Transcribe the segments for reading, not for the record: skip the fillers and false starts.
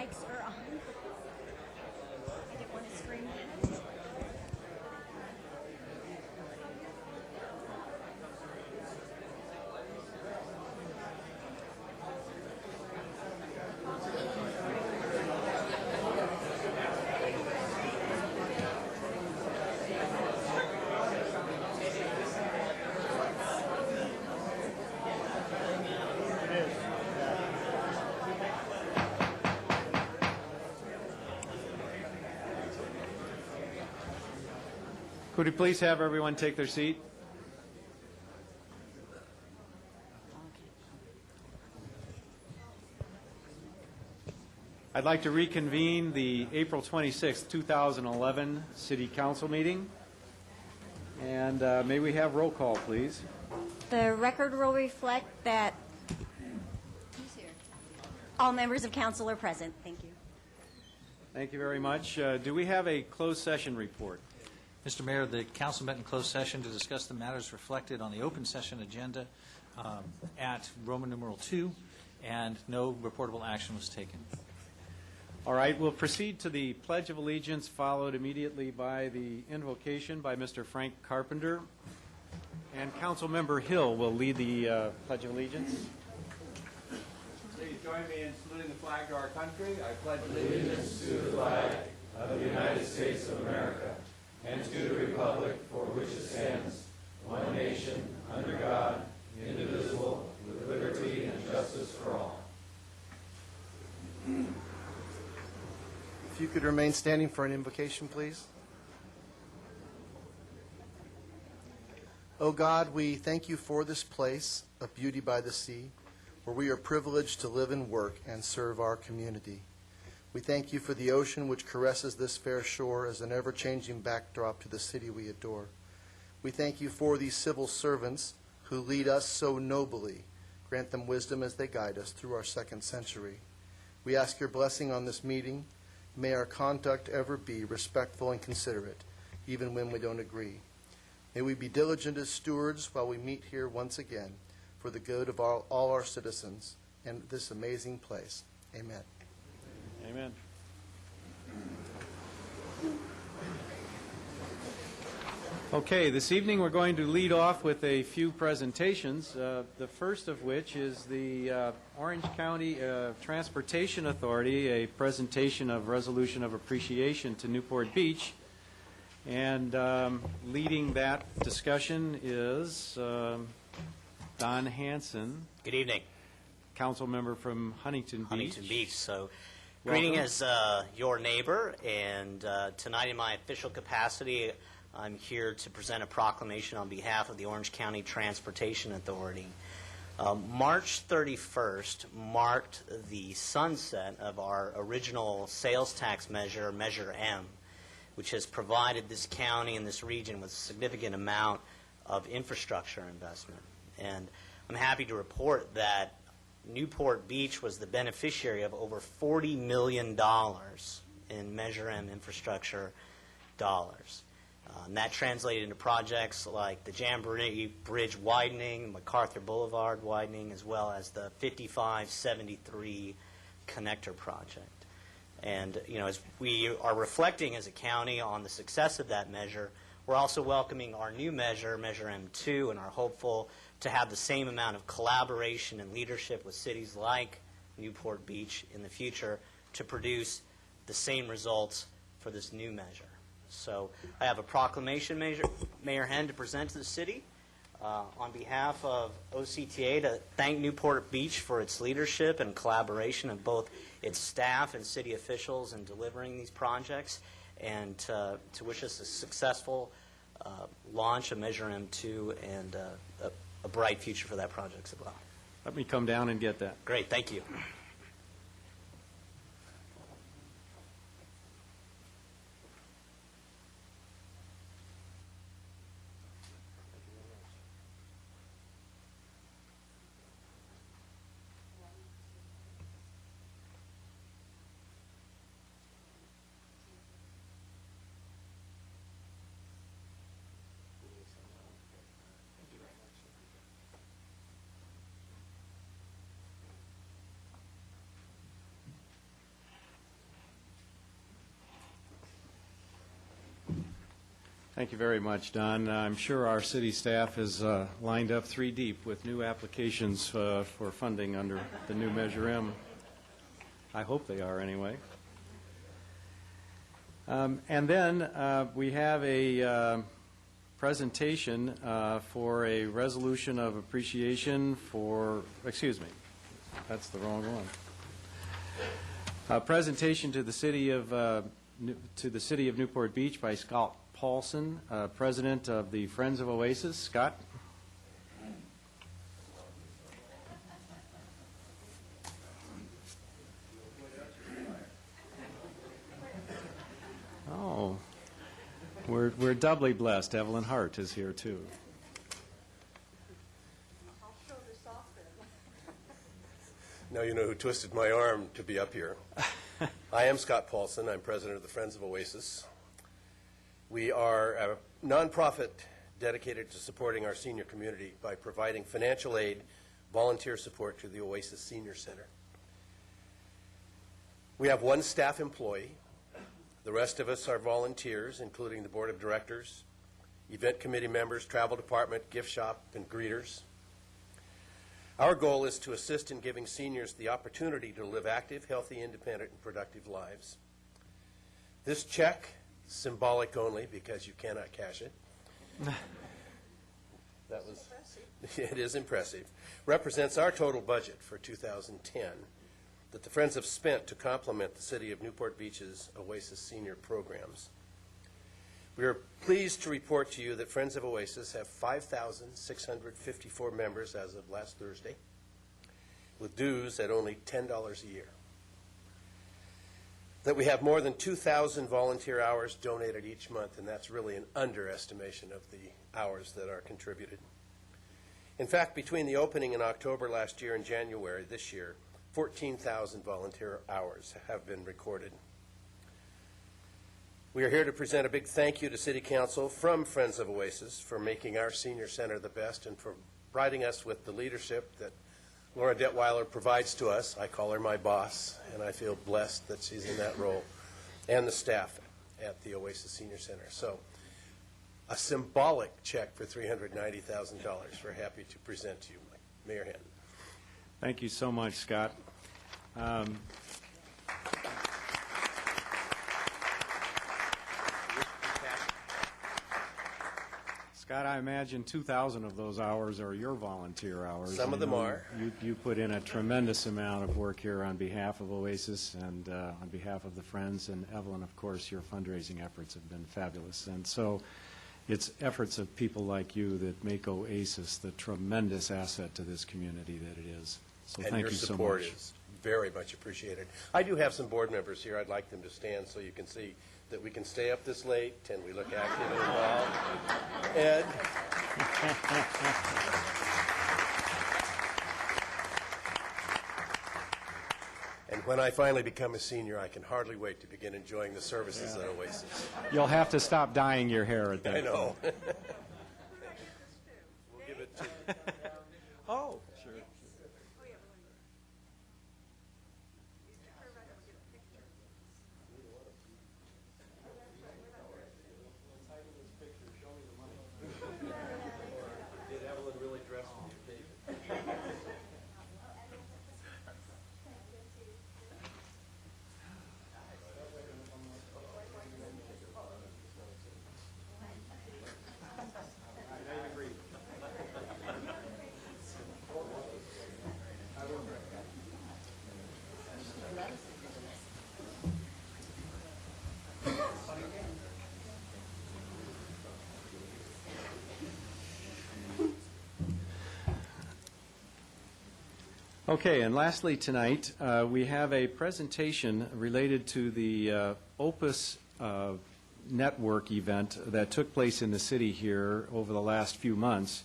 mics are on. I didn't want to scream that. Could we please have everyone take their seat? I'd like to reconvene the April 26, 2011 City Council meeting. And may we have roll call, please? The record will reflect that all members of council are present. Thank you. Thank you very much. Do we have a closed session report? Mr. Mayor, the council met in closed session to discuss the matters reflected on the open session agenda at Roman numeral 2, and no reportable action was taken. All right, we'll proceed to the Pledge of Allegiance, followed immediately by the invocation by Mr. Frank Carpenter. And Council Member Hill will lead the Pledge of Allegiance. Please join me in saluting the flag to our country. I pledge allegiance to the flag of the United States of America and to the republic for which it stands, one nation, under God, indivisible, with liberty and justice for all. If you could remain standing for an invocation, please. Oh God, we thank you for this place of beauty by the sea, where we are privileged to live and work and serve our community. We thank you for the ocean which caresses this fair shore as an ever-changing backdrop to the city we adore. We thank you for these civil servants who lead us so nobly. Grant them wisdom as they guide us through our second century. We ask your blessing on this meeting. May our conduct ever be respectful and considerate, even when we don't agree. May we be diligent as stewards while we meet here once again for the good of all our citizens and this amazing place. Amen. Amen. Okay, this evening we're going to lead off with a few presentations, the first of which is the Orange County Transportation Authority, a presentation of resolution of appreciation to Newport Beach. And leading that discussion is Don Hansen. Good evening. Council member from Huntington Beach. Huntington Beach. So, greeting as your neighbor, and tonight in my official capacity, I'm here to present a proclamation on behalf of the Orange County Transportation Authority. March 31st marked the sunset of our original sales tax measure, Measure M, which has provided this county and this region with a significant amount of infrastructure investment. And I'm happy to report that Newport Beach was the beneficiary of over $40 million in Measure M infrastructure dollars. And that translated into projects like the Jamboree Bridge widening, MacArthur Boulevard widening, as well as the 5573 connector project. And, you know, as we are reflecting as a county on the success of that measure, we're also welcoming our new measure, Measure M2, and are hopeful to have the same amount of collaboration and leadership with cities like Newport Beach in the future to produce the same results for this new measure. So I have a proclamation, Mayor Henn, to present to the city on behalf of OCTA to thank Newport Beach for its leadership and collaboration of both its staff and city officials in delivering these projects, and to wish us a successful launch of Measure M2 and a bright future for that project as well. Let me come down and get that. Great, thank you. Thank you very much, Don. I'm sure our city staff is lined up 3 deep with new applications for funding under the new Measure M. I hope they are, anyway. And then we have a presentation for a resolution of appreciation for, excuse me, that's the wrong one. A presentation to the city of Newport Beach by Scott Paulson, president of the Friends of OASIS. Scott? Oh, we're doubly blessed. Evelyn Hart is here, too. I'll show this off then. Now you know who twisted my arm to be up here. I am Scott Paulson. I'm president of the Friends of OASIS. We are a nonprofit dedicated to supporting our senior community by providing financial aid, volunteer support to the OASIS Senior Center. We have 1 staff employee. The rest of us are volunteers, including the board of directors, event committee members, travel department, gift shop, and greeters. Our goal is to assist in giving seniors the opportunity to live active, healthy, independent, and productive lives. This check, symbolic only because you cannot cash it. That was, it is impressive. Represents our total budget for 2010 that the Friends have spent to complement the City of Newport Beach's OASIS senior programs. We are pleased to report to you that Friends of OASIS have 5,654 members as of last Thursday, with dues at only $10 a year. That we have more than 2,000 volunteer hours donated each month, and that's really an underestimation of the hours that are contributed. In fact, between the opening in October last year and January this year, 14,000 volunteer hours have been recorded. We are here to present a big thank you to City Council from Friends of OASIS for making our senior center the best and for providing us with the leadership that Laura Detweiler provides to us. I call her my boss, and I feel blessed that she's in that role, and the staff at the OASIS Senior Center. So a symbolic check for $390,000 we're happy to present to you, Mayor Hansen. Thank you so much, Scott. Scott, I imagine 2,000 of those hours are your volunteer hours. Some of them are. You put in a tremendous amount of work here on behalf of OASIS and on behalf of the Friends. And Evelyn, of course, your fundraising efforts have been fabulous. And so it's efforts of people like you that make OASIS the tremendous asset to this community that it is. So And thank your you so support much. is very much appreciated. I do have some board members here. I'd like them to stand so you can see that we can stay up this late and we look active and involved. Ed. And when I finally become a senior, I can hardly wait to begin enjoying the services at OASIS. You'll have to stop dyeing your hair at that I know. point. We'll give it to you. Oh, sure. Did Evelyn really dress for the occasion? Okay, and lastly tonight, we have a presentation related to the OPIS network event that took place in the city here over the last few months,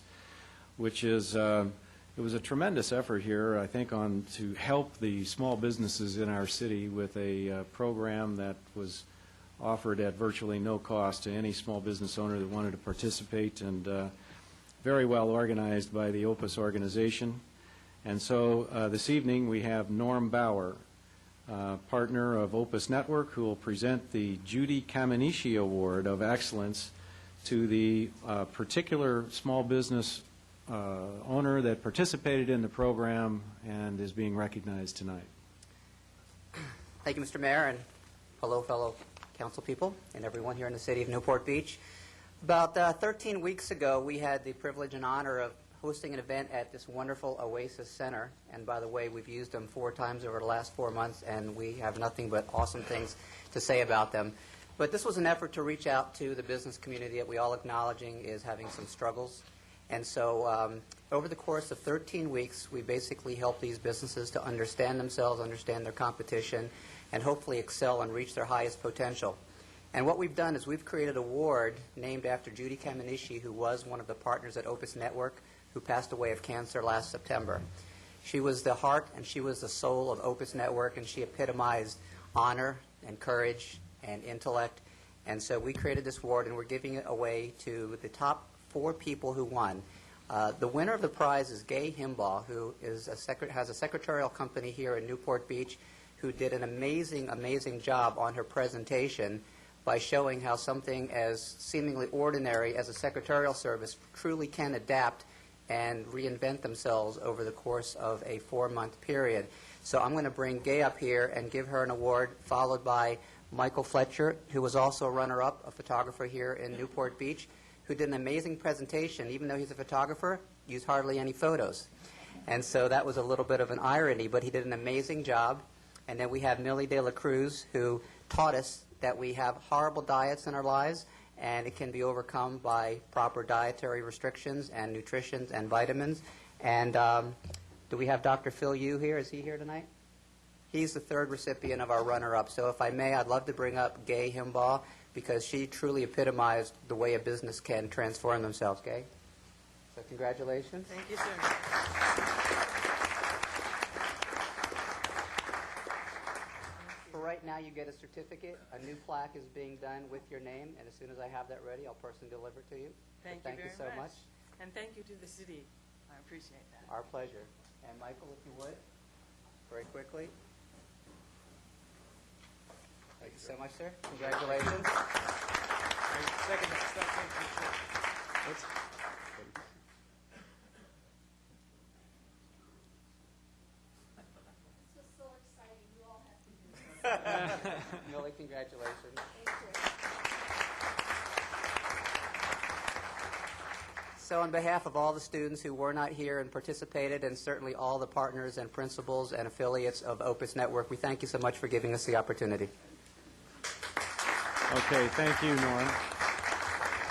which is, it was a tremendous effort here, I think, to help the small businesses in our city with a program that was offered at virtually no cost to any small business owner that wanted to participate, and very well organized by the OPIS organization. And so this evening we have Norm Bour, partner of OPISnetwork, who will present the Judi Kaminishi Award of Excellence to the particular small business owner that participated in the program and is being recognized tonight. Thank you, Mr. Mayor, and hello, fellow council people and everyone here in the city of Newport Beach. About 13 weeks ago, we had the privilege and honor of hosting an event at this wonderful OASIS Center. And by the way, we've used them 4 times over the last 4 months, and we have nothing but awesome things to say about them. But this was an effort to reach out to the business community that we all acknowledging is having some struggles. And so over the course of 13 weeks, we basically helped these businesses to understand themselves, understand their competition, and hopefully excel and reach their highest potential. And what we've done is we've created an award named after Judi Kaminishi, who was one of the partners at OPISnetwork, who passed away of cancer last September. She was the heart and she was the soul of OPISnetwork, and she epitomized honor and courage and intellect. And so we created this award, and we're giving it away to the top 4 people who won. The winner of the prize is Himebaugh, who is has a secretarial company here in Newport Beach, who did an amazing, amazing job on her presentation by showing how something as seemingly ordinary as a secretarial service truly can adapt and reinvent themselves over the course of a 4-month period. So I'm going to bring Gay up here and give her an award, followed by Micheal Fletcher, who was also a runner-up, a photographer here in Newport Beach, who did an amazing presentation. Even though he's a photographer, used hardly any photos. And so that was a little bit of an irony, but he did an amazing job. And then we have Millie De La Cruz, who taught us that we have horrible diets in our lives, and it can be overcome by proper dietary restrictions and nutrition and vitamins. And do we have Dr. Phillip Yoo here? Is he here tonight? He's the 3rd recipient of our runner-up. So if I may, I'd love to bring up Gay Himebaugh, because she truly epitomized the way a business can transform themselves. Gay? So congratulations. Thank you, sir. For right now, you get a certificate. A new plaque is being done with your name, and as soon as I have that ready, I'll personally deliver it to you. Thank So you very so much. And thank you to the city. I appreciate that. Our pleasure. And Michael, if you would, very quickly. Thank you so much, sir. Congratulations. This was so exciting. You all have to do this. Millie, congratulations. So on behalf of all the students who were not here and participated, and certainly all the partners and principals and affiliates of OPISnetwork, we thank you so much for giving us the opportunity. Okay, thank you, Norm.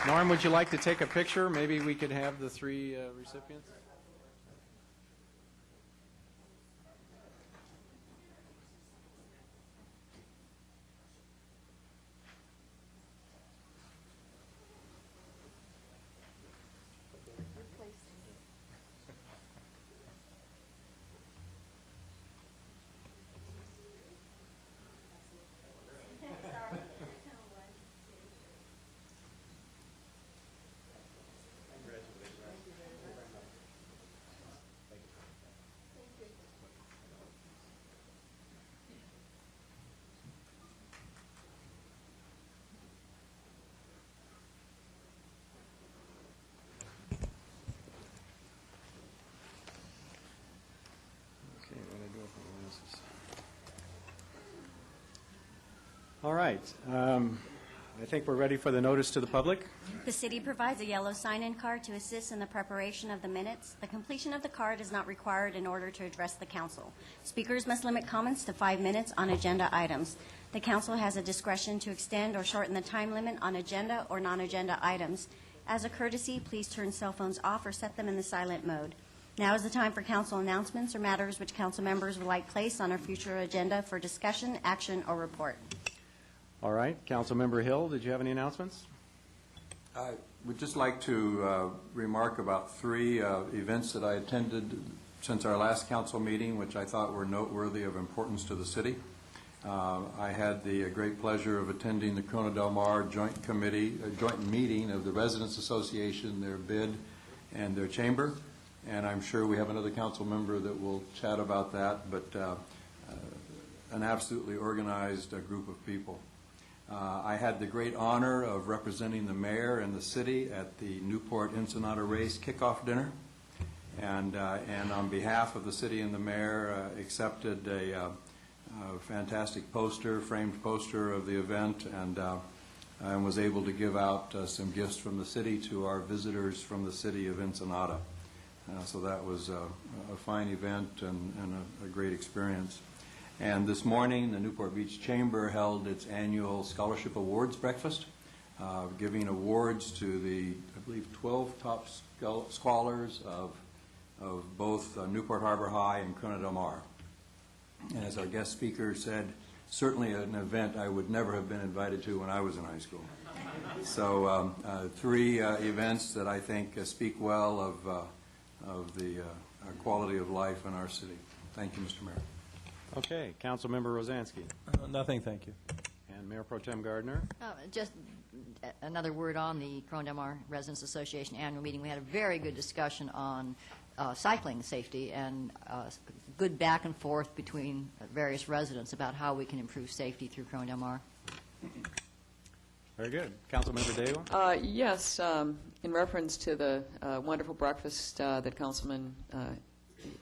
Norm, would you like to take a picture? Maybe we could have the 3 recipients. All right. I think we're ready for the notice to the public. The city provides a yellow sign-in card to assist in the preparation of the minutes. The completion of the card is not required in order to address the council. Speakers must limit comments to 5 minutes on agenda items. The council has a discretion to extend or shorten the time limit on agenda or non-agenda items. As a courtesy, please turn cell phones off or set them in the silent mode. Now is the time for council announcements or matters which council members would like placed on a future agenda for discussion, action, or report. All right. Councilmember Hill, did you have any announcements? I would just like to remark about 3 events that I attended since our last council meeting, which I thought were noteworthy of importance to the city. I had the great pleasure of attending the Corona Del Mar joint meeting of the Residents Association, their bid, and their chamber. And I'm sure we have another council member that will chat about that, but an absolutely organized group of people. I had the great honor of representing the mayor and the city at the Newport Ensenada Race kickoff dinner, and on behalf of the city and the mayor, accepted a fantastic poster, framed poster of the event, and was able to give out some gifts from the city to our visitors from the city of Ensenada. So that was a fine event and a great experience. And this morning, the Newport Beach Chamber held its annual Scholarship Awards breakfast, giving awards to the, I believe, 12 top scholars of both Newport Harbor High and Corona del Mar. And as our guest speaker said, certainly an event I would never have been invited to when I was in high school. So 3 events that I think speak well of the quality of life in our city. Thank you, Mr. Mayor. Okay, Councilmember Rosansky. Nothing, thank you. And Mayor Pro Tem Gardner. Just another word on the Corona del Mar Residents Association annual meeting. We had a very good discussion on cycling safety and good back and forth between various residents about how we can improve safety through Corona del Mar. Very good. Councilmember Dale? Yes, in reference to the wonderful breakfast that Councilman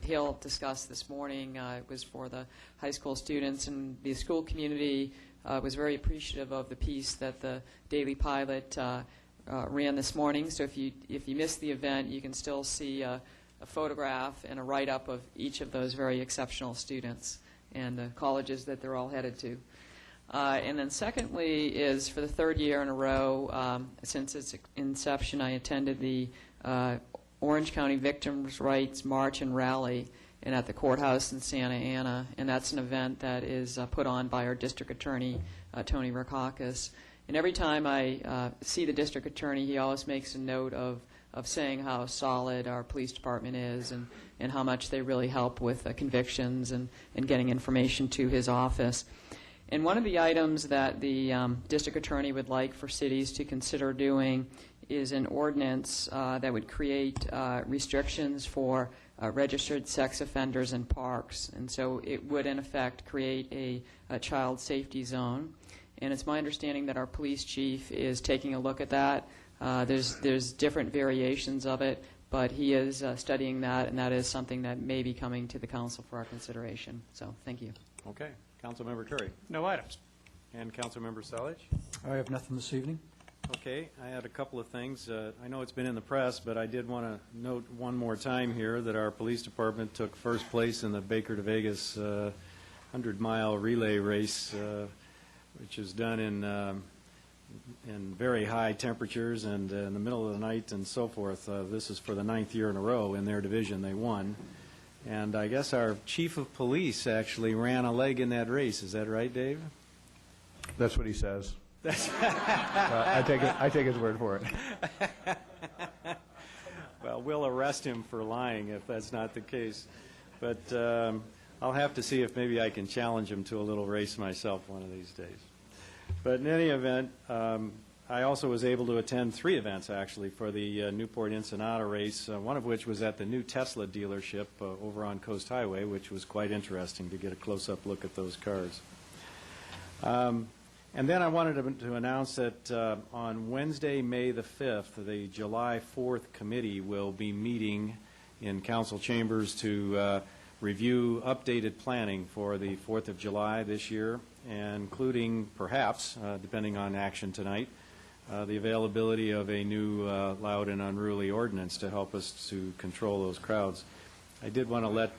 Hill discussed this morning, it was for the high school students, and the school community was very appreciative of the piece that the Daily Pilot ran this morning. So if you missed the event, you can still see a photograph and a write-up of each of those very exceptional students and the colleges that they're all headed to. And then secondly is, for the 3rd year in a row, since its inception, I attended the Orange County Victims' Rights March and Rally and at the courthouse in Santa Ana. And that's an event that is put on by our district attorney, Tony Rakakis. And every time I see the district attorney, he always makes a note of saying how solid our police department is and how much they really help with convictions and getting information to his office. And one of the items that the district attorney would like for cities to consider doing is an ordinance that would create restrictions for registered sex offenders in parks. And so it would, in effect, create a child safety zone. And it's my understanding that our police chief is taking a look at that. There's different variations of it, but he is studying that, and that is something that may be coming to the council for our consideration. So thank you. Okay. Councilmember Curry. No items. And Councilmember Selich. I have nothing this evening. Okay, I had a couple of things. I know it's been in the press, but I did want to note one more time here that our police department took first place in the Baker to Vegas 100-mile relay race, which is done in very high temperatures and in the middle of the night and so forth. This is for the 9th year in a row in their division. They won. And I guess our chief of police actually ran a leg in that race. Is that right, Dave? That's what he says. I take his word for it. Well, we'll arrest him for lying if that's not the case. But I'll have to see if maybe I can challenge him to a little race myself one of these days. But in any event, I also was able to attend 3 events, actually, for the Newport Ensenada race, one of which was at the new Tesla dealership over on Coast Highway, which was quite interesting to get a close-up look at those cars. And then I wanted to announce that on Wednesday, May the 5th, the July 4th committee will be meeting in council chambers to review updated planning for the 4th of July this year, including, perhaps, depending on action tonight, the availability of a new loud and unruly ordinance to help us to control those crowds. I did want to let...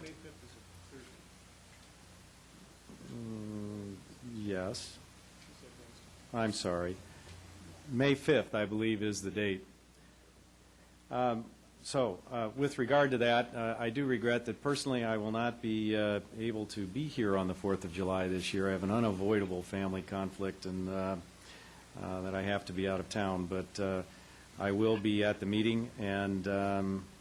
Yes. I'm sorry. May 5th, I believe, is the date. So, with regard to that, I do regret that personally I will not be able to be here on the 4th of July this year. I have an unavoidable family conflict and that I have to be out of town, but I will be at the meeting and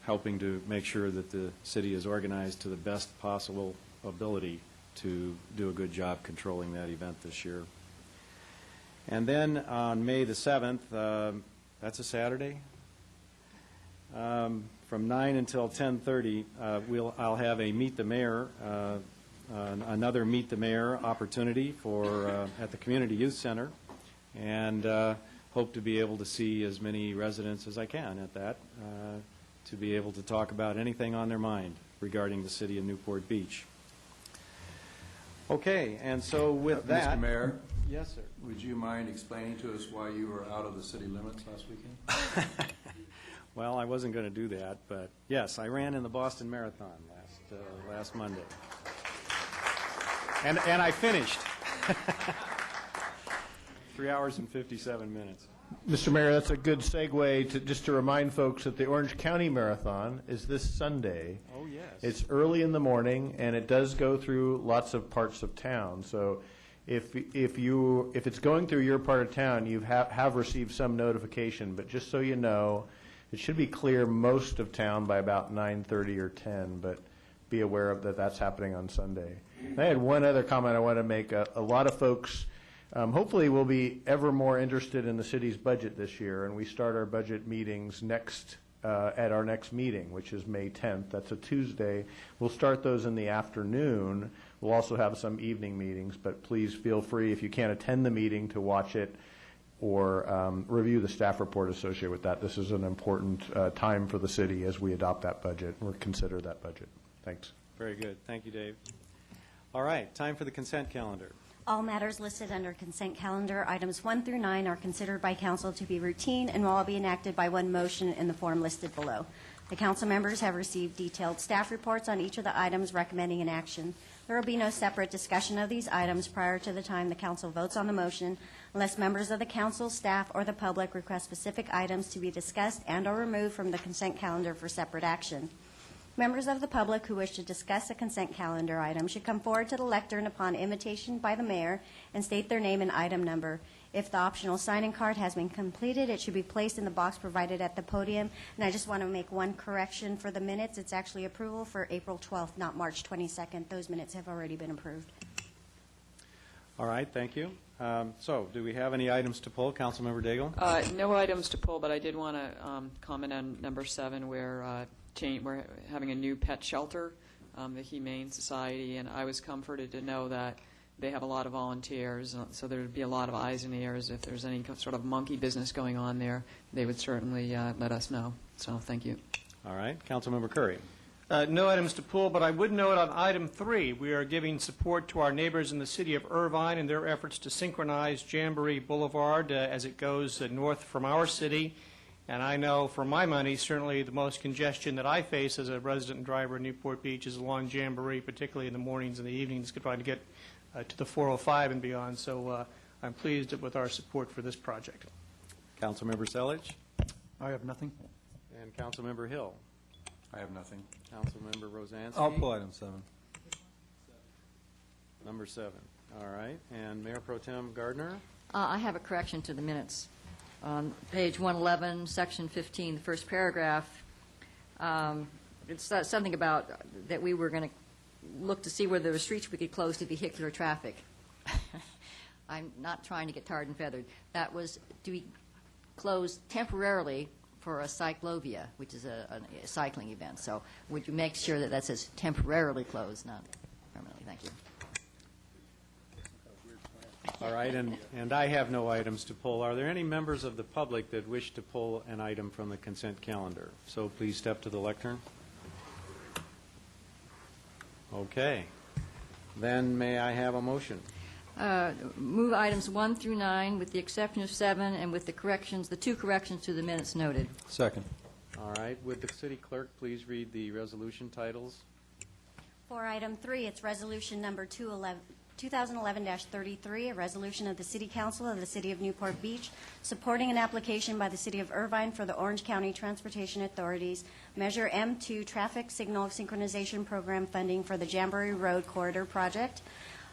helping to make sure that the city is organized to the best possible ability to do a good job controlling that event this year. And then on May the 7th, that's a Saturday, from 9 until 10:30, I'll have a Meet the Mayor, another Meet the Mayor opportunity for at the Community Youth Center. and hope to be able to see as many residents as I can at that, to be able to talk about anything on their mind regarding the city of Newport Beach. Okay, and so with that... Mr. Mayor? Yes, sir. Would you mind explaining to us why you were out of the city limits last weekend? Well, I wasn't going to do that, but yes, I ran in the Boston Marathon last Monday. And I finished. 3 hours and 57 minutes. Mr. Mayor, that's a good segue to just to remind folks that the Orange County Marathon is this Sunday. Oh, yes. It's early in the morning, and it does go through lots of parts of town. So if it's going through your part of town, you have received some notification. But just so you know, it should be clear most of town by about 9:30 or 10, but be aware of that's happening on Sunday. And I had one other comment I want to make. A lot of folks hopefully will be ever more interested in the city's budget this year, and we start our budget meetings at our next meeting, which is May 10th. That's a Tuesday. We'll start those in the afternoon. We'll also have some evening meetings, but please feel free, if you can't attend the meeting, to watch it or review the staff report associated with that. This is an important time for the city as we adopt that budget or consider that budget. Thanks. Very good. Thank you, Dave. All right, time for the consent calendar. All matters listed under consent calendar, items 1 through 9, are considered by council to be routine and will all be enacted by one motion in the form listed below. The council members have received detailed staff reports on each of the items recommending an action. There will be no separate discussion of these items prior to the time the council votes on the motion, unless members of the council, staff, or the public request specific items to be discussed and or removed from the consent calendar for separate action. Members of the public who wish to discuss a consent calendar item should come forward to the lectern upon invitation by the mayor and state their name and item number. If the optional sign-in card has been completed, it should be placed in the box provided at the podium. And I just want to make one correction for the minutes. It's actually approval for April 12th, not March 22nd. Those minutes have already been approved. All right, thank you. So, do we have any items to pull? Councilmember Daigle? No items to pull, but I did want to comment on number 7, where we're having a new pet shelter, the Humane Society, and I was comforted to know that they have a lot of volunteers, so there would be a lot of eyes and ears. If there's any sort of monkey business going on there, they would certainly let us know. So thank you. All right. Councilmember Curry. No items to pull, but I would note on item 3, we are giving support to our neighbors in the city of Irvine in their efforts to synchronize Jamboree Boulevard as it goes north from our city. And I know, for my money, certainly the most congestion that I face as a resident and driver in Newport Beach is along Jamboree, particularly in the mornings and the evenings, trying to get to the 405 and beyond. So I'm pleased with our support for this project. Councilmember Selledge. I have nothing. And Councilmember Hill. I have nothing. Councilmember Rosansky. I'll pull item 7. Number 7. All right. And Mayor Pro Tem Gardner. I have a correction to the minutes. On page 111, section 15, the first paragraph, it's something about that we were going to look to see whether there were streets we could close to vehicular traffic. I'm not trying to get tarred and feathered. That was to be closed temporarily for a cyclovia, which is a cycling event. So would you make sure that that says temporarily closed, not permanently? Thank you. All right, and I have no items to pull. Are there any members of the public that wish to pull an item from the consent calendar? So please step to the lectern. Okay. Then may I have a motion? Move items 1 through 9 with the exception of 7 and with the corrections, the 2 corrections to the minutes noted. Second. All right. Would the city clerk please read the resolution titles? For item 3, it's resolution number 2011-33, a resolution of the City Council of the City of Newport Beach supporting an application by the City of Irvine for the Orange County Transportation Authority's Measure M2 Traffic Signal Synchronization Program funding for the Jamboree Road Corridor Project.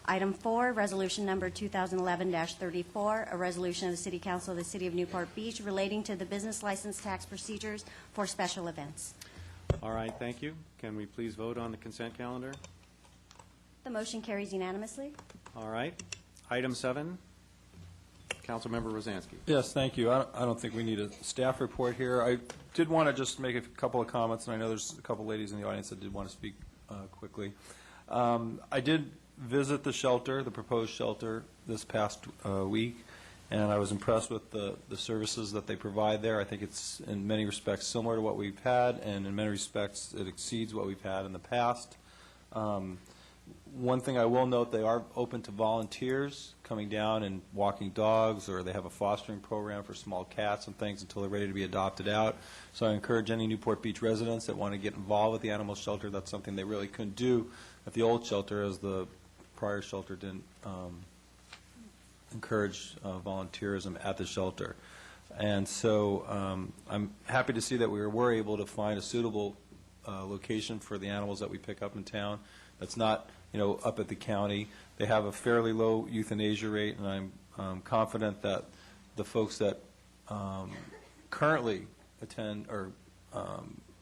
Item 4, resolution number 2011-34, a resolution of the City Council of the City of Newport Beach relating to the business license tax procedures for special events. All right, thank you. Can we please vote on the consent calendar? The motion carries unanimously. All right. Item 7, Councilmember Rosansky. Yes, thank you. I don't think we need a staff report here. I did want to just make a couple of comments, and I know there's a couple ladies in the audience that did want to speak quickly. I did visit the shelter, the proposed shelter, this past week, and I was impressed with the services that they provide there. I think it's in many respects similar to what we've had, and in many respects it exceeds what we've had in the past. One thing I will note, they are open to volunteers coming down and walking dogs, or they have a fostering program for small cats and things until they're ready to be adopted out. So I encourage any Newport Beach residents that want to get involved with the animal shelter. That's something they really couldn't do at the old shelter, as the prior shelter didn't encourage volunteerism at the shelter. And so I'm happy to see that we were able to find a suitable location for the animals that we pick up in town. That's not, up at the county. They have a fairly low euthanasia rate, and I'm confident that the folks that currently attend or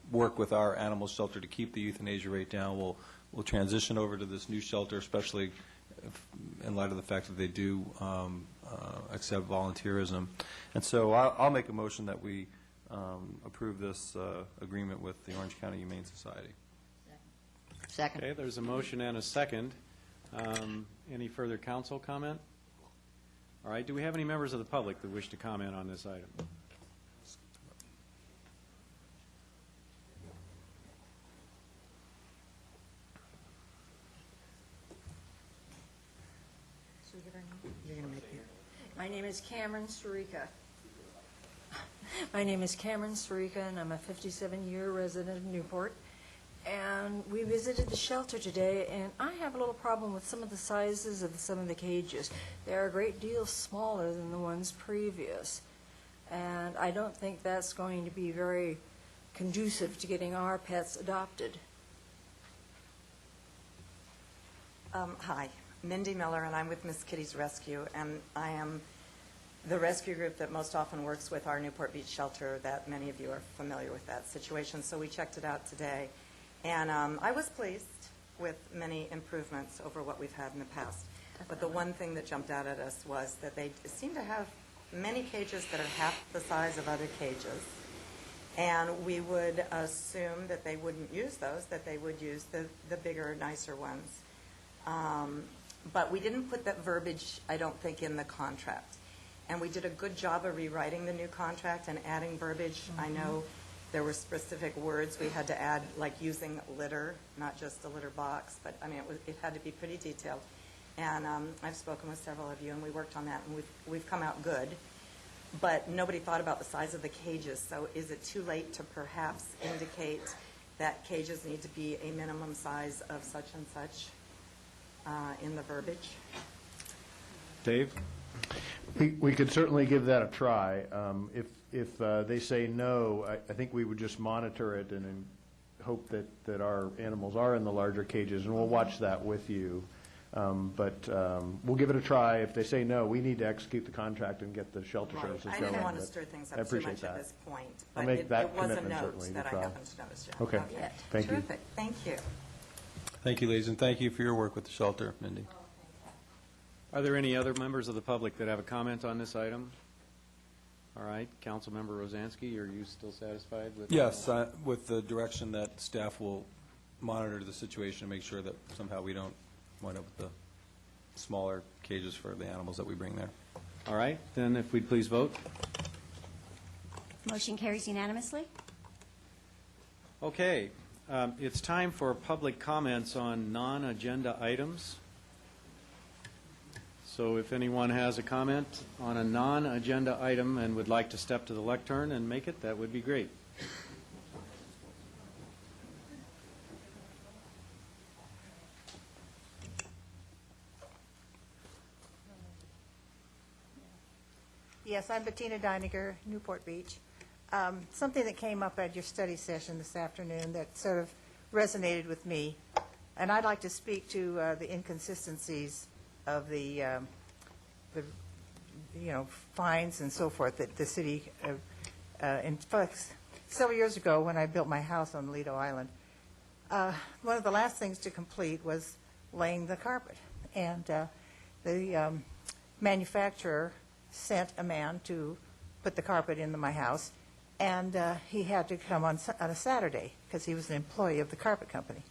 work with our animal shelter to keep the euthanasia rate down will transition over to this new shelter, especially in light of the fact that they do accept volunteerism. And so I'll make a motion that we approve this agreement with the Orange County Humane Society. Second. Okay, there's a motion and a second. Any further council comment? All right, do we have any members of the public that wish to comment on this item? My name is Cameron Sarica. My name is Cameron Sarica, and I'm a 57-year resident of Newport. And we visited the shelter today, and I have a little problem with some of the sizes of some of the cages. They're a great deal smaller than the ones previous. And I don't think that's going to be very conducive to getting our pets adopted. Hi, Mindy Miller, and I'm with Miss Kitty's Rescue, and I am the rescue group that most often works with our Newport Beach shelter. That many of you are familiar with that situation, so we checked it out today. And I was pleased with many improvements over what we've had in the past. But the one thing that jumped out at us was that they seem to have many cages that are half the size of other cages. And we would assume that they wouldn't use those, that they would use the bigger, nicer ones. But we didn't put that verbiage, I don't think, in the contract. And we did a good job of rewriting the new contract and adding verbiage. I know there were specific words we had to add, like using litter, not just a litter box, but I mean, it had to be pretty detailed. And I've spoken with several of you, and we worked on that, and we've come out good. But nobody thought about the size of the cages, so is it too late to perhaps indicate that cages need to be a minimum size of such and such in the verbiage? Dave? We could certainly give that a try. If they say no, I think we would just monitor it and hope that our animals are in the larger cages, and we'll watch that with you. But we'll give it a try. If they say no, we need to execute the contract and get the shelter services going. I didn't want to stir things up too much at this point, but it was a note that I happened to notice. Yeah. Okay. Thank you. Terrific. Thank you. Thank you, ladies, and thank you for your work with the shelter, Mindy. Are there any other members of the public that have a comment on this item? All right, Councilmember Rosansky, are you still satisfied with? Yes, with the direction that staff will monitor the situation and make sure that somehow we don't wind up with the smaller cages for the animals that we bring there. All right, then if we'd please vote. Motion carries unanimously. Okay, it's time for public comments on non-agenda items. So if anyone has a comment on a non-agenda item and would like to step to the lectern and make it, that would be great. Yes, I'm Bettina Deininger, Newport Beach. Something that came up at your study session this afternoon that sort of resonated with me, and I'd like to speak to the inconsistencies of the fines and so forth that the city, in fact, several years ago when I built my house on Lido Island, one of the last things to complete was laying the carpet. And the manufacturer sent a man to put the carpet into my house, and he had to come on a Saturday because he was an employee of the carpet company.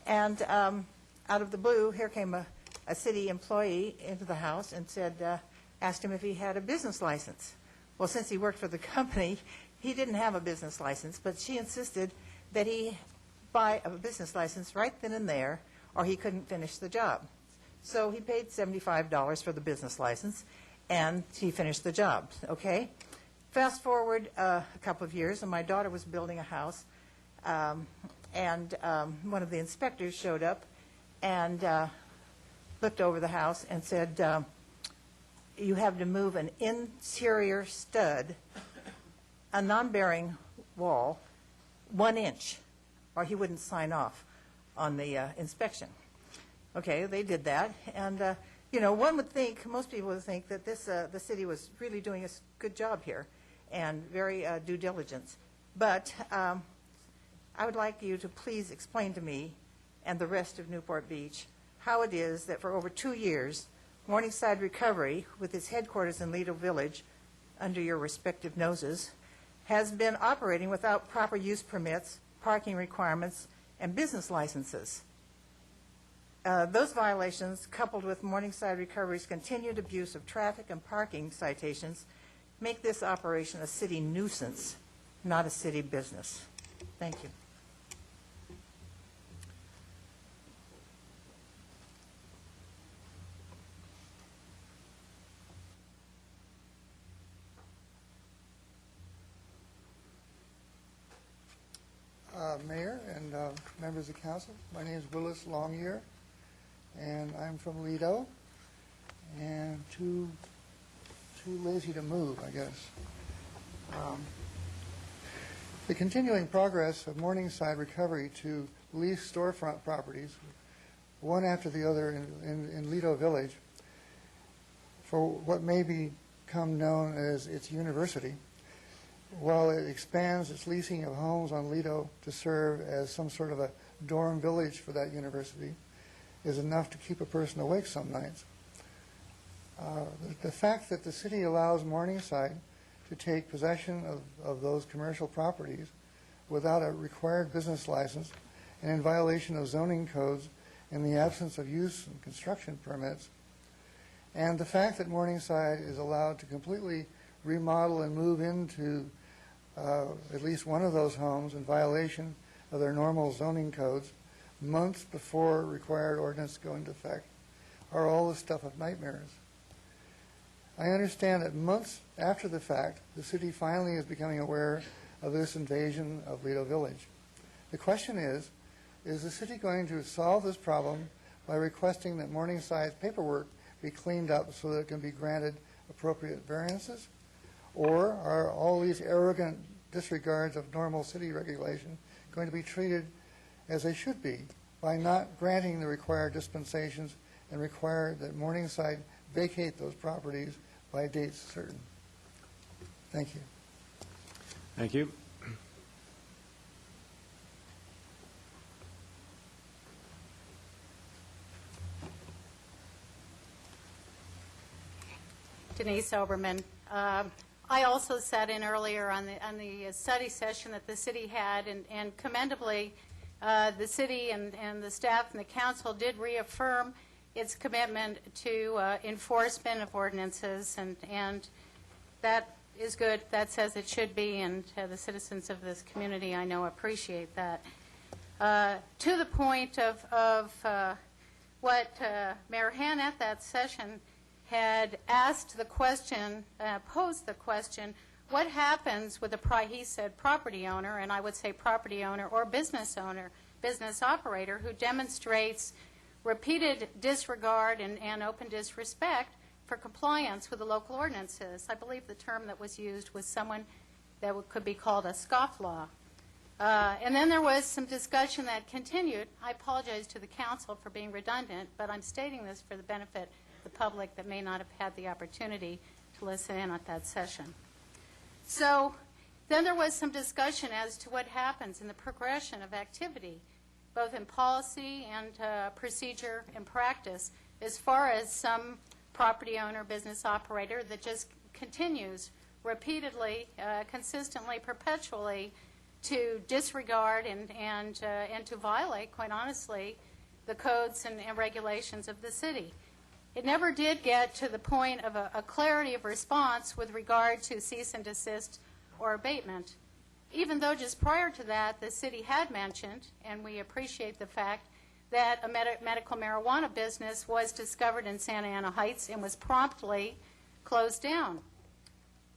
And out of the blue, here came a city employee into the house and said, asked him if he had a business license. Well, since he worked for the company, he didn't have a business license, but she insisted that he buy a business license right then and there, or he couldn't finish the job. So he paid $75 for the business license, and he finished the job, okay? Fast forward a couple of years, and my daughter was building a house, and one of the inspectors showed up and looked over the house and said, you have to move an interior stud, a non-bearing wall, 1 inch, or he wouldn't sign off on the inspection. Okay, they did that, and one would think, most people would think that the city was really doing a good job here and very due diligence. But I would like you to please explain to me and the rest of Newport Beach how it is that for over 2 years, Morningside Recovery, with its headquarters in Lido Village, under your respective noses, has been operating without proper use permits, parking requirements, and business licenses. Those violations, coupled with Morningside Recovery's continued abuse of traffic and parking citations, make this operation a city nuisance, not a city business. Thank you. Mayor and members of council, my name is Willis Longyear, and I'm from Lido, and too lazy to move, I guess. The continuing progress of Morningside Recovery to lease storefront properties, one after the other in Lido Village, for what may become known as its university, while it expands its leasing of homes on Lido to serve as some sort of a dorm village for that university, is enough to keep a person awake some nights. The fact that the city allows Morningside to take possession of those commercial properties without a required business license and in violation of zoning codes in the absence of use and construction permits, and the fact that Morningside is allowed to completely remodel and move into at least one of those homes in violation of their normal zoning codes months before required ordinance go into effect are all the stuff of nightmares. I understand that months after the fact, the city finally is becoming aware of this invasion of Lido Village. The question is the city going to solve this problem by requesting that Morningside's paperwork be cleaned up so that it can be granted appropriate variances? Or are all these arrogant disregards of normal city regulation going to be treated as they should be by not granting the required dispensations and require that Morningside vacate those properties by dates certain? Thank you. Thank you. Denise Oberman. I also sat in earlier on the study session that the city had, and commendably, the city and the staff and the council did reaffirm its commitment to enforcement of ordinances, and that is good. That's as it should be, and the citizens of this community, I know, appreciate that. To the point of what Mayor Hann at that session had asked the question, posed the question, what happens with he said property owner, and I would say property owner or business owner, business operator, who demonstrates repeated disregard and open disrespect for compliance with the local ordinances. I believe the term that was used was someone that could be called a scofflaw. And then there was some discussion that continued. I apologize to the council for being redundant, but I'm stating this for the benefit the public that may not have had the opportunity to listen in at that session. So then there was some discussion as to what happens in the progression of activity, both in policy and procedure and practice, as far as some property owner, business operator that just continues repeatedly, consistently, perpetually to disregard and to violate, quite honestly, the codes and regulations of the city. it never did get to the point of a clarity of response with regard to cease and desist or abatement, even though just prior to that the city had mentioned, and we appreciate the fact, that a medical marijuana business was discovered in Santa Ana Heights and was promptly closed down.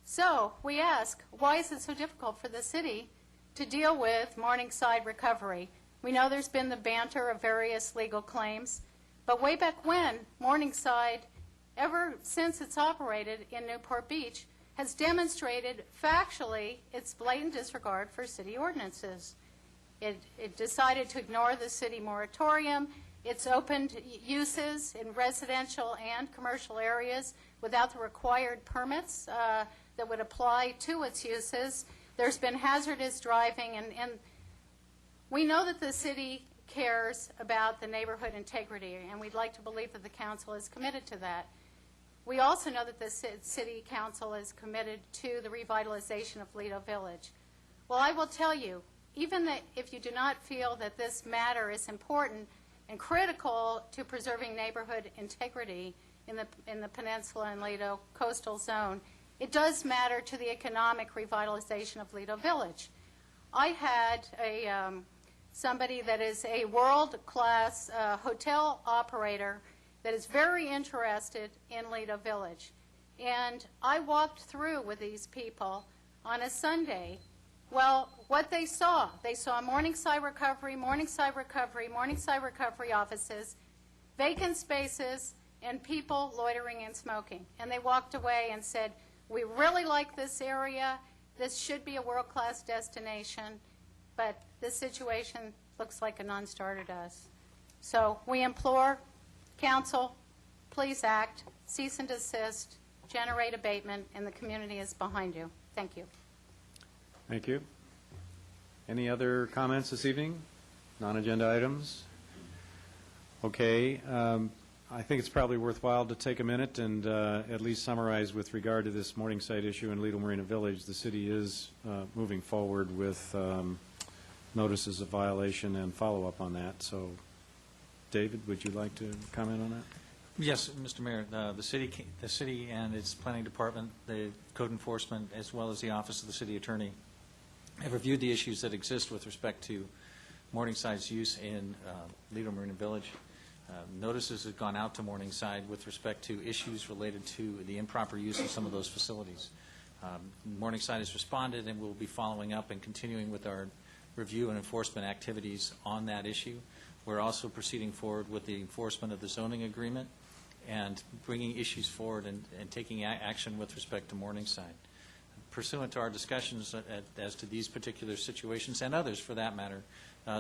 So we ask, why is it so difficult for the city to deal with Morningside recovery? We know there's been the banter of various legal claims, but way back when, Morningside, ever since it's operated in Newport Beach, has demonstrated factually its blatant disregard for city ordinances. It decided to ignore the city moratorium. It's opened uses in residential and commercial areas without the required permits that would apply to its uses. There's been hazardous driving, and we know that the city cares about the neighborhood integrity, and we'd like to believe that the council is committed to that. We also know that the city council is committed to the revitalization of Lido Village. Well, I will tell you, even that if you do not feel that this matter is important and critical to preserving neighborhood integrity in the Peninsula and Lido coastal zone, it does matter to the economic revitalization of Lido Village. I had somebody that is a world-class hotel operator that is very interested in Lido Village. And I walked through with these people on a Sunday. Well, what they saw Morningside Recovery, Morningside Recovery, Morningside Recovery offices, vacant spaces, and people loitering and smoking. And they walked away and said, we really like this area. This should be a world-class destination, but this situation looks like a non-starter to us. So we implore council, please act, cease and desist, generate abatement, and the community is behind you. Thank you. Thank you. Any other comments this evening? Non-agenda items? Okay. I think it's probably worthwhile to take a minute and at least summarize with regard to this Morningside issue in Lido Marina Village. The city is moving forward with notices of violation and follow-up on that. So, David, would you like to comment on that? Yes, Mr. Mayor. The city and its planning department, the code enforcement, as well as the office of the city attorney, have reviewed the issues that exist with respect to Morningside's use in Lido Marina Village. Notices have gone out to Morningside with respect to issues related to the improper use of some of those facilities. Morningside has responded, and we'll be following up and continuing with our review and enforcement activities on that issue. We're also proceeding forward with the enforcement of the zoning agreement and bringing issues forward and taking action with respect to Morningside. Pursuant to our discussions as to these particular situations and others for that matter,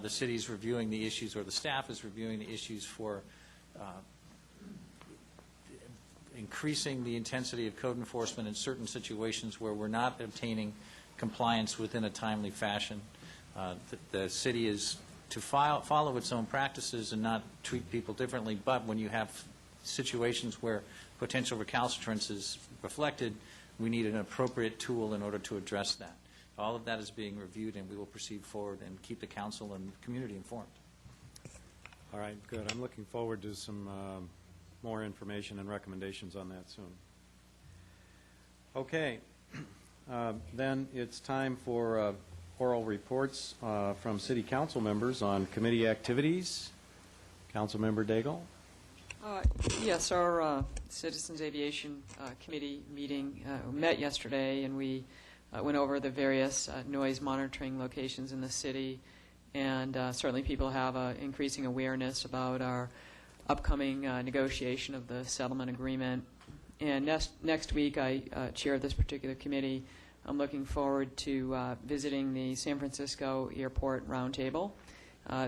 the city is reviewing the issues, or the staff is reviewing the issues for increasing the intensity of code enforcement in certain situations where we're not obtaining compliance within a timely fashion. The city is to follow its own practices and not treat people differently, but when you have situations where potential recalcitrance is reflected, we need an appropriate tool in order to address that. All of that is being reviewed, and we will proceed forward and keep the council and the community informed. All right, good. I'm looking forward to some more information and recommendations on that soon. Okay. Then it's time for oral reports from city council members on committee activities. Councilmember Daigle. Yes, our Citizens Aviation Committee meeting met yesterday, and we went over the various noise monitoring locations in the city, and certainly people have increasing awareness about our upcoming negotiation of the settlement agreement. And next week, I chair this particular committee. I'm looking forward to visiting the San Francisco Airport Roundtable.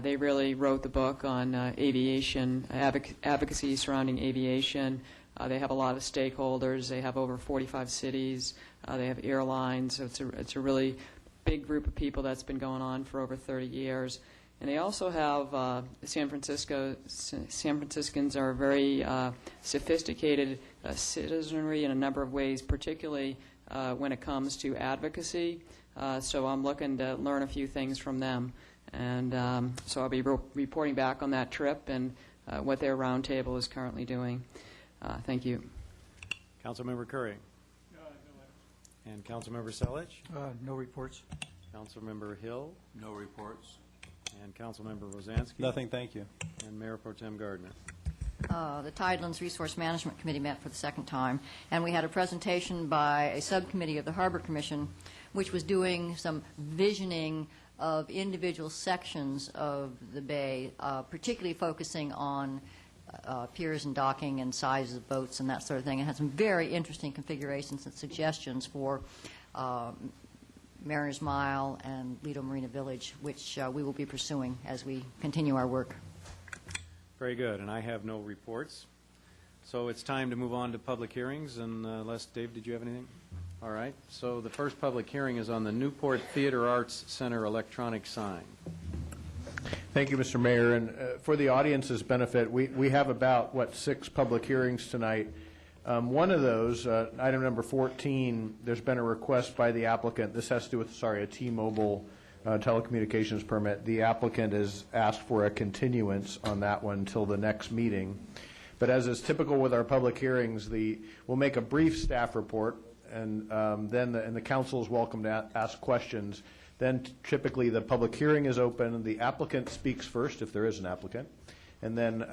They really wrote the book on aviation, advocacy surrounding aviation. They have a lot of stakeholders. They have over 45 cities. They have airlines. So it's a really big group of people that's been going on for over 30 years. And they also have San Franciscans are very sophisticated citizenry in a number of ways, particularly when it comes to advocacy. So I'm looking to learn a few things from them. And so I'll be reporting back on that trip and what their roundtable is currently doing. Thank you. Councilmember Curry. And Councilmember Selich. No reports. Councilmember Hill. No reports. And Councilmember Rosansky. Nothing, thank you. And Mayor Pro Tem Gardner. The Tidelands Resource Management Committee met for the second time, and we had a presentation by a subcommittee of the Harbor Commission, which was doing some visioning of individual sections of the bay, particularly focusing on piers and docking and sizes of boats and that sort of thing. It had some very interesting configurations and suggestions for Mariners Mile and Lido Marina Village, which we will be pursuing as we continue our work. Very good, and I have no reports. So it's time to move on to public hearings, and unless, Dave, did you have anything? All right, so the first public hearing is on the Newport Theater Arts Center electronic sign. Thank you, Mr. Mayor. And for the audience's benefit, we have about, 6 public hearings tonight. One of those, item number 14, there's been a request by the applicant. This has to do with, a T-Mobile telecommunications permit. The applicant has asked for a continuance on that one until the next meeting. But as is typical with our public hearings, we'll make a brief staff report, and then the council is welcome to ask questions. Then typically the public hearing is open. The applicant speaks first, if there is an applicant, and then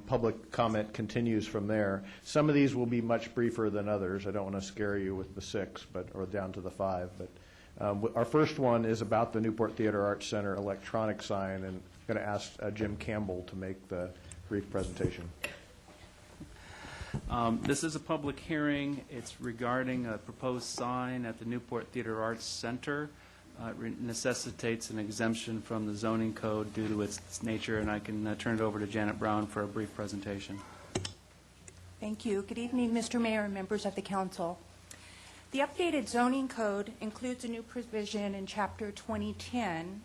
public comment continues from there. Some of these will be much briefer than others. I don't want to scare you with the 6, or down to the 5, but our first one is about the Newport Theater Arts Center electronic sign, and I'm going to ask Jim Campbell to make the brief presentation. This is a public hearing. It's regarding a proposed sign at the Newport Theater Arts Center. It necessitates an exemption from the zoning code due to its nature, and I can turn it over to Janet Brown for a brief presentation. Thank you. Good evening, Mr. Mayor and members of the council. The updated zoning code includes a new provision in Chapter 2010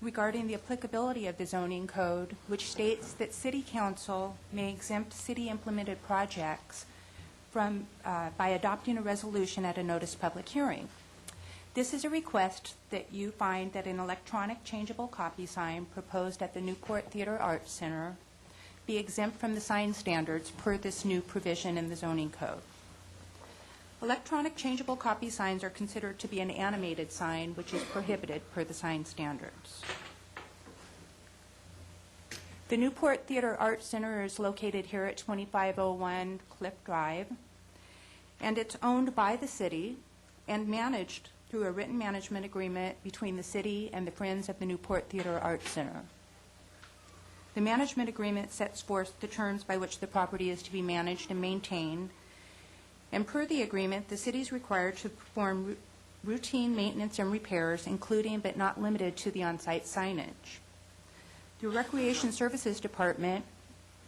regarding the applicability of the zoning code, which states that City Council may exempt city-implemented projects from by adopting a resolution at a notice public hearing. This is a request that you find that an electronic changeable copy sign proposed at the Newport Theater Arts Center be exempt from the sign standards per this new provision in the zoning code. Electronic changeable copy signs are considered to be an animated sign, which is prohibited per the sign standards. The Newport Theater Arts Center is located here at 2501 Cliff Drive, and it's owned by the city and managed through a written management agreement between the city and the Friends of the Newport Theater Arts Center. The management agreement sets forth the terms by which the property is to be managed and maintained, and per the agreement, the city is required to perform routine maintenance and repairs, including but not limited to the on-site signage. The Recreation Services Department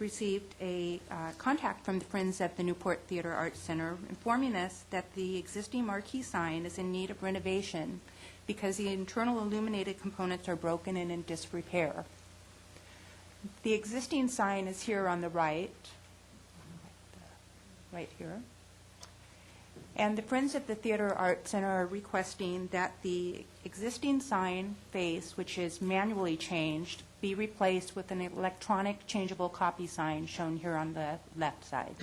received a contact from the Friends of the Newport Theater Arts Center informing us that the existing marquee sign is in need of renovation because the internal illuminated components are broken and in disrepair. The existing sign is here on the right here. And the Friends of the Theater Arts Center are requesting that the existing sign face, which is manually changed, be replaced with an electronic changeable copy sign shown here on the left side.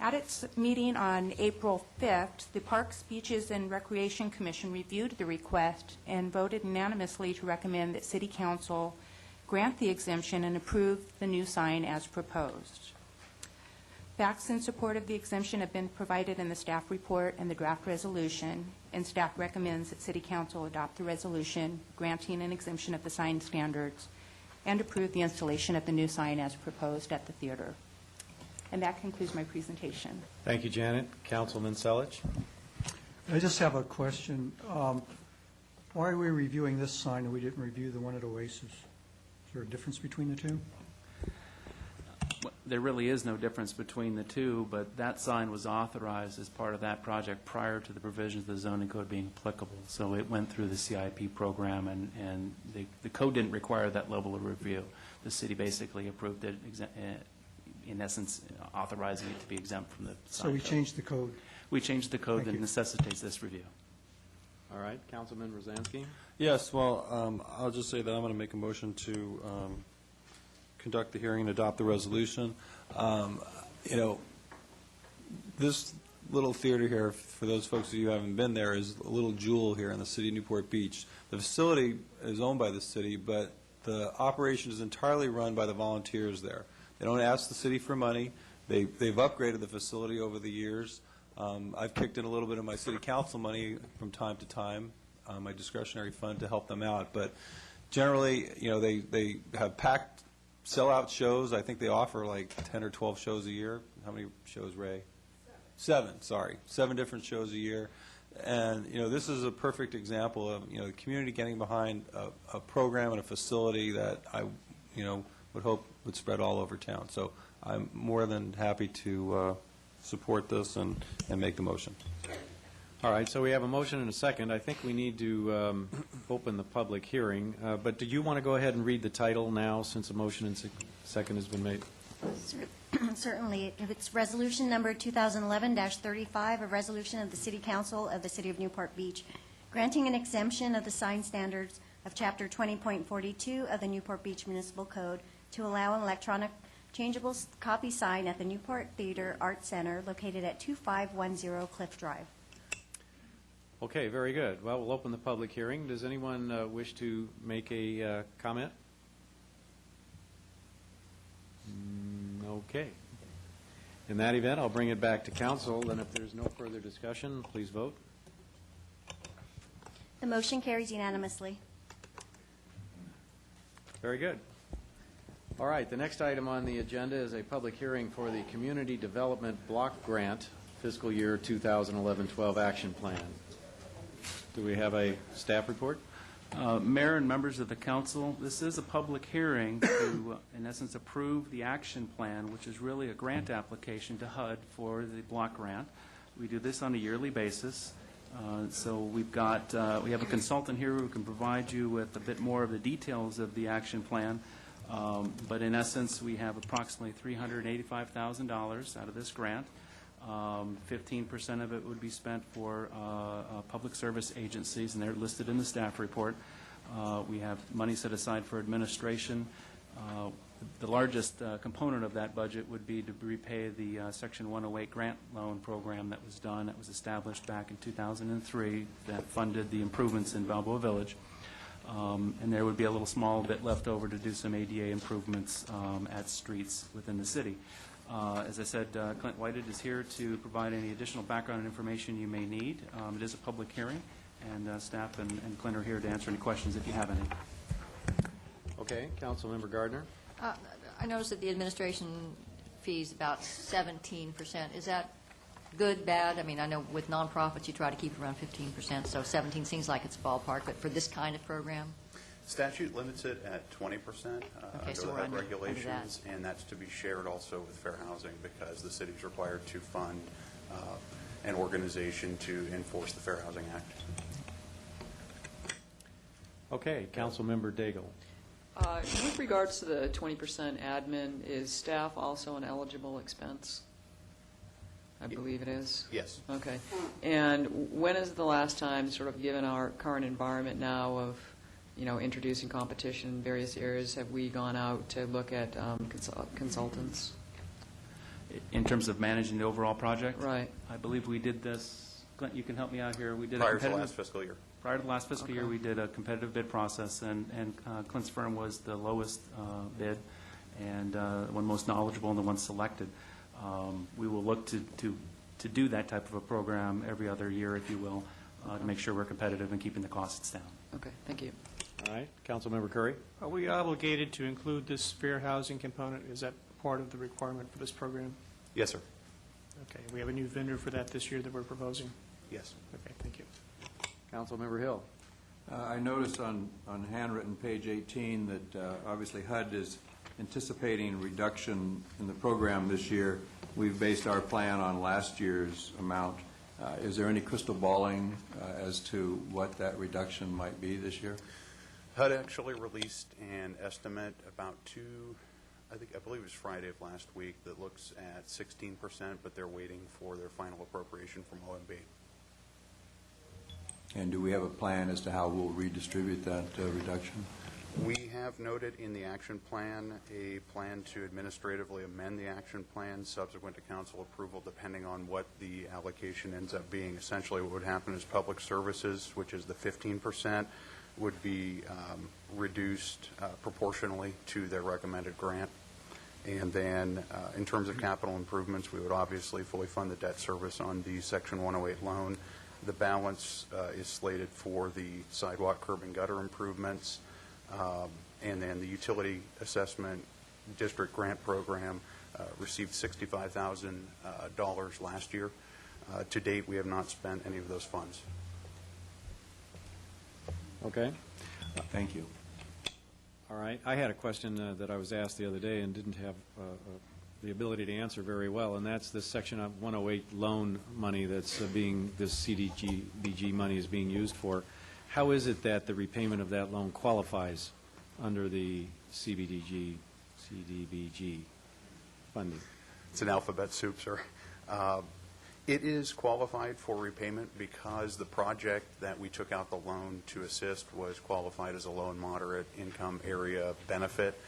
At its meeting on April 5th, the Parks, Beaches, and Recreation Commission reviewed the request and voted unanimously to recommend that City Council grant the exemption and approve the new sign as proposed. Facts in support of the exemption have been provided in the staff report and the draft resolution, and staff recommends that City Council adopt the resolution granting an exemption of the sign standards and approve the installation of the new sign as proposed at the theater. And that concludes my presentation. Thank you, Janet. Councilman Selich. I just have a question. Why are we reviewing this sign and we didn't review the one at OASIS? Is there a difference between the two? There really is no difference between the two, but that sign was authorized as part of that project prior to the provisions of the zoning code being applicable. So it went through the CIP program, and the code didn't require that level of review. The city basically approved it, in essence, authorizing it to be exempt from the sign So we code. changed the code. We changed the code Thank that you. necessitates this review. All right, Councilman Rosansky. Yes, well, I'll just say that I'm going to make a motion to conduct the hearing and adopt the resolution. You know, this little theater here, for those folks of you who haven't been there, is a little jewel here in the city of Newport Beach. The facility is owned by the city, but the operation is entirely run by the volunteers there. They don't ask the city for money. They've upgraded the facility over the years. I've kicked in a little bit of my city council money from time to time, my discretionary fund, to help them out. But generally, you know, they have packed sellout shows. I think they offer like 10 or 12 shows a year. How many shows, Ray? 7, sorry. 7 different shows a year. And, you know, this is a perfect example of, you know, the community getting behind a program and a facility that I, you know, would hope would spread all over town. So I'm more than happy to support this and make the motion. All right, so we have a motion and a second. I think we need to open the public hearing. But do you want to go ahead and read the title now, since a motion and second has been made? Certainly. If it's Resolution Number 2011-35, a resolution of the City Council of the City of Newport Beach granting an exemption of the sign standards of Chapter 20.42 of the Newport Beach Municipal Code to allow an electronic changeable copy sign at the Newport Theater Arts Center located at 2510 Cliff Drive. Okay, very good. Well, we'll open the public hearing. Does anyone wish to make a comment? Okay. In that event, I'll bring it back to council, and if there's no further discussion, please vote. The motion carries unanimously. Very good. All right, the next item on the agenda is a public hearing for the Community Development Block Grant Fiscal Year 2011-12 Action Plan. Do we have a staff report? Mayor and members of the council, this is a public hearing to, in essence, approve the action plan, which is really a grant application to HUD for the block grant. We do this on a yearly basis. So we have a consultant here who can provide you with a bit more of the details of the action plan. But in essence, we have approximately $385,000 out of this grant. 15% of it would be spent for public service agencies, and they're listed in the staff report. We have money set aside for administration. The largest component of that budget would be to repay the Section 108 grant loan program that was established back in 2003 that funded the improvements in Balboa Village. And there would be a little small bit left over to do some ADA improvements at streets within the city. As I said, Clint Whited is here to provide any additional background information you may need. It is a public hearing, and staff and Clint are here to answer any questions if you have any. Okay, Councilmember Gardner. I noticed that the administration fee is about 17%. Is that good, bad? I mean, I know with nonprofits you try to keep it around 15%, so 17 seems like it's ballpark, but for this kind of program? Statute limits it at 20% Okay, so under we're HUD under regulations, and that's to be shared also with fair housing because the city is required to fund an organization to enforce the Fair Housing Act. Okay, Councilmember Daigle. With regards to the 20% admin, is staff also an eligible expense? I believe it is. Yes. Okay. And when is the last time, sort of given our current environment now of, you know, introducing competition in various areas, have we gone out to look at consultants? In terms of managing the overall project? Right. I believe we did this. Clint, you can help me out here. We did Prior to the last fiscal year. Prior to the last fiscal year, we did a competitive bid process, and Clint's firm was the lowest bid and one most knowledgeable and the one selected. We will look to do that type of a program every other year, if you will, to make sure we're competitive and keeping the costs down. Okay, thank you. All right, Councilmember Curry. Are we obligated to include this fair housing component? Is that part of the requirement for this program? Yes, sir. Okay, we have a new vendor for that this year that we're proposing? Yes. Okay, thank you. Councilmember Hill. I noticed on handwritten page 18 that obviously HUD is anticipating reduction in the program this year. We've based our plan on last year's amount. Is there any crystal balling as to what that reduction might be this year? HUD actually released an estimate about I believe it was Friday of last week, that looks at 16%, but they're waiting for their final appropriation from OMB. And do we have a plan as to how we'll redistribute that reduction? We have noted in the action plan a plan to administratively amend the action plan subsequent to council approval, depending on what the allocation ends up being. Essentially, what would happen is public services, which is the 15%, would be reduced proportionally to their recommended grant. And then in terms of capital improvements, we would obviously fully fund the debt service on the Section 108 loan. The balance is slated for the sidewalk, curb, and gutter improvements. And then the utility assessment district grant program received $65,000 last year. To date, we have not spent any of those funds. Okay. Thank you. All right. I had a question that I was asked the other day and didn't have the ability to answer very well, and that's this Section 108 loan money that's this CDBG money is being used for. How is it that the repayment of that loan qualifies under the CDBG funding? It's an alphabet soup, sir. It is qualified for repayment because the project that we took out the loan to assist was qualified as a low and moderate income area benefit.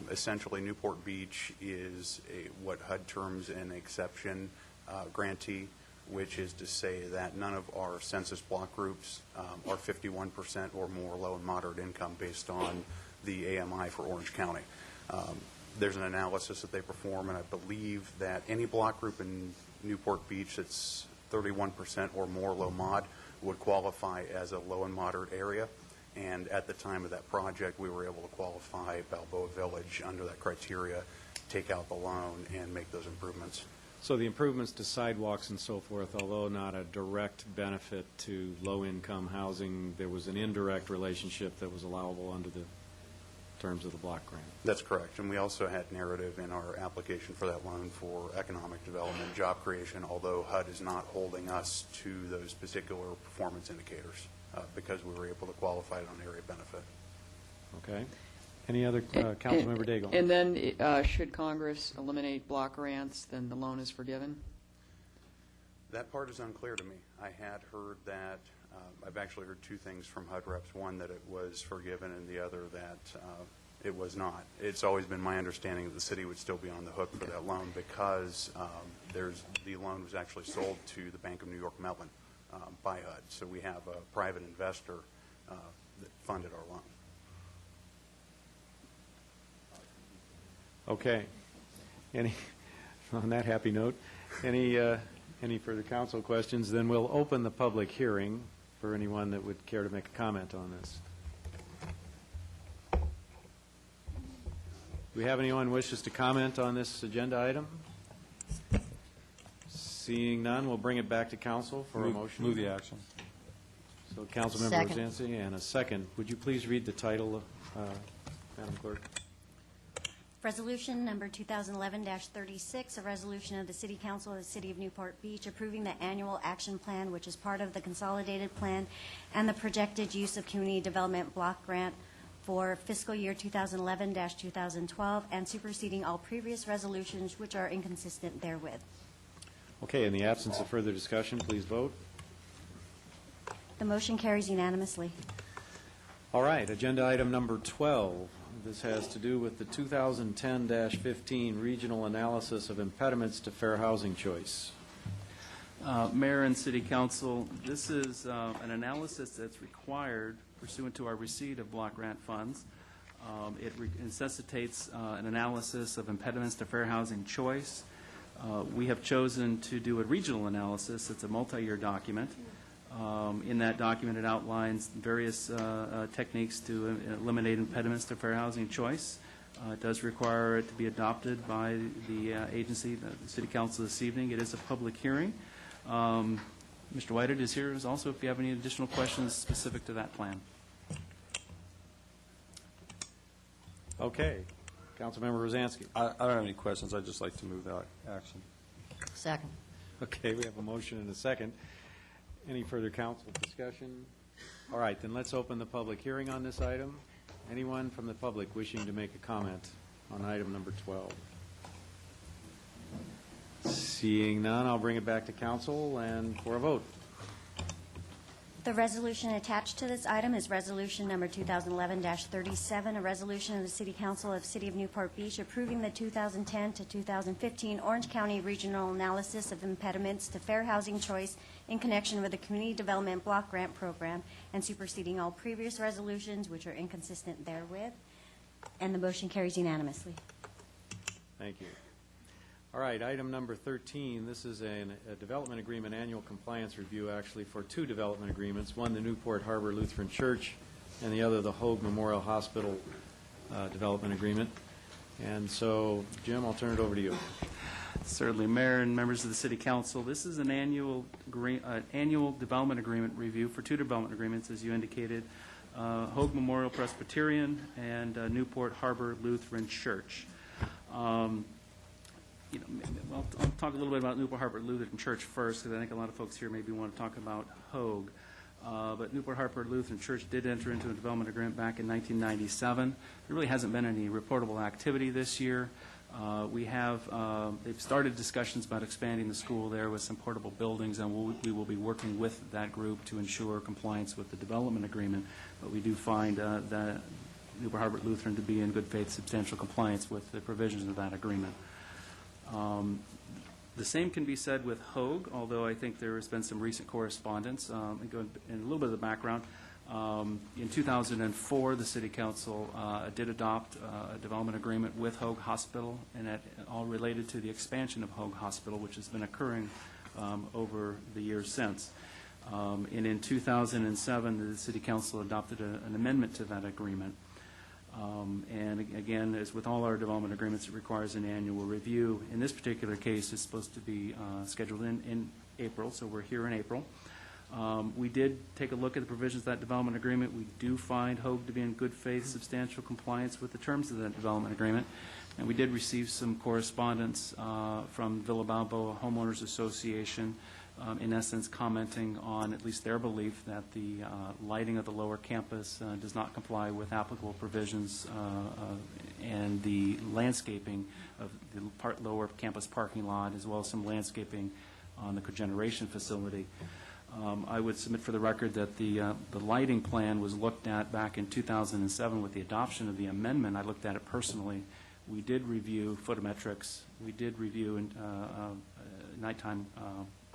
Essentially, Newport Beach is what HUD terms an exception grantee, which is to say that none of our census block groups are 51% or more low and moderate income based on the AMI for Orange County. There's an analysis that they perform, and I believe that any block group in Newport Beach that's 31% or more low mod would qualify as a low and moderate area. And at the time of that project, we were able to qualify Balboa Village under that criteria, take out the loan, and make those improvements. So the improvements to sidewalks and so forth, although not a direct benefit to low-income housing, there was an indirect relationship that was allowable under the terms of the block grant. That's correct. And we also had narrative in our application for that loan for economic development, job creation, although HUD is not holding us to those particular performance indicators because we were able to qualify it on area benefit. Okay. Any other, Councilmember Daigle? And then should Congress eliminate block grants, then the loan is forgiven? That part is unclear to me. I had heard that, I've actually heard two things from HUD reps, one that it was forgiven and the other that it was not. It's always been my understanding that the city would still be on the hook for that loan because the loan was actually sold to the Bank of New York Mellon by HUD. So we have a private investor that funded our loan. Okay. On that happy note, any further council questions? Then we'll open the public hearing for anyone that would care to make a comment on this. Do we have anyone who wishes to comment on this agenda item? Seeing none, we'll bring it back to council for a motion. Move the action. So Councilmember Rosanzi, and a second. Would you please read the title, Madam Clerk? Resolution number 2011-36, a resolution of the City Council of the City of Newport Beach approving the annual action plan, which is part of the consolidated plan, and the projected use of community development block grant for fiscal year 2011-2012, and superseding all previous resolutions which are inconsistent therewith. Okay, in the absence of further discussion, please vote. The motion carries unanimously. All right, agenda item number 12. This has to do with the 2010-15 regional analysis of impediments to fair housing choice. Mayor and City Council, this is an analysis that's required pursuant to our receipt of block grant funds. It necessitates an analysis of impediments to fair housing choice. We have chosen to do a regional analysis. It's a multi-year document. In that document, it outlines various techniques to eliminate impediments to fair housing choice. It does require it to be adopted by the agency, the City Council this evening. It is a public hearing. Mr. Whited is here also if you have any additional questions specific to that plan. Okay. Councilmember Rosanski. I don't have any questions. I'd just like to move that action. Second. Okay, we have a motion and a second. Any further council discussion? All right, then let's open the public hearing on this item. Anyone from the public wishing to make a comment on item number 12? Seeing none, I'll bring it back to council and for a vote. The resolution attached to this item is Resolution Number 2011-37, a resolution of the City Council of City of Newport Beach approving the 2010 to 2015 Orange County Regional Analysis of Impediments to Fair Housing Choice in connection with the Community Development Block Grant Program and superseding all previous resolutions which are inconsistent therewith. And the motion carries unanimously. Thank you. All right, item number 13, this is a development agreement annual compliance review, actually, for two development agreements, one the Newport Harbor Lutheran Church and the other the Hoag Memorial Hospital development agreement. And so, Jim, I'll turn it over to you. Certainly, Mayor and members of the City Council, this is an annual development agreement review for two development agreements, as you indicated, Hoag Memorial Presbyterian and Newport Harbor Lutheran Church. Well, I'll talk a little bit about Newport Harbor Lutheran Church first, because I think a lot of folks here maybe want to talk about Hoag. But Newport Harbor Lutheran Church did enter into a development agreement back in 1997. There really hasn't been any reportable activity this year. They've started discussions about expanding the school there with some portable buildings, and we will be working with that group to ensure compliance with the development agreement. But we do find that Newport Harbor Lutheran to be in good faith substantial compliance with the provisions of that agreement. The same can be said with Hoag, although I think there has been some recent correspondence. Go in a little bit of the background. In 2004, the City Council did adopt a development agreement with Hoag Hospital, and that all related to the expansion of Hoag Hospital, which has been occurring over the years since. And in 2007, the City Council adopted an amendment to that agreement. And again, as with all our development agreements, it requires an annual review. In this particular case, it's supposed to be scheduled in April, so we're here in April. We did take a look at the provisions of that development agreement. We do find Hoag to be in good faith, substantial compliance with the terms of that development agreement. And we did receive some correspondence from Himebaugh Homeowners Association, in essence commenting on at least their belief that the lighting of the lower campus does not comply with applicable provisions and the landscaping of the lower campus parking lot, as well as some landscaping on the cogeneration facility. I would submit for the record that the lighting plan was looked at back in 2007 with the adoption of the amendment. I looked at it personally. We did review photometrics. We did review nighttime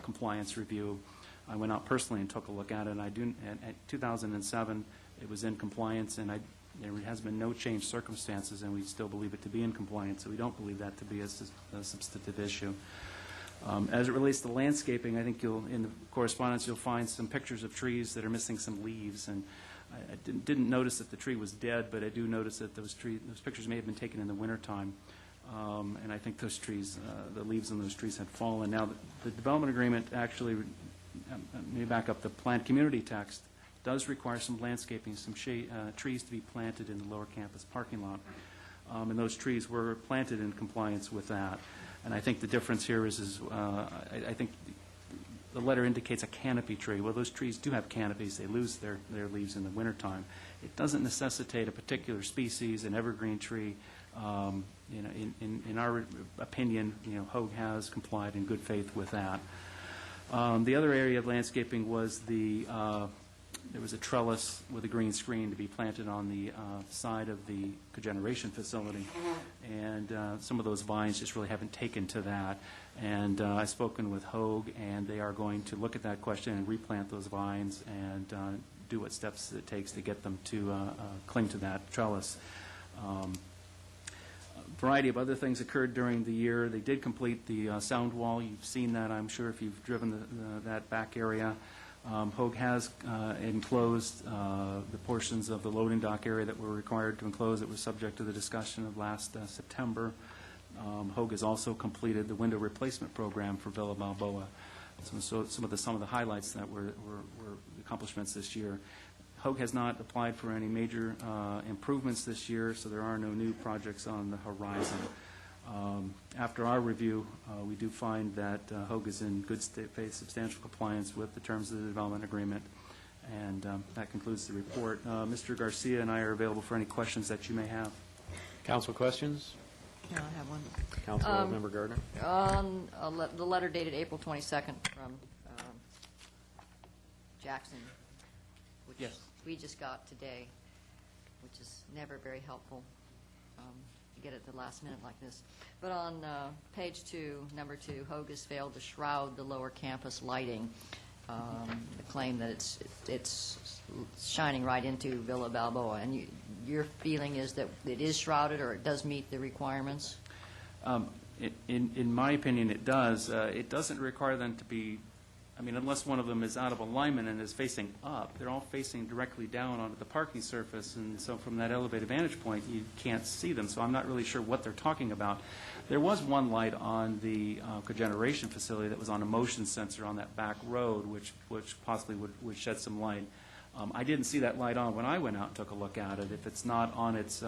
compliance review. I went out personally and took a look at it, and at 2007, it was in compliance, and there has been no changed circumstances, and we still believe it to be in compliance, so we don't believe that to be a substantive issue. As it relates to landscaping, I think in the correspondence you'll find some pictures of trees that are missing some leaves, and I didn't notice that the tree was dead, but I do notice that those pictures may have been taken in the wintertime. And I think those trees, the leaves on those trees had fallen. Now, the development agreement actually, let me back up, the planned community text does require some landscaping, some trees to be planted in the lower campus parking lot. And those trees were planted in compliance with that. And I think the difference here is I think the letter indicates a canopy tree. Well, those trees do have canopies. They lose their leaves in the wintertime. It doesn't necessitate a particular species, an evergreen tree. In our opinion, Hoag has complied in good faith with that. The other area of landscaping was there was a trellis with a green screen to be planted on the side of the cogeneration facility, and some of those vines just really haven't taken to that. And I've spoken with Hoag, and they are going to look at that question and replant those vines and do what steps it takes to get them to cling to that trellis. A variety of other things occurred during the year. They did complete the sound wall. You've seen that, I'm sure, if you've driven that back area. Hoag has enclosed the portions of the loading dock area that were required to enclose. It was subject to the discussion of last September. Hoag has also completed the window replacement program for Himebaugh. So some of the highlights that were accomplishments this year. Hoag has not applied for any major improvements this year, so there are no new projects on the horizon. After our review, we do find that Hoag is in good faith, substantial compliance with the terms of the development agreement, and that concludes the report. Mr. Garcia and I are available for any questions that you may have. Council questions? No, I have one. Councilmember Gardner? On the letter dated April 22nd from Jackson Yes. we just got today, which is never very helpful to get at the last minute like this. But on page 2, number 2, Hogue has failed to shroud the lower campus lighting. The claim that it's shining right into Villa Balboa. And your feeling is that it is shrouded or it does meet the requirements? In my opinion, it does. It doesn't require them to be, I mean, unless one of them is out of alignment and is facing up, they're all facing directly down onto the parking surface, and so from that elevated vantage point, you can't see them, so I'm not really sure what they're talking about. There was one light on the cogeneration facility that was on a motion sensor on that back road, which possibly would shed some light. I didn't see that light on when I went out and took a look at it. If it's not on its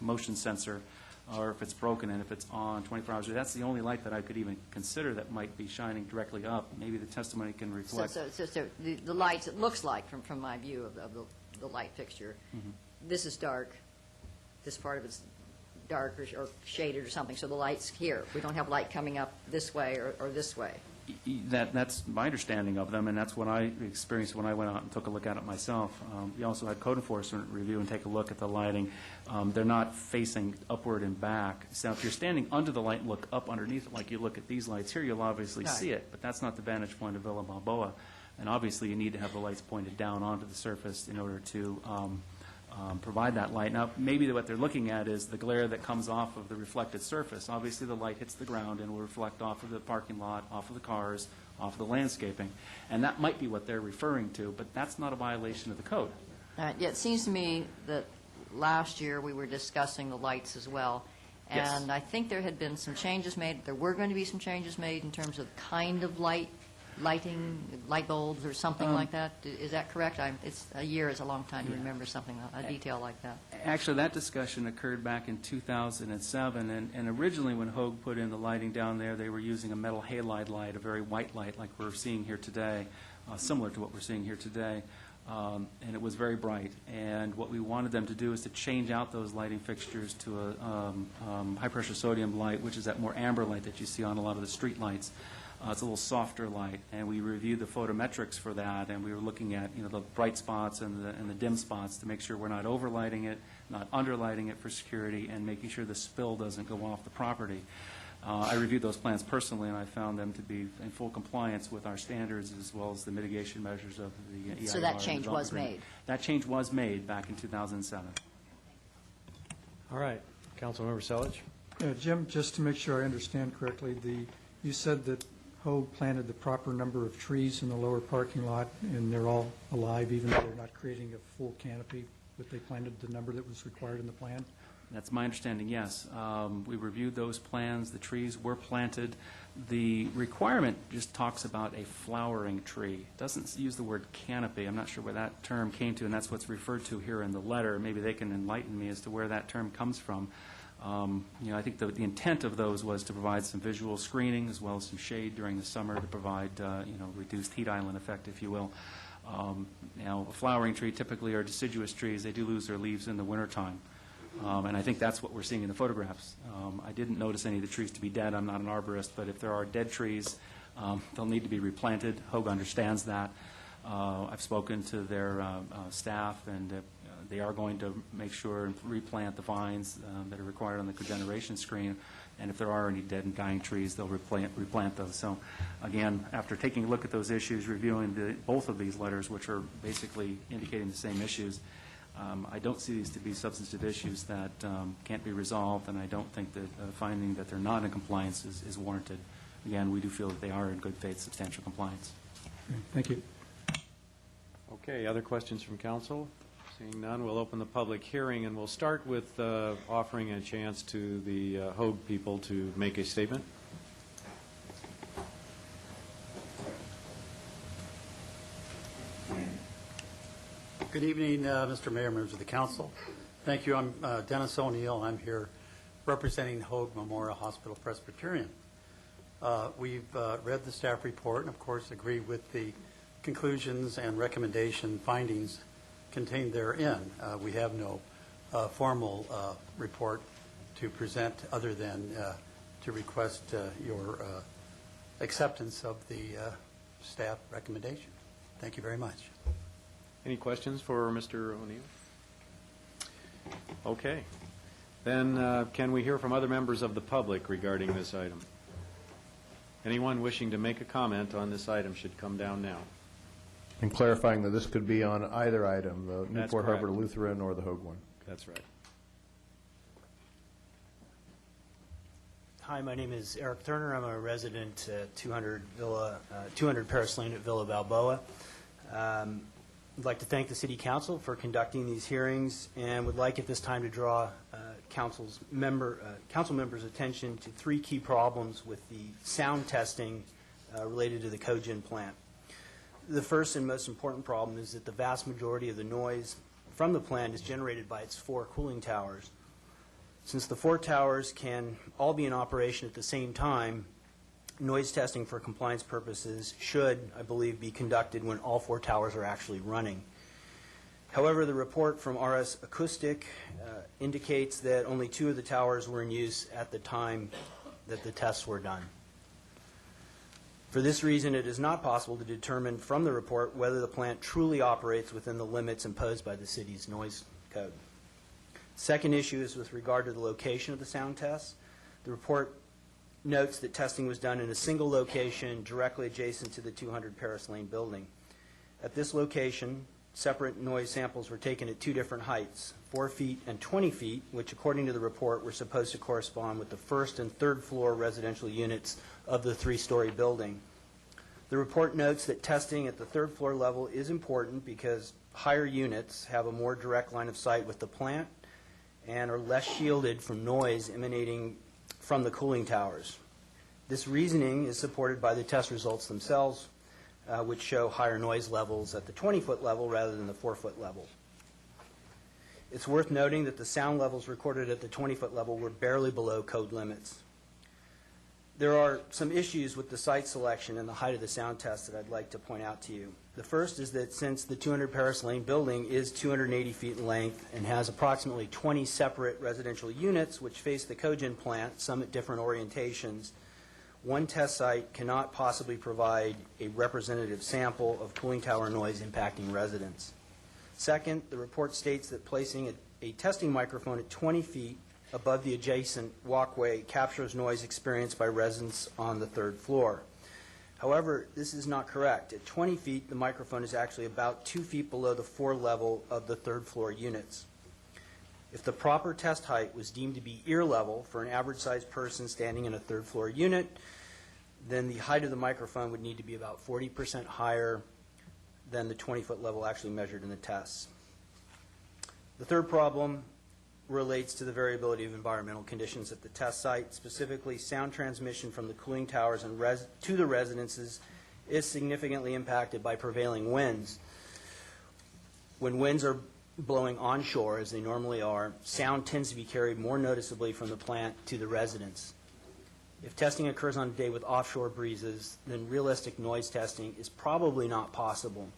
motion sensor, or if it's broken, and if it's on 24 hours a day, that's the only light that I could even consider that might be shining directly up. Maybe the testimony can reflect. So the lights, it looks like, from my view of the light fixture, this is dark, this part of it's dark or shaded or something, so the light's here. We don't have light coming up this way or this way. That's my understanding of them, and that's what I experienced when I went out and took a look at it myself. We also had code enforcement review and take a look at the lighting. They're not facing upward and back. So if you're standing under the light and look up underneath it like you look at these lights here, you'll obviously see it, but that's not the vantage point of Villa Balboa. And obviously you need to have the lights pointed down onto the surface in order to provide that light. Now, maybe what they're looking at is the glare that comes off of the reflected surface. Obviously, the light hits the ground and will reflect off of the parking lot, off of the cars, off of the landscaping. And that might be what they're referring to, but that's not a violation of the code. Yeah, it seems to me that last year we were discussing the lights as well. And Yes. I think there had been some changes made. There were going to be some changes made in terms of kind of lighting, light bulbs or something like that. Is that correct? It's a year is a long time to remember something, a detail like that. Actually, that discussion occurred back in 2007, and originally when Hogue put in the lighting down there, they were using a metal halide light, a very white light like we're seeing here today, similar to what we're seeing here today, and it was very bright. And what we wanted them to do is to change out those lighting fixtures to a high-pressure sodium light, which is that more amber light that you see on a lot of the street lights. It's a little softer light, and we reviewed the photometrics for that, and we were looking at the bright spots and the dim spots to make sure we're not overlighting it, not underlighting it for security, and making sure the spill doesn't go off the property. I reviewed those plans personally, and I found them to be in full compliance with our standards as well as the mitigation measures of the EIR. So that change was made? That change was made back in 2007. All right. Councilmember Selich? Jim, just to make sure I understand correctly, you said that Hogue planted the proper number of trees in the lower parking lot, and they're all alive, even though they're not creating a full canopy, but they planted the number that was required in the plan? That's my understanding, yes. We reviewed those plans. The trees were planted. The requirement just talks about a flowering tree. It doesn't use the word canopy. I'm not sure where that term came to, and that's what's referred to here in the letter. Maybe they can enlighten me as to where that term comes from. I think the intent of those was to provide some visual screening as well as some shade during the summer to provide, reduced heat island effect, if you will. Now, a flowering tree typically are deciduous trees. They do lose their leaves in the wintertime. And I think that's what we're seeing in the photographs. I didn't notice any of the trees to be dead. I'm not an arborist, but if there are dead trees, they'll need to be replanted. Hogue understands that. I've spoken to their staff, and they are going to make sure and replant the vines that are required on the cogeneration screen. And if there are any dead and dying trees, they'll replant those. So, again, after taking a look at those issues, reviewing both of these letters, which are basically indicating the same issues, I don't see these to be substantive issues that can't be resolved, and I don't think that finding that they're not in compliance is warranted. Again, we do feel that they are in good faith substantial compliance. Okay, thank you. Okay, other questions from council? Seeing none, we'll open the public hearing, and we'll start with offering a chance to the Hogue people to make a statement. Good evening, Mr. Mayor, members of the council. Thank you. I'm Dennis O'Neill. I'm here representing Hogue Memorial Hospital Presbyterian. We've read the staff report and, of course, agree with the conclusions and recommendation findings contained therein. We have no formal report to present other than to request your acceptance of the staff recommendation. Thank you very much. Any questions for Mr. O'Neill? Okay. Then can we hear from other members of the public regarding this item? Anyone wishing to make a comment on this item should come down now. And clarifying that this could be on either item, the That's Newport correct. Harbor Lutheran or the Hoag one. That's right. Hi, my name is Eric Turner. I'm a resident at 200 Paris Lane at Villa Balboa. I'd like to thank the City Council for conducting these hearings and would like at this time to draw council members' attention to three key problems with the sound testing related to the cogen plant. The first and most important problem is that the vast majority of the noise from the plant is generated by its 4 cooling towers. Since the 4 towers can all be in operation at the same time, noise testing for compliance purposes should, I believe, be conducted when all 4 towers are actually running. However, the report from RS Acoustic indicates that only 2 of the towers were in use at the time that the tests were done. For this reason, it is not possible to determine from the report whether the plant truly operates within the limits imposed by the city's noise code. Second issue is with regard to the location of the sound tests. The report notes that testing was done in a single location directly adjacent to the 200 Paris Lane building. At this location, separate noise samples were taken at 2 different heights, 4 feet and 20 feet, which according to the report were supposed to correspond with the 1st and 3rd floor residential units of the 3-story building. The report notes that testing at the 3rd floor level is important because higher units have a more direct line of sight with the plant and are less shielded from noise emanating from the cooling towers. This reasoning is supported by the test results themselves, which show higher noise levels at the 20-foot level rather than the 4-foot level. It's worth noting that the sound levels recorded at the 20-foot level were barely below code limits. There are some issues with the site selection and the height of the sound test that I'd like to point out to you. The first is that since the 200 Paris Lane building is 280 feet in length and has approximately 20 separate residential units which face the cogen plant, some at different orientations, one test site cannot possibly provide a representative sample of cooling tower noise impacting residents. Second, the report states that placing a testing microphone at 20 feet above the adjacent walkway captures noise experienced by residents on the 3rd floor. However, this is not correct. At 20 feet, the microphone is actually about 2 feet below the floor level of the 3rd floor units. If the proper test height was deemed to be ear level for an average-sized person standing in a 3rd floor unit, then the height of the microphone would need to be about 40% higher than the 20-foot level actually measured in the tests. The third problem relates to the variability of environmental conditions at the test site. Specifically, sound transmission from the cooling towers and to the residences is significantly impacted by prevailing winds. When winds are blowing onshore, as they normally are, sound tends to be carried more noticeably from the plant to the residents. If testing occurs on a day with offshore breezes, then realistic noise testing is probably not possible.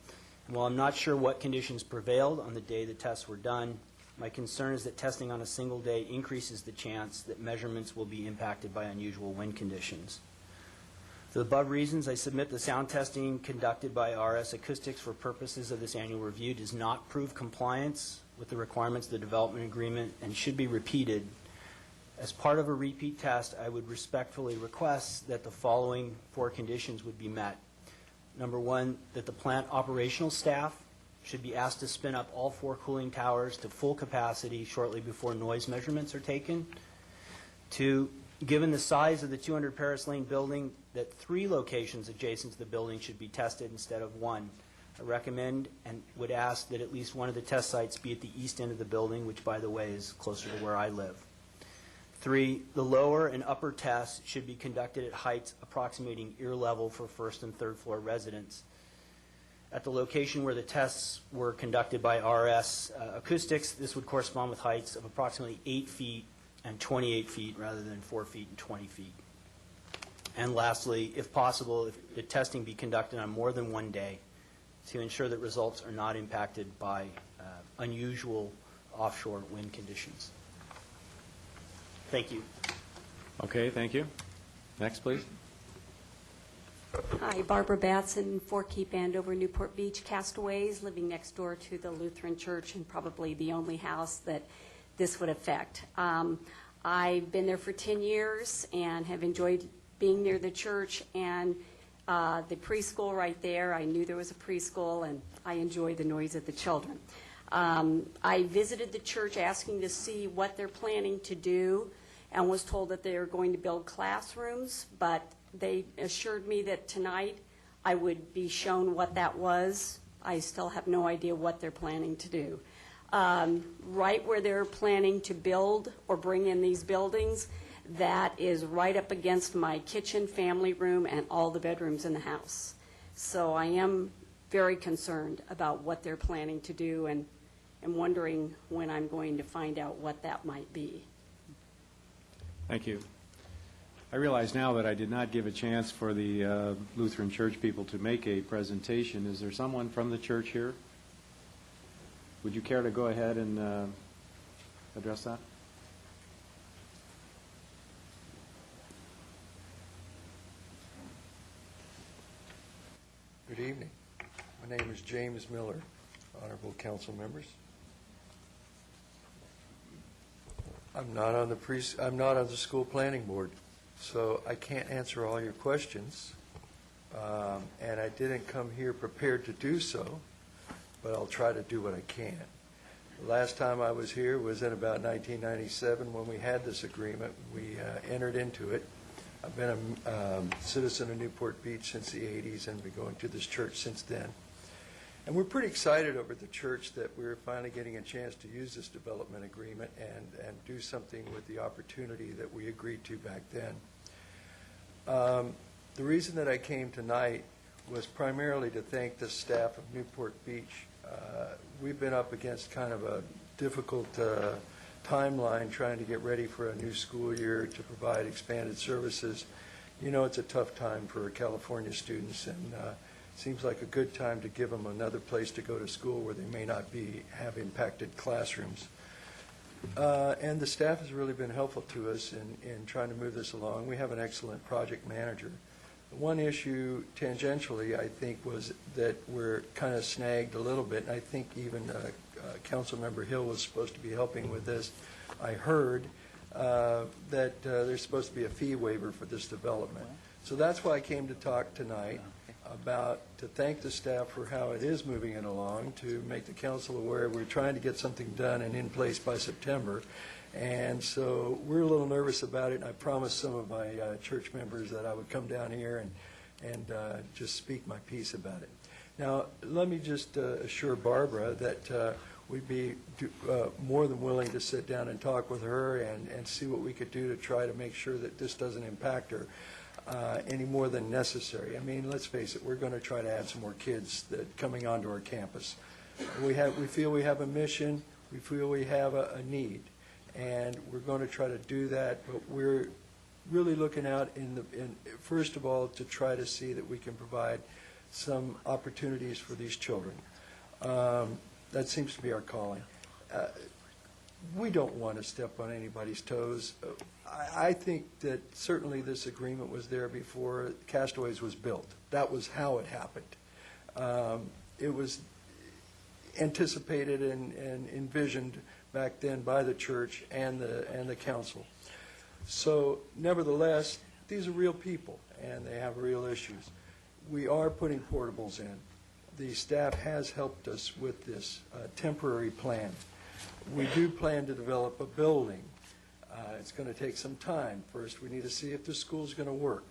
And while I'm not sure what conditions prevailed on the day the tests were done, my concern is that testing on a single day increases the chance that measurements will be impacted by unusual wind conditions. For the above reasons, I submit the sound testing conducted by RS Acoustics for purposes of this annual review does not prove compliance with the requirements of the development agreement and should be repeated. As part of a repeat test, I would respectfully request that the following 4 conditions would be met. Number 1, that the plant operational staff should be asked to spin up all 4 cooling towers to full capacity shortly before noise measurements are taken. 2, given the size of the 200 Paris Lane building, that 3 locations adjacent to the building should be tested instead of 1. I recommend and would ask that at least one of the test sites be at the east end of the building, which, by the way, is closer to where I live. 3, the lower and upper tests should be conducted at heights approximating ear level for 1st and 3rd floor residents. At the location where the tests were conducted by RS Acoustics, this would correspond with heights of approximately 8 feet and 28 feet rather than 4 feet and 20 feet. And lastly, if possible, if the testing be conducted on more than one day to ensure that results are not impacted by unusual offshore wind conditions. Thank you. Okay, thank you. Next, please. Hi, Barbara Batson, Forekeep Andover, Newport Beach, Castaways, living next door to the Lutheran Church and probably the only house that this would affect. I've been there for 10 years and have enjoyed being near the church and the preschool right there. I knew there was a preschool, and I enjoy the noise of the children. I visited the church asking to see what they're planning to do and was told that they are going to build classrooms, but they assured me that tonight I would be shown what that was. I still have no idea what they're planning to do. Right where they're planning to build or bring in these buildings, that is right up against my kitchen, family room, and all the bedrooms in the house. So I am very concerned about what they're planning to do and am wondering when I'm going to find out what that might be. Thank you. I realize now that I did not give a chance for the Lutheran Church people to make a presentation. Is there someone from the church here? Would you care to go ahead and address that? Good evening. My name is James Miller, honorable council members. I'm not on the school planning board, so I can't answer all your questions. And I didn't come here prepared to do so, but I'll try to do what I can. The last time I was here was in about 1997 when we had this agreement. We entered into it. I've been a citizen of Newport Beach since the 80s and been going to this church since then. And we're pretty excited over the church that we're finally getting a chance to use this development agreement and do something with the opportunity that we agreed to back then. The reason that I came tonight was primarily to thank the staff of Newport Beach. We've been up against kind of a difficult timeline trying to get ready for a new school year to provide expanded services. You know, it's a tough time for California students, and seems like a good time to give them another place to go to school where they may not have impacted classrooms. And the staff has really been helpful to us in trying to move this along. We have an excellent project manager. One issue tangentially, I think, was that we're kind of snagged a little bit, and I think even Councilmember Hill was supposed to be helping with this. I heard that there's supposed to be a fee waiver for this development. So that's why I came to talk tonight to thank the staff for how it is moving it along, to make the council aware we're trying to get something done and in place by September. And so we're a little nervous about it, and I promised some of my church members that I would come down here and just speak my piece about it. Now, let me just assure Barbara that we'd be more than willing to sit down and talk with her and see what we could do to try to make sure that this doesn't impact her any more than necessary. I mean, let's face it, we're going to try to add some more kids coming onto our campus. We feel we have a mission, we feel we have a need, and we're going to try to do that, but we're really looking out first of all to try to see that we can provide some opportunities for these children. That seems to be our calling. We don't want to step on anybody's toes. I think that certainly this agreement was there before Castaways was built. That was how it happened. It was anticipated and envisioned back then by the church and the council. So nevertheless, these are real people, and they have real issues. We are putting portables in. The staff has helped us with this temporary plan. We do plan to develop a building. It's going to take some time. First, we need to see if the school's going to work.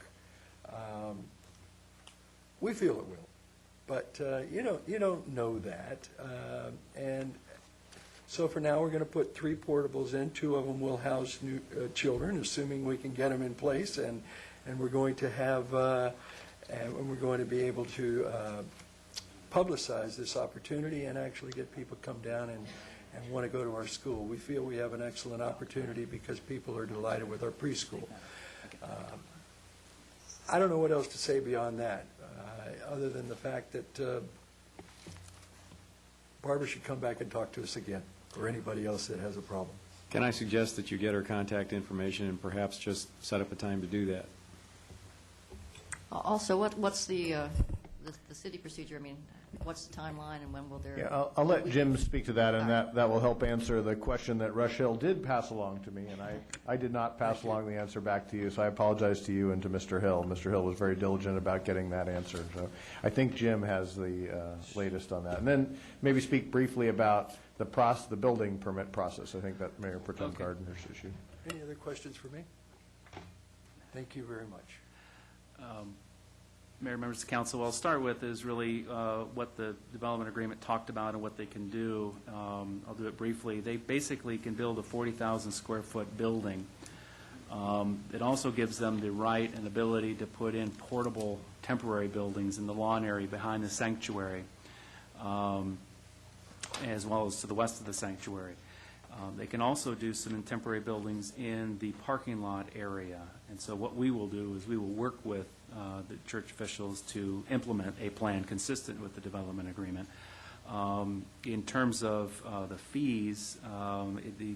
We feel it will, but you don't know that. And so for now, we're going to put 3 portables in. 2 of them will house new children, assuming we can get them in place, and we're going to have and we're going to be able to publicize this opportunity and actually get people to come down and want to go to our school. We feel we have an excellent opportunity because people are delighted with our preschool. I don't know what else to say beyond that, other than the fact that Barbara should come back and talk to us again, or anybody else that has a problem. Can I suggest that you get her contact information and perhaps just set up a time to do that? Also, what's the city procedure? I mean, what's the timeline, and when will there? Yeah, I'll let Jim speak to that, and that will help answer the question that Rush Hill did pass along to me, and I did not pass along the answer back to you, so I apologize to you and to Mr. Hill. Mr. Hill was very diligent about getting that answer. So I think Jim has the latest on that. And then maybe speak briefly about the building permit process. I think that Mayor Pro Tem Gardner's issue. Any other questions for me? Thank you very much. Mayor, members of the council, what I'll start with is really what the development agreement talked about and what they can do. I'll do it briefly. They basically can build a 40,000 square foot building. It also gives them the right and ability to put in portable temporary buildings in the lawn area behind the sanctuary, as well as to the west of the sanctuary. They can also do some temporary buildings in the parking lot area. And so what we will do is we will work with the church officials to implement a plan consistent with the development agreement. In terms of the fees, the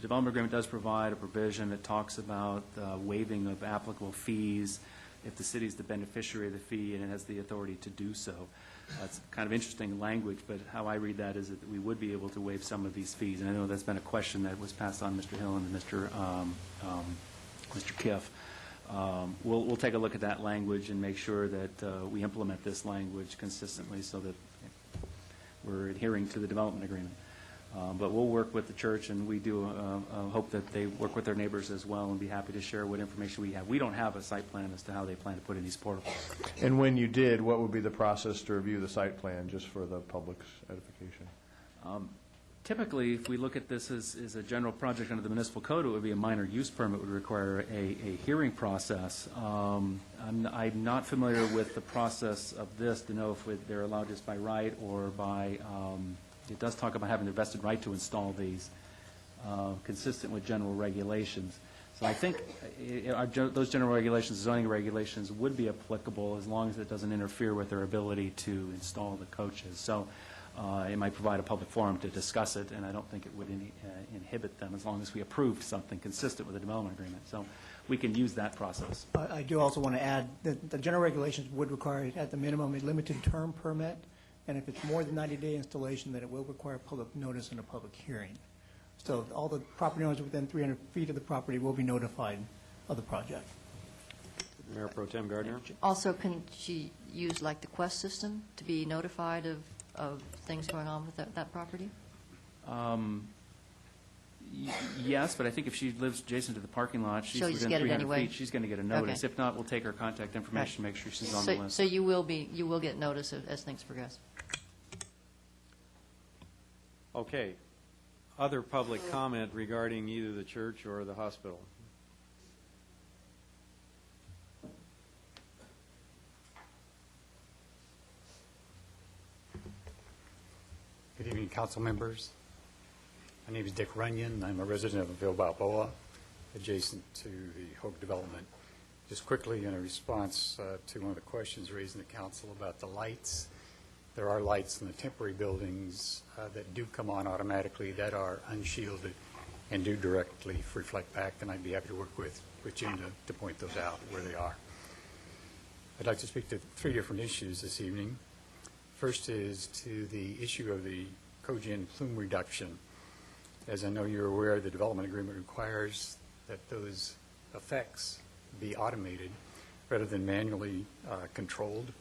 development agreement does provide a provision that talks about waiving of applicable fees if the city is the beneficiary of the fee and it has the authority to do so. That's kind of interesting language, but how I read that is that we would be able to waive some of these fees. And I know that's been a question that was passed on Mr. Hill and Mr. Kiff. We'll take a look at that language and make sure that we implement this language consistently so that we're adhering to the development agreement. But we'll work with the church, and we do hope that they work with their neighbors as well and be happy to share what information we have. We don't have a site plan as to how they plan to put in these portables. And when you did, what would be the process to review the site plan, just for the public's edification? Typically, if we look at this as a general project under the municipal code, it would be a minor use permit, would require a hearing process. I'm not familiar with the process of this to know if they're allowed just by right or by, it does talk about having the vested right to install these, consistent with general regulations. So I think those general regulations, zoning regulations, would be applicable as long as it doesn't interfere with their ability to install the coaches. So it might provide a public forum to discuss it, and I don't think it would inhibit them as long as we approved something consistent with the development agreement. So we can use that process. I do also want to add that the general regulations would require, at the minimum, a limited term permit, and if it's more than 90-day installation, then it will require public notice and a public hearing. So all the property owners within 300 feet of the property will be notified of the project. Mayor Pro Tem Gardner? Also, can she use like the Quest system to be notified of things going on with that property? Yes, but I think if she lives adjacent to the parking lot, she's So you within get it 300 anyway? feet, she's going to get a notice. Okay. If not, we'll take her contact information, make sure she's on the list. So you will get notice as things progress. Okay. Other public comment regarding either the church or the hospital? Good evening, council members. My name is Dick Runyon. I'm a resident of Himebaugh, adjacent to the Hogue development. Just quickly, in a response to one of the questions raised in the council about the lights, there are lights in the temporary buildings that do come on automatically that are unshielded and do directly reflect back, and I'd be happy to work with Jim to point those out where they are. I'd like to speak to three different issues this evening. First is to the issue of the cogen plume reduction. As I know you're aware, the development agreement requires that those effects be automated rather than manually controlled,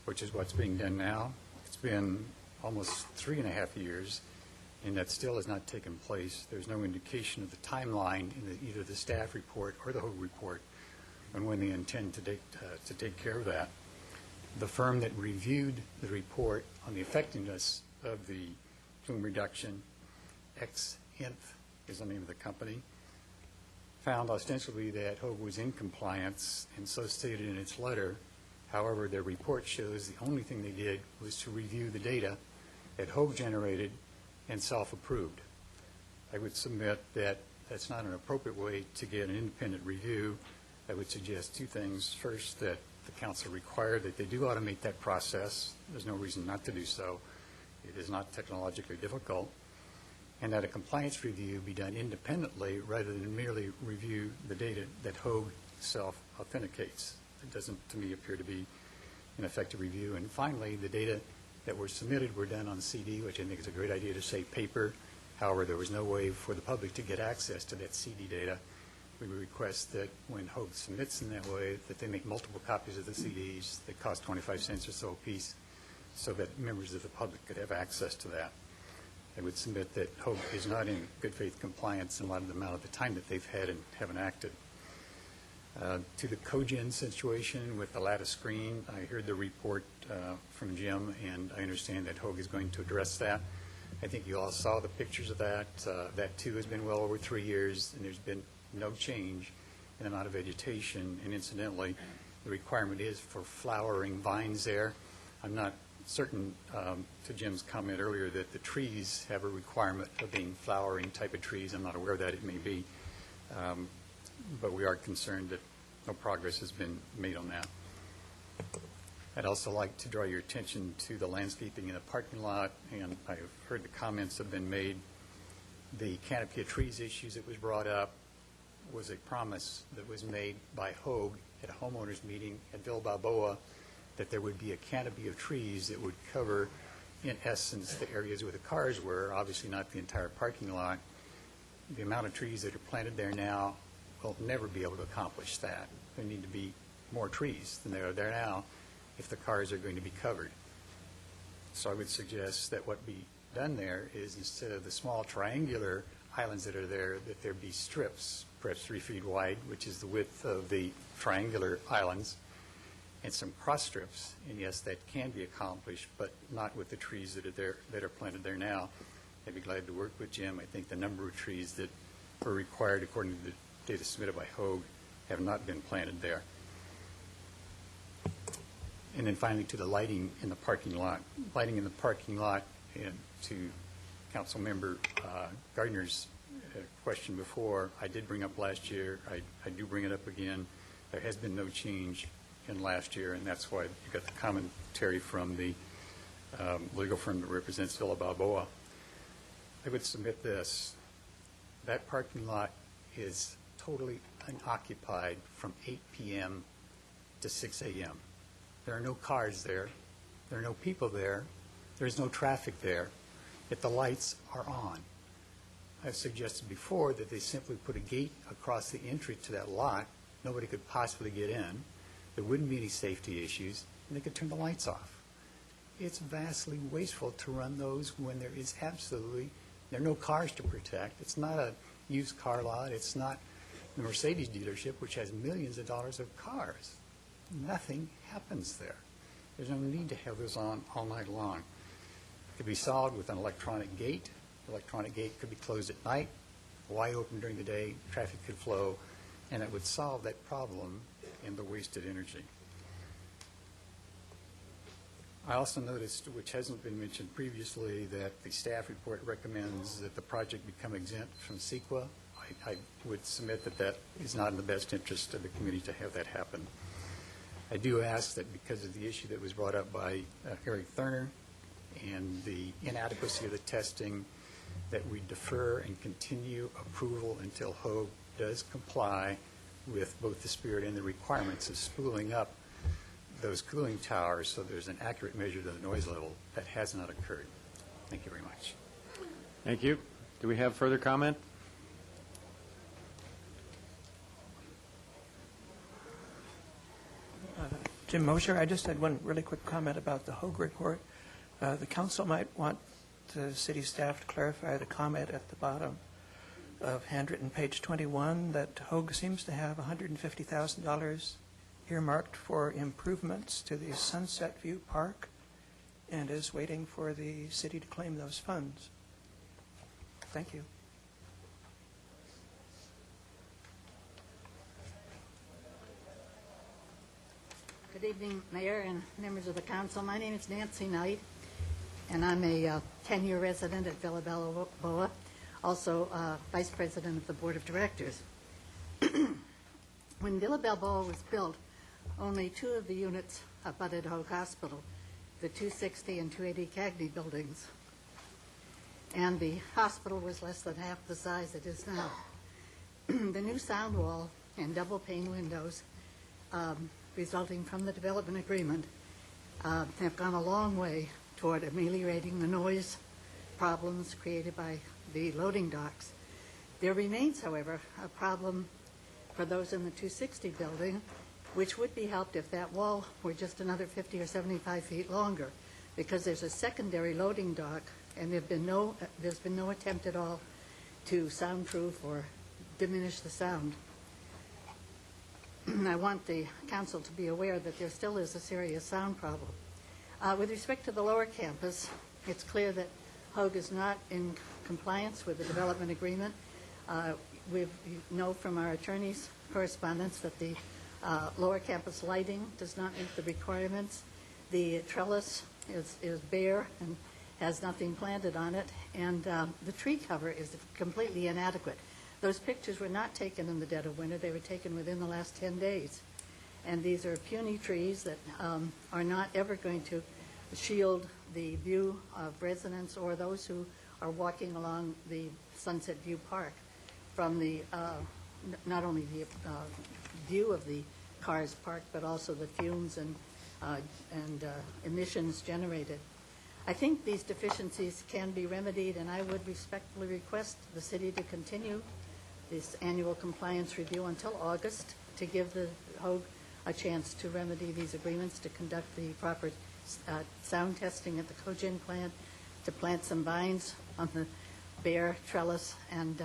which is what's being done now. It's been almost 3.5 years, and that still has not taken place. There's no indication of the timeline in either the staff report or the Hogue report on when they intend to take care of that. The firm that reviewed the report on the effectiveness of the plume reduction, XIII is the name of the company, found ostensibly that Hogue was in compliance and so stated in its letter. However, their report shows the only thing they did was to review the data that Hogue generated and self-approved. I would submit that that's not an appropriate way to get an independent review. I would suggest two things. First, that the council require that they do automate that process. There's no reason not to do so. It is not technologically difficult. And that a compliance review be done independently rather than merely review the data that Hogue self-authenticates. It doesn't, to me, appear to be an effective review. And finally, the data that were submitted were done on CD, which I think is a great idea to save paper. However, there was no way for the public to get access to that CD data. We would request that when Hogue submits in that way, that they make multiple copies of the CDs that cost 25 cents or so a piece, so that members of the public could have access to that. I would submit that Hogue is not in good faith compliance in a lot of the amount of the time that they've had and haven't acted. To the cogen situation with the lattice screen, I heard the report from Jim, and I understand that Hogue is going to address that. I think you all saw the pictures of that. That, too, has been well over 3 years, and there's been no change in the amount of vegetation. And incidentally, the requirement is for flowering vines there. I'm not certain, to Jim's comment earlier, that the trees have a requirement of being flowering type of trees. I'm not aware of that. It may be. But we are concerned that no progress has been made on that. I'd also like to draw your attention to the landscaping in the parking lot, and I've heard the comments have been made. The canopy of trees issues that was brought up was a promise that was made by Hogue at a homeowners meeting at Himebaugh that there would be a canopy of trees that would cover, in essence, the areas where the cars were, obviously not the entire parking lot. The amount of trees that are planted there now will never be able to accomplish that. There need to be more trees than there are there now if the cars are going to be covered. So I would suggest that what be done there is, instead of the small triangular islands that are there, that there be strips, perhaps 3 feet wide, which is the width of the triangular islands, and some cross strips. And yes, that can be accomplished, but not with the trees that are there, that are planted there now. I'd be glad to work with Jim. I think the number of trees that were required according to the data submitted by Hogue have not been planted there. And then finally, to the lighting in the parking lot. Lighting in the parking lot, and to Council Member Gardner's question before, I did bring up last year. I do bring it up again. There has been no change in last year, and that's why you got the commentary from the legal firm that represents Himebaugh. I would submit this. That parking lot is totally unoccupied from 8 p.m. to 6 a.m. There are no cars there. There are no people there. There's no traffic there. Yet the lights are on. I've suggested before that they simply put a gate across the entry to that lot. Nobody could possibly get in. There wouldn't be any safety issues, and they could turn the lights off. It's vastly wasteful to run those when there are no cars to protect. It's not a used car lot. It's not the Mercedes dealership, which has millions of dollars of cars. Nothing happens there. There's no need to have those on all night long. It could be solved with an electronic gate. The electronic gate could be closed at night, wide open during the day, traffic could flow, and it would solve that problem and the wasted energy. I also noticed, which hasn't been mentioned previously, that the staff report recommends that the project become exempt from CEQA. I would submit that that is not in the best interest of the committee to have that happen. I do ask that because of the issue that was brought up by Eric Thurner and the inadequacy of the testing, that we defer and continue approval until Hogue does comply with both the spirit and the requirements of spooling up those cooling towers so there's an accurate measure of the noise level. That has not occurred. Thank you very much. Thank you. Do we have further comment? Jim Mosher, I just had one really quick comment about the Hogue report. The council might want the city staff to clarify the comment at the bottom of handwritten page 21 that Hogue seems to have $150,000 earmarked for improvements to the Sunset View Park and is waiting for the city to claim those funds. Thank you. Good evening, Mayor and members of the council. My name is Nancy Knight, and I'm a 10-year resident at Himebaugh, also vice president of the board of directors. When Himebaugh was built, only 2 of the units abutted Hogue Hospital, the 260 and 280 Cagney buildings, and the hospital was less than half the size it is now. The new sound wall and double pane windows resulting from the development agreement have gone a long way toward ameliorating the noise problems created by the loading docks. There remains, however, a problem for those in the 260 building, which would be helped if that wall were just another 50 or 75 feet longer, because there's a secondary loading dock, and there's been no attempt at all to soundproof or diminish the sound. I want the council to be aware that there still is a serious sound problem. With respect to the lower campus, it's clear that Hoag is not in compliance with the development agreement. We know from our attorney's correspondence that the lower campus lighting does not meet the requirements. The trellis is bare and has nothing planted on it, and the tree cover is completely inadequate. Those pictures were not taken in the dead of winter. They were taken within the last 10 days. And these are puny trees that are not ever going to shield the view of residents or those who are walking along the Sunset View Park from the not only the view of the cars parked, but also the fumes and emissions generated. I think these deficiencies can be remedied, and I would respectfully request the city to continue this annual compliance review until August to give the Hoag a chance to remedy these agreements, to conduct the proper sound testing at the cogen plant, to plant some vines on the bare trellis, and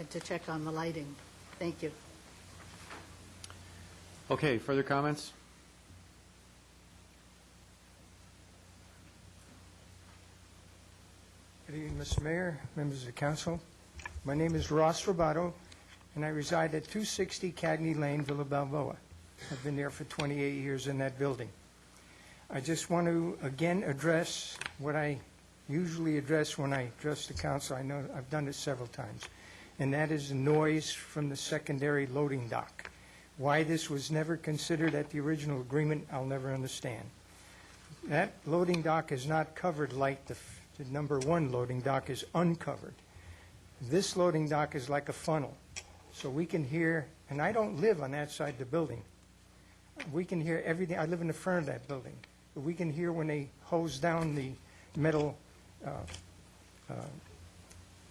to check on the lighting. Thank you. Okay, further comments? Good evening, Mr. Mayor, members of the council. My name is Ross Robato, and I reside at 260 Cagney Lane, Villa Balboa. I've been there for 28 years in that building. I just want to again address what I usually address when I address the council. I know I've done it several times, and that is the noise from the secondary loading dock. Why this was never considered at the original agreement, I'll never understand. That loading dock is not covered like the number one loading dock is uncovered. This loading dock is like a funnel, so we can hear, and I don't live on that side of the building. We can hear everything. I live in the front of that building. But we can hear when they hose down the metal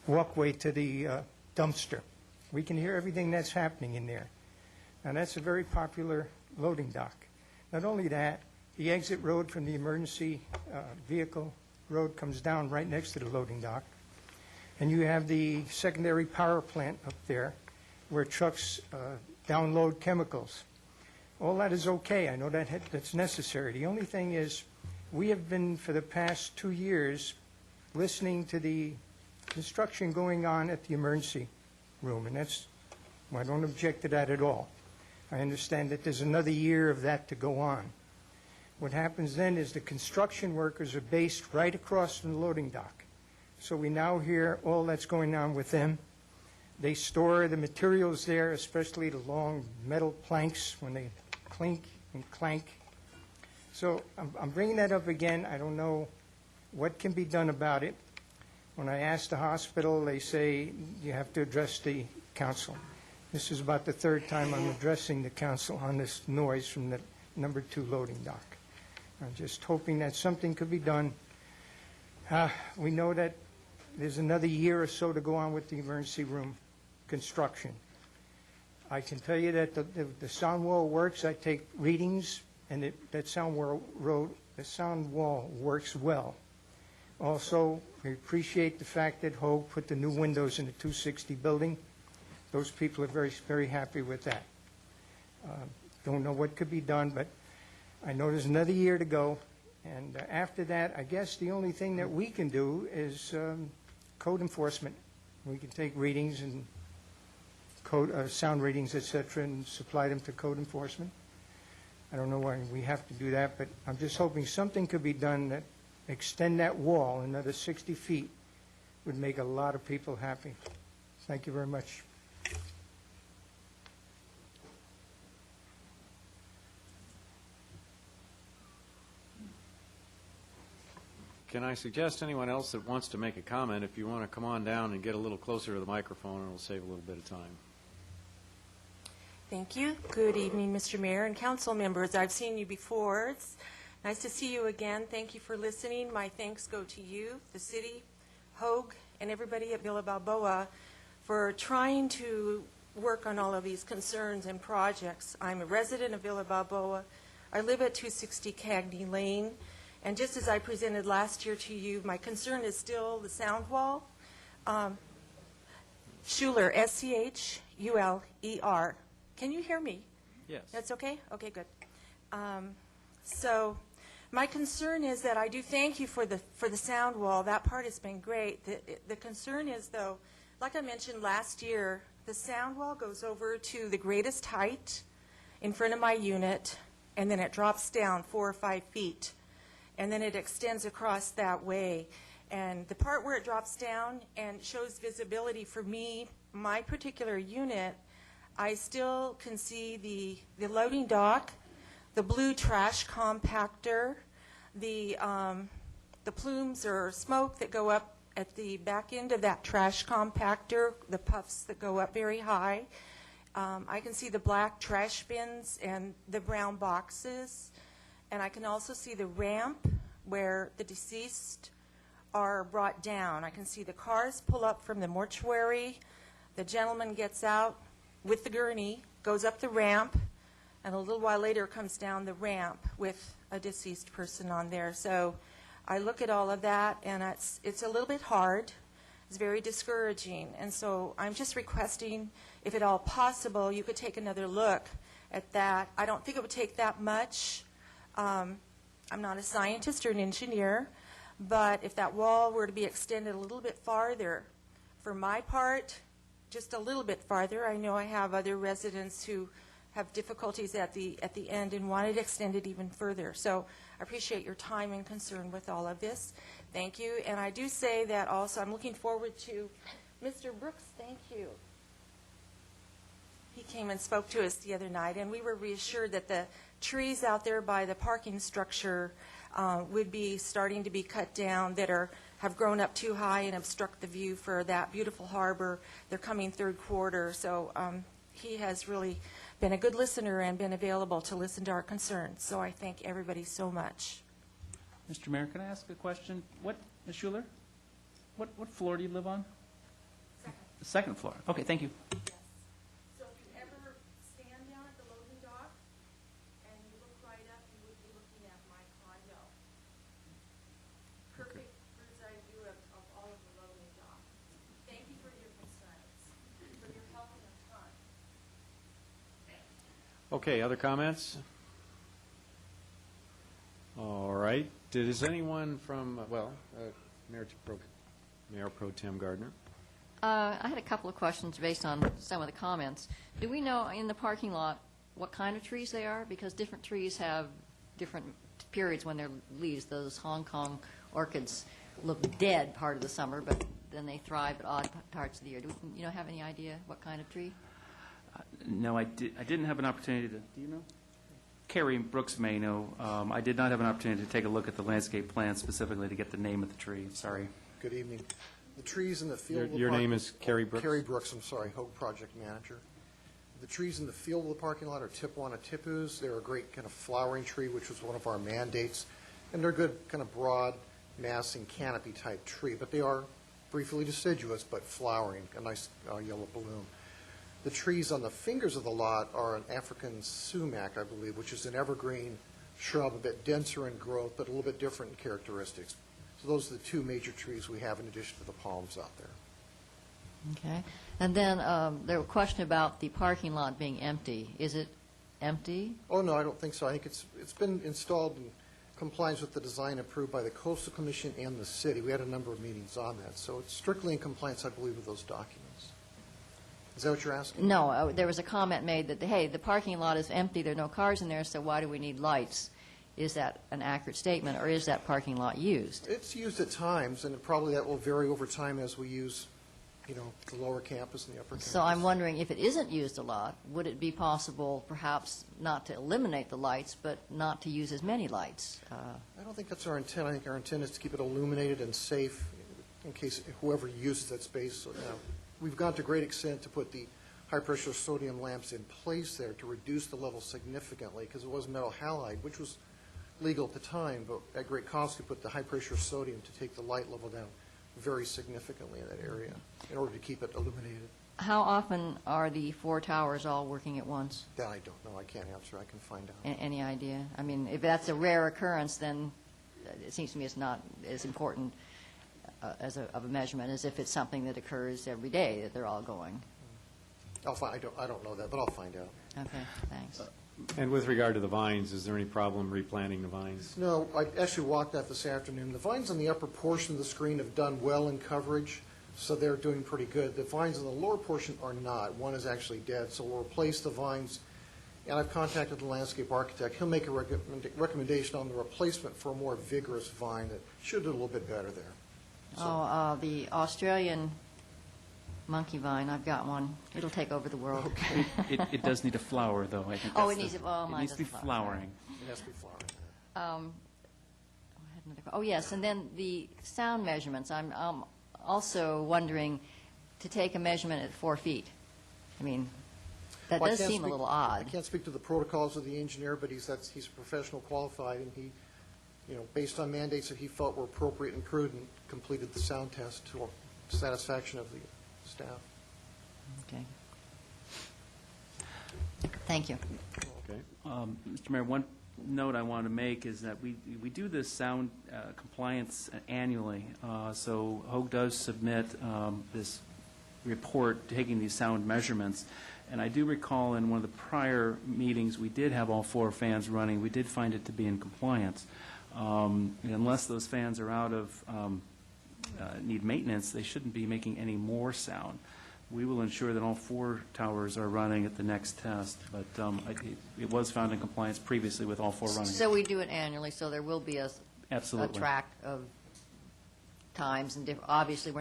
walkway to the dumpster. We can hear everything that's happening in there. Now, that's a very popular loading dock. Not only that, the exit road from the emergency vehicle road comes down right next to the loading dock. And you have the secondary power plant up there where trucks download chemicals. All that is okay. I know that's necessary. The only thing is we have been, for the past 2 years, listening to the construction going on at the emergency room, and I don't object to that at all. I understand that there's another year of that to go on. What happens then is the construction workers are based right across from the loading dock. So we now hear all that's going on with them. They store the materials there, especially the long metal planks when they clink and clank. So I'm bringing that up again. I don't know what can be done about it. When I ask the hospital, they say you have to address the council. This is about the third time I'm addressing the council on this noise from the number 2 loading dock. I'm just hoping that something could be done. We know that there's another year or so to go on with the emergency room construction. I can tell you that the sound wall works. I take readings, and that sound wall works well. Also, we appreciate the fact that Hoag put the new windows in the 260 building. Those people are very, very happy with that. Don't know what could be done, but I know there's another year to go. And after that, I guess the only thing that we can do is code enforcement. We can take readings and sound readings, et cetera, and supply them to code enforcement. I don't know why we have to do that, but I'm just hoping something could be done that extend that wall another 60 feet would make a lot of people happy. Thank you very much. Can I suggest anyone else that wants to make a comment, if you want to come on down and get a little closer to the microphone, it'll save a little bit of time. Thank you. Good evening, Mr. Mayor and council members. I've seen you before. It's nice to see you again. Thank you for listening. My thanks go to you, the city, Hogue, and everybody at Villa Balboa for trying to work on all of these concerns and projects. I'm a resident of Villa Balboa. I live at 260 Cagney Lane, and just as I presented last year to you, my concern is still the sound wall. Schuler, S-C-H-U-L-E-R. Can you hear me? Yes. That's okay? Okay, good. So my concern is that I do thank you for the sound wall. That part has been great. The concern is, though, like I mentioned last year, the sound wall goes over to the greatest height in front of my unit, and then it drops down 4 or 5 feet, and then it extends across that way. And the part where it drops down and shows visibility for me, my particular unit, I still can see the loading dock, the blue trash compactor, the plumes or smoke that go up at the back end of that trash compactor, the puffs that go up very high. I can see the black trash bins and the brown boxes, and I can also see the ramp where the deceased are brought down. I can see the cars pull up from the mortuary. The gentleman gets out with the gurney, goes up the ramp, and a little while later comes down the ramp with a deceased person on there. So I look at all of that, and it's a little bit hard. It's very discouraging. And so I'm just requesting, if at all possible, you could take another look at that. I don't think it would take that much. I'm not a scientist or an engineer, but if that wall were to be extended a little bit farther, for my part, just a little bit farther. I know I have other residents who have difficulties at the end and want it extended even further. So I appreciate your time and concern with all of this. Thank you. And I do say that also I'm looking forward to Mr. Brooks. Thank you. He came and spoke to us the other night, and we were reassured that the trees out there by the parking structure would be starting to be cut down that have grown up too high and obstruct the view for that beautiful harbor. They're coming third quarter. So he has really been a good listener and been available to listen to our concerns. So I thank everybody so much. Mr. Mayor, can I ask a question? Ms. Schuler, what floor do you live on? Second. The second floor. Okay, thank you. So if you ever stand down at the loading dock and you look right up, you would be looking at my condo. Perfect bird's eye view of all of the loading dock. Thank you for your concerns, for your help and your time. Okay, other comments? All right. Is anyone from, Mayor Pro Tem Gardner? I had a couple of questions based on some of the comments. Do we know in the parking lot what kind of trees they are? Because different trees have different periods when they're leaves. Those Hong Kong orchids look dead part of the summer, but then they thrive at odd parts of the year. Do you have any idea what kind of tree? No, I didn't have an opportunity to. Do you know? Carrie Brooks may know. I did not have an opportunity to take a look at the landscape plan specifically to get the name of the tree. Sorry. Good evening. The trees in the field. Your name is Carrie Brooks? Carrie Brooks, I'm sorry, Hogue Project Manager. The trees in the field of the parking lot are Tipuana tipus. They're a great kind of flowering tree, which was one of our mandates. And they're good kind of broad massing canopy type tree, but they are briefly deciduous but flowering, a nice yellow bloom. The trees on the fingers of the lot are an African sumac, I believe, which is an evergreen shrub, a bit denser in growth, but a little bit different in characteristics. So those are the two major trees we have in addition to the palms out there. Okay. And then there was a question about the parking lot being empty. Is it empty? Oh, no, I don't think so. I think it's been installed in compliance with the design approved by the Coastal Commission and the city. We had a number of meetings on that. So it's strictly in compliance, I believe, with those documents. Is that what you're asking? No. There was a comment made that, hey, the parking lot is empty. There are no cars in there, so why do we need lights? Is that an accurate statement, or is that parking lot used? It's used at times, and probably that will vary over time as we use, the lower campus and the upper campus. So I'm wondering, if it isn't used a lot, would it be possible perhaps not to eliminate the lights, but not to use as many lights? I don't think that's our intent. I think our intent is to keep it illuminated and safe in case whoever uses that space. So, we've gone to great extent to put the high-pressure sodium lamps in place there to reduce the level significantly, because it was metal halide, which was legal at the time, but at great cost, we put the high-pressure sodium to take the light level down very significantly in that area in order to keep it illuminated. How often are the 4 towers all working at once? That I don't know. I can't answer. I can find out. Any idea? I mean, if that's a rare occurrence, then it seems to me it's not as important of a measurement as if it's something that occurs every day, that they're all going. I don't know that, but I'll find out. Okay, thanks. And with regard to the vines, is there any problem replanting the vines? No, I actually walked that this afternoon. The vines on the upper portion of the screen have done well in coverage, so they're doing pretty good. The vines on the lower portion are not. One is actually dead, so we'll replace the vines. And I've contacted the landscape architect. He'll make a recommendation on the replacement for a more vigorous vine that should do a little bit better there. So. The Australian monkey vine, I've got one. It'll take over the world. Okay. It does need a flower, though. I think it needs to be flowering. It has to be flowering. Yes, and then the sound measurements. I'm also wondering to take a measurement at 4 feet. I mean, that does seem a little odd. I can't speak to the protocols of the engineer, but he's a professional qualified, and he, based on mandates that he felt were appropriate and prudent, completed the sound test to satisfaction of the staff. Okay. Thank you. Okay. Mr. Mayor, one note I want to make is that we do this sound compliance annually. So Hogue does submit this report taking these sound measurements. And I do recall in one of the prior meetings, we did have all 4 fans running. We did find it to be in compliance. Unless those fans are out of need maintenance, they shouldn't be making any more sound. We will ensure that all 4 towers are running at the next test, but it was found in compliance previously with all 4 running. So we do it annually, so there will be a track of times, and obviously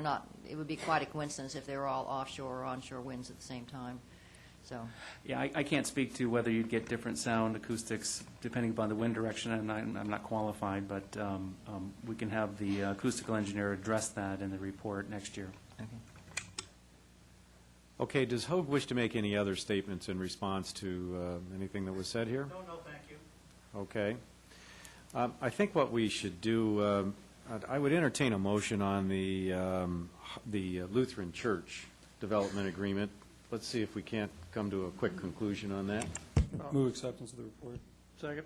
it would be quite a coincidence if they were all offshore or onshore winds at the same time. So. Yeah, I can't speak to whether you'd get different sound acoustics depending upon the wind direction, and I'm not qualified, but we can have the acoustical engineer address that in the report next year. Okay. Okay, does Hogue wish to make any other statements in response to anything that was said here? No, thank you. Okay. I think what we should do, I would entertain a motion on the Lutheran Church development agreement. Let's see if we can't come to a quick conclusion on that. Move acceptance of the report. Second.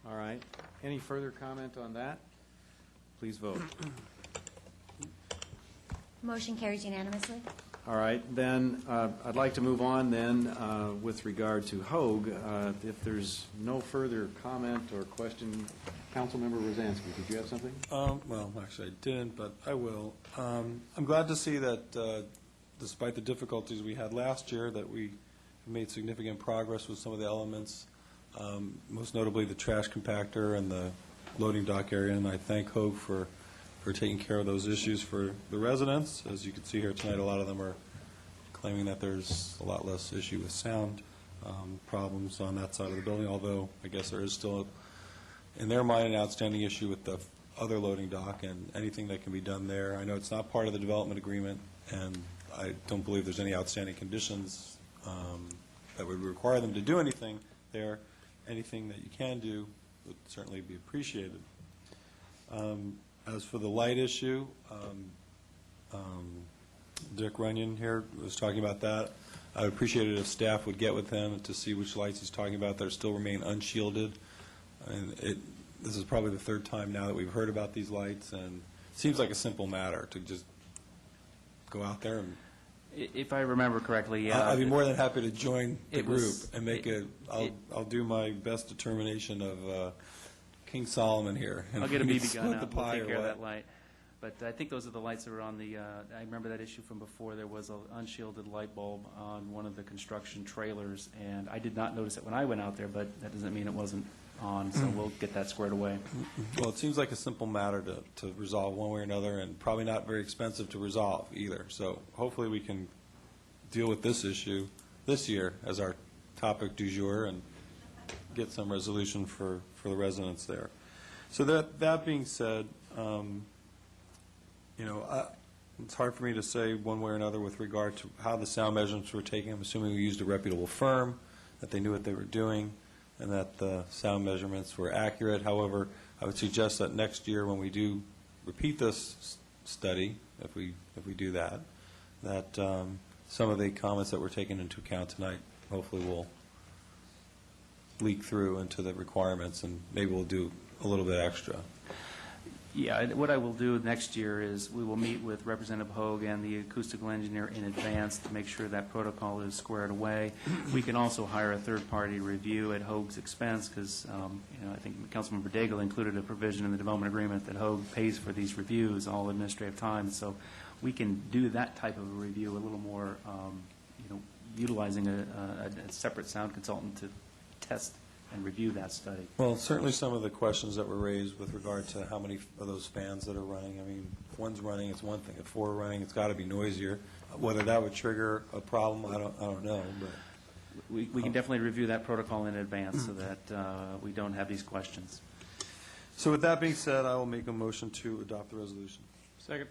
All right. Any further comment on that? Please vote. Motion carries unanimously. All right, then I'd like to move on then with regard to Hogue. If there's no further comment or question, Councilmember Rosansky, did you have something? Well, actually I didn't, but I will. I'm glad to see that despite the difficulties we had last year, that we made significant progress with some of the elements, most notably the trash compactor and the loading dock area, and I thank Hogue for taking care of those issues for the residents. As you can see here tonight, a lot of them are claiming that there's a lot less issue with sound problems on that side of the building, although I guess there is still, in their mind, an outstanding issue with the other loading dock and anything that can be done there. I know it's not part of the development agreement, and I don't believe there's any outstanding conditions that would require them to do anything there. Anything that you can do would certainly be appreciated. As for the light issue, Dick Runyon here was talking about that. I would appreciate it if staff would get with him to see which lights he's talking about that still remain unshielded. And this is probably the 3rd time now that we've heard about these lights, and it seems like a simple matter to just go out there and. If I remember correctly, yeah. I'd be more than happy to join the group and make I'll do my best determination of King Solomon here. I'll get a BB gun out. We'll take care of that light. But I think those are the lights that were on the, I remember that issue from before. There was an unshielded light bulb on one of the construction trailers, and I did not notice it when I went out there, but that doesn't mean it wasn't on, so we'll get that squared away. Well, it seems like a simple matter to resolve one way or another, and probably not very expensive to resolve either. So hopefully we can deal with this issue this year as our topic du jour and get some resolution for the residents there. So that being said, It's hard for me to say one way or another with regard to how the sound measurements were taken. I'm assuming we used a reputable firm, that they knew what they were doing, and that the sound measurements were accurate. However, I would suggest that next year when we do repeat this study, if we do that, that some of the comments that were taken into account tonight hopefully will leak through into the requirements, and maybe we'll do a little bit extra. Yeah, what I will do next year is we will meet with Representative Hogue and the acoustical engineer in advance to make sure that protocol is squared away. We can also hire a third-party review at Hogue's expense because, I think Councilmember Daigle included a provision in the development agreement that Hogue pays for these reviews, all administrative time. So we can do that type of a review a little more, utilizing a separate sound consultant to test and review that study. Well, certainly some of the questions that were raised with regard to how many of those fans that are running. I mean, if one's running, it's one thing. If four are running, it's got to be noisier. Whether that would trigger a problem, I don't know. But we can definitely review that protocol in advance so that we don't have these questions. So with that being said, I will make a motion to adopt the resolution. Second.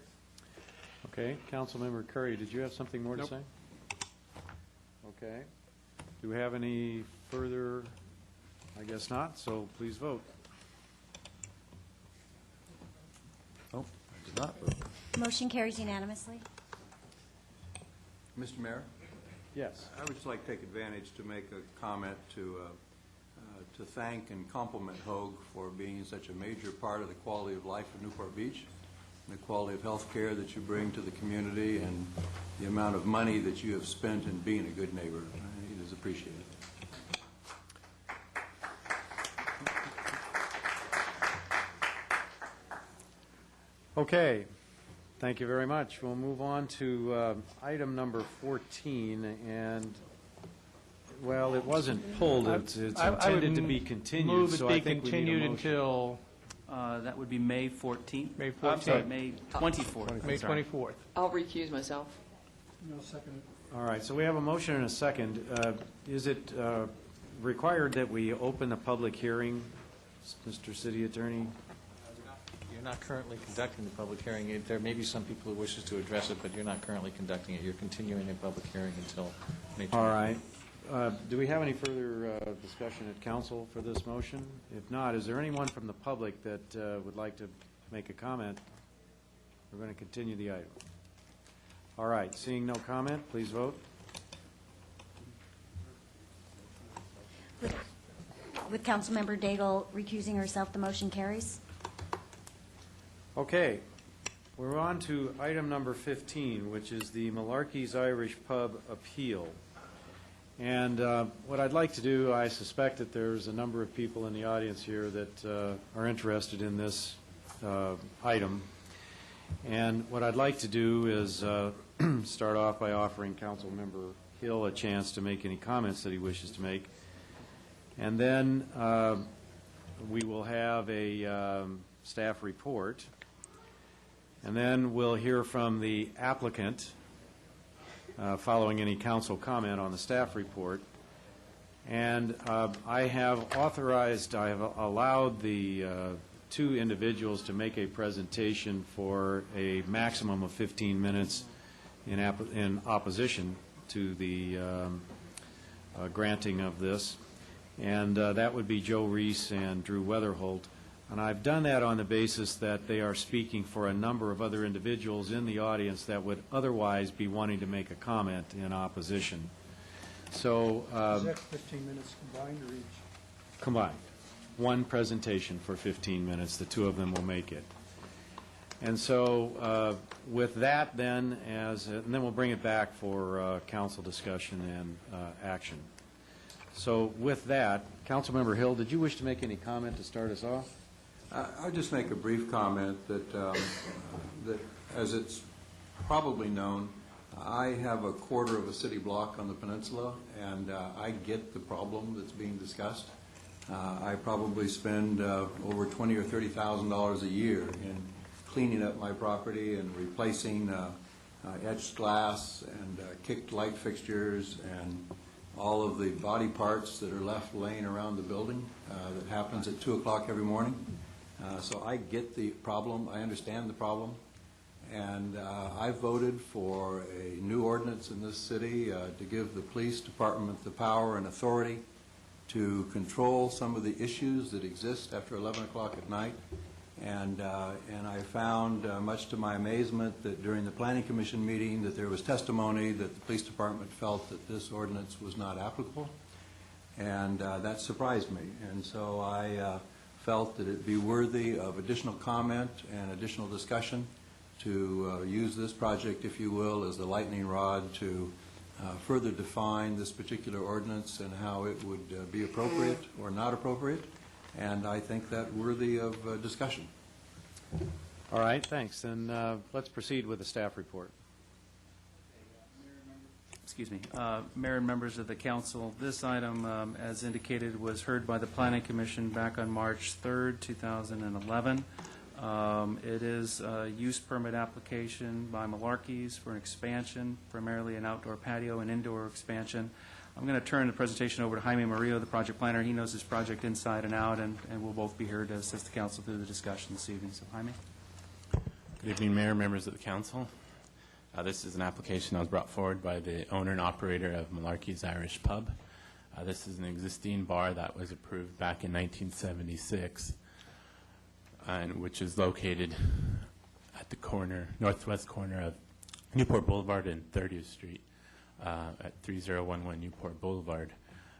Okay, Councilmember Curry, did you have something more to say? Okay. Do we have any further? I guess not, so please vote. Oh, I did not vote. Motion carries unanimously. Mr. Mayor? Yes. I would just like to take advantage to make a comment to thank and compliment Hogue for being such a major part of the quality of life of Newport Beach, and the quality of health care that you bring to the community, and the amount of money that you have spent in being a good neighbor. It is appreciated. Okay, thank you very much. We'll move on to item number 14, and, well, it wasn't pulled. It's intended to be continued, so I think we need a motion. Until that would be May 14th. May 14th. I'm sorry, May 24th. May 24th. I'll recuse myself. No, second. All right, so we have a motion and a second. Is it required that we open a public hearing, Mr. City Attorney? You're not currently conducting the public hearing. There may be some people who wishes to address it, but you're not currently conducting it. You're continuing a public hearing until May 20th. All right. Do we have any further discussion at council for this motion? If not, is there anyone from the public that would like to make a comment? We're going to continue the item. All right. Seeing no comment, please vote. With Councilmember Daigle recusing herself, the motion carries. Okay, we're on to item number 15, which is the Malarkey's Irish Pub appeal. And what I'd like to do, I suspect that there's a number of people in the audience here that are interested in this item. And what I'd like to do is start off by offering Councilmember Hill a chance to make any comments that he wishes to make. And then we will have a staff report. And then we'll hear from the applicant following any council comment on the staff report. And I have allowed the two individuals to make a presentation for a maximum of 15 minutes in opposition to the granting of this. And that would be Joe Reese and Drew Weatherholt. And I've done that on the basis that they are speaking for a number of other individuals in the audience that would otherwise be wanting to make a comment in opposition. So Is that 15 minutes combined or each? combined. One presentation for 15 minutes. The two of them will make it. And so with that then, and then we'll bring it back for council discussion and action. So with that, Councilmember Hill, did you wish to make any comment to start us off? I'll just make a brief comment that, that as it's probably known, I have a quarter of a city block on the peninsula, and I get the problem that's being discussed. I probably spend over $20,000 or $30,000 a year in cleaning up my property and replacing etched glass and kicked light fixtures and all of the body parts that are left laying around the building. That happens at 2 o'clock every morning. So I get the problem. I understand the problem. And I voted for a new ordinance in this city to give the police department the power and authority to control some of the issues that exist after 11 o'clock at night. And I found, much to my amazement, that during the Planning Commission meeting that there was testimony that the police department felt that this ordinance was not applicable. And that surprised me. And so I felt that it'd be worthy of additional comment and additional discussion to use this project, if you will, as the lightning rod to further define this particular ordinance and how it would be appropriate or not appropriate. And I think that worthy of discussion. All right, thanks. And let's proceed with the staff report. Excuse me. Mayor and members of the council, this item, as indicated, was heard by the Planning Commission back on March 3rd, 2011. It is a use permit application by Malarkey's for an expansion, primarily an outdoor patio and indoor expansion. I'm going to turn the presentation over to Jaime Murillo, the project planner. He knows this project inside and out, and we'll both be here to assist the council through the discussion this evening. So, Jaime. Good evening, Mayor, members of the council. This is an application that was brought forward by the owner and operator of Malarkey's Irish Pub. This is an existing bar that was approved back in 1976, and which is located at the northwest corner of Newport Boulevard and 30th Street at 3011 Newport Boulevard.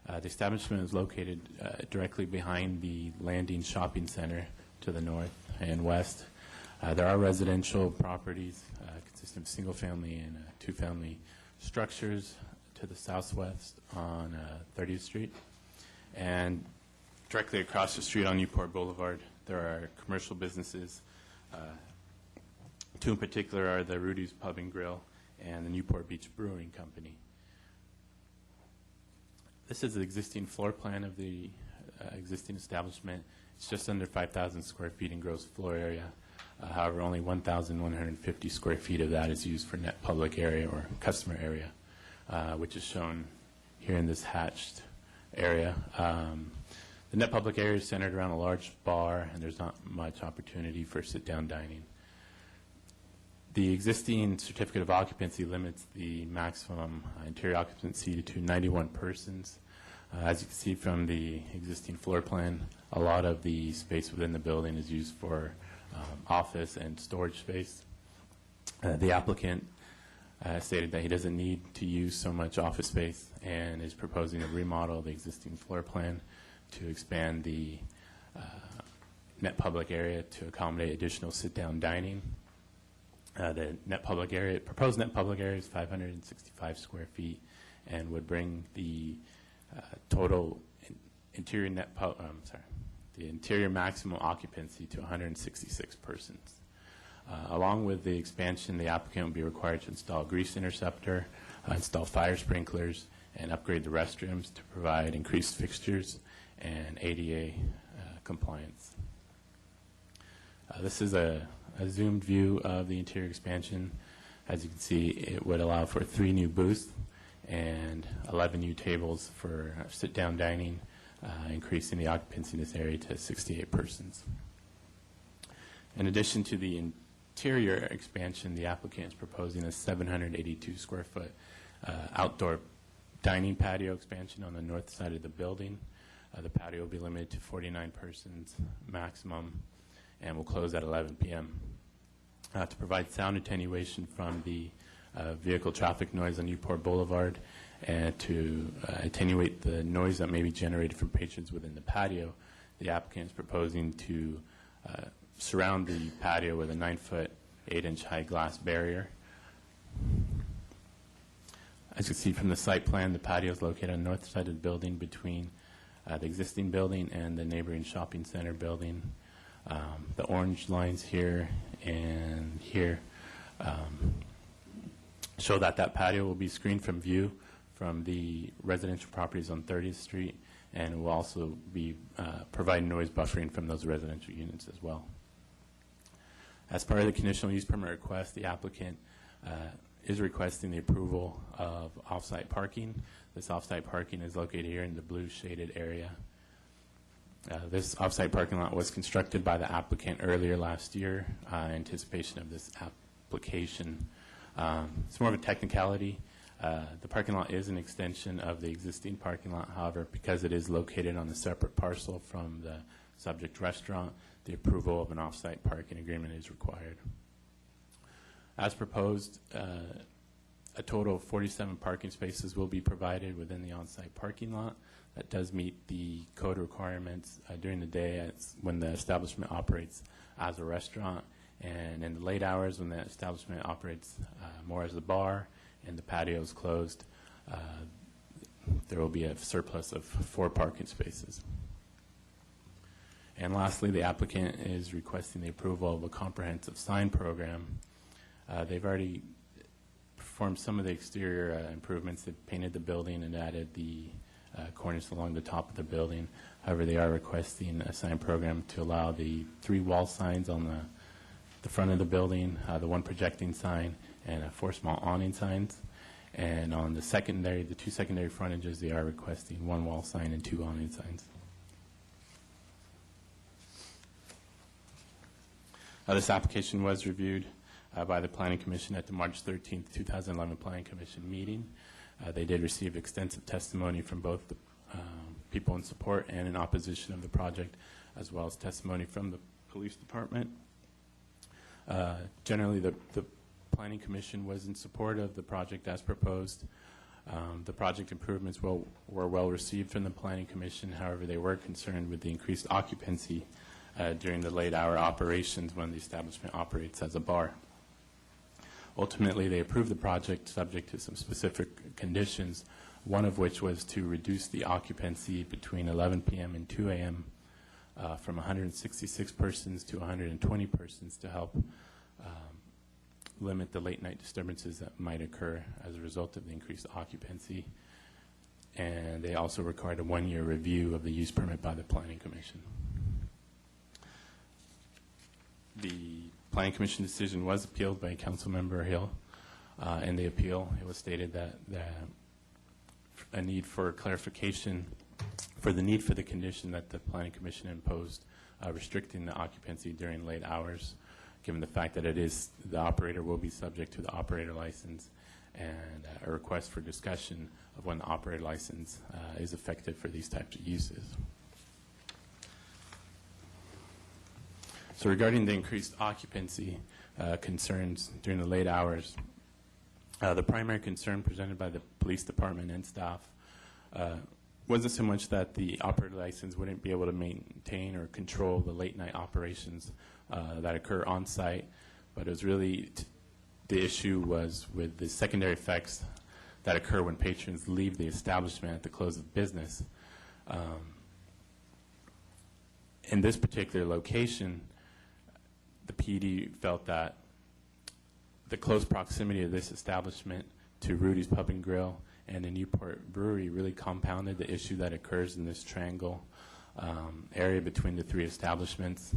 The establishment is located directly behind the Landing Shopping Center to the north and west. There are residential properties consisting of single-family and two-family structures to the southwest on 30th Street. And directly across the street on Newport Boulevard, there are commercial businesses. Two in particular are the Rudy's Pub and Grill and the Newport Beach Brewing Company. This is the existing floor plan of the existing establishment. It's just under 5,000 square feet in gross floor area. However, only 1,150 square feet of that is used for net public area or customer area, which is shown here in this hatched area. The net public area is centered around a large bar, and there's not much opportunity for sit-down dining. The existing certificate of occupancy limits the maximum interior occupancy to 91 persons. As you can see from the existing floor plan, a lot of the space within the building is used for office and storage space. The applicant stated that he doesn't need to use so much office space and is proposing to remodel the existing floor plan to expand the net public area to accommodate additional sit-down dining. The proposed net public area is 565 square feet and would bring the total interior the interior maximum occupancy to 166 persons. Along with the expansion, the applicant will be required to install a grease interceptor, install fire sprinklers, and upgrade the restrooms to provide increased fixtures and ADA compliance. This is a zoomed view of the interior expansion. As you can see, it would allow for 3 new booths and 11 new tables for sit-down dining, increasing the occupancy in this area to 68 persons. In addition to the interior expansion, the applicant is proposing a 782 square foot outdoor dining patio expansion on the north side of the building. The patio will be limited to 49 persons maximum and will close at 11 p.m. To provide sound attenuation from the vehicle traffic noise on Newport Boulevard and to attenuate the noise that may be generated from patrons within the patio, the applicant is proposing to surround the patio with a 9-foot, 8-inch high glass barrier. As you can see from the site plan, the patio is located on the north side of the building between the existing building and the neighboring shopping center building. The orange lines here and here show that patio will be screened from view from the residential properties on 30th Street, and will also be providing noise buffering from those residential units as well. As part of the conditional use permit request, the applicant is requesting the approval of off-site parking. This off-site parking is located here in the blue shaded area. This off-site parking lot was constructed by the applicant earlier last year in anticipation of this application. It's more of a technicality. The parking lot is an extension of the existing parking lot. However, because it is located on a separate parcel from the subject restaurant, the approval of an off-site parking agreement is required. As proposed, a total of 47 parking spaces will be provided within the on-site parking lot. That does meet the code requirements during the day when the establishment operates as a restaurant, and in the late hours when the establishment operates more as a bar and the patio is closed, there will be a surplus of 4 parking spaces. And lastly, the applicant is requesting the approval of a comprehensive sign program. They've already performed some of the exterior improvements. They've painted the building and added the cornice along the top of the building. However, they are requesting a sign program to allow the 3 wall signs on the front of the building, the 1 projecting sign, and 4 small awning signs. And on the 2 secondary frontages, they are requesting 1 wall sign and 2 awning signs. This application was reviewed by the Planning Commission at the March 13th, 2011 Planning Commission meeting. They did receive extensive testimony from both the people in support and in opposition of the project, as well as testimony from the police department. Generally, the Planning Commission was in support of the project as proposed. The project improvements were well received from the Planning Commission. However, they were concerned with the increased occupancy during the late hour operations when the establishment operates as a bar. Ultimately, they approved the project subject to some specific conditions, one of which was to reduce the occupancy between 11 p.m. and 2 a.m. From 166 persons to 120 persons to help limit the late night disturbances that might occur as a result of the increased occupancy. And they also required a 1-year review of the use permit by the Planning Commission. The Planning Commission decision was appealed by Councilmember Hill. In the appeal, it was stated that a need for clarification for the need for the condition that the Planning Commission imposed restricting the occupancy during late hours, given the fact that the operator will be subject to the operator license, and a request for discussion of when the operator license is effective for these types of uses. So regarding the increased occupancy concerns during the late hours, the primary concern presented by the police department and staff wasn't so much that the operator license wouldn't be able to maintain or control the late night operations that occur on site, but it was really the issue was with the secondary effects that occur when patrons leave the establishment at the close of business. In this particular location, the PD felt that the close proximity of this establishment to Rudy's Pub and Grill and the Newport Brewery really compounded the issue that occurs in this triangle area between the 3 establishments.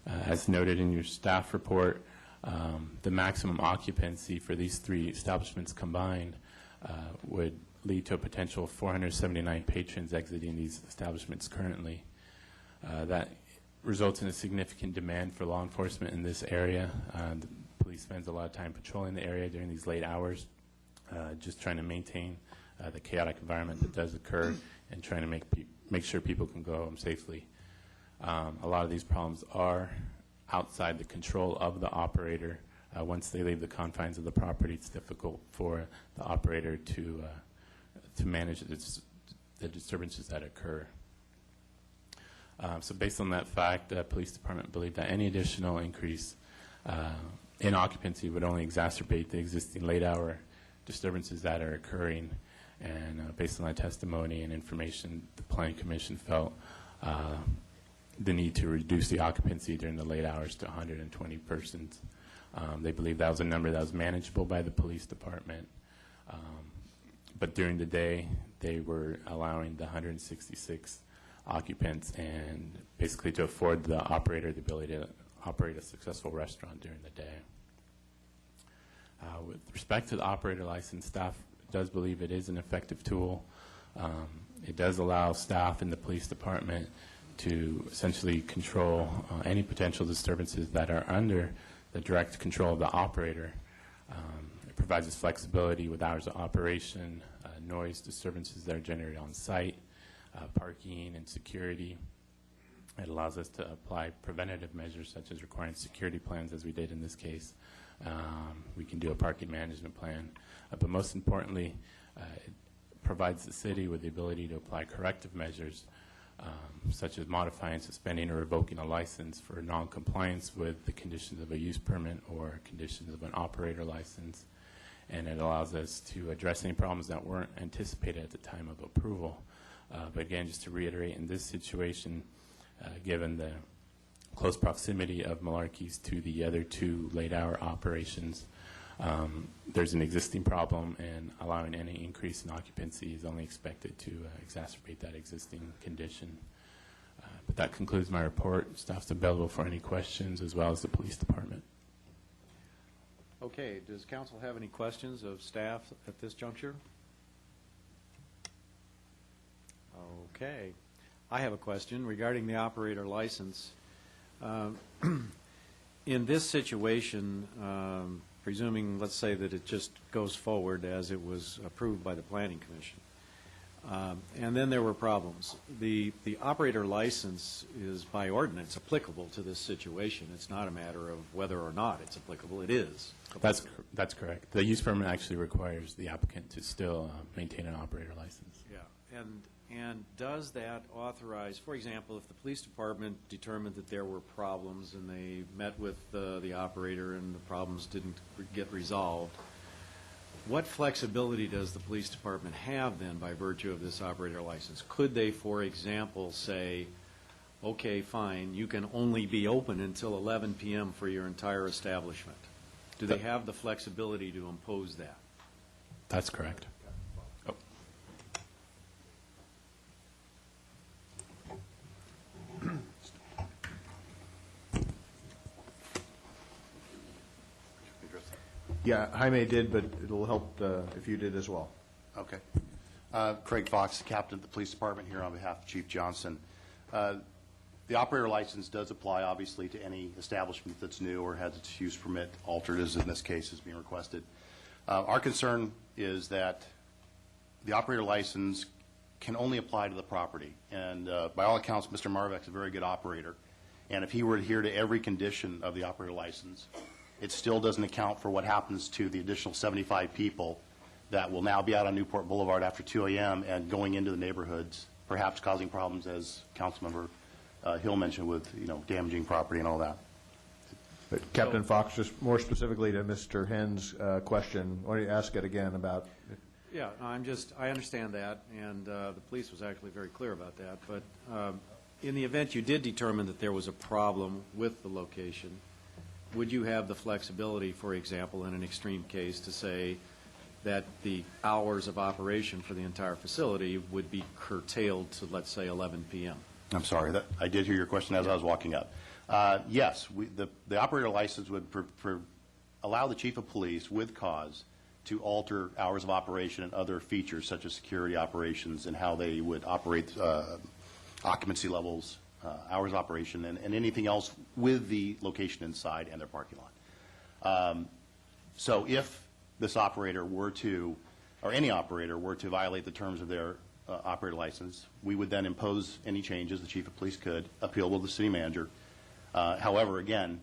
As noted in your staff report, the maximum occupancy for these 3 establishments combined would lead to a potential of 479 patrons exiting these establishments currently. That results in a significant demand for law enforcement in this area. The police spends a lot of time patrolling the area during these late hours, just trying to maintain the chaotic environment that does occur and trying to make sure people can go home safely. A lot of these problems are outside the control of the operator. Once they leave the confines of the property, it's difficult for the operator to manage the disturbances that occur. So based on that fact, the police department believed that any additional increase in occupancy would only exacerbate the existing late hour disturbances that are occurring. And based on that testimony and information, the Planning Commission felt the need to reduce the occupancy during the late hours to 120 persons. They believed that was a number that was manageable by the police department. But during the day, they were allowing the 166 occupants and basically to afford the operator the ability to operate a successful restaurant during the day. With respect to the operator license, staff does believe it is an effective tool. It does allow staff in the police department to essentially control any potential disturbances that are under the direct control of the operator. It provides us flexibility with hours of operation, noise disturbances that are generated on site, parking and security. It allows us to apply preventative measures such as requiring security plans, as we did in this case. We can do a parking management plan. But most importantly, it provides the city with the ability to apply corrective measures, such as modifying, suspending, or revoking a license for noncompliance with the conditions of a use permit or conditions of an operator license. And it allows us to address any problems that weren't anticipated at the time of approval. But again, just to reiterate, in this situation, given the close proximity of Malarkey's to the other two late-hour operations, there's an existing problem, and allowing any increase in occupancy is only expected to exacerbate that existing condition. But that concludes my report. Staff's available for any questions, as well as the police department. Okay, does council have any questions of staff at this juncture? Okay. I have a question regarding the operator license. In this situation, presuming, let's say, that it just goes forward as it was approved by the Planning Commission, and then there were problems. The operator license is by ordinance applicable to this situation. It's not a matter of whether or not it's applicable. It is. That's correct. The use permit actually requires the applicant to still maintain an operator license. Yeah, and does that authorize, for example, if the police department determined that there were problems and they met with the operator and the problems didn't get resolved, what flexibility does the police department have then by virtue of this operator license? Could they, for example, say, okay, fine, you can only be open until 11 p.m. for your entire establishment? Do they have the flexibility to impose that? That's correct. Oh. Yeah, Jaime did, but it'll help if you did as well. Okay. Craig Fox, captain of the police department, here on behalf of Chief Johnson. The operator license does apply, obviously, to any establishment that's new or has its use permit altered, as in this case is being requested. Our concern is that the operator license can only apply to the property. And by all accounts, Mr. Marbeck's a very good operator. And if he were to adhere to every condition of the operator license, it still doesn't account for what happens to the additional 75 people that will now be out on Newport Boulevard after 2 a.m. and going into the neighborhoods, perhaps causing problems, as Councilmember Hill mentioned, with damaging property and all that. But Captain Fox, just more specifically to Mr. Henn's question, why don't you ask it again about? Yeah, I understand that, and the police was actually very clear about that. But in the event you did determine that there was a problem with the location, would you have the flexibility, for example, in an extreme case, to say that the hours of operation for the entire facility would be curtailed to, let's say, 11 p.m.? I'm sorry, I did hear your question as I was walking up. Yes, the operator license would allow the chief of police, with cause, to alter hours of operation and other features such as security operations and how they would operate occupancy levels, hours of operation, and anything else with the location inside and their parking lot. So if this operator were to, or any operator were to violate the terms of their operator license, we would then impose any changes the chief of police could, appealable to the city manager. However, again,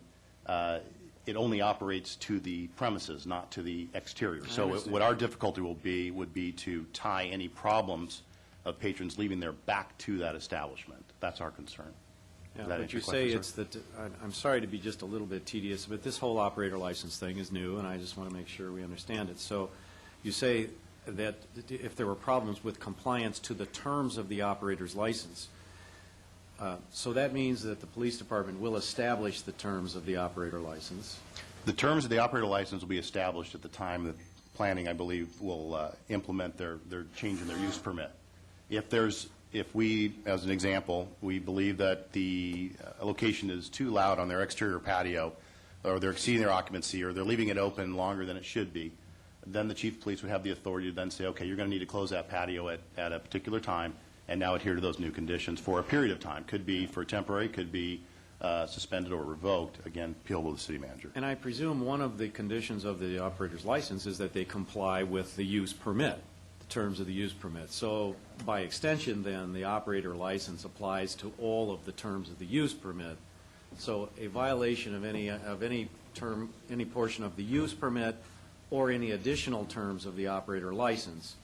it only operates to the premises, not to the exterior. So what our difficulty would be to tie any problems of patrons leaving there back to that establishment. That's our concern. Yeah, but you say it's that, I'm sorry to be just a little bit tedious, but this whole operator license thing is new, and I just want to make sure we understand it. So you say that if there were problems with compliance to the terms of the operator's license, so that means that the police department will establish the terms of the operator license. The terms of the operator license will be established at the time that planning, I believe, will implement their change in their use permit. If we, as an example, we believe that the location is too loud on their exterior patio, or they're exceeding their occupancy, or they're leaving it open longer than it should be, then the chief of police would have the authority to then say, okay, you're going to need to close that patio at a particular time and now adhere to those new conditions for a period of time. Could be for temporary, could be suspended or revoked, again, appealable to the city manager. And I presume one of the conditions of the operator's license is that they comply with the use permit, the terms of the use permit. So by extension, then, the operator license applies to all of the terms of the use permit. So a violation of any term, any portion of the use permit or any additional terms of the operator license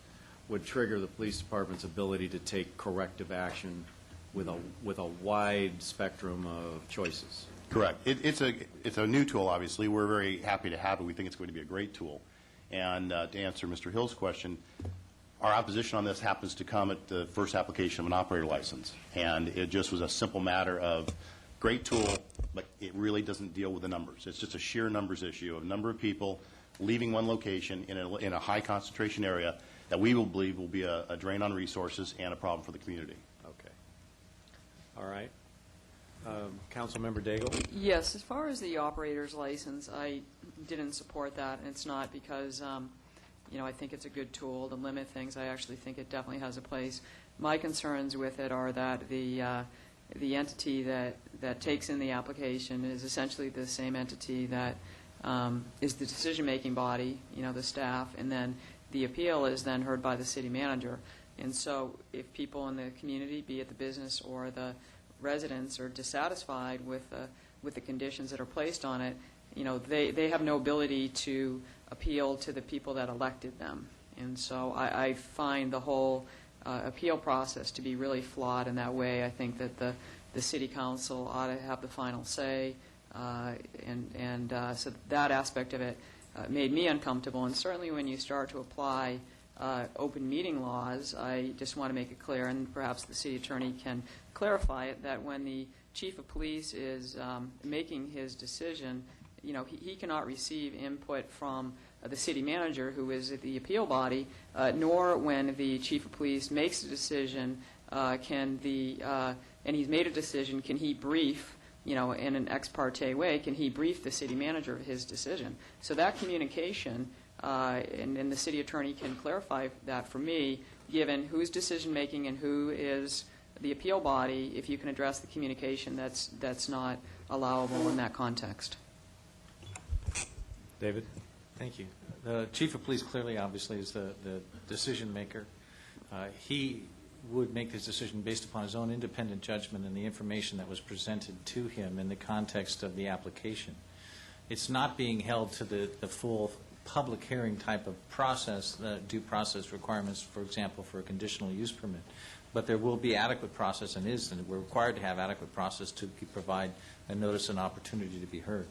would trigger the police department's ability to take corrective action with a wide spectrum of choices. Correct. It's a new tool, obviously. We're very happy to have it. We think it's going to be a great tool. And to answer Mr. Hill's question, our opposition on this happens to come at the first application of an operator license. And it just was a simple matter of great tool, but it really doesn't deal with the numbers. It's just a sheer numbers issue of number of people leaving one location in a high concentration area that we will believe will be a drain on resources and a problem for the community. Okay. All right. Councilmember Daigle? Yes, as far as the operator's license, I didn't support that, and it's not because, I think it's a good tool to limit things. I actually think it definitely has a place. My concerns with it are that the entity that takes in the application is essentially the same entity that is the decision-making body, the staff, and then the appeal is then heard by the city manager. And so if people in the community, be it the business or the residents, are dissatisfied with the conditions that are placed on it, they have no ability to appeal to the people that elected them. And so I find the whole appeal process to be really flawed in that way. I think that the city council ought to have the final say, so that aspect of it made me uncomfortable. And certainly when you start to apply open meeting laws, I just want to make it clear, and perhaps the city attorney can clarify it, that when the chief of police is making his decision, he cannot receive input from the city manager, who is the appeal body, nor when the chief of police makes a decision and he's made a decision, can he brief, in an ex parte way, can he brief the city manager of his decision? So that communication, and the city attorney can clarify that for me, given who's decision-making and who is the appeal body, if you can address the communication that's not allowable in that context. David? Thank you. The chief of police clearly, obviously, is the decision maker. He would make his decision based upon his own independent judgment and the information that was presented to him in the context of the application. It's not being held to the full public hearing type of process, due process requirements, for example, for a conditional use permit. But there will be adequate process, and we're required to have adequate process to provide a notice and opportunity to be heard.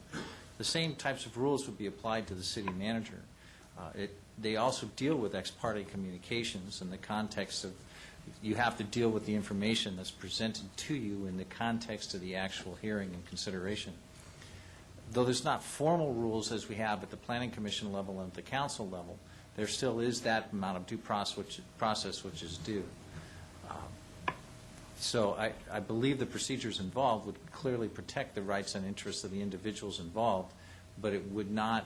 The same types of rules would be applied to the city manager. They also deal with ex parte communications in the context of you have to deal with the information that's presented to you in the context of the actual hearing and consideration. Though there's not formal rules as we have at the Planning Commission level and at the council level, there still is that amount of due process which is due. So I believe the procedures involved would clearly protect the rights and interests of the individuals involved, but it would not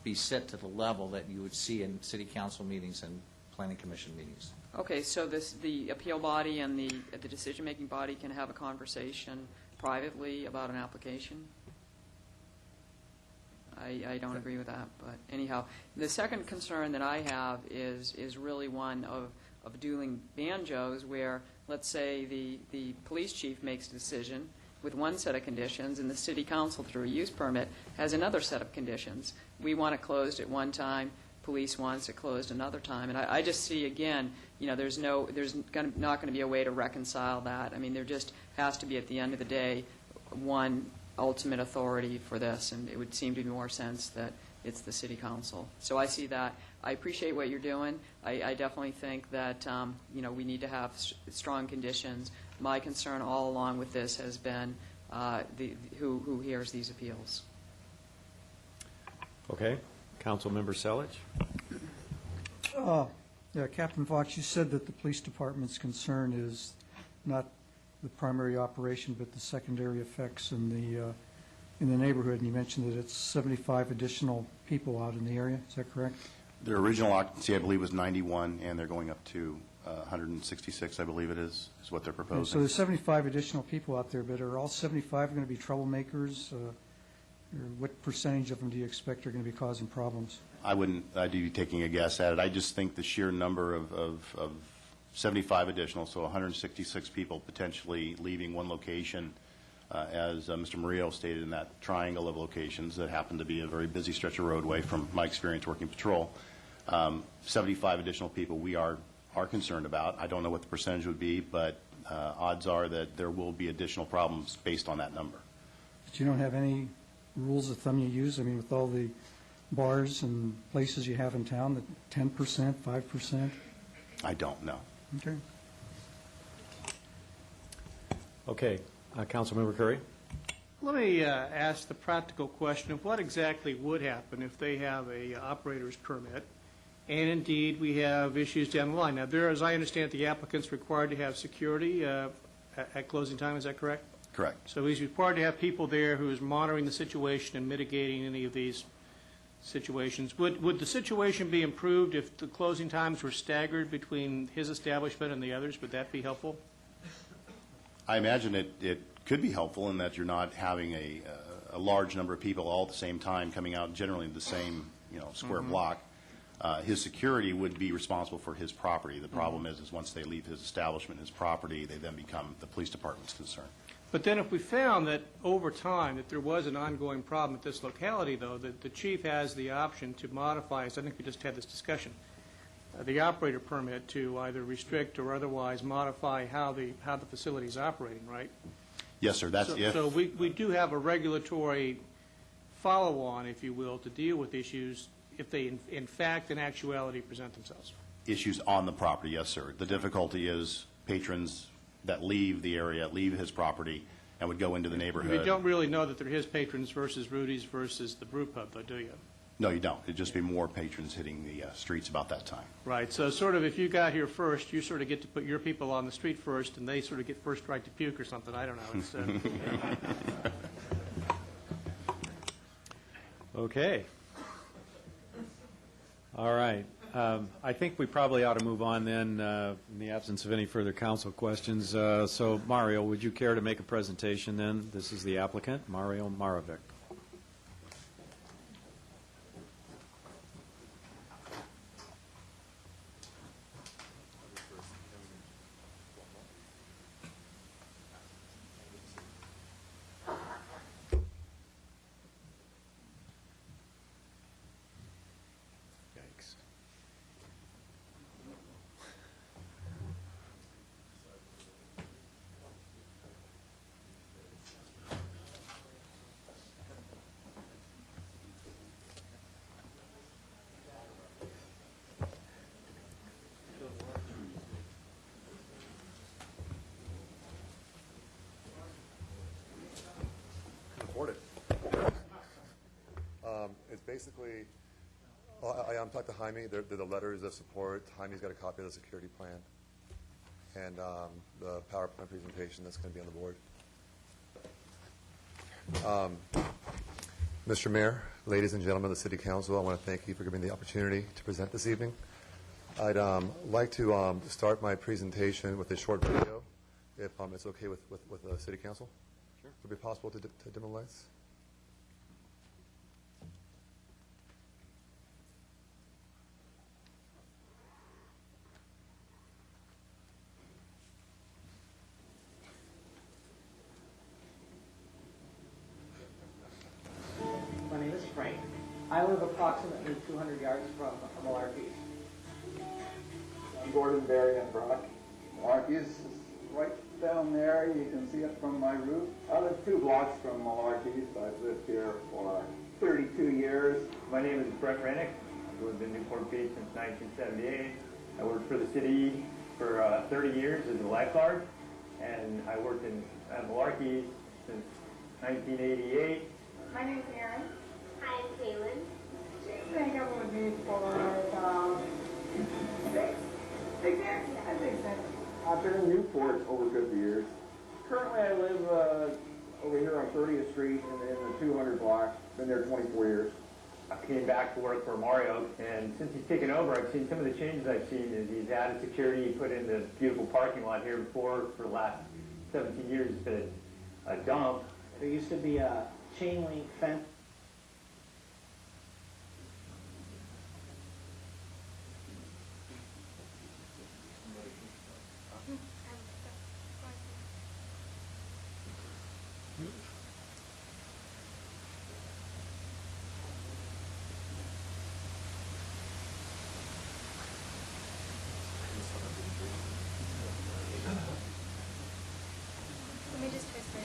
be set to the level that you would see in city council meetings and Planning Commission meetings. Okay, so the appeal body and the decision-making body can have a conversation privately about an application? I don't agree with that, but anyhow. The second concern that I have is really one of dueling banjos, where, let's say, the police chief makes a decision with one set of conditions, and the city council, through a use permit, has another set of conditions. We want it closed at one time, police wants it closed another time. And I just see, again, there's not going to be a way to reconcile that. I mean, there just has to be, at the end of the day, one ultimate authority for this, and it would seem to make more sense that it's the city council. So I see that. I appreciate what you're doing. I definitely think that we need to have strong conditions. My concern all along with this has been who hears these appeals. Okay. Councilmember Selich? Yeah, Captain Fox, you said that the police department's concern is not the primary operation, but the secondary effects in the neighborhood, and you mentioned that it's 75 additional people out in the area. Is that correct? Their original occupancy, I believe, was 91, and they're going up to 166, I believe it is what they're Okay, proposing. so there's 75 additional people out there, but are all 75 going to be troublemakers? Or what percentage of them do you expect are going to be causing problems? I'd be taking a guess at it. I just think the sheer number of 75 additional, so 166 people potentially leaving one location, as Mr. Murillo stated, in that triangle of locations that happen to be a very busy stretch of roadway from my experience working patrol. 75 additional people we are concerned about. I don't know what the percentage would be, but odds are that there will be additional problems based on that number. But you don't have any rules of thumb you use? I mean, with all the bars and places you have in town, the 10%, 5%? I don't know. Okay. Okay. Councilmember Curry? Let me ask the practical question of what exactly would happen if they have a operator's permit, and indeed we have issues down the line. Now, there, as I understand, the applicant's required to have security at closing time. Is that correct? Correct. So he's required to have people there who is monitoring the situation and mitigating any of these situations. Would the situation be improved if the closing times were staggered between his establishment and the others? Would that be helpful? I imagine it could be helpful in that you're not having a large number of people all at the same time coming out generally in the same square block. His security would be responsible for his property. The problem is once they leave his establishment, his property, they then become the police department's concern. But then if we found that over time that there was an ongoing problem at this locality, though, that the chief has the option to modify, as I think we just had this discussion, the operator permit to either restrict or otherwise modify how the facility is operating, right? Yes, sir. That's if. So we do have a regulatory follow-on, if you will, to deal with issues if they, in fact, in actuality, present themselves. Issues on the property, yes, sir. The difficulty is patrons that leave the area, leave his property, and would go into the neighborhood. You don't really know that they're his patrons versus Rudy's versus the brew pub, though, do you? No, you don't. It'd just be more patrons hitting the streets about that time. Right. So sort of if you got here first, you sort of get to put your people on the street first, and they sort of get first right to puke or something. I don't know. It's, Okay. All right. I think we probably ought to move on then in the absence of any further council questions. So, Mario, would you care to make a presentation then? This is the applicant, Mario Marovic. It's basically, I'm talking to Jaime. They're the letters of support. Jaime's got a copy of the security plan and the PowerPoint presentation that's going to be on the board. Mr. Mayor, ladies and gentlemen of the City Council, I want to thank you for giving me the opportunity to present this evening. I'd like to start my presentation with a short video, if it's okay with the City Council. Sure. Would it be possible to dim the lights? My name is Frank. I live approximately 200 yards from Malarkey's. I'm Gordon Barry and Brock. Malarkey's is right down there. You can see it from my roof. I live 2 blocks from Malarkey's. I've lived here for 32 years. My name is Brett Rennick. I've lived in Newport Beach since 1978. I worked for the city for 30 years as a lifeguard, and I worked at Malarkey's since 1988. My name is Erin. Hi, I'm Kaylin. She's been over with me for 6. Exactly. I think so. I've been in Newport over 50 years. Currently, I live over here on 30th Street in the 200 block. Been there 24 years. I came back to work for Mario, and since he's taken over, I've seen some of the changes I've seen is he's added security, put in the beautiful parking lot here before. For the last 17 years, it's been a dump. There used to be a chain link fence. Let me just twist it.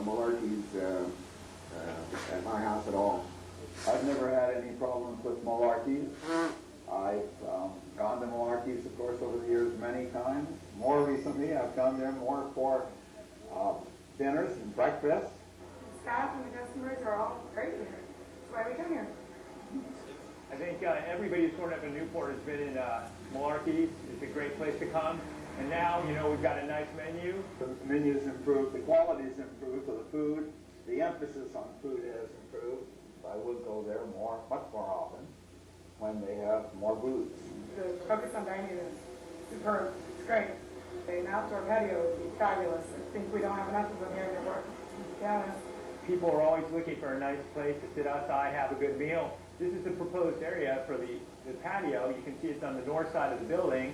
Malarkeys at my house at all. I've never had any problems with Malarkeys. I've gone to Malarkeys, of course, over the years many times. More recently, I've gone there more for dinners and breakfasts. The staff and the customers are all great here. That's why we come here. I think everybody who's grown up in Newport has been in Malarkey's. It's a great place to come. And now, you know, we've got a nice menu. The menu's improved, the quality's improved, so the food, the emphasis on food has improved. I would go there much more often when they have more booths. The focus on dining is superb. It's great. An outdoor patio would be fabulous. I think we don't have enough of them here in Newport. Yeah. People are always looking for a nice place to sit outside, have a good meal. This is the proposed area for the patio. You can see it's on the north side of the building,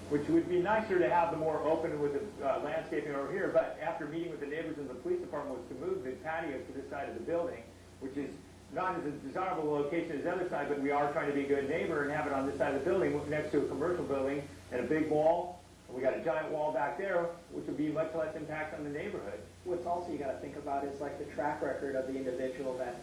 which would be nicer to have the more open with the landscaping over here. But after meeting with the neighbors and the police department was to move the patio to this side of the building, which is not as a desirable location as the other side, but we are trying to be a good neighbor and have it on this side of the building next to a commercial building and a big wall. And we got a giant wall back there, which would be much less impact on the neighborhood. What's also you got to think about is like the track record of the individual that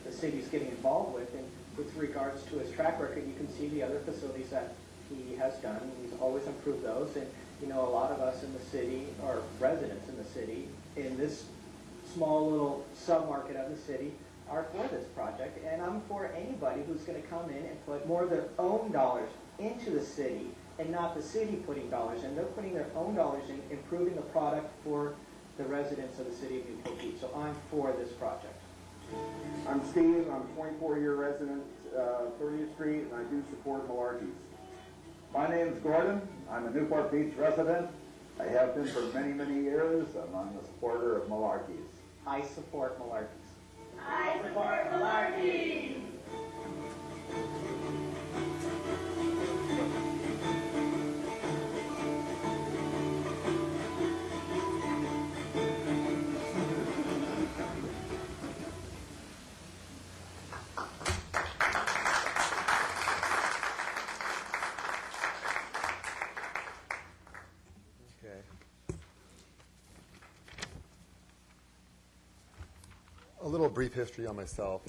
the city's getting involved with. And with regards to his track record, you can see the other facilities that he has done. He's always improved those. And, you know, a lot of us in the city, or residents in the city, in this small little sub-market of the city, are for this project. And I'm for anybody who's going to come in and put more of their own dollars into the city and not the city putting dollars in. They're putting their own dollars in, improving the product for the residents of the city of Newport Beach. So I'm for this project. I'm Steve. I'm a 24-year resident, 30th Street, and I do support Malarkey's. My name's Gordon. I'm a Newport Beach resident. I have been for many, many years, and I'm a supporter of Malarkey's. I support Malarkey's. I support Malarkey. A little brief history on myself.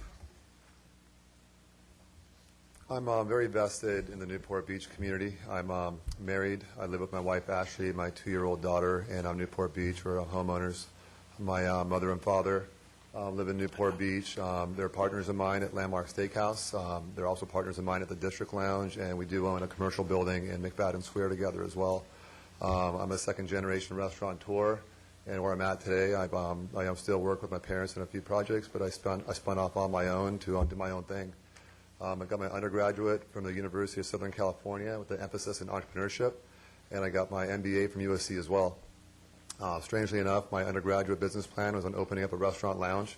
I'm very vested in the Newport Beach community. I'm married. I live with my wife, Ashley, my 2-year-old daughter, and I'm Newport Beach. We're homeowners. My mother and father live in Newport Beach. They're partners of mine at Landmark Steakhouse. They're also partners of mine at the District Lounge, and we do own a commercial building in McFadden Square together as well. I'm a second-generation restaurateur. And where I'm at today, I still work with my parents in a few projects, but I spun off on my own to do my own thing. I got my undergraduate from the University of Southern California with an emphasis in entrepreneurship, and I got my MBA from USC as well. Strangely enough, my undergraduate business plan was on opening up a restaurant lounge.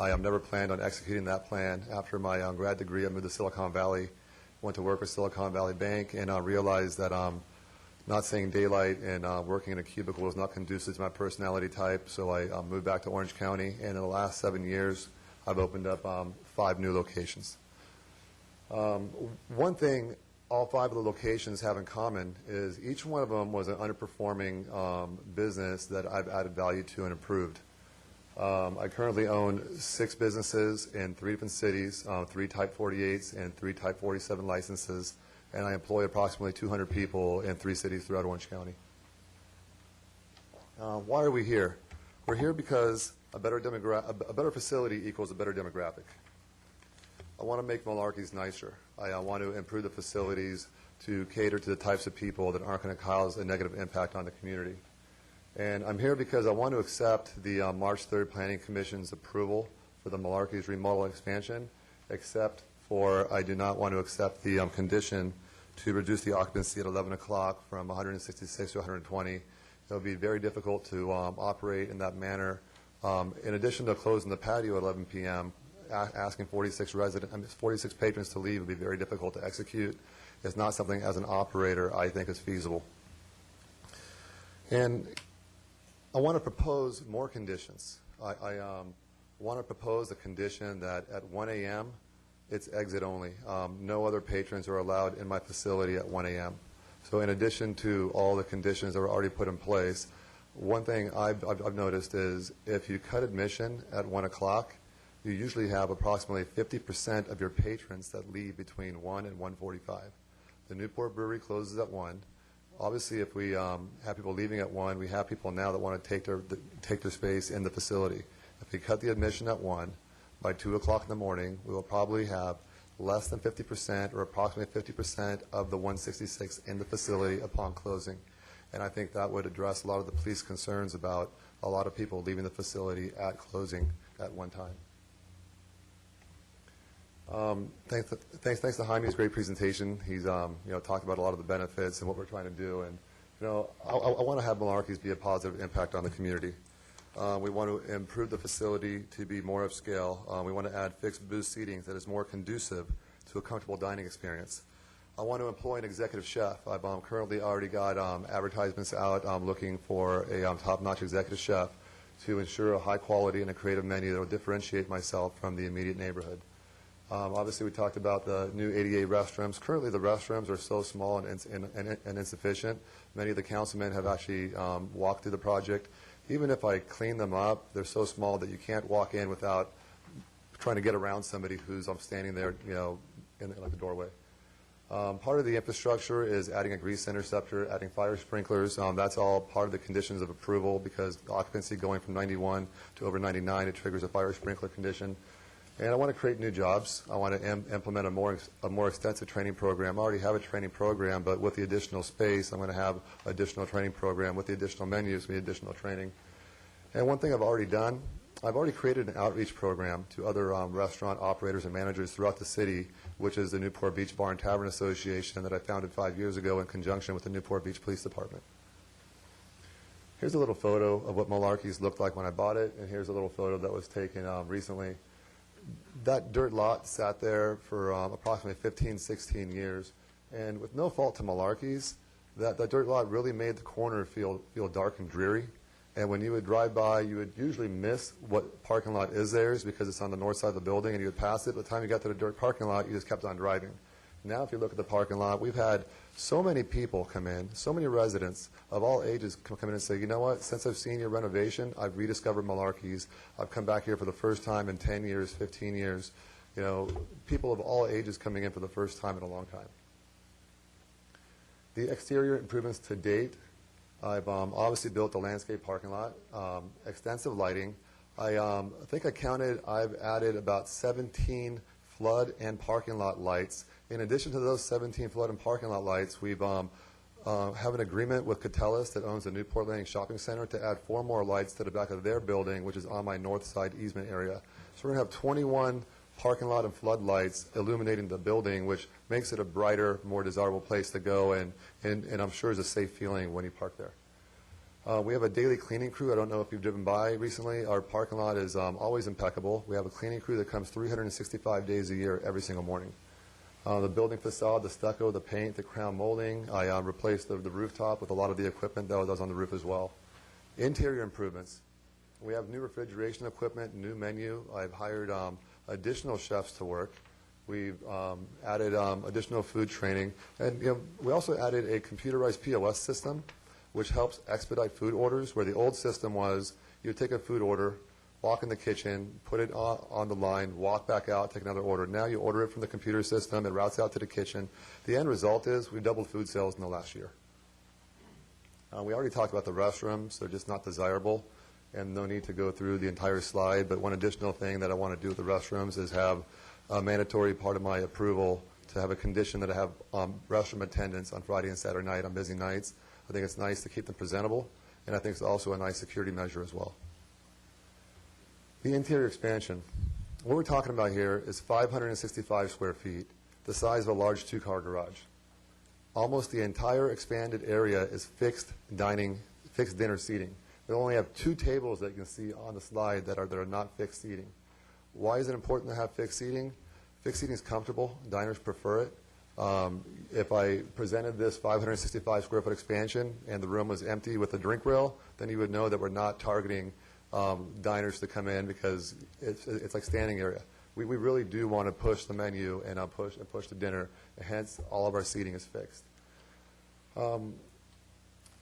I never planned on executing that plan. After my grad degree, I moved to Silicon Valley, went to work with Silicon Valley Bank, and realized that not seeing daylight and working in a cubicle was not conducive to my personality type, so I moved back to Orange County, and in the last 7 years, I've opened up 5 new locations. One thing all 5 of the locations have in common is each one of them was an underperforming business that I've added value to and improved. I currently own 6 businesses in 3 different cities, 3 Type 48s and 3 Type 47 licenses, and I employ approximately 200 people in 3 cities throughout Orange County. Why are we here? We're here because a better facility equals a better demographic. I want to make Malarkey's nicer. I want to improve the facilities to cater to the types of people that aren't going to cause a negative impact on the community. And I'm here because I want to accept the March 3rd Planning Commission's approval for the Malarkey's remodel expansion, except for I do not want to accept the condition to reduce the occupancy at 11 o'clock from 166 to 120. It will be very difficult to operate in that manner. In addition to closing the patio at 11 p.m., asking 46 patrons to leave would be very difficult to execute. It's not something, as an operator, I think is feasible. And I want to propose more conditions. I want to propose a condition that at 1 a.m., it's exit only. No other patrons are allowed in my facility at 1 a.m. So in addition to all the conditions that were already put in place, one thing I've noticed is if you cut admission at 1 o'clock, you usually have approximately 50% of your patrons that leave between 1 and 1:45. The Newport Brewery closes at 1. Obviously, if we have people leaving at 1, we have people now that want to take their space in the facility. If we cut the admission at 1, by 2 o'clock in the morning, we will probably have less than 50% or approximately 50% of the 166 in the facility upon closing. And I think that would address a lot of the police concerns about a lot of people leaving the facility at closing at one time. Thanks to Jaime's great presentation. He's talked about a lot of the benefits and what we're trying to do. And I want to have Malarkey's be a positive impact on the community. We want to improve the facility to be more upscale. We want to add fixed booth seating that is more conducive to a comfortable dining experience. I want to employ an executive chef. I've currently already got advertisements out looking for a top-notch executive chef to ensure a high quality and a creative menu that will differentiate myself from the immediate neighborhood. Obviously, we talked about the new ADA restrooms. Currently, the restrooms are so small and insufficient. Many of the councilmen have actually walked through the project. Even if I clean them up, they're so small that you can't walk in without trying to get around somebody who's standing there, in like a doorway. Part of the infrastructure is adding a grease interceptor, adding fire sprinklers. That's all part of the conditions of approval because the occupancy going from 91 to over 99, it triggers a fire sprinkler condition. And I want to create new jobs. I want to implement a more extensive training program. I already have a training program, but with the additional space, I'm going to have additional training program. With the additional menus, we need additional training. And one thing I've already done, I've already created an outreach program to other restaurant operators and managers throughout the city, which is the Newport Beach Bar and Tavern Association that I founded 5 years ago in conjunction with the Newport Beach Police Department. Here's a little photo of what Malarkey's looked like when I bought it, and here's a little photo that was taken recently. That dirt lot sat there for approximately 15, 16 years, and with no fault to Malarkey's, that dirt lot really made the corner feel dark and dreary. And when you would drive by, you would usually miss what parking lot is theirs because it's on the north side of the building, and you would pass it. By the time you got to the dirt parking lot, you just kept on driving. Now, if you look at the parking lot, we've had so many people come in, so many residents of all ages come in and say, you know what, since I've seen your renovation, I've rediscovered Malarkey's. I've come back here for the first time in 10 years, 15 years. People of all ages coming in for the first time in a long time. The exterior improvements to date, I've obviously built the landscape parking lot, extensive lighting. I think I counted, I've added about 17 flood and parking lot lights. In addition to those 17 flood and parking lot lights, we've have an agreement with Catellis that owns the Newport Landing Shopping Center to add 4 more lights to the back of their building, which is on my north side easement area. So we're going to have 21 parking lot and flood lights illuminating the building, which makes it a brighter, more desirable place to go, and I'm sure is a safe feeling when you park there. We have a daily cleaning crew. I don't know if you've driven by recently. Our parking lot is always impeccable. We have a cleaning crew that comes 365 days a year every single morning. The building facade, the stucco, the paint, the crown molding. I replaced the rooftop with a lot of the equipment that was on the roof as well. Interior improvements. We have new refrigeration equipment, new menu. I've hired additional chefs to work. We've added additional food training. And we also added a computerized POS system, which helps expedite food orders, where the old system was you would take a food order, walk in the kitchen, put it on the line, walk back out, take another order. Now you order it from the computer system, it routes out to the kitchen. The end result is we've doubled food sales in the last year. We already talked about the restrooms. They're just not desirable, and no need to go through the entire slide. But one additional thing that I want to do with the restrooms is have a mandatory part of my approval to have a condition that I have restroom attendants on Friday and Saturday night on busy nights. I think it's nice to keep them presentable, and I think it's also a nice security measure as well. The interior expansion. What we're talking about here is 565 square feet, the size of a large two-car garage. Almost the entire expanded area is fixed dinner seating. We only have 2 tables that you can see on the slide that are not fixed seating. Why is it important to have fixed seating? Fixed seating is comfortable. Diners prefer it. If I presented this 565 square foot expansion and the room was empty with a drink rail, then you would know that we're not targeting diners to come in because it's like standing area. We really do want to push the menu and push the dinner, and hence all of our seating is fixed.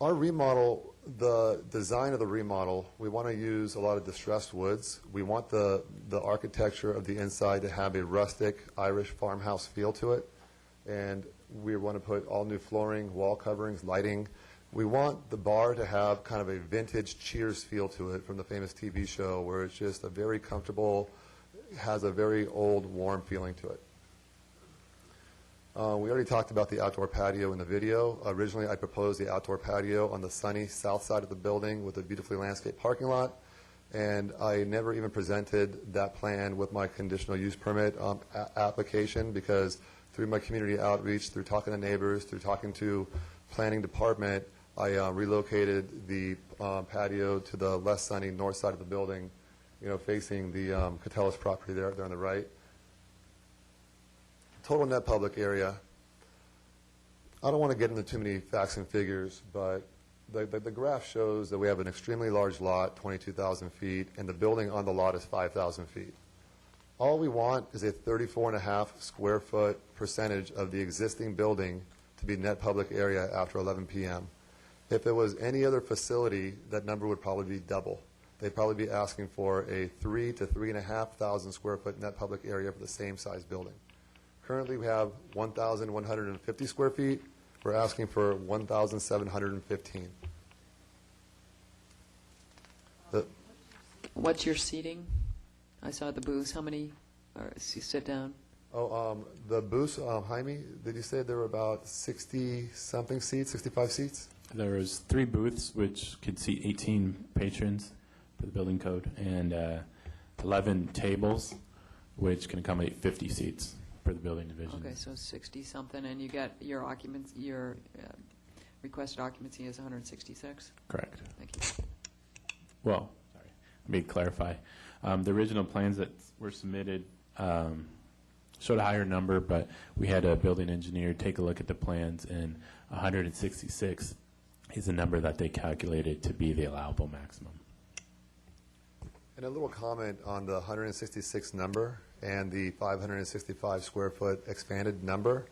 Our remodel, the design of the remodel, we want to use a lot of distressed woods. We want the architecture of the inside to have a rustic Irish farmhouse feel to it. And we want to put all new flooring, wall coverings, lighting. We want the bar to have kind of a vintage Cheers feel to it from the famous TV show where it's just a very comfortable, has a very old, warm feeling to it. We already talked about the outdoor patio in the video. Originally, I proposed the outdoor patio on the sunny south side of the building with a beautifully landscaped parking lot, and I never even presented that plan with my conditional use permit application because through my community outreach, through talking to neighbors, through talking to planning department, I relocated the patio to the less sunny north side of the building, facing the Catellis property there on the right. Total net public area. I don't want to get into too many facts and figures, but the graph shows that we have an extremely large lot, 22,000 feet, and the building on the lot is 5,000 feet. All we want is a 34.5 square foot percentage of the existing building to be net public area after 11 p.m. If it was any other facility, that number would probably be double. They'd probably be asking for a 3,000 to 3,500 square foot net public area for the same size building. Currently, we have 1,150 square feet. We're asking for 1,715. What's your seating? I saw the booths. How many sit down? The booths, Jaime, did you say there were about 60-something seats, 65 seats? There was 3 booths, which could seat 18 patrons for the building code, and 11 tables, which can accommodate 50 seats for the building division. Okay, so 60-something, and you got your requested occupancy is 166? Correct. Thank you. Well, sorry, let me clarify. The original plans that were submitted showed a higher number, but we had a building engineer take a look at the plans, and 166 is the number that they calculated to be the allowable maximum. And a little comment on the 166 number and the 565 square foot expanded number.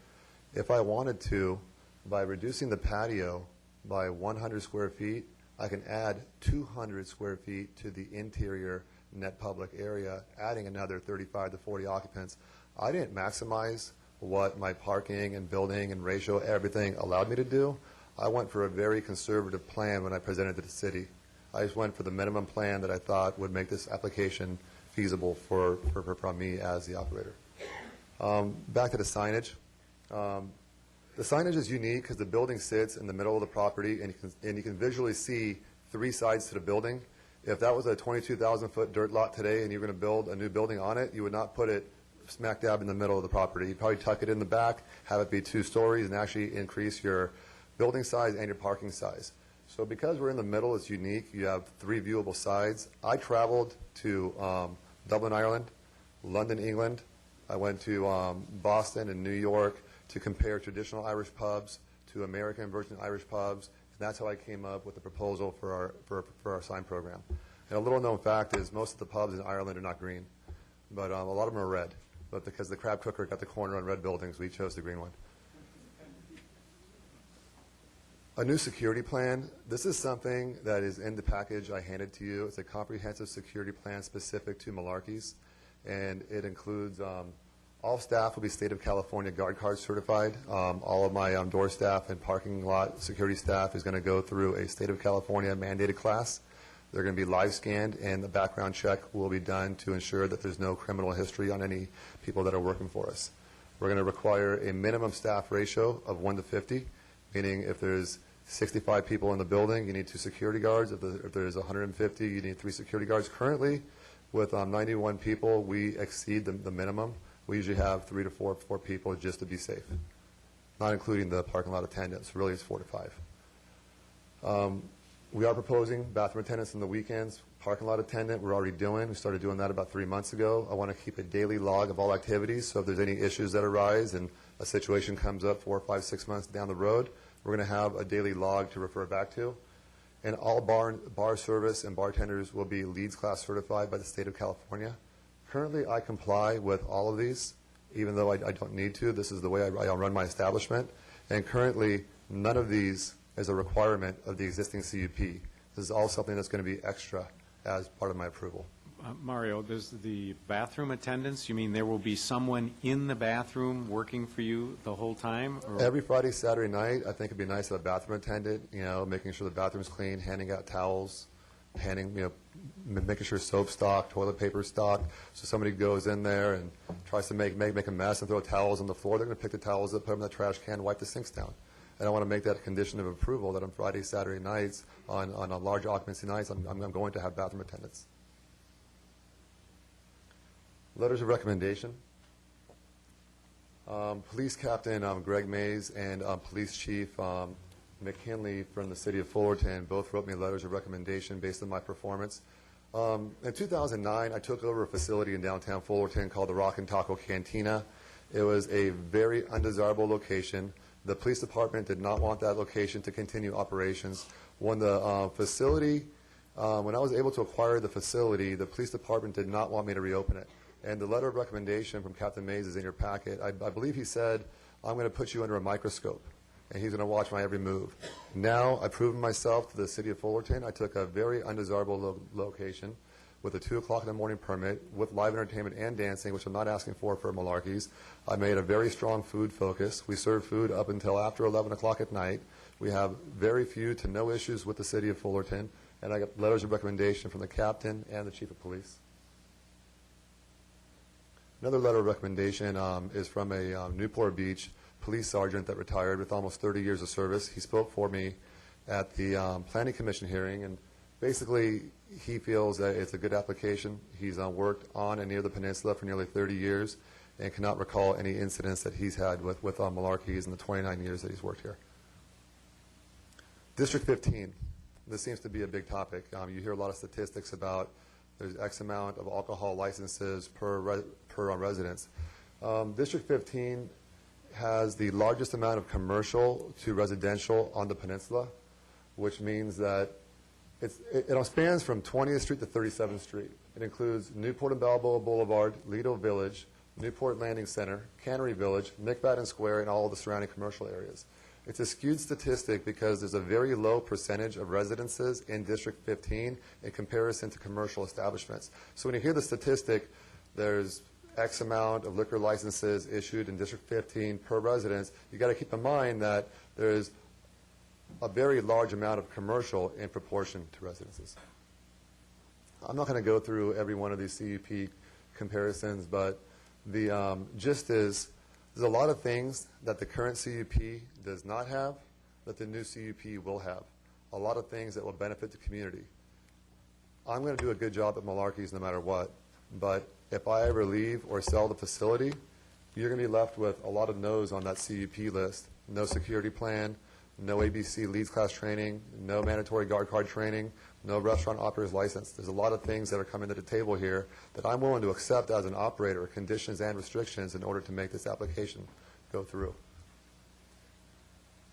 If I wanted to, by reducing the patio by 100 square feet, I can add 200 square feet to the interior net public area, adding another 35 to 40 occupants. I didn't maximize what my parking and building and ratio, everything allowed me to do. I went for a very conservative plan when I presented to the city. I just went for the minimum plan that I thought would make this application feasible for me as the operator. Back to the signage. The signage is unique because the building sits in the middle of the property, and you can visually see 3 sides to the building. If that was a 22,000-foot dirt lot today and you're going to build a new building on it, you would not put it smack dab in the middle of the property. You'd probably tuck it in the back, have it be 2 stories, and actually increase your building size and your parking size. So because we're in the middle, it's unique. You have 3 viewable sides. I traveled to Dublin, Ireland, London, England. I went to Boston and New York to compare traditional Irish pubs to American version Irish pubs. And that's how I came up with the proposal for our sign program. And a little known fact is most of the pubs in Ireland are not green, but a lot of them are red. But because the crab cooker got the corner on red buildings, we chose the green one. A new security plan. This is something that is in the package I handed to you. It's a comprehensive security plan specific to Malarkeys, and it includes all staff will be State of California Guard Card certified. All of my door staff and parking lot security staff is going to go through a State of California mandated class. They're going to be live scanned, and the background check will be done to ensure that there's no criminal history on any people that are working for us. We're going to require a minimum staff ratio of 1 to 50, meaning if there's 65 people in the building, you need 2 security guards. If there's 150, you need 3 security guards. Currently, with 91 people, we exceed the minimum. We usually have 3 to 4 people just to be safe, not including the parking lot attendants. Really, it's 4 to 5. We are proposing bathroom attendants on the weekends. Parking lot attendant, we're already doing. We started doing that about 3 months ago. I want to keep a daily log of all activities, so if there's any issues that arise and a situation comes up 4, 5, 6 months down the road, we're going to have a daily log to refer back to. And all bar service and bartenders will be LEEDS class certified by the state of California. Currently, I comply with all of these, even though I don't need to. This is the way I run my establishment. And currently, none of these is a requirement of the existing CUP. This is all something that's going to be extra as part of my approval. Mario, does the bathroom attendants, you mean there will be someone in the bathroom working for you the whole time? Or? Every Friday, Saturday night, I think it'd be nice to have a bathroom attendant, making sure the bathroom's clean, handing out towels, making sure soap stock, toilet paper stock. So somebody goes in there and tries to make a mess and throw towels on the floor. They're going to pick the towels up, put them in the trash can, wipe the sinks down. And I want to make that a condition of approval that on Friday, Saturday nights, on large occupancy nights, I'm going to have bathroom attendants. Letters of recommendation. Police Captain Greg Mays and Police Chief McKinley from the city of Fullerton both wrote me letters of recommendation based on my performance. In 2009, I took over a facility in downtown Fullerton called the Rock and Taco Cantina. It was a very undesirable location. The police department did not want that location to continue operations. When the when I was able to acquire the facility, the police department did not want me to reopen it. And the letter of recommendation from Captain Mays is in your packet. I believe he said, I'm going to put you under a microscope, and he's going to watch my every move. Now, I've proven myself to the city of Fullerton. I took a very undesirable location with a 2 o'clock in the morning permit with live entertainment and dancing, which I'm not asking for malarkeys. I made a very strong food focus. We serve food up until after 11 o'clock at night. We have very few to no issues with the city of Fullerton, and I got letters of recommendation from the captain and the chief of police. Another letter of recommendation is from a Newport Beach police sergeant that retired with almost 30 years of service. He spoke for me at the Planning Commission hearing, and basically he feels that it's a good application. He's worked on and near the peninsula for nearly 30 years and cannot recall any incidents that he's had with malarkeys in the 29 years that he's worked here. District 15. This seems to be a big topic. You hear a lot of statistics about there's X amount of alcohol licenses per residence. District 15 has the largest amount of commercial to residential on the peninsula, which means that it spans from 20th Street to 37th Street. It includes Newport and Balboa Boulevard, Lido Village, Newport Landing Center, Cannery Village, McFadden Square, and all of the surrounding commercial areas. It's a skewed statistic because there's a very low percentage of residences in District 15 in comparison to commercial establishments. So when you hear the statistic, there's X amount of liquor licenses issued in District 15 per residence, you got to keep in mind that there's a very large amount of commercial in proportion to residences. I'm not going to go through every one of these CUP comparisons, but the gist is there's a lot of things that the current CUP does not have that the new CUP will have. A lot of things that will benefit the community. I'm going to do a good job at malarkeys no matter what, but if I ever leave or sell the facility, you're going to be left with a lot of no's on that CUP list. No security plan, no ABC LEEDS class training, no mandatory guard card training, no restaurant operator's license. There's a lot of things that are coming to the table here that I'm willing to accept as an operator, conditions and restrictions, in order to make this application go through.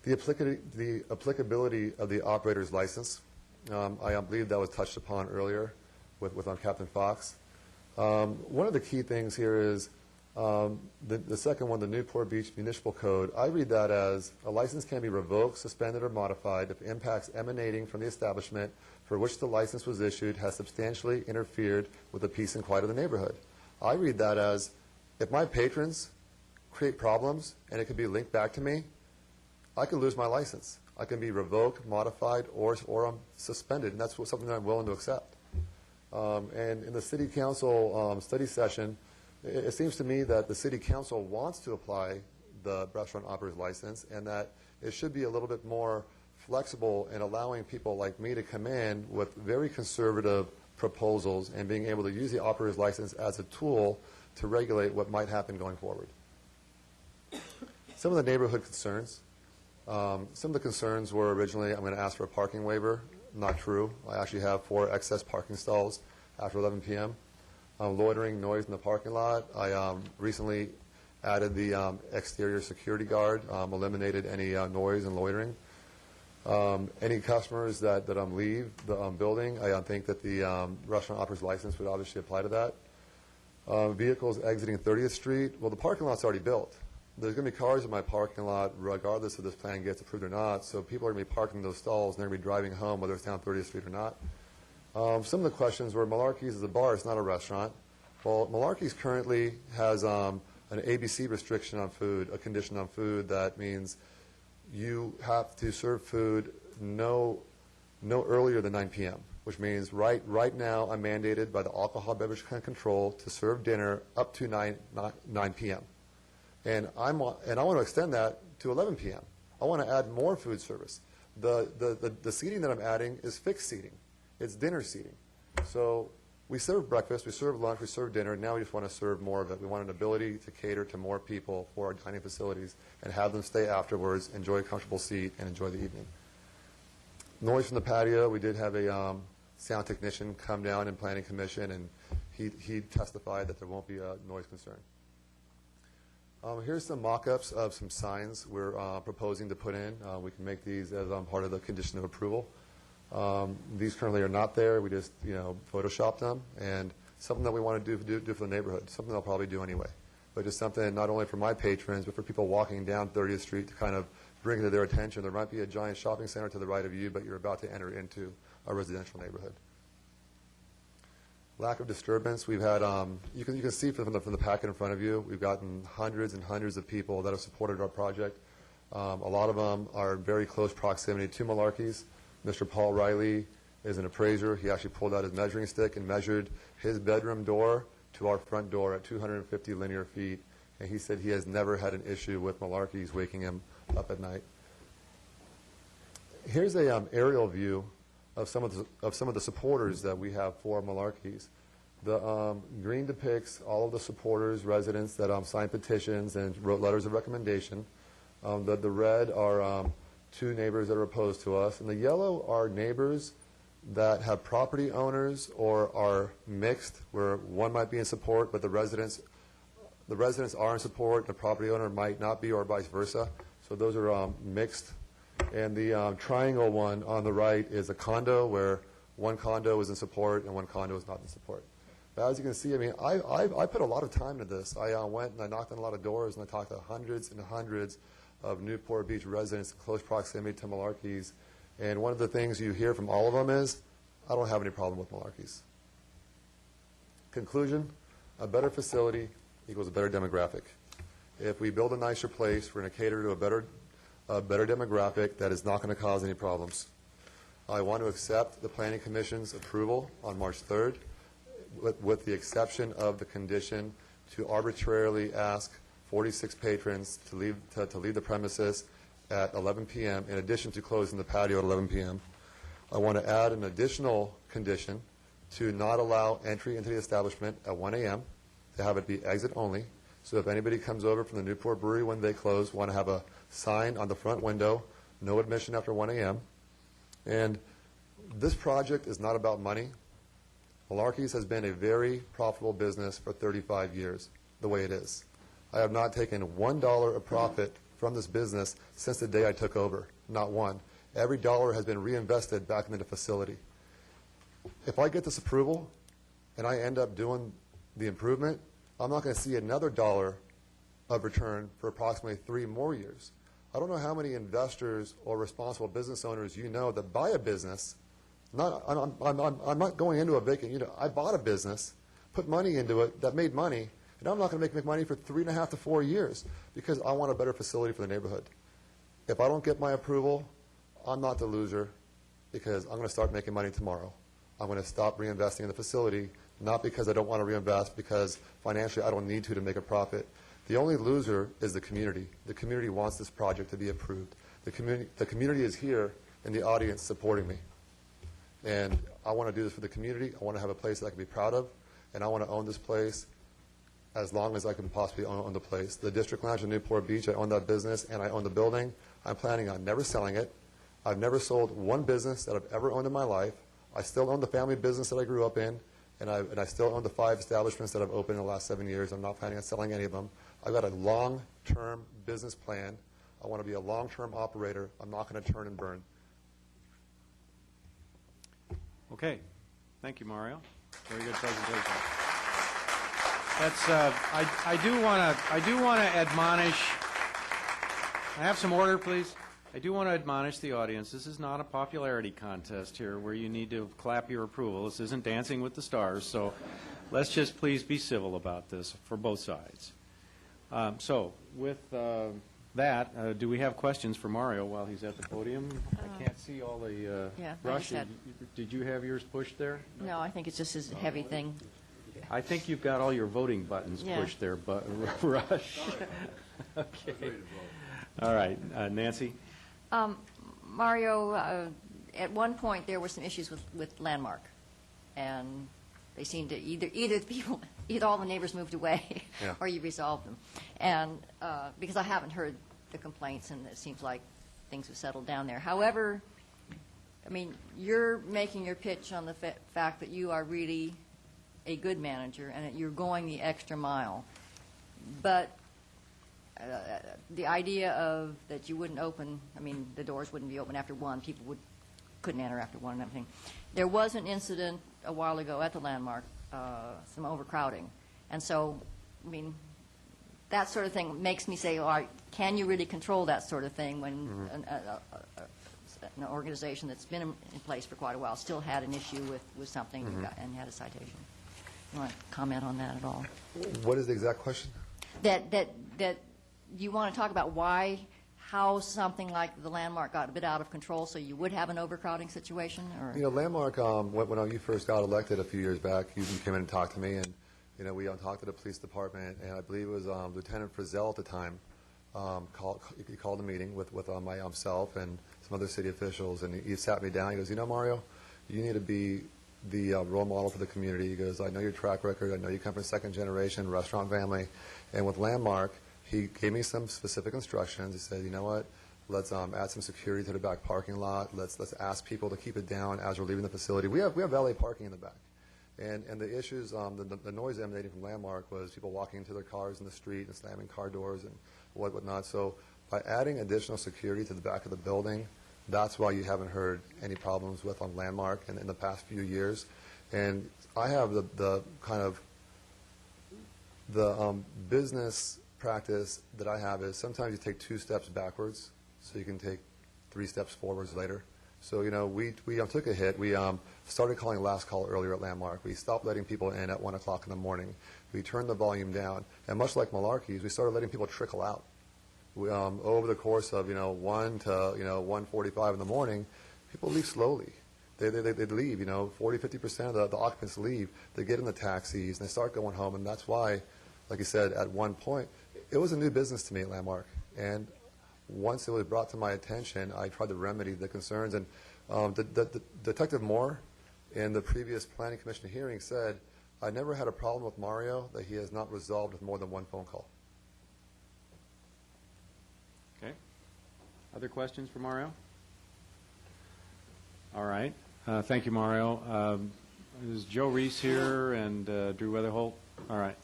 The applicability of the operator's license, I believe that was touched upon earlier with Captain Fox. One of the key things here is the second one, the Newport Beach Municipal Code. I read that as a license can be revoked, suspended, or modified if impacts emanating from the establishment for which the license was issued has substantially interfered with the peace and quiet of the neighborhood. I read that as if my patrons create problems and it can be linked back to me, I can lose my license. I can be revoked, modified, or I'm suspended, and that's something that I'm willing to accept. And in the City Council study session, it seems to me that the city council wants to apply the restaurant operator's license, and that it should be a little bit more flexible in allowing people like me to come in with very conservative proposals and being able to use the operator's license as a tool to regulate what might happen going forward. Some of the neighborhood concerns. Some of the concerns were originally, I'm going to ask for a parking waiver. Not true. I actually have 4 excess parking stalls after 11 p.m. Loitering, noise in the parking lot. I recently added the exterior security guard, eliminated any noise and loitering. Any customers that leave the building, I think that the restaurant operator's license would obviously apply to that. Vehicles exiting 30th Street, well, the parking lot's already built. There's going to be cars in my parking lot regardless if this plan gets approved or not, so people are going to be parking those stalls and they're going to be driving home whether it's down 30th Street or not. Some of the questions were, Malarkey's is a bar, it's not a restaurant. Well, Malarkey's currently has an ABC restriction on food, a condition on food that means you have to serve food no earlier than 9 p.m., which means right now I'm mandated by the Alcohol Beverage Control to serve dinner up to 9 p.m. And I want to extend that to 11 p.m. I want to add more food service. The seating that I'm adding is fixed seating. It's dinner seating. So we serve breakfast, we serve lunch, we serve dinner. Now we just want to serve more of it. We want an ability to cater to more people for our dining facilities and have them stay afterwards, enjoy a comfortable seat, and enjoy the evening. Noise from the patio. We did have a sound technician come down in Planning Commission, and he testified that there won't be a noise concern. Here's some mock-ups of some signs we're proposing to put in. We can make these as part of the condition of approval. These currently are not there. We just, photoshopped them, and something that we want to do for the neighborhood, something I'll probably do anyway. But just something not only for my patrons, but for people walking down 30th Street to kind of bring to their attention. There might be a giant shopping center to the right of you, but you're about to enter into a residential neighborhood. Lack of disturbance. We've had, you can see from the packet in front of you, we've gotten hundreds and hundreds of people that have supported our project. A lot of them are in very close proximity to Malarkey's. Mr. Paul Riley is an appraiser. He actually pulled out his measuring stick and measured his bedroom door to our front door at 250 linear feet, and he said he has never had an issue with Malarkey's waking him up at night. Here's a aerial view of some of the supporters that we have for Malarkey's. The green depicts all of the supporters, residents that signed petitions and wrote letters of recommendation. The red are 2 neighbors that are opposed to us, and the yellow are neighbors that have property owners or are mixed, where one might be in support, but the residents are in support, the property owner might not be, or vice versa. So those are mixed. And the triangle one on the right is a condo where one condo is in support and one condo is not in support. But as you can see, I mean, I put a lot of time into this. I went and I knocked on a lot of doors and I talked to hundreds and hundreds of Newport Beach residents in close proximity to Malarkey's. And one of the things you hear from all of them is, I don't have any problem with Malarkey's. Conclusion, a better facility equals a better demographic. If we build a nicer place, we're going to cater to a better demographic that is not going to cause any problems. I want to accept the Planning Commission's approval on March 3rd, with the exception of the condition to arbitrarily ask 46 patrons to leave the premises at 11 p.m. in addition to closing the patio at 11 p.m. I want to add an additional condition to not allow entry into the establishment at 1 a.m., to have it be exit only. So if anybody comes over from the Newport Brewery when they close, want to have a sign on the front window, no admission after 1 a.m. And this project is not about money. Malarkey's has been a very profitable business for 35 years, the way it is. I have not taken $1 of profit from this business since the day I took over, not one. Every dollar has been reinvested back into the facility. If I get this approval and I end up doing the improvement, I'm not going to see another dollar of return for approximately 3 more years. I don't know how many investors or responsible business owners you know that buy a business. I'm not going into a vacant, I bought a business, put money into it that made money, and I'm not going to make money for 3.5 to 4 years because I want a better facility for the neighborhood. If I don't get my approval, I'm not the loser because I'm going to start making money tomorrow. I'm going to stop reinvesting in the facility not because I don't want to reinvest, because financially I don't need to make a profit. The only loser is the community. The community wants this project to be approved. The community is here in the audience supporting me. And I want to do this for the community. I want to have a place that I can be proud of, and I want to own this place as long as I can possibly own the place. The District Lounge in Newport Beach, I own that business, and I own the building. I'm planning on never selling it. I've never sold one business that I've ever owned in my life. I still own the family business that I grew up in, and I still own the 5 establishments that I've opened in the last 7 years. I'm not planning on selling any of them. I've got a long-term business plan. I want to be a long-term operator. I'm not going to turn and burn. Okay. Thank you, Mario. Very good presentation. That's, I do want to admonish, I have some order, please. I do want to admonish the audience, this is not a popularity contest here where you need to clap your approval. This isn't Dancing with the Stars, so let's just please be civil about this for both sides. So with that, do we have questions for Mario while he's at the podium? I can't see all the brush. Did you have yours pushed there? No, I think it's just his heavy thing. I think you've got all your voting buttons pushed there, but Rush. Okay. All right, Nancy. Mario, at one point there were some issues with Landmark, and they seemed to either all the neighbors moved away or you resolved them. And because I haven't heard the complaints, and it seems like things have settled down there. However, I mean, you're making your pitch on the fact that you are really a good manager and that you're going the extra mile. But the idea of that you wouldn't open, I mean, the doors wouldn't be open after 1, people couldn't enter after 1 and everything. There was an incident a while ago at the Landmark, some overcrowding. And so, I mean, that sort of thing makes me say, all right, can you really control that sort of thing when an organization that's been in place for quite a while still had an issue with something and had a citation? You want to comment on that at all? What is the exact question? That you want to talk about how something like the Landmark got a bit out of control, so you would have an overcrowding situation? Or? You know, Landmark, when you first got elected a few years back, you came in and talked to me, and you know, we talked to the police department, and I believe it was Lieutenant Frizzell at the time. He called a meeting with myself and some other city officials, and he sat me down. He goes, you know, Mario, you need to be the role model for the community. He goes, I know your track record. I know you come from a second-generation restaurant family. And with Landmark, he gave me some specific instructions. He said, you know what, let's add some security to the back parking lot. Let's ask people to keep it down as we're leaving the facility. We have valet parking in the back. And the issues, the noise emanating from Landmark was people walking into their cars in the street and slamming car doors and whatnot. So by adding additional security to the back of the building, that's why you haven't heard any problems with on Landmark in the past few years. And I have the kind of the business practice that I have is sometimes you take 2 steps backwards so you can take 3 steps forwards later. So, you know, we took a hit. We started calling last call earlier at Landmark. We stopped letting people in at 1 o'clock in the morning. We turned the volume down. And much like Malarkey's, we started letting people trickle out. We, over the course of, 1 to, 1:45 in the morning, people leave slowly. They leave, 40, 50% of the occupants leave. They get in the taxis, and they start going home. And that's why, like you said, at one point, it was a new business to me at Landmark. And once it was brought to my attention, I tried to remedy the concerns. And Detective Moore, in the previous Planning Commission hearing, said, I never had a problem with Mario that he has not resolved with more than 1 phone call. Okay. Other questions for Mario? All right. Thank you, Mario. Is Joe Reese here and Drew Weatherholt? All right.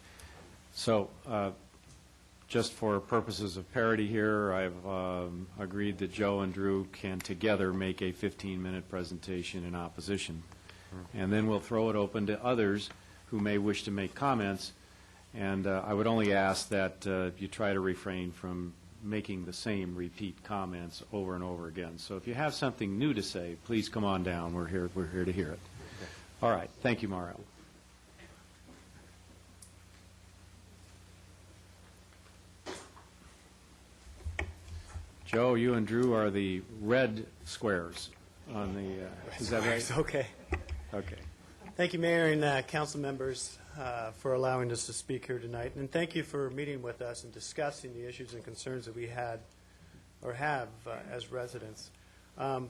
So just for purposes of parity here, I've agreed that Joe and Drew can together make a 15-minute presentation in opposition. And then we'll throw it open to others who may wish to make comments. And I would only ask that you try to refrain from making the same repeat comments over and over again. So if you have something new to say, please come on down. We're here to hear it. Okay. All right. Thank you, Mario. Joe, you and Drew are the red squares on the, is that right? Okay. Okay. Thank you, Mayor and council members, for allowing us to speak here tonight. And thank you for meeting with us and discussing the issues and concerns that we had or have as residents. I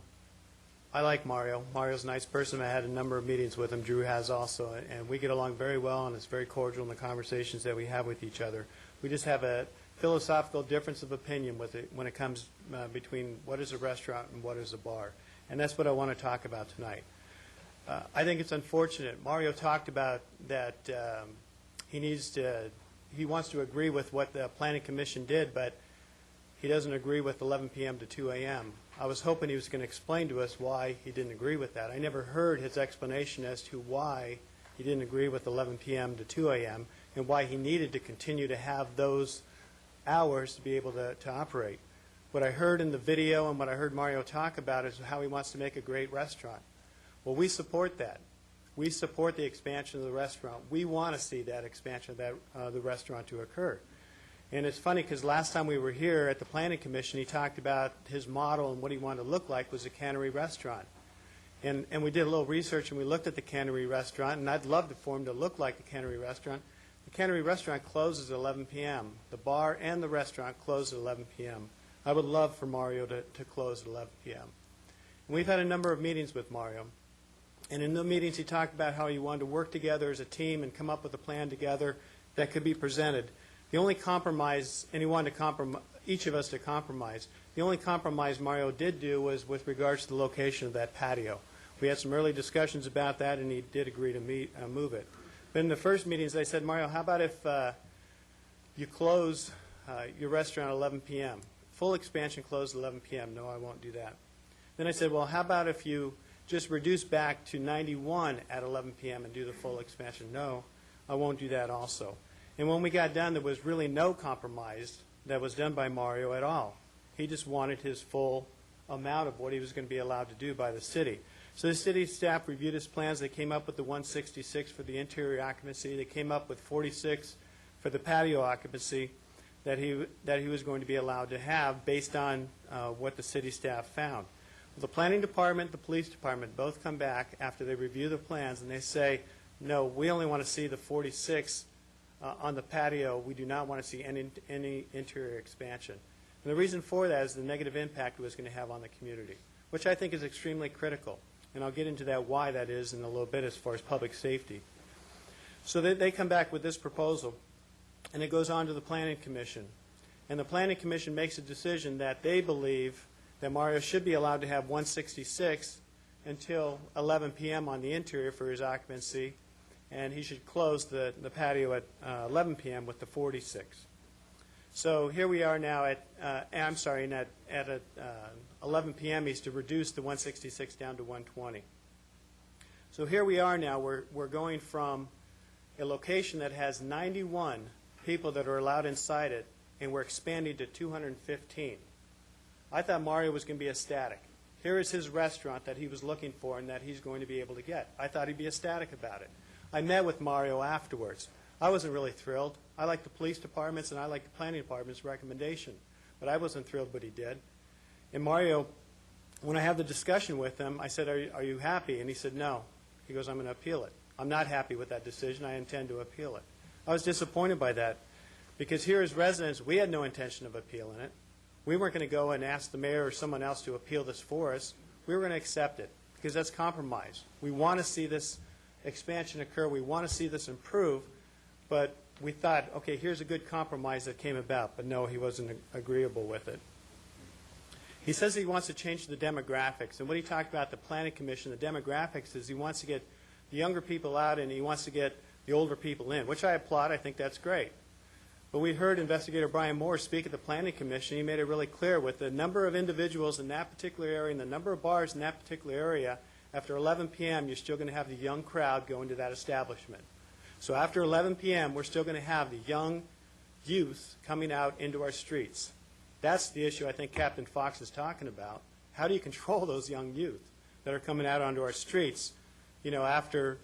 like Mario. Mario's a nice person. I had a number of meetings with him. Drew has also. And we get along very well, and it's very cordial in the conversations that we have with each other. We just have a philosophical difference of opinion with it when it comes between what is a restaurant and what is a bar. And that's what I want to talk about tonight. I think it's unfortunate. Mario talked about that he wants to agree with what the Planning Commission did, but he doesn't agree with 11 p.m. to 2 a.m. I was hoping he was going to explain to us why he didn't agree with that. I never heard his explanation as to why he didn't agree with 11 p.m. to 2 a.m. and why he needed to continue to have those hours to be able to operate. What I heard in the video and what I heard Mario talk about is how he wants to make a great restaurant. Well, we support that. We support the expansion of the restaurant. We want to see that expansion of the restaurant to occur. And it's funny because last time we were here at the Planning Commission, he talked about his model and what he wanted to look like was a cannery restaurant. And we did a little research and we looked at the cannery restaurant, and I'd love for him to look like a cannery restaurant. The cannery restaurant closes at 11 p.m. The bar and the restaurant close at 11 p.m. I would love for Mario to close at 11 p.m. And we've had a number of meetings with Mario. And in the meetings, he talked about how he wanted to work together as a team and come up with a plan together that could be presented. The only compromise, and he wanted each of us to compromise, the only compromise Mario did do was with regards to the location of that patio. We had some early discussions about that, and he did agree to move it. But in the first meetings, I said, Mario, how about if you close your restaurant at 11 p.m.? Full expansion closed at 11 p.m. No, I won't do that. Then I said, well, how about if you just reduce back to 91 at 11 p.m. and do the full expansion? No, I won't do that also. And when we got done, there was really no compromise that was done by Mario at all. He just wanted his full amount of what he was going to be allowed to do by the city. So the city staff reviewed his plans. They came up with the 166 for the interior occupancy. They came up with 46 for the patio occupancy that he was going to be allowed to have based on what the city staff found. Well, the planning department, the police department both come back after they review the plans and they say, no, we only want to see the 46 on the patio. We do not want to see any interior expansion. And the reason for that is the negative impact it was going to have on the community, which I think is extremely critical. And I'll get into that why that is in a little bit as far as public safety. So they come back with this proposal, and it goes on to the Planning Commission. And the Planning Commission makes a decision that they believe that Mario should be allowed to have 166 until 11 p.m. on the interior for his occupancy, and he should close the patio at 11 p.m. with the 46. So here we are now at 11 p.m. he's to reduce the 166 down to 120. So here we are now. We're going from a location that has 91 people that are allowed inside it, and we're expanding to 215. I thought Mario was going to be ecstatic. Here is his restaurant that he was looking for and that he's going to be able to get. I thought he'd be ecstatic about it. I met with Mario afterwards. I wasn't really thrilled. I like the police department's and I like the planning department's recommendation, but I wasn't thrilled what he did. And Mario, when I had the discussion with him, I said, are you happy? And he said, no. He goes, I'm going to appeal it. I'm not happy with that decision. I intend to appeal it. I was disappointed by that because here as residents, we had no intention of appealing it. We weren't going to go and ask the mayor or someone else to appeal this for us. We were going to accept it because that's compromise. We want to see this expansion occur. We want to see this improve, but we thought, okay, here's a good compromise that came about, but no, he wasn't agreeable with it. He says he wants to change the demographics, and what he talked about at the Planning Commission, the demographics, is he wants to get the younger people out and he wants to get the older people in, which I applaud. I think that's great. But we heard Investigator Brian Moore speak at the Planning Commission. He made it really clear with the number of individuals in that particular area and the number of bars in that particular area, after 11 p.m., you're still going to have the young crowd going to that establishment. So after 11 p.m., we're still going to have the young youth coming out into our streets. That's the issue I think Captain Fox is talking about. How do you control those young youth that are coming out onto our streets, after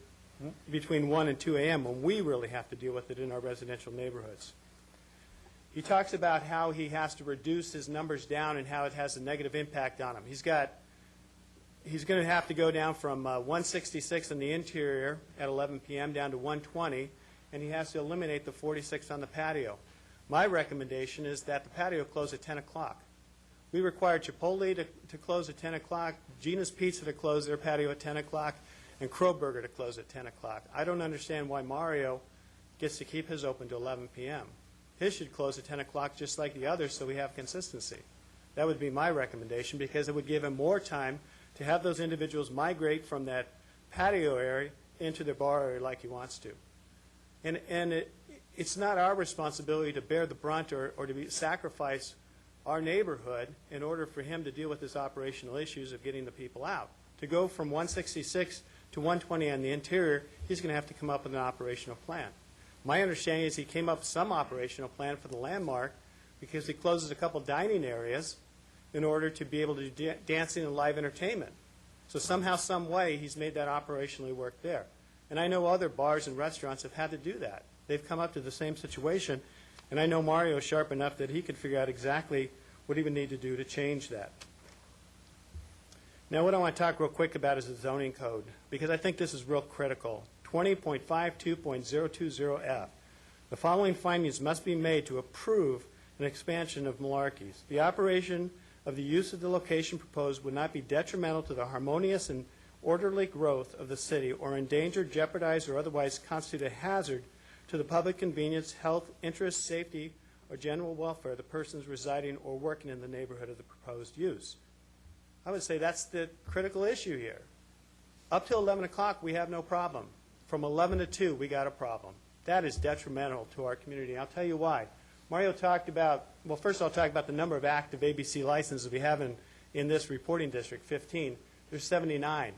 between 1 and 2 a.m. when we really have to deal with it in our residential neighborhoods? He talks about how he has to reduce his numbers down and how it has a negative impact on him. He's got he's going to have to go down from 166 in the interior at 11 p.m. down to 120, and he has to eliminate the 46 on the patio. My recommendation is that the patio close at 10 o'clock. We require Chipotle to close at 10 o'clock, Gina's Pizza to close their patio at 10 o'clock, and Crow Burger to close at 10 o'clock. I don't understand why Mario gets to keep his open to 11 p.m. His should close at 10 o'clock just like the others so we have consistency. That would be my recommendation because it would give him more time to have those individuals migrate from that patio area into their bar area like he wants to. And it's not our responsibility to bear the brunt or to sacrifice our neighborhood in order for him to deal with his operational issues of getting the people out. To go from 166 to 120 on the interior, he's going to have to come up with an operational plan. My understanding is he came up with some operational plan for the landmark because he closes a couple dining areas in order to be able to do dancing and live entertainment. So somehow, some way, he's made that operationally work there. And I know other bars and restaurants have had to do that. They've come up to the same situation, and I know Mario is sharp enough that he could figure out exactly what he would need to do to change that. Now, what I want to talk real quick about is the zoning code, because I think this is real critical. 20.52.020F. The following findings must be made to approve an expansion of Malarkey's. The operation of the use of the location proposed would not be detrimental to the harmonious and orderly growth of the city or endanger, jeopardize, or otherwise constitute a hazard to the public convenience, health, interest, safety, or general welfare of the persons residing or working in the neighborhood of the proposed use. I would say that's the critical issue here. Up till 11 o'clock, we have no problem. From 11 to 2, we got a problem. That is detrimental to our community. I'll tell you why. Mario talked about, well, first I'll talk about the number of active ABC licenses we have in this reporting district, 15. There's 79.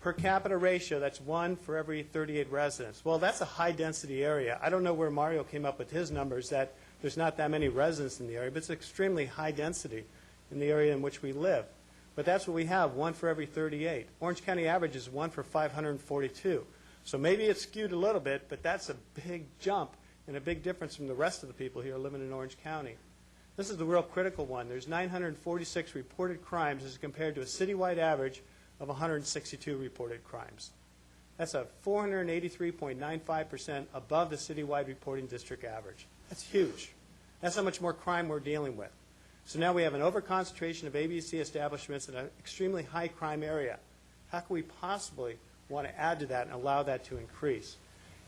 Per capita ratio, that's 1 for every 38 residents. Well, that's a high-density area. I don't know where Mario came up with his numbers that there's not that many residents in the area, but it's extremely high density in the area in which we live. But that's what we have, 1 for every 38. Orange County average is 1 for 542. So maybe it's skewed a little bit, but that's a big jump and a big difference from the rest of the people here living in Orange County. This is the real critical one. There's 946 reported crimes as compared to a citywide average of 162 reported crimes. That's a 483.95% above the citywide reporting district average. That's huge. That's how much more crime we're dealing with. So now we have an overconcentration of ABC establishments in an extremely high crime area. How can we possibly want to add to that and allow that to increase?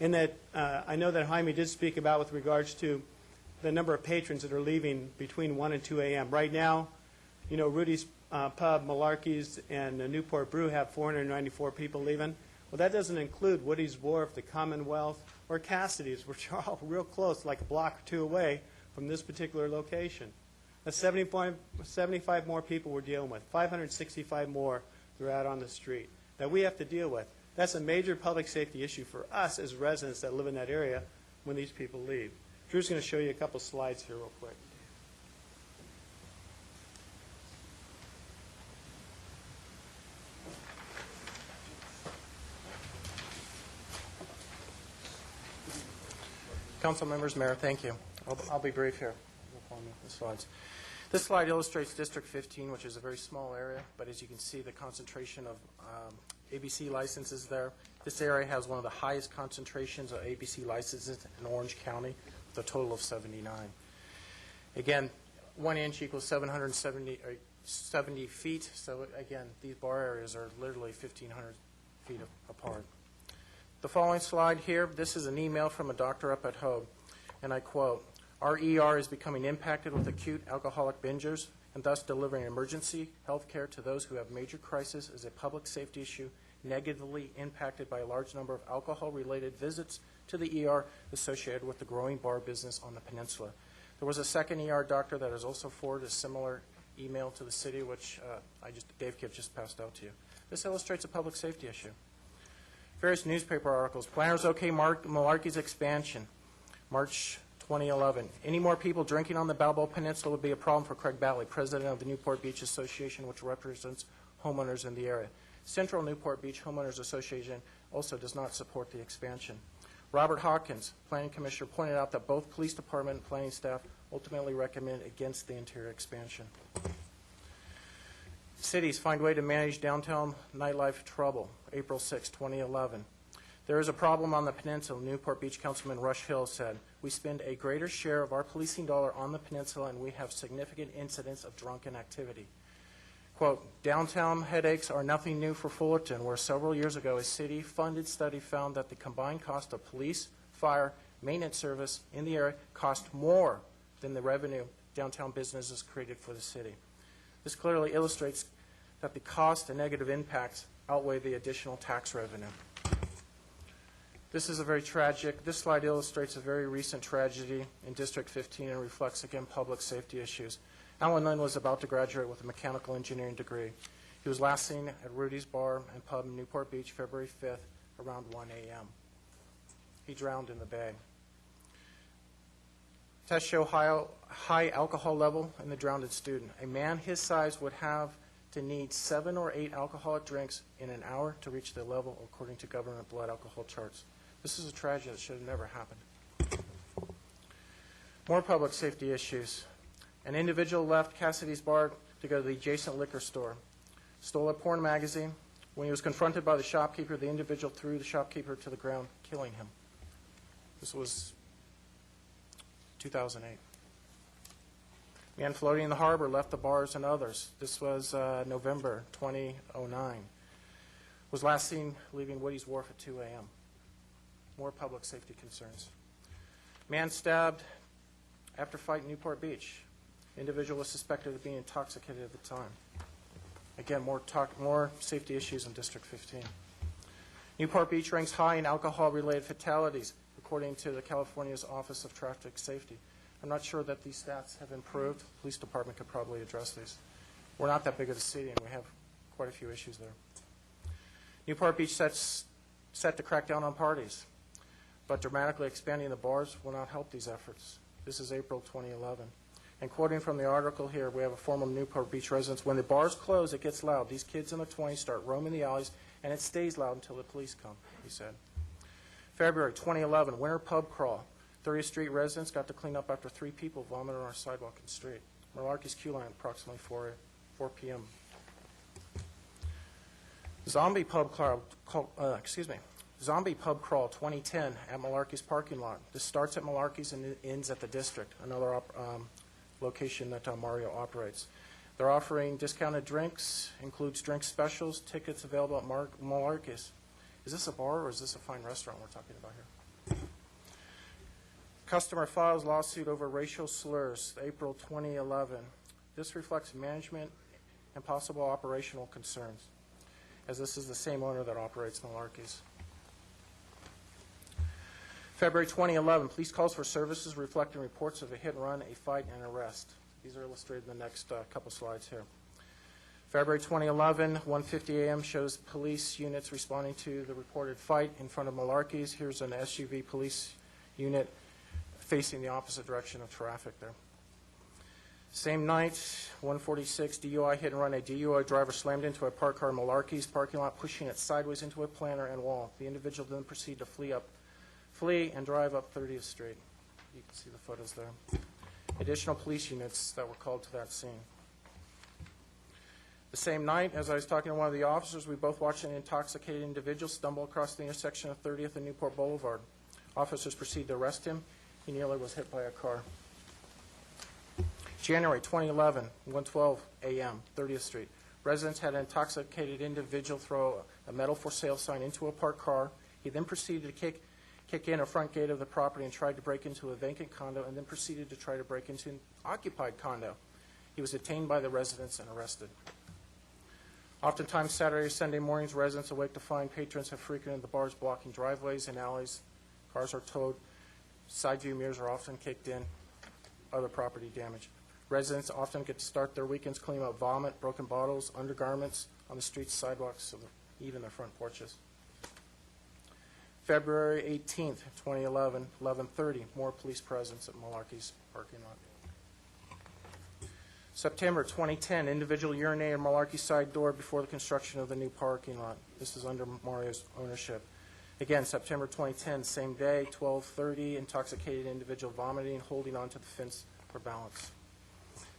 And that I know that Jaime did speak about with regards to the number of patrons that are leaving between 1 and 2 a.m. Right now, you know, Rudy's Pub, Malarkey's, and Newport Brew have 494 people leaving. Well, that doesn't include Woody's Wharf, the Commonwealth, or Cassidy's, which are all real close, like a block or two away from this particular location. That's 75 more people we're dealing with, 565 more that are out on the street that we have to deal with. That's a major public safety issue for us as residents that live in that area when these people leave. Drew's going to show you a couple slides here real quick. Council members, Mayor, thank you. I'll be brief here. This slide illustrates District 15, which is a very small area, but as you can see, the concentration of ABC licenses there. This area has one of the highest concentrations of ABC licenses in Orange County, with a total of 79. Again, 1 inch equals 770 feet, so again, these bar areas are literally 1,500 feet apart. The following slide here, this is an email from a doctor up at Hogue, and I quote, "Our ER is becoming impacted with acute alcoholic bingers, and thus delivering emergency health care to those who have major crisis is a public safety issue negatively impacted by a large number of alcohol-related visits to the ER associated with the growing bar business on the peninsula." There was a second ER doctor that has also forwarded a similar email to the city, which Dave Kipp just passed out to you. This illustrates a public safety issue. Various newspaper articles. Planners OK Malarkey's expansion, March 2011. Any more people drinking on the Balboa Peninsula would be a problem for Craig Balley, president of the Newport Beach Association, which represents homeowners in the area. Central Newport Beach Homeowners Association also does not support the expansion. Robert Hawkins, planning commissioner, pointed out that both police department and planning staff ultimately recommend against the interior expansion. Cities find way to manage downtown nightlife trouble, April 6, 2011. There is a problem on the peninsula, Newport Beach Councilman Rush Hill said. We spend a greater share of our policing dollar on the peninsula, and we have significant incidents of drunken activity. Quote, downtown headaches are nothing new for Fullerton, where several years ago a city-funded study found that the combined cost of police, fire, maintenance service in the area cost more than the revenue downtown businesses created for the city. This clearly illustrates that the cost and negative impacts outweigh the additional tax revenue. This slide illustrates a very recent tragedy in District 15 and reflects, again, public safety issues. Alan Lynn was about to graduate with a mechanical engineering degree. He was last seen at Rudy's Bar and Pub in Newport Beach, February 5th, around 1 a.m. He drowned in the bay. Tests show high alcohol level in the drowned student. A man his size would have to need 7 or 8 alcoholic drinks in an hour to reach the level, according to government blood alcohol charts. This is a tragedy that should have never happened. More public safety issues. An individual left Cassidy's Bar to go to the adjacent liquor store, stole a porn magazine. When he was confronted by the shopkeeper, the individual threw the shopkeeper to the ground, killing him. This was 2008. Man floating in the harbor left the bars and others. This was November 2009. Was last seen leaving Woody's Wharf at 2 a.m. More public safety concerns. Man stabbed after fight in Newport Beach. Individual was suspected of being intoxicated at the time. Again, more safety issues in District 15. Newport Beach ranks high in alcohol-related fatalities, according to the California's Office of Traffic Safety. I'm not sure that these stats have improved. The police department could probably address these. We're not that big of a city, and we have quite a few issues there. Newport Beach set to crack down on parties, but dramatically expanding the bars will not help these efforts. This is April 2011. And quoting from the article here, we have a former Newport Beach resident. When the bars close, it gets loud. These kids in their 20s start roaming the alleys, and it stays loud until the police come, he said. February 2011, winter pub crawl. 30th Street residents got to clean up after 3 people vomited on our sidewalk and street. Malarkey's queue line approximately 4 p.m. Zombie pub crawl 2010 at Malarkey's parking lot. This starts at Malarkey's and ends at the District, another location that Mario operates. They're offering discounted drinks, includes drink specials, tickets available at Malarkey's. Is this a bar or is this a fine restaurant we're talking about here? Customer files lawsuit over racial slurs, April 2011. This reflects management and possible operational concerns, as this is the same owner that operates Malarkey's. February 2011, police calls for services reflecting reports of a hit and run, a fight, and arrest. These are illustrated in the next couple slides here. February 2011, 1:50 a.m. shows police units responding to the reported fight in front of Malarkey's. Here's an SUV police unit facing the opposite direction of traffic there. Same night, 1:46, DUI hit and run. A DUI driver slammed into a parked car in Malarkey's parking lot, pushing it sideways into a planter and wall. The individual then proceeded to flee and drive up 30th Street. You can see the photos there. Additional police units that were called to that scene. The same night, as I was talking to one of the officers, we both watched an intoxicated individual stumble across the intersection of 30th and Newport Boulevard. Officers proceeded to arrest him. He nearly was hit by a car. January 2011, 1:12 a.m., 30th Street. Residents had an intoxicated individual throw a metal for sale sign into a parked car. He then proceeded to kick in a front gate of the property and tried to break into a vacant condo, and then proceeded to try to break into an occupied condo. He was detained by the residents and arrested. Oftentimes, Saturday or Sunday mornings, residents awake to find patrons have frequented the bars, blocking driveways and alleys. Cars are towed. Side view mirrors are often kicked in. Other property damage. Residents often get to start their weekends cleaning up vomit, broken bottles, undergarments on the streets, sidewalks, even their front porches. February 18th, 2011, 11:30, more police presence at Malarkey's parking lot. September 2010, individual urinated at Malarkey's side door before the construction of the new parking lot. This is under Mario's ownership. Again, September 2010, same day, 12:30, intoxicated individual vomiting, holding onto the fence for balance.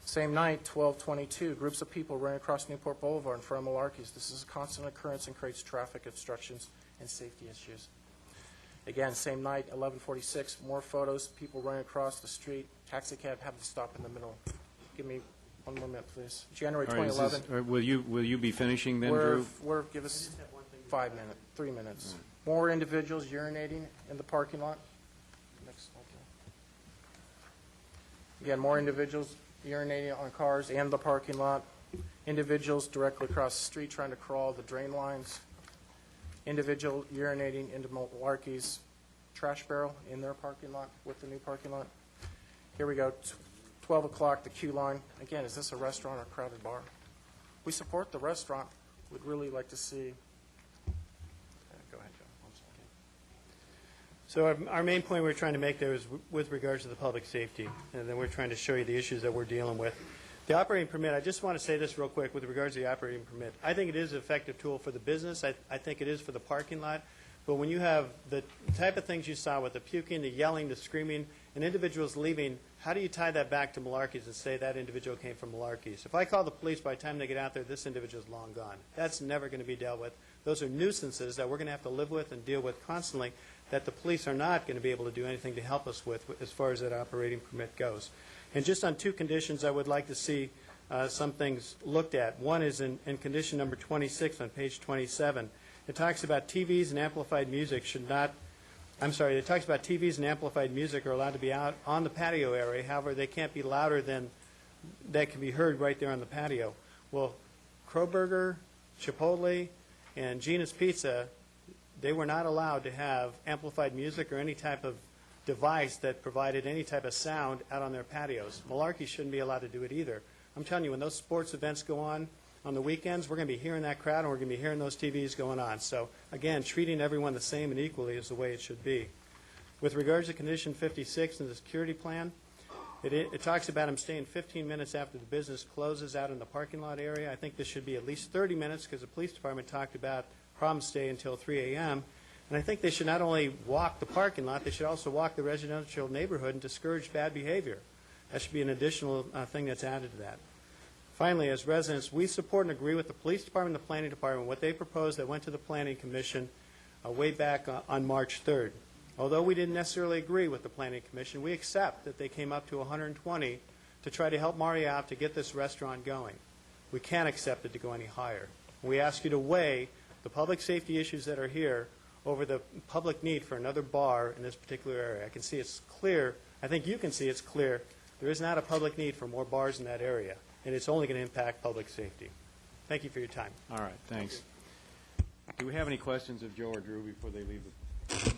Same night, 12:22, groups of people running across Newport Boulevard in front of Malarkey's. This is a constant occurrence and creates traffic obstructions and safety issues. Again, same night, 11:46, more photos, people running across the street, taxi cab having to stop in the middle. Give me one more minute, please. January All right, 2011. will you be finishing then, Drew? Give us 5 minutes, 3 minutes. More individuals urinating in the parking lot. Next slide. Again, more individuals urinating on cars and the parking lot. Individuals directly across the street trying to crawl the drain lines. Individual urinating into Malarkey's trash barrel in their parking lot with the new parking lot. Here we go, 12 o'clock, the queue line. Again, is this a restaurant or a crowded bar? We support the restaurant. We'd really like to see. Go ahead, Joe. So our main point we're trying to make there is with regards to the public safety, and then we're trying to show you the issues that we're dealing with. The operating permit, I just want to say this real quick with regards to the operating permit. I think it is an effective tool for the business. I think it is for the parking lot. But when you have the type of things you saw with the puking, the yelling, the screaming, and individuals leaving, how do you tie that back to Malarkey's and say that individual came from Malarkey's? If I call the police, by the time they get out there, this individual is long gone. That's never going to be dealt with. Those are nuisances that we're going to have to live with and deal with constantly that the police are not going to be able to do anything to help us with as far as that operating permit goes. And just on two conditions, I would like to see some things looked at. One is in condition number 26 on page 27. It talks about TVs and amplified music should not, it talks about TVs and amplified music are allowed to be out on the patio area. However, they can't be louder than that can be heard right there on the patio. Well, Kroburger, Chipotle, and Gina's Pizza, they were not allowed to have amplified music or any type of device that provided any type of sound out on their patios. Malarkey shouldn't be allowed to do it either. I'm telling you, when those sports events go on the weekends, we're going to be hearing that crowd and we're going to be hearing those TVs going on. So, again, treating everyone the same and equally is the way it should be. With regards to condition 56 in the security plan, it talks about them staying 15 minutes after the business closes out in the parking lot area. I think this should be at least 30 minutes because the police department talked about problems stay until 3 a.m. And I think they should not only walk the parking lot, they should also walk the residential neighborhood and discourage bad behavior. That should be an additional thing that's added to that. Finally, as residents, we support and agree with the police department and the planning department, what they proposed that went to the planning commission way back on March 3rd. Although we didn't necessarily agree with the planning commission, we accept that they came up to 120 to try to help Mari out to get this restaurant going. We can't accept it to go any higher. We ask you to weigh the public safety issues that are here over the public need for another bar in this particular area. I can see it's clear. I think you can see it's clear. There is not a public need for more bars in that area, and it's only going to impact public safety. Thank you for your time. All right, thanks. Do we have any questions of Joe or Drew before they leave the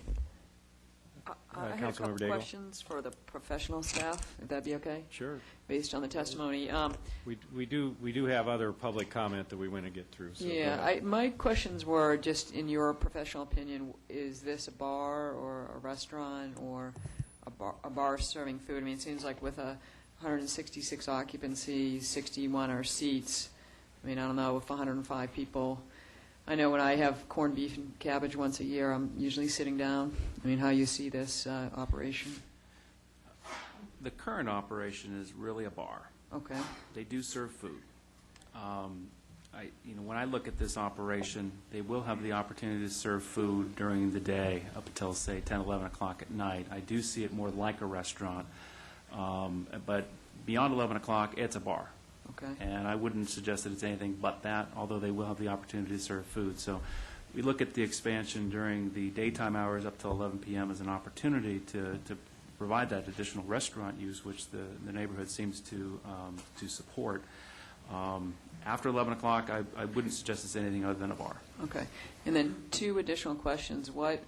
I have a couple questions for the professional staff, if that'd be okay? Sure. Based on the testimony. We do have other public comment that we want to get through. So yeah, my questions were just in your professional opinion, is this a bar or a restaurant or a bar serving food? I mean, it seems like with 166 occupancy, 61 are seats. I mean, I don't know if 105 people. I know when I have corned beef and cabbage once a year, I'm usually sitting down. I mean, how you see this operation? The current operation is really a bar. Okay. They do serve food. When I look at this operation, they will have the opportunity to serve food during the day up until, say, 10, 11 o'clock at night. I do see it more like a restaurant. But beyond 11 o'clock, it's a bar. Okay. And I wouldn't suggest that it's anything but that, although they will have the opportunity to serve food. So we look at the expansion during the daytime hours up till 11 p.m. as an opportunity to provide that additional restaurant use, which the neighborhood seems to support. After 11 o'clock, I wouldn't suggest it's anything other than a bar. Okay. And then two additional questions. What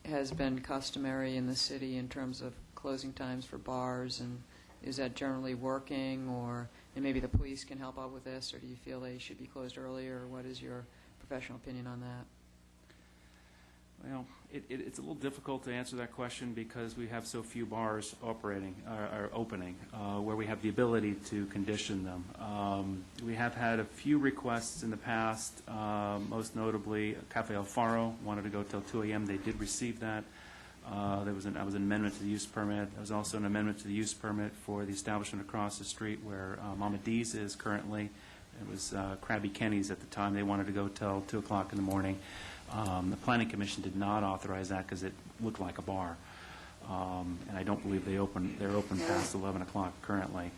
has been customary in the city in terms of closing times for bars, and is that generally working, and maybe the police can help out with this, or do you feel they should be closed earlier, or what is your professional opinion on that? Well, it's a little difficult to answer that question because we have so few bars opening, where we have the ability to condition them. We have had a few requests in the past, most notably Cafe El Faro wanted to go till 2 a.m. They did receive that. There was an amendment to the use permit. There was also an amendment to the use permit for the establishment across the street where Mama D's is currently. It was Krabby Kenny's at the time. They wanted to go till 2 o'clock in the morning. The Planning Commission did not authorize that because it looked like a bar. And I don't believe they're open past 11 o'clock currently.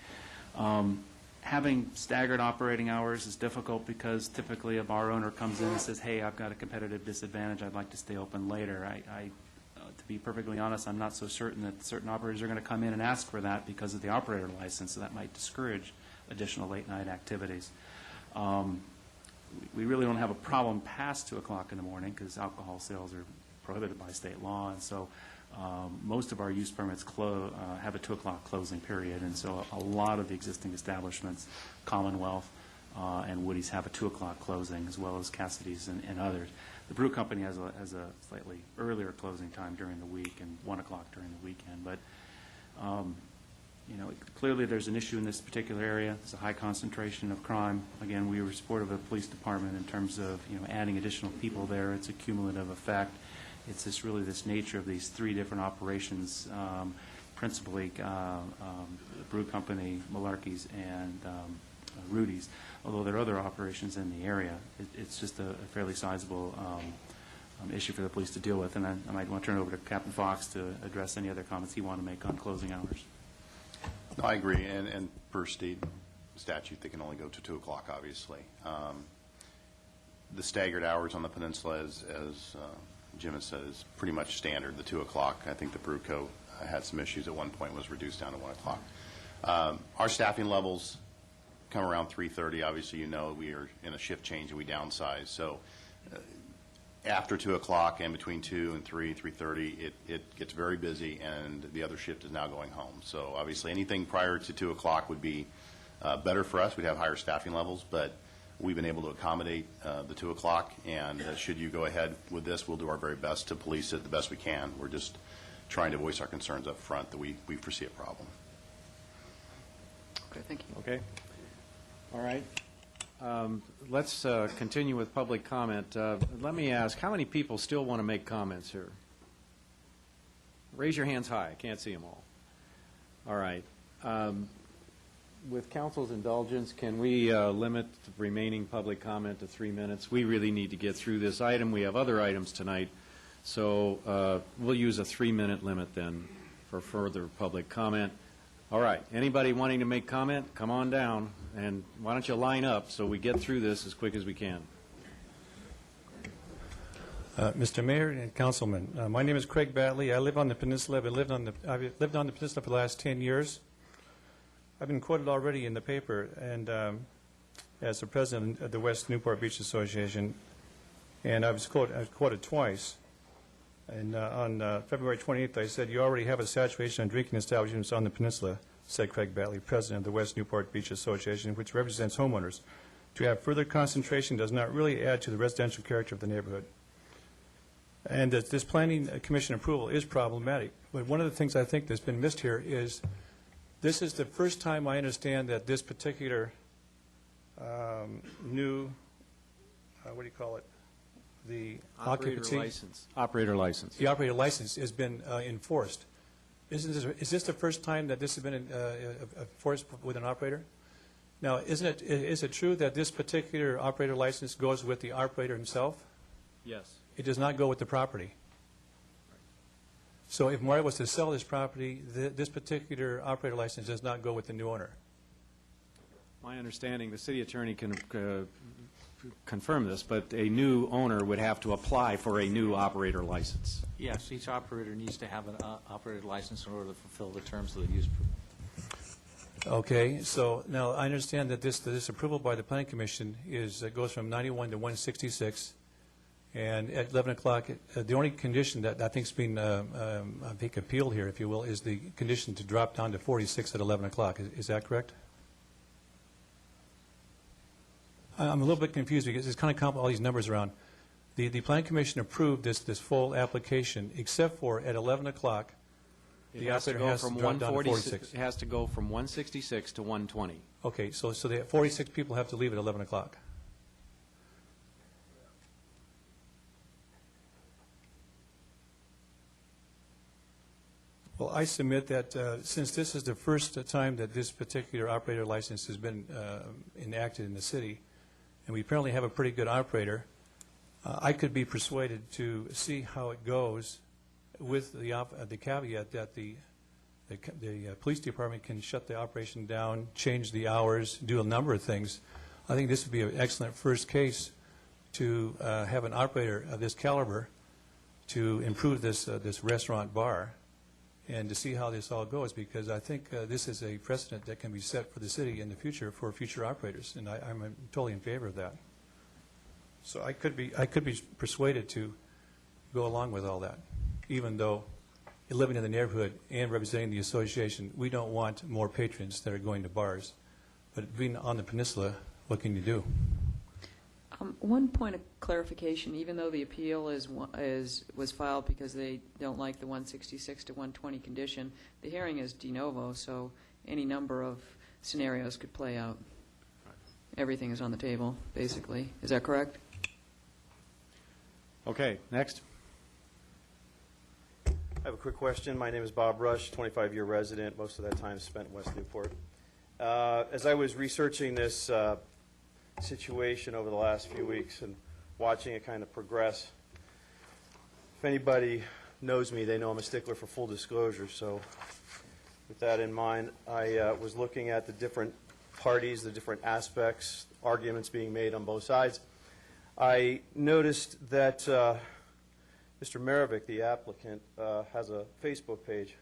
Having staggered operating hours is difficult because typically a bar owner comes in and says, hey, I've got a competitive disadvantage. I'd like to stay open later. To be perfectly honest, I'm not so certain that certain operators are going to come in and ask for that because of the operator license, so that might discourage additional late-night activities. We really don't have a problem past 2 o'clock in the morning because alcohol sales are prohibited by state law, and so most of our use permits have a 2 o'clock closing period, and so a lot of the existing establishments, Commonwealth and Woody's, have a 2 o'clock closing, as well as Cassidy's and others. The brew company has a slightly earlier closing time during the week and 1 o'clock during the weekend. But clearly there's an issue in this particular area. There's a high concentration of crime. Again, we were supportive of the police department in terms of adding additional people there. It's a cumulative effect. It's this nature of these 3 different operations, principally the brew company, Malarkey's, and Rudy's. Although there are other operations in the area, it's just a fairly sizable issue for the police to deal with. And I might want to turn it over to Captain Fox to address any other comments he wanted to make on closing hours. No, I agree. And per state statute, they can only go to 2 o'clock, obviously. The staggered hours on the peninsula, as Jim has said, is pretty much standard, the 2 o'clock. I think the brew co had some issues at one point, was reduced down to 1 o'clock. Our staffing levels come around 3:30. Obviously, we are in a shift change and we downsize. So after 2 o'clock and between 2 and 3:30, it gets very busy, and the other shift is now going home. So obviously, anything prior to 2 o'clock would be better for us. We'd have higher staffing levels, but we've been able to accommodate the 2 o'clock, and should you go ahead with this, we'll do our very best to police it the best we can. We're just trying to voice our concerns up front that we foresee a problem. Okay, thank you. Okay. All right. Let's continue with public comment. Let me ask, how many people still want to make comments here? Raise your hands high. I can't see them all. All right. With council's indulgence, can we limit the remaining public comment to 3 minutes? We really need to get through this item. We have other items tonight, so we'll use a 3-minute limit then for further public comment. All right. Anybody wanting to make comment, come on down, and why don't you line up so we get through this as quick as we can. Mr. Mayor and Councilman, my name is Craig Batley. I live on the peninsula. I've lived on the peninsula for the last 10 years. I've been quoted already in the paper, and as the president of the West Newport Beach Association, and I was quoted twice. And on February 28th, I said, "You already have a saturation of drinking establishments on the peninsula," said Craig Batley, president of the West Newport Beach Association, which represents homeowners. "To have further concentration does not really add to the residential character of the neighborhood." And this planning commission approval is problematic. But one of the things I think that's been missed here is this is the first time I understand that this particular new, what do you call it? The occupancy license. Operator license. The operator license has been enforced. Is this the first time that this has been enforced with an operator? Now, is it true that this particular operator license goes with the operator himself? Yes. It does not go with the property. So if Mario was to sell this property, this particular operator license does not go with the new owner. My understanding, the city attorney can confirm this, but a new owner would have to apply for a new operator license. Yes, each operator needs to have an operator license in order to fulfill the terms of the use permit. Okay, so now I understand that this approval by the Planning Commission goes from 91 to 166, and at 11 o'clock, the only condition that I think is being appealed here, if you will, is the condition to drop down to 46 at 11 o'clock. Is that correct? I'm a little bit confused because it's kind of complicated, all these numbers around. The Planning Commission approved this full application, except for at 11 o'clock, the operator has to drop down to 46. It has to go from 166 to 120. Okay, so the 46 people have to leave at 11 o'clock. I submit that since this is the first time that this particular operator license has been enacted in the city, and we apparently have a pretty good operator, I could be persuaded to see how it goes with the caveat that the police department can shut the operation down, change the hours, do a number of things. I think this would be an excellent first case to have an operator of this caliber to improve this restaurant bar and to see how this all goes, because I think this is a precedent that can be set for the city in the future for future operators, and I'm totally in favor of that. So I could be persuaded to go along with all that, even though living in the neighborhood and representing the association, we don't want more patrons that are going to bars. But being on the peninsula, what can you do? One point of clarification, even though the appeal was filed because they don't like the 166 to 120 condition, the hearing is de novo, so any number of scenarios could play out. Everything is on the table, basically. Is that correct? Okay, next. I have a quick question. My name is Bob Rush, 25-year resident, most of that time spent in West Newport. As I was researching this situation over the last few weeks and watching it kind of progress, if anybody knows me, they know I'm a stickler for full disclosure. So with that in mind, I was looking at the different parties, the different aspects, arguments being made on both sides. I noticed that Mr. Marovic, the applicant, has a Facebook page.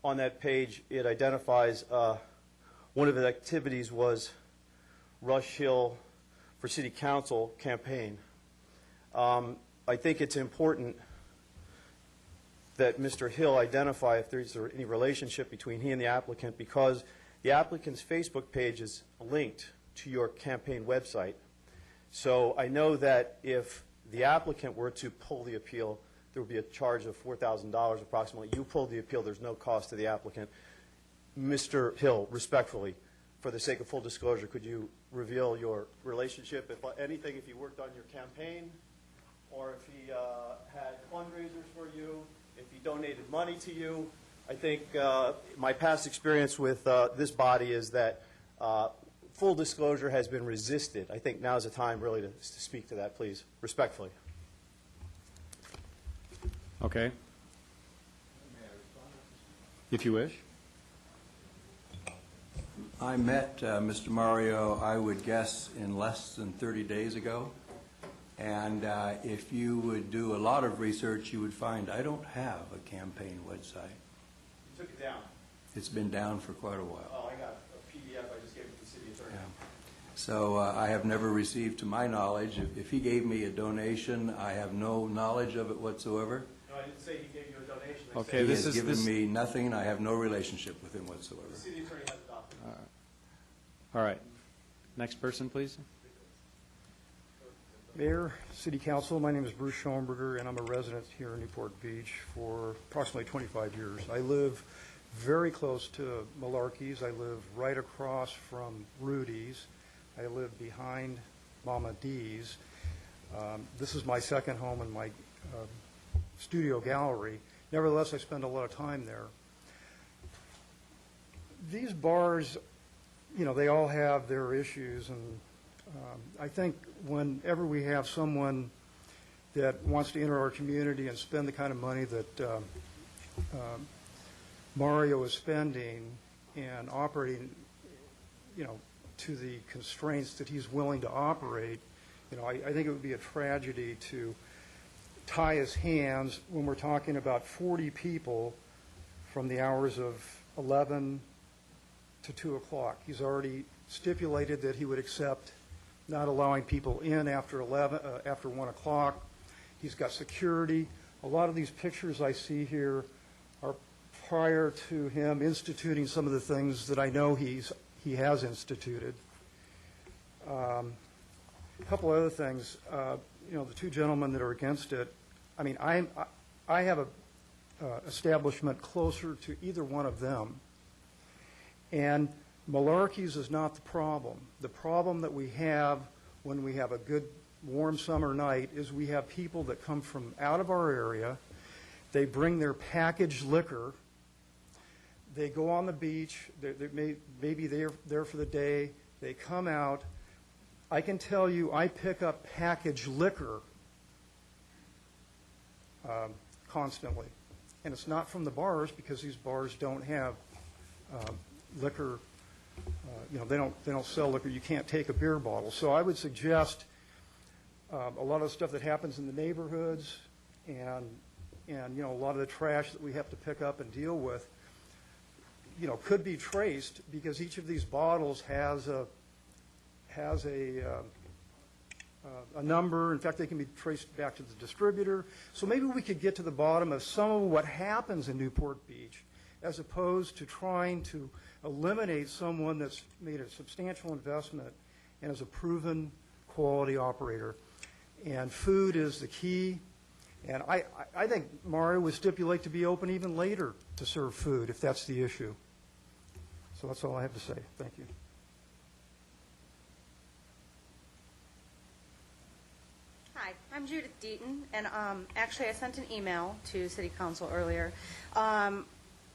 On that page, it identifies one of the activities was Rush Hill for City Council campaign. I think it's important that Mr. Hill identify if there's any relationship between he and the applicant, because the applicant's Facebook page is linked to your campaign website. So I know that if the applicant were to pull the appeal, there would be a charge of $4,000 approximately. You pulled the appeal, there's no cost to the applicant. Mr. Hill, respectfully, for the sake of full disclosure, could you reveal your relationship, if anything, if he worked on your campaign, or if he had fundraisers for you, if he donated money to you? I think my past experience with this body is that full disclosure has been resisted. I think now is the time really to speak to that, please, respectfully. Okay. If you wish. I met Mr. Mario, I would guess, in less than 30 days ago. And if you would do a lot of research, you would find I don't have a campaign website. You took it down. It's been down for quite a while. Oh, I got a PDF. I just gave it to the city attorney. Yeah. So I have never received, to my knowledge, if he gave me a donation, I have no knowledge of it whatsoever. No, I didn't say he gave you a donation. Okay, he has given me nothing. I have no relationship with him whatsoever. The city attorney has adopted. All right. Next person, please. Mayor, City Council, my name is Bruce Schoenberger, and I'm a resident here in Newport Beach for approximately 25 years. I live very close to Malarkey's. I live right across from Rudy's. I live behind Mama D's. This is my second home and my studio gallery. Nevertheless, I spend a lot of time there. These bars, you know, they all have their issues, and I think whenever we have someone that wants to enter our community and spend the kind of money that Mario is spending and operating, you know, to the constraints that he's willing to operate, you know, I think it would be a tragedy to tie his hands when we're talking about 40 people from the hours of 11 to 2 o'clock. He's already stipulated that he would accept not allowing people in after 1 o'clock. He's got security. A lot of these pictures I see here are prior to him instituting some of the things that I know he has instituted. A couple other things. You know, the two gentlemen that are against it, I mean, I have a establishment closer to either one of them. And Malarkey's is not the problem. The problem that we have when we have a good warm summer night is we have people that come from out of our area. They bring their packaged liquor They go on the beach, maybe they're there for the day, they come out. I can tell you, I pick up packaged liquor constantly. And it's not from the bars, because these bars don't have liquor, they don't sell liquor. You can't take a beer bottle. So I would suggest a lot of the stuff that happens in the neighborhoods and a lot of the trash that we have to pick up and deal with, could be traced, because each of these bottles has a number. In fact, they can be traced back to the distributor. So maybe we could get to the bottom of some of what happens in Newport Beach, as opposed to trying to eliminate someone that's made a substantial investment and is a proven quality operator. And food is the key. And I think Mario would stipulate to be open even later to serve food, if that's the issue. So that's all I have to say. Thank you. Hi, I'm Judi Deaton, and actually I sent an email to City Council earlier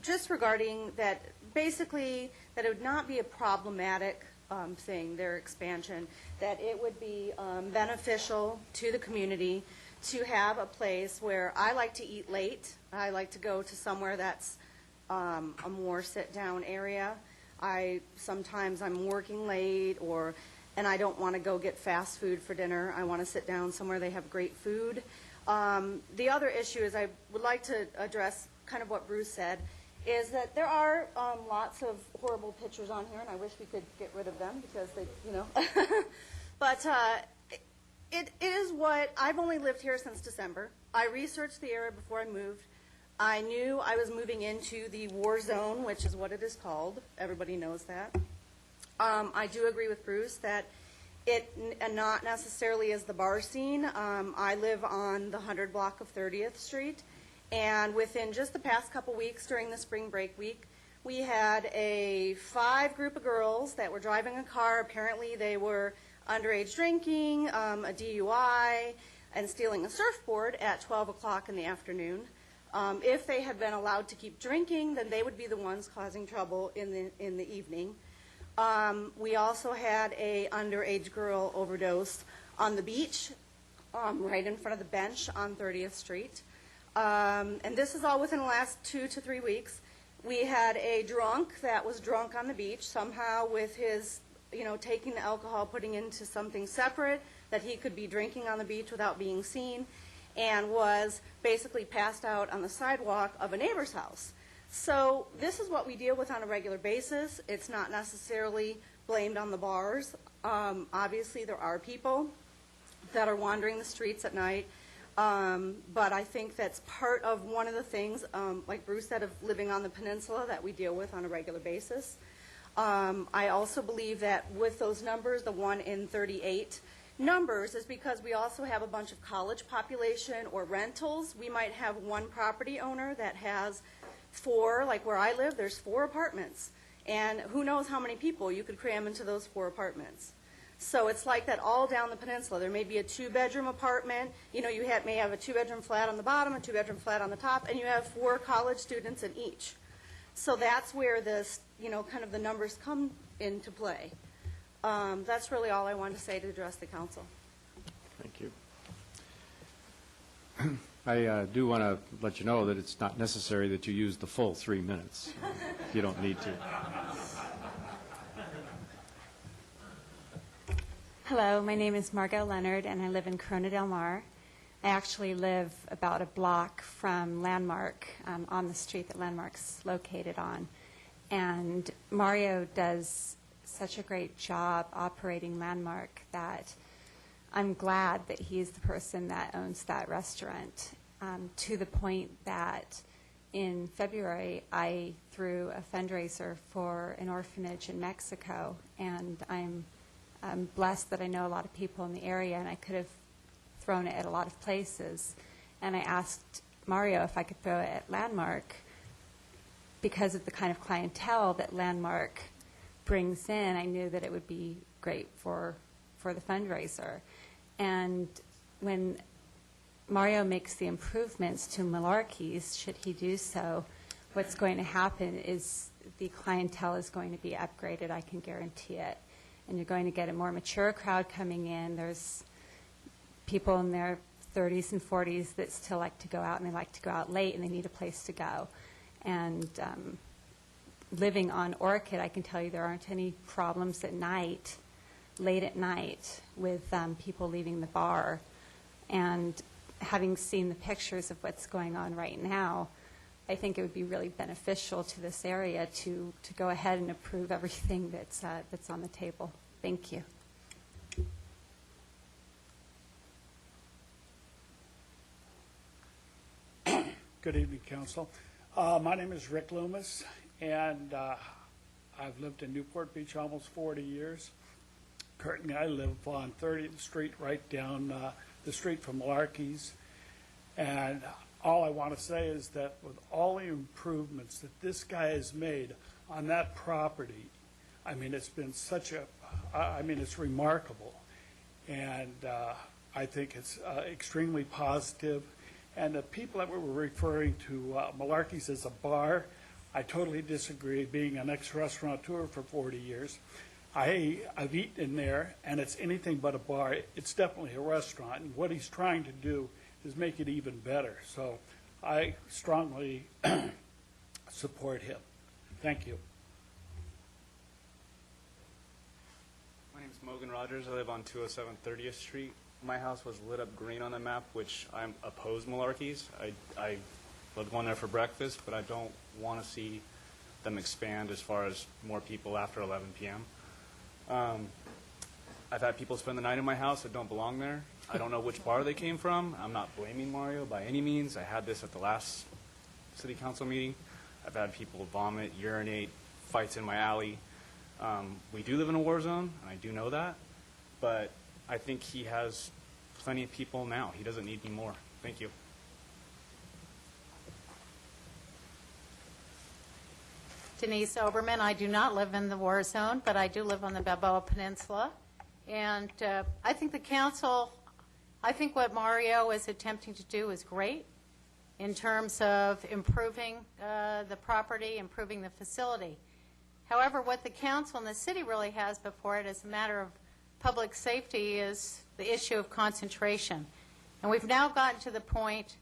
just regarding that, basically, that it would not be a problematic thing, their expansion, that it would be beneficial to the community to have a place where I like to eat late. I like to go to somewhere that's a more sit-down area. Sometimes I'm working late, and I don't want to go get fast food for dinner. I want to sit down somewhere they have great food. The other issue is, I would like to address kind of what Bruce said, is that there are lots of horrible pictures on here, and I wish we could get rid of them, because they, but it is what, I've only lived here since December. I researched the area before I moved. I knew I was moving into the war zone, which is what it is called. Everybody knows that. I do agree with Bruce that it not necessarily is the bar scene. I live on the 100 block of 30th Street, and within just the past couple weeks during the spring break week, we had a 5 group of girls that were driving a car. Apparently they were underage drinking, a DUI, and stealing a surfboard at 12 o'clock in the afternoon. If they had been allowed to keep drinking, then they would be the ones causing trouble in the evening. We also had a underage girl overdose on the beach, right in front of the bench on 30th Street. And this is all within the last 2 to 3 weeks. We had a drunk that was drunk on the beach, somehow with his, taking the alcohol, putting into something separate that he could be drinking on the beach without being seen, and was basically passed out on the sidewalk of a neighbor's house. So this is what we deal with on a regular basis. It's not necessarily blamed on the bars. Obviously, there are people that are wandering the streets at night, but I think that's part of one of the things, like Bruce said, of living on the peninsula that we deal with on a regular basis. I also believe that with those numbers, the 1 in 38 numbers, is because we also have a bunch of college population or rentals. We might have one property owner that has 4, like where I live, there's 4 apartments. And who knows how many people you could cram into those 4 apartments. So it's like that all down the peninsula. There may be a 2-bedroom apartment. You may have a 2-bedroom flat on the bottom, a 2-bedroom flat on the top, and you have 4 college students in each. So that's where this, kind of the numbers come into play. That's really all I wanted to say to address the council. Thank you. I do want to let you know that it's not necessary that you use the full 3 minutes. You don't need to. Hello, my name is Margot Leonard, and I live in Corona Del Mar. I actually live about a block from Landmark, on the street that Landmark's located on. And Mario does such a great job operating Landmark that I'm glad that he's the person that owns that restaurant, to the point that in February I threw a fundraiser for an orphanage in Mexico, and I'm blessed that I know a lot of people in the area, and I could have thrown it at a lot of places. And I asked Mario if I could throw it at Landmark because of the kind of clientele that Landmark brings in. I knew that it would be great for the fundraiser. And when Mario makes the improvements to Malarkey's, should he do so, what's going to happen is the clientele is going to be upgraded, I can guarantee it. And you're going to get a more mature crowd coming in. There's people in their 30s and 40s that still like to go out, and they like to go out late, and they need a place to go. And living on Orchid, I can tell you there aren't any problems at night, late at night, with people leaving the bar. And having seen the pictures of what's going on right now, I think it would be really beneficial to this area to go ahead and approve everything that's on the table. Thank you. Good evening, Council. My name is Rick Loomis, and I've lived in Newport Beach almost 40 years. Currently, I live on 30th Street, right down the street from Malarkey's. And all I want to say is that with all the improvements that this guy has made on that property, I mean, it's been such a, it's remarkable. And I think it's extremely positive. And the people that were referring to Malarkey's as a bar, I totally disagree, being an ex-restaurateur for 40 years. I've eaten in there, and it's anything but a bar. It's definitely a restaurant, and what he's trying to do is make it even better. So I strongly support him. Thank you. My name is Mogan Rogers. I live on 207 30th Street. My house was lit up green on the map, which I'm opposed Malarkey's. I love going there for breakfast, but I don't want to see them expand as far as more people after 11 p.m. I've had people spend the night in my house that don't belong there. I don't know which bar they came from. I'm not blaming Mario by any means. I had this at the last city council meeting. I've had people vomit, urinate, fights in my alley. We do live in a war zone, and I do know that, but I think he has plenty of people now. He doesn't need any more. Thank you. Denise Oberman. I do not live in the war zone, but I do live on the Balboa Peninsula. And I think the council, I think what Mario is attempting to do is great in terms of improving the property, improving the facility. However, what the council and the city really has before it as a matter of public safety is the issue of concentration. And we've now gotten to the point,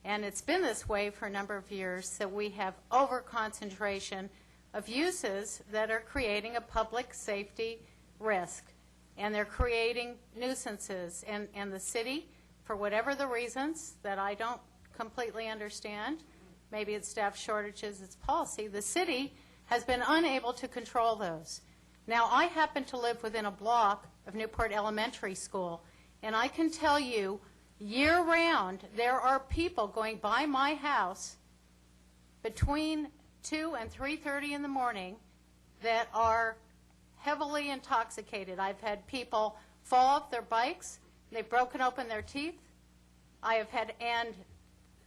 and it's been this way for a number of years, that we have over-concentration of uses that are creating a public safety risk. And they're creating nuisances. And the city, for whatever the reasons that I don't completely understand, maybe it's staff shortages, it's policy, the city has been unable to control those. Now, I happen to live within a block of Newport Elementary School, and I can tell you, year-round, there are people going by my house between 2 and 3:30 in the morning that are heavily intoxicated. I've had people fall off their bikes. They've broken open their teeth. I have had, and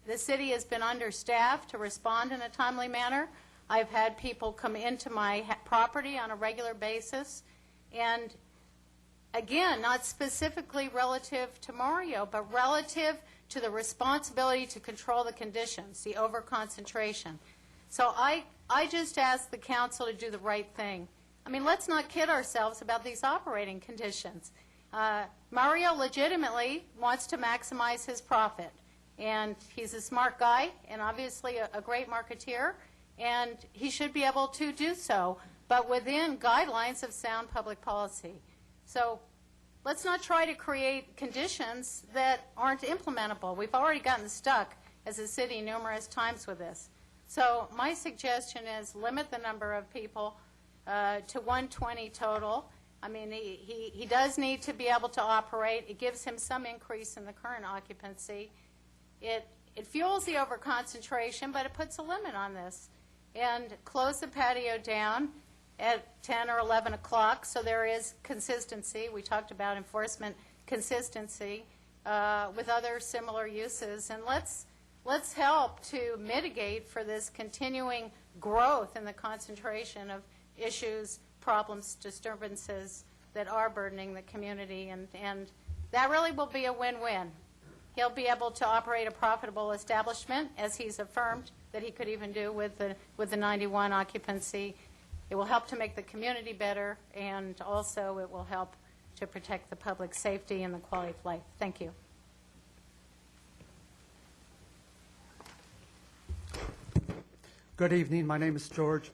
the city has been understaffed to respond in a timely manner. I've had people come into my property on a regular basis. And again, not specifically relative to Mario, but relative to the responsibility to control the conditions, the over-concentration. So I just ask the council to do the right thing. I mean, let's not kid ourselves about these operating conditions. Mario legitimately wants to maximize his profit. And he's a smart guy and obviously a great marketeer. And he should be able to do so, but within guidelines of sound public policy. So let's not try to create conditions that aren't implementable. We've already gotten stuck as a city numerous times with this. So my suggestion is limit the number of people to 120 total. I mean, he does need to be able to operate. It gives him some increase in the current occupancy. It fuels the overconcentration, but it puts a limit on this. And close the patio down at 10 or 11 o'clock so there is consistency. We talked about enforcement consistency with other similar uses. And let's help to mitigate for this continuing growth in the concentration of issues, problems, disturbances that are burdening the community. And that really will be a win-win. he'll be able to operate a profitable establishment, as he's affirmed that he could even do with the 91 occupancy. It will help to make the community better, and also it will help to protect the public safety and the quality of life. Thank you. Good evening. My name is George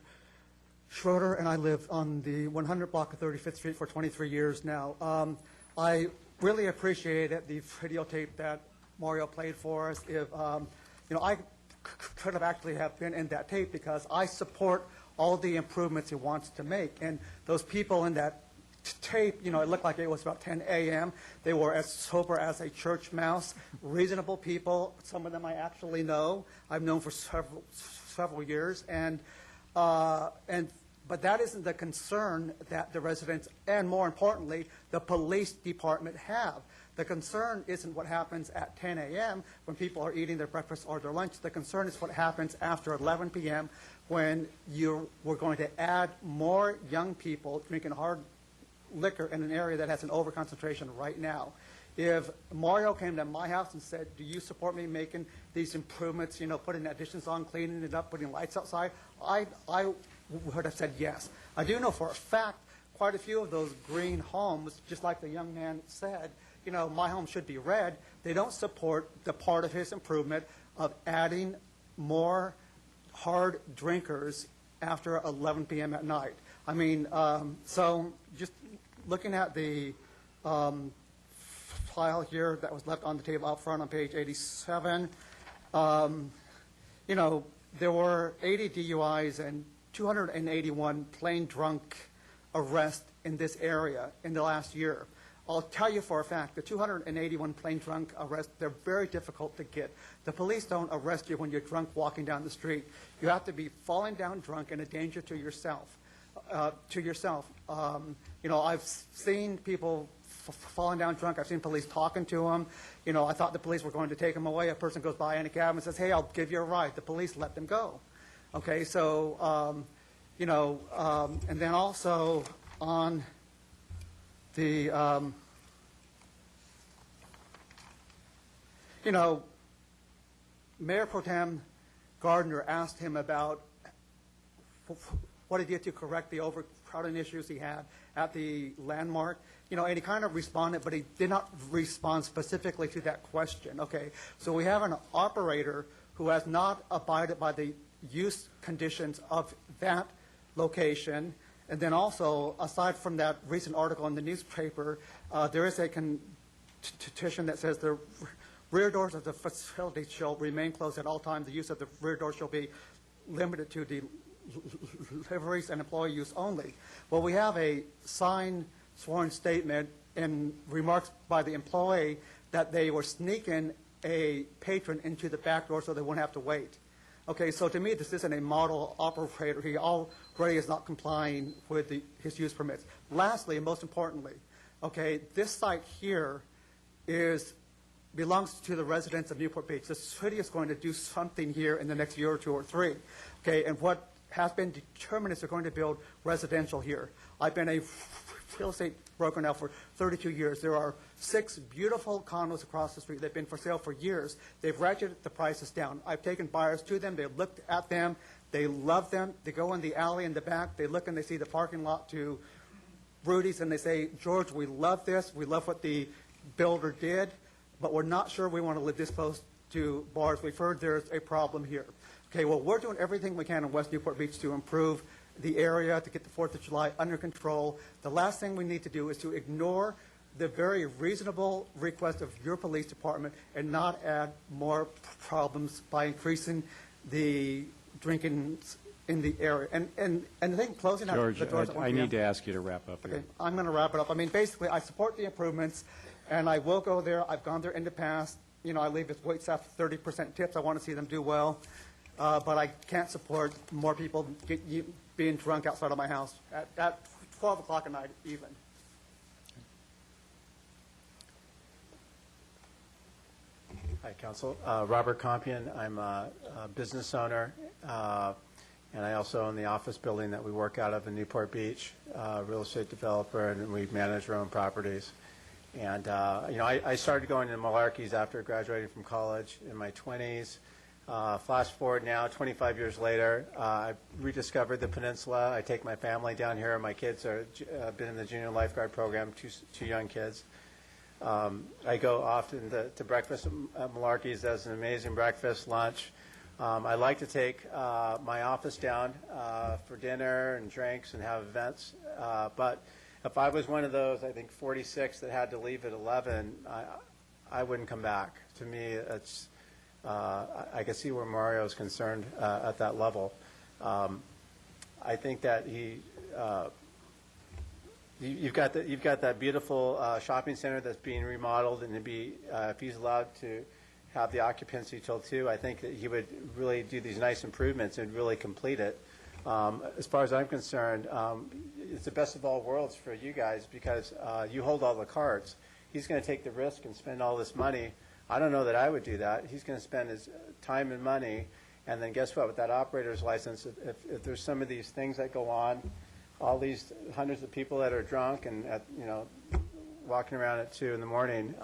Schroeder, and I live on the 100 block of 35th Street for 23 years now. I really appreciated the videotape that Mario played for us. If I could have actually have been in that tape because I support all the improvements he wants to make. And those people in that tape, it looked like it was about 10 a.m. They were as sober as a church mouse, reasonable people. Some of them I actually know. I've known for several years. But that isn't the concern that the residents and, more importantly, the police department have. The concern isn't what happens at 10 a.m. when people are eating their breakfast or their lunch. The concern is what happens after 11 p.m. when we're going to add more young people drinking hard liquor in an area that has an overconcentration right now. If Mario came to my house and said, do you support me making these improvements, putting additions on, cleaning it up, putting lights outside, I would have said yes. I do know for a fact quite a few of those green homes, just like the young man said, my home should be red. They don't support the part of his improvement of adding more hard drinkers after 11 p.m. at night. I mean, so just looking at the file here that was left on the table out front on page 87, there were 80 DUIs and 281 plain drunk arrests in this area in the last year. I'll tell you for a fact, the 281 plain drunk arrests, they're very difficult to get. The police don't arrest you when you're drunk walking down the street. You have to be falling down drunk and a danger to yourself. I've seen people falling down drunk. I've seen police talking to them. I thought the police were going to take them away. A person goes by in a cab and says, hey, I'll give you a ride. The police let them go. Okay, so, and then also on the, Mayor Pro Tem Gardner asked him about what he did to correct the overcrowding issues he had at the landmark. And he kind of responded, but he did not respond specifically to that question. Okay, so we have an operator who has not abided by the use conditions of that location. And then also, aside from that recent article in the newspaper, there is a petition that says the rear doors of the facility shall remain closed at all times. The use of the rear door shall be limited to deliveries and employee use only. Well, we have a signed sworn statement and remarks by the employee that they were sneaking a patron into the back door so they wouldn't have to wait. Okay, so to me, this isn't a model operator. He already is not complying with his use permits. Lastly, and most importantly, okay, this site here belongs to the residents of Newport Beach. The city is going to do something here in the next year or two or three. Okay, and what has been determined is they're going to build residential here. I've been a real estate broker now for 32 years. There are 6 beautiful condos across the street. They've been for sale for years. They've ratcheted the prices down. I've taken buyers to them. They've looked at them. They love them. They go in the alley in the back. They look and they see the parking lot to Rudy's, and they say, George, we love this. We love what the builder did, but we're not sure we want to live this close to bars. We've heard there's a problem here. Okay, well, we're doing everything we can in West Newport Beach to improve the area, to get the 4th of July under control. The last thing we need to do is to ignore the very reasonable request of your police department and not add more problems by increasing the drinking in the area. And I think closing George, out the doors. I need to ask you to wrap up here. Okay, I'm going to wrap it up. I mean, basically, I support the improvements, and I will go there. I've gone there in the past. I leave with wait staff 30% tips. I want to see them do well. But I can't support more people being drunk outside of my house at 12 o'clock at night even. Hi, Council. Robert Compion. I'm a business owner, and I also own the office building that we work out of in Newport Beach, real estate developer, and we manage our own properties. And, I started going to Malarkey's after graduating from college in my 20s. Flash forward now, 25 years later, I rediscovered the peninsula. I take my family down here. My kids are been in the junior lifeguard program, two young kids. I go often to breakfast at Malarkey's. That's an amazing breakfast, lunch. I like to take my office down for dinner and drinks and have events. But if I was one of those, I think 46 that had to leave at 11, I wouldn't come back. To me, it's I can see where Mario is concerned at that level. I think that you've got that beautiful shopping center that's being remodeled, and if he's allowed to have the occupancy till 2, I think that he would really do these nice improvements and really complete it. As far as I'm concerned, it's the best of all worlds for you guys because you hold all the cards. He's going to take the risk and spend all this money. I don't know that I would do that. He's going to spend his time and money, and then guess what? With that operator's license, if there's some of these things that go on, all these hundreds of people that are drunk and walking around at 2 in the morning,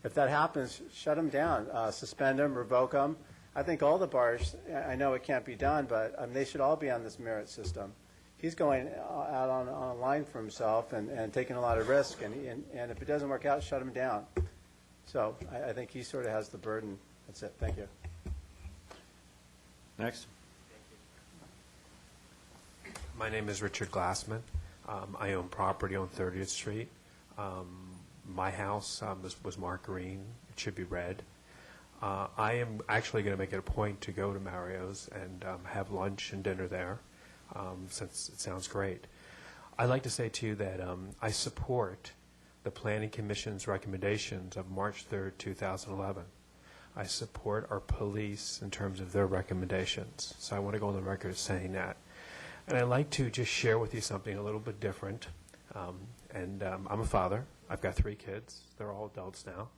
if that happens, shut them down, suspend them, revoke them. I think all the bars, I know it can't be done, but they should all be on this merit system. He's going out on a line for himself and taking a lot of risk, and if it doesn't work out, shut him down. So I think he sort of has the burden. That's it. Thank you. Next. My name is Richard Glassman. I own property on 30th Street. My house was marked green. It should be red. I am actually going to make it a point to go to Mario's and have lunch and dinner there, since it sounds great. I'd like to say to you that I support the Planning Commission's recommendations of March 3rd, 2011. I support our police in terms of their recommendations. So I want to go on the record as saying that. And I'd like to just share with you something a little bit different. I'm a father. I've got 3 kids. They're all adults now.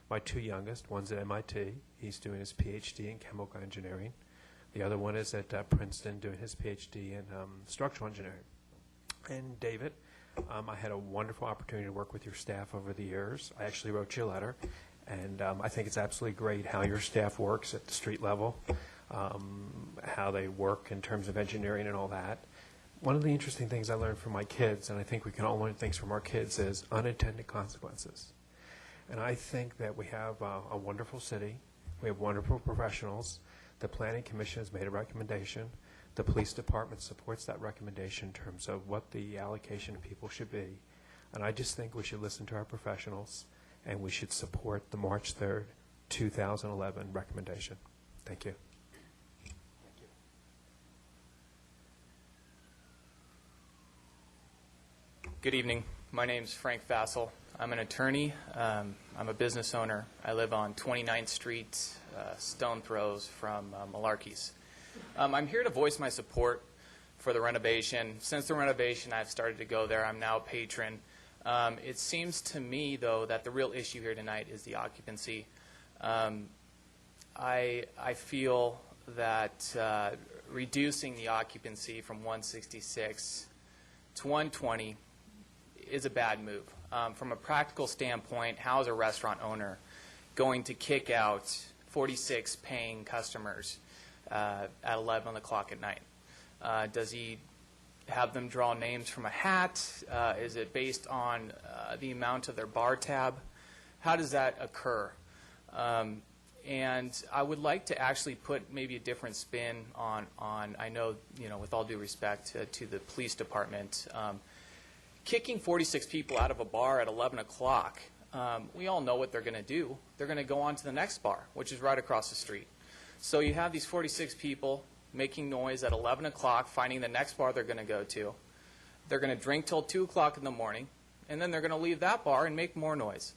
My 2 youngest, one's at MIT. He's doing his PhD in chemical engineering. The other one is at Princeton doing his PhD in structural engineering. And David, I had a wonderful opportunity to work with your staff over the years. I actually wrote you a letter, and I think it's absolutely great how your staff works at the street level, how they work in terms of engineering and all that. One of the interesting things I learned from my kids, and I think we can all learn things from our kids, is unintended consequences. And I think that we have a wonderful city. We have wonderful professionals. The Planning Commission has made a recommendation. The police department supports that recommendation in terms of what the allocation of people should be. And I just think we should listen to our professionals, and we should support the March 3rd, 2011 recommendation. Thank you. Good evening. My name is Frank Vassell. I'm an attorney. I'm a business owner. I live on 29th Street, stone throws from Malarkey's. I'm here to voice my support for the renovation. Since the renovation, I've started to go there. I'm now a patron. It seems to me, though, that the real issue here tonight is the occupancy. I feel that reducing the occupancy from 166 to 120 is a bad move. From a practical standpoint, how is a restaurant owner going to kick out 46 paying customers at 11 o'clock at night? Does he have them draw names from a hat? Is it based on the amount of their bar tab? How does that occur? And I would like to actually put maybe a different spin on I know, with all due respect to the police department, kicking 46 people out of a bar at 11 o'clock, we all know what they're going to do. They're going to go on to the next bar, which is right across the street. So you have these 46 people making noise at 11 o'clock, finding the next bar they're going to go to. They're going to drink till 2 o'clock in the morning, and then they're going to leave that bar and make more noise.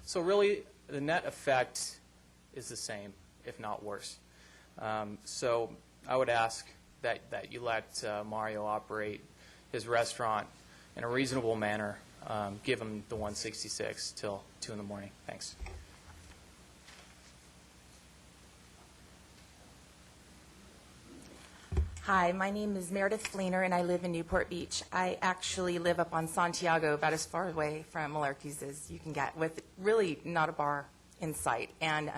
So really, the net effect is the same, if not worse. So I would ask that you let Mario operate his restaurant in a reasonable manner, give him the 166 till 2 in the morning. Thanks. Hi, my name is Meredith Fleener, and I live in Newport Beach. I actually live up on Santiago, about as far away from Malarkey's as you can get, with really not a bar in sight. And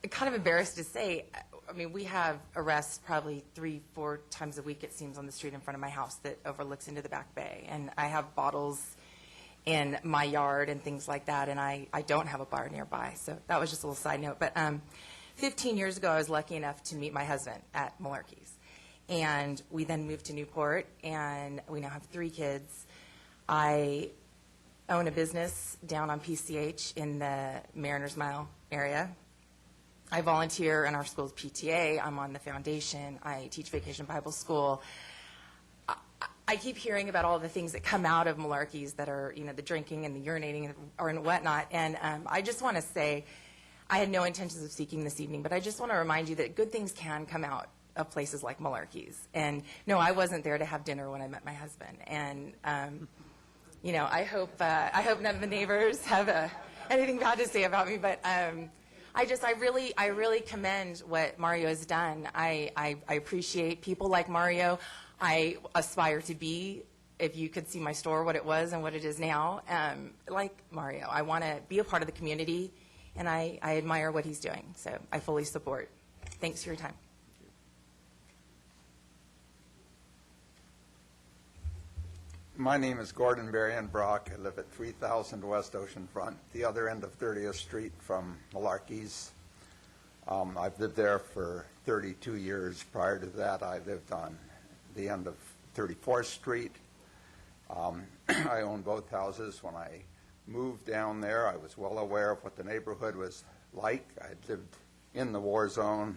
kind of embarrassed to say, I mean, we have arrests probably 3-4 times a week, it seems, on the street in front of my house that overlooks into the back bay. And I have bottles in my yard and things like that, and I don't have a bar nearby. So that was just a little side note. But 15 years ago, I was lucky enough to meet my husband at Malarkey's. And we then moved to Newport, and we now have 3 kids. I own a business down on PCH in the Mariners Mile area. I volunteer in our school's PTA. I'm on the foundation. I teach Vacation Bible School. I keep hearing about all the things that come out of Malarkey's that are, you know, the drinking and the urinating and whatnot. And I just want to say, I had no intentions of speaking this evening, but I just want to remind you that good things can come out of places like Malarkey's. And no, I wasn't there to have dinner when I met my husband. And you know, I hope none of the neighbors have anything bad to say about me. But I really commend what Mario has done. I appreciate people like Mario. I aspire to be, if you could see my store, what it was and what it is now, like Mario. I want to be a part of the community, and I admire what he's doing. So I fully support. Thanks for your time. My name is Gordon Berrien Brock. I live at 3000 West Oceanfront, the other end of 30th Street from Malarkey's. I've lived there for 32 years. Prior to that, I lived on the end of 34th Street. I owned both houses. When I moved down there, I was well aware of what the neighborhood was like. I had lived in the war zone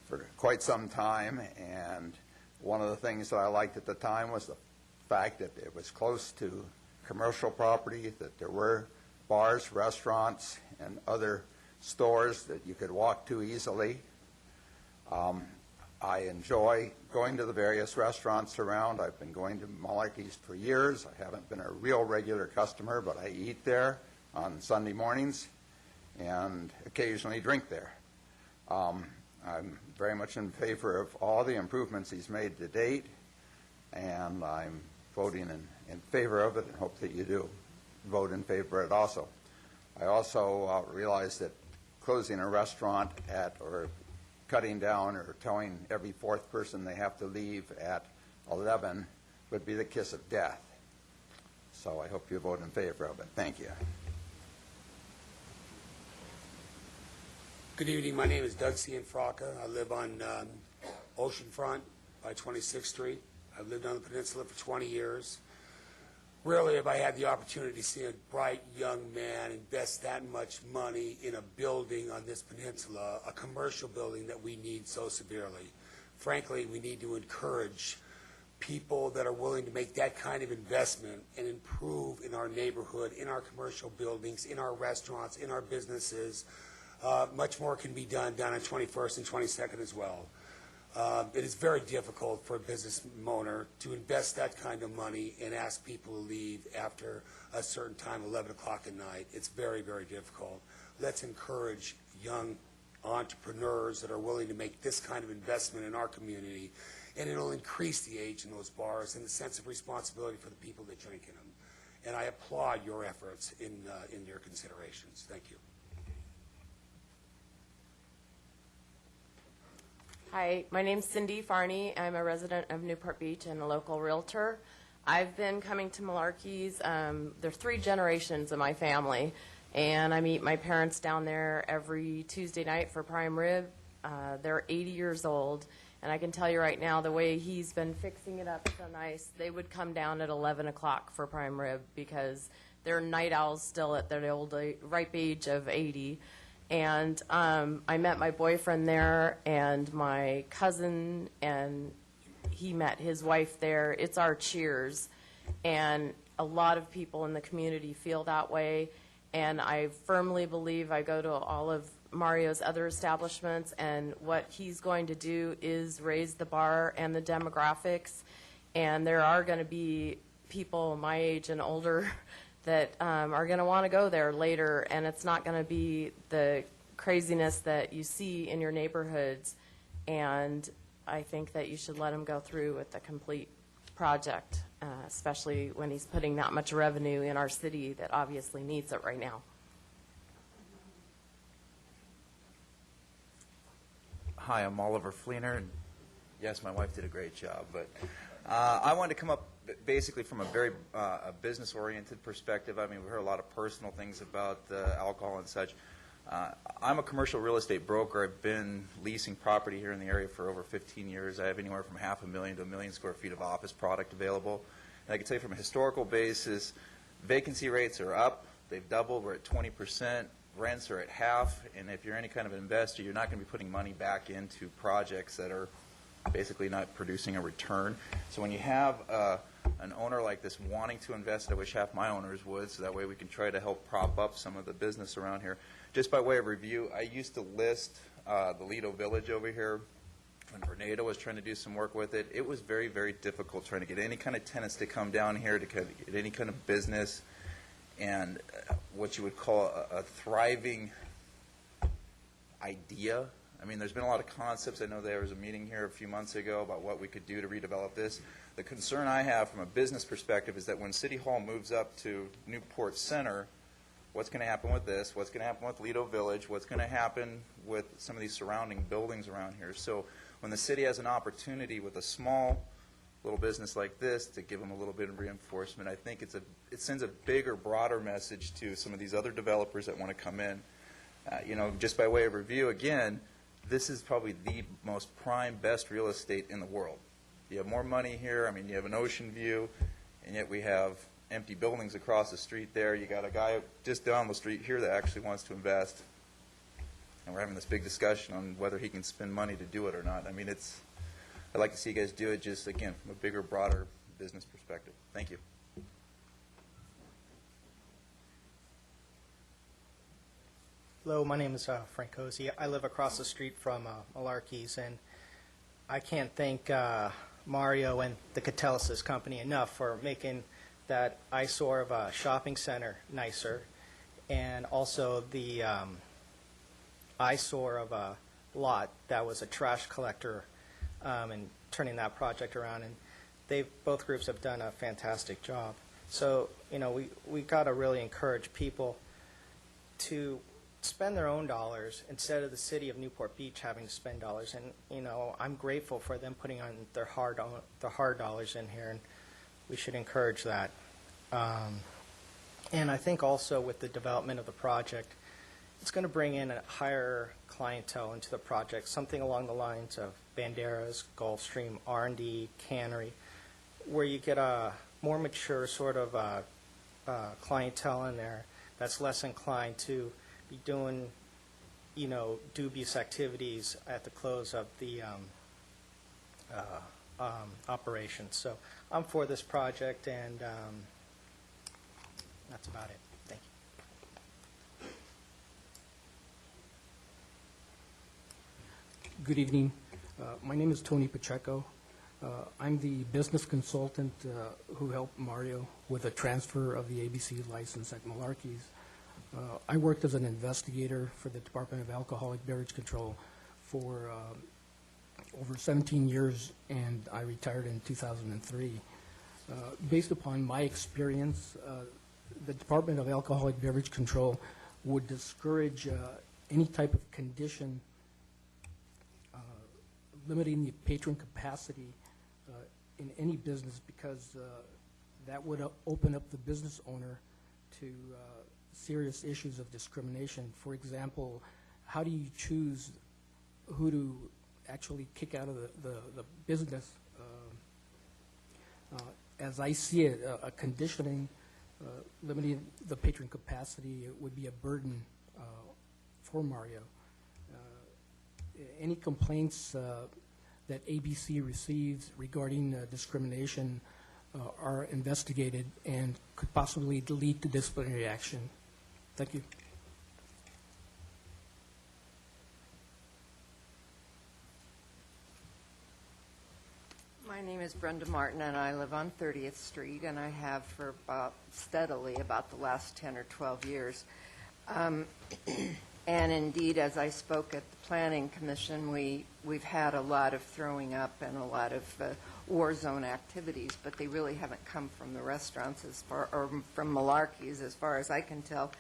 for quite some time, and one of the things that I liked at the time was the fact that it was close to commercial property, that there were bars, restaurants, and other stores that you could walk to easily. I enjoy going to the various restaurants around. I've been going to Malarkey's for years. I haven't been a real regular customer, but I eat there on Sunday mornings and occasionally drink there. I'm very much in favor of all the improvements he's made to date, and I'm voting in favor of it and hope that you do vote in favor of it also. I also realize that closing a restaurant or cutting down or telling every 4th person they have to leave at 11 would be the kiss of death. So I hope you vote in favor of it. Thank you. Good evening. My name is Doug Cianfrocca. I live on Oceanfront by 26th Street. I've lived on the peninsula for 20 years. Rarely have I had the opportunity to see a bright young man invest that much money in a building on this peninsula, a commercial building that we need so severely. Frankly, we need to encourage people that are willing to make that kind of investment and improve in our neighborhood, in our commercial buildings, in our restaurants, in our businesses. Much more can be done down on 21st and 22nd as well. It is very difficult for a business owner to invest that kind of money and ask people to leave after a certain time, 11 o'clock at night. It's very, very difficult. Let's encourage young entrepreneurs that are willing to make this kind of investment in our community, and it'll increase the age in those bars and the sense of responsibility for the people that drink in them. And I applaud your efforts in your considerations. Thank you. Hi, my name's Cindy Farney. I'm a resident of Newport Beach and a local realtor. I've been coming to Malarkey's. There's 3 generations of my family, and I meet my parents down there every Tuesday night for prime rib. They're 80 years old, and I can tell you right now, the way he's been fixing it up so nice, they would come down at 11 o'clock for prime rib because they're night owls still at their old ripe age of 80. And I met my boyfriend there and my cousin, and he met his wife there. It's our cheers. And a lot of people in the community feel that way. And I firmly believe I go to all of Mario's other establishments, and what he's going to do is raise the bar and the demographics. And there are going to be people my age and older that are going to want to go there later, and it's not going to be the craziness that you see in your neighborhoods. and I think that you should let him go through with the complete project, especially when he's putting that much revenue in our city that obviously needs it right now. Hi, I'm Oliver Fleener, and yes, my wife did a great job, but I wanted to come up basically from a very a business-oriented perspective. I mean, we heard a lot of personal things about alcohol and such. I'm a commercial real estate broker. I've been leasing property here in the area for over 15 years. I have anywhere from 500,000 to 1 million square feet of office product available. And I can tell you from a historical basis, vacancy rates are up. They've doubled. We're at 20%. Rents are at half. And if you're any kind of an investor, you're not going to be putting money back into projects that are basically not producing a return. So when you have an owner like this wanting to invest, I wish half my owners would, so that way we can try to help prop up some of the business around here. Just by way of review, I used to list the Lido Village over here when Tornado was trying to do some work with it. It was very, very difficult trying to get any kind of tenants to come down here, to get any kind of business, and what you would call a thriving idea. I mean, there's been a lot of concepts. I know there was a meeting here a few months ago about what we could do to redevelop this. The concern I have from a business perspective is that when City Hall moves up to Newport Center, what's going to happen with this? What's going to happen with Lido Village? What's going to happen with some of these surrounding buildings around here? So when the city has an opportunity with a small little business like this to give them a little bit of reinforcement, I think it sends a bigger, broader message to some of these other developers that want to come in. Just by way of review, again, this is probably the most prime, best real estate in the world. You have more money here. I mean, you have an ocean view, and yet we have empty buildings across the street there. You got a guy just down the street here that actually wants to invest, and we're having this big discussion on whether he can spend money to do it or not. I mean, I'd like to see you guys do it just, again, from a bigger, broader business perspective. Thank you. Hello, my name is Frank Cozy. I live across the street from Malarkey's, and I can't thank Mario and the Catalysis company enough for making that eyesore of a shopping center nicer, and also the eyesore of a lot that was a trash collector, and turning that project around. And both groups have done a fantastic job. So, we got to really encourage people to spend their own dollars instead of the city of Newport Beach having to spend dollars. And I'm grateful for them putting on their hard dollars in here, and we should encourage that. And I think also with the development of the project, it's going to bring in a higher clientele into the project, something along the lines of Banderas, Gulfstream, R&D, Cannery, where you get a more mature sort of clientele in there that's less inclined to be doing, dubious activities at the close of the operation. So I'm for this project, and that's about it. Thank you. Good evening. My name is Tony Pacheco. I'm the business consultant who helped Mario with the transfer of the ABC license at Malarkey's. I worked as an investigator for the Department of Alcoholic Beverage Control for over 17 years, and I retired in 2003. Based upon my experience, the Department of Alcoholic Beverage Control would discourage any type of condition limiting the patron capacity in any business, because that would open up the business owner to serious issues of discrimination. For example, how do you choose who to actually kick out of the business? As I see it, a conditioning limiting the patron capacity would be a burden for Mario. Any complaints that ABC receives regarding discrimination are investigated and could possibly lead to disciplinary action. Thank you. My name is Brenda Martin, and I live on 30th Street, and I have for about the last 10 or 12 years. And indeed, as I spoke at the Planning Commission, we've had a lot of throwing up and a lot of war zone activities, but they really haven't come from the restaurants or from Malarkey's, as far as I can tell.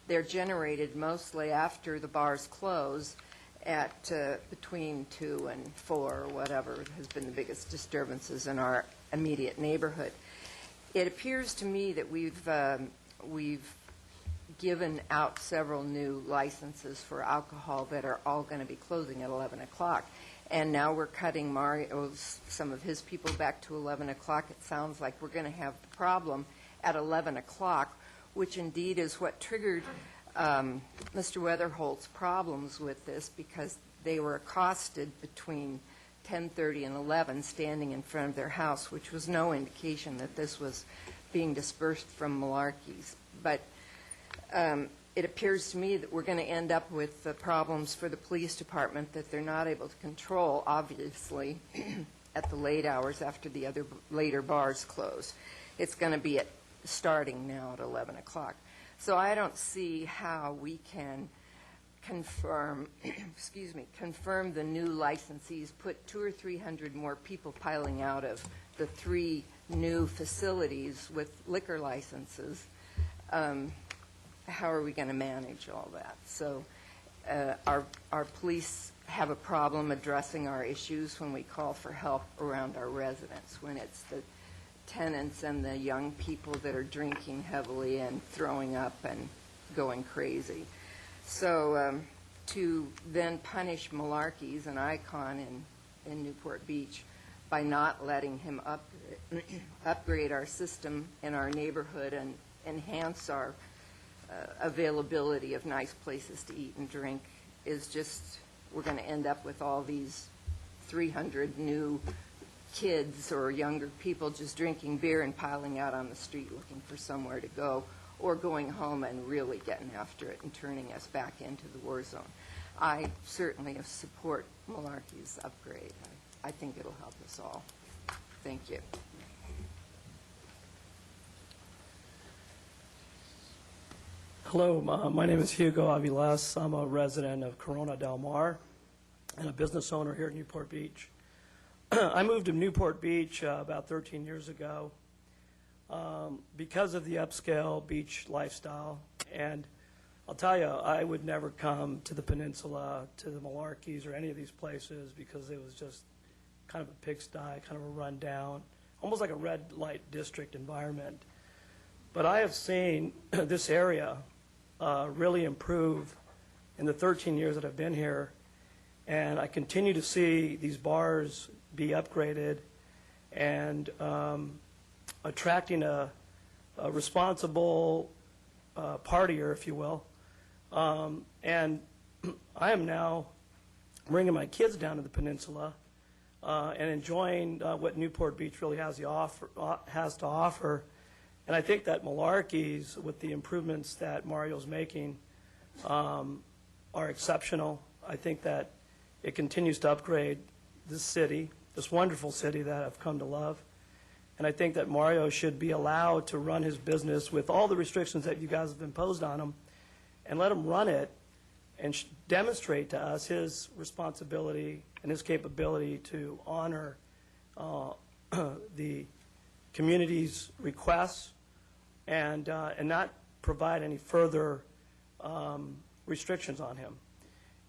They're generated mostly after the bars close at between 2 and 4, or whatever has been the biggest disturbances in our immediate neighborhood. It appears to me that we've given out several new licenses for alcohol that are all going to be closing at 11 o'clock. And now we're cutting some of his people back to 11 o'clock. It sounds like we're going to have the problem at 11 o'clock, which indeed is what triggered Mr. Weatherholt's problems with this, because they were accosted between 10:30 and 11 standing in front of their house, which was no indication that this was being dispersed from Malarkey's. But it appears to me that we're going to end up with problems for the police department that they're not able to control, obviously, at the late hours after the other later bars close. It's going to be starting now at 11 o'clock. So I don't see how we can confirm the new licensees, put 200 or 300 more people piling out of the 3 new facilities with liquor licenses. How are we going to manage all that? So our police have a problem addressing our issues when we call for help around our residents, when it's the tenants and the young people that are drinking heavily and throwing up and going crazy. So to then punish Malarkey's, an icon in Newport Beach, by not letting him upgrade our system in our neighborhood and enhance our availability of nice places to eat and drink, is just, we're going to end up with all these 300 new kids or younger people just drinking beer and piling out on the street looking for somewhere to go, or going home and really getting after it and turning us back into the war zone. I certainly support Malarkey's upgrade. I think it'll help us all. Thank you. Hello, my name is Hugo Aviles. I'm a resident of Corona Del Mar and a business owner here at Newport Beach. I moved to Newport Beach about 13 years ago because of the upscale beach lifestyle. And I'll tell you, I would never come to the peninsula, to the Malarkey's or any of these places, because it was just kind of a pigsty, kind of a rundown, almost like a red light district environment. But I have seen this area really improve in the 13 years that I've been here, and I continue to see these bars be upgraded and attracting a responsible partier, if you will. And I am now bringing my kids down to the peninsula and enjoying what Newport Beach really has to offer. And I think that Malarkey's, with the improvements that Mario's making, are exceptional. I think that it continues to upgrade this city, this wonderful city that I've come to love. And I think that Mario should be allowed to run his business with all the restrictions that you guys have imposed on him, and let him run it and demonstrate to us his responsibility and his capability to honor the community's requests and not provide any further restrictions on him.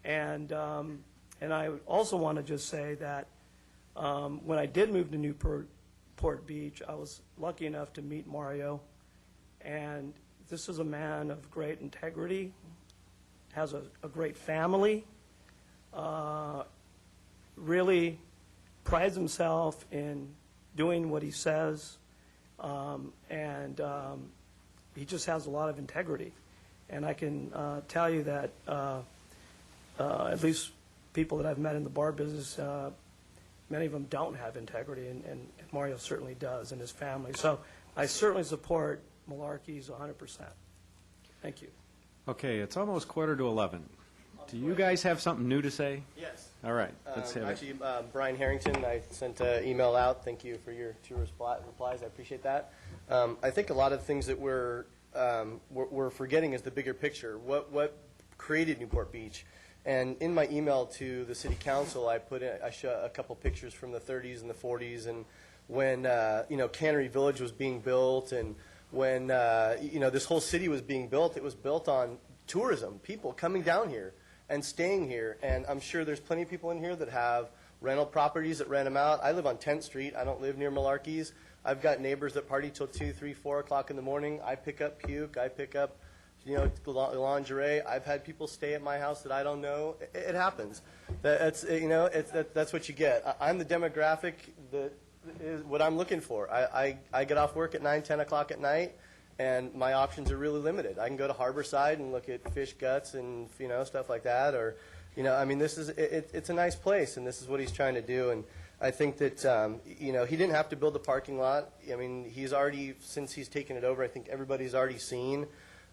And I also want to just say that when I did move to Newport Beach, I was lucky enough to meet Mario, and this is a man of great integrity, has a great family, really prides himself in doing what he says, and he just has a lot of integrity. And I can tell you that at least people that I've met in the bar business, many of them don't have integrity, and Mario certainly does, and his family. So I certainly support Malarkey's 100%. Thank you. Okay, it's almost 11:15. Do you guys have something new to say? Yes. All right, let's have actually, it. Brian Harrington, I sent an email out. Thank you for your 2 replies. I appreciate that. I think a lot of things that we're forgetting is the bigger picture. What created Newport Beach. And in my email to the city council, I show a couple pictures from the 30s and the 40s, and when Cannery Village was being built, and when this whole city was being built. It was built on tourism, people coming down here and staying here. And I'm sure there's plenty of people in here that have rental properties that rent them out. I live on 10th Street. I don't live near Malarkey's. I've got neighbors that party till 2, 3, 4 o'clock in the morning. I pick up puke. I pick up lingerie. I've had people stay at my house that I don't know. It happens. That's what you get. I'm the demographic that is what I'm looking for. I get off work at 9, 10 o'clock at night, and my options are really limited. I can go to Harborside and look at fish guts and stuff like that, or this is it's a nice place, and this is what he's trying to do. And I think that he didn't have to build a parking lot. I mean, he's already, since he's taken it over, I think everybody's already seen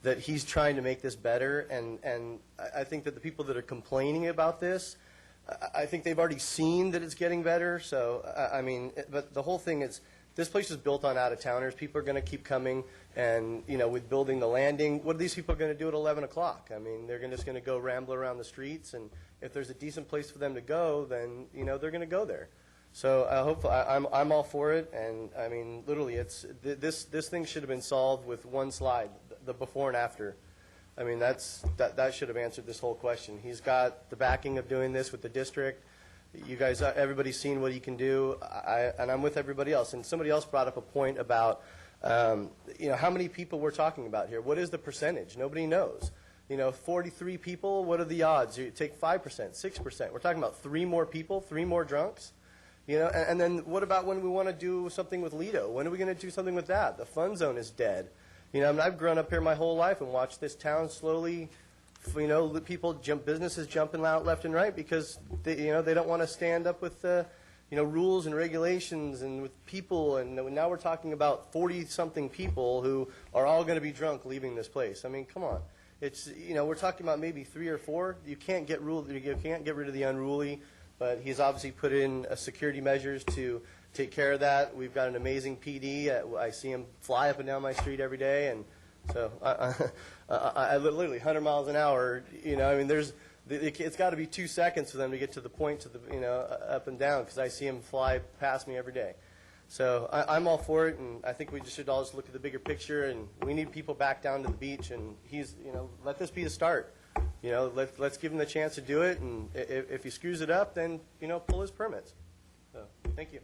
that he's trying to make this better. And I think that the people that are complaining about this, I think they've already seen that it's getting better. So, but the whole thing is, this place is built on out-of-towners. People are going to keep coming, and, with building the landing, what are these people going to do at 11 o'clock? I mean, they're just going to go ramble around the streets, and if there's a decent place for them to go, then, they're going to go there. So hopefully, I'm all for it, and, I mean, literally, this thing should have been solved with one slide, the before and after. I mean, that should have answered this whole question. He's got the backing of doing this with the district. You guys, everybody's seen what he can do, and I'm with everybody else. And somebody else brought up a point about, how many people we're talking about here. What is the percentage? Nobody knows. 43 people, what are the odds? You take 5%, 6%. We're talking about 3 more people, 3 more drunks. And then what about when we want to do something with Lido? When are we going to do something with that? The fun zone is dead. I've grown up here my whole life and watched this town slowly, businesses jumping out left and right because they don't want to stand up with rules and regulations and with people. And now we're talking about 40-something people who are all going to be drunk leaving this place. I mean, come on. It's we're talking about maybe 3 or 4. You can't get rid of the unruly, but he's obviously put in security measures to take care of that. We've got an amazing PD. I see him fly up and down my street every day, and so I literally 100 miles an hour. It's got to be 2 seconds for them to get to the point to the up and down because I see him fly past me every day. So I'm all for it, and I think we should all just look at the bigger picture. And we need people back down to the beach, and let this be a start. Let's give him the chance to do it, and if he screws it up, then pull his permits. So thank you.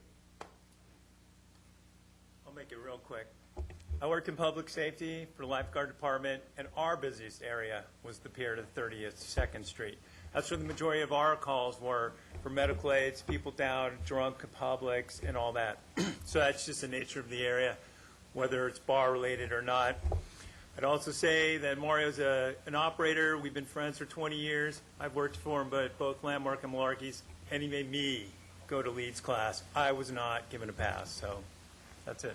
I'll make it real quick. I worked in public safety for the lifeguard department, and our busiest area was the pier to 30th 2nd Street. That's where the majority of our calls were for medical aids, people down, drunk publics, and all that. So that's just the nature of the area, whether it's bar-related or not. I'd also say that Mario's an operator. We've been friends for 20 years. I've worked for him at both Landmark and Malarkey's, and he made me go to Leeds class. I was not given a pass, so that's it.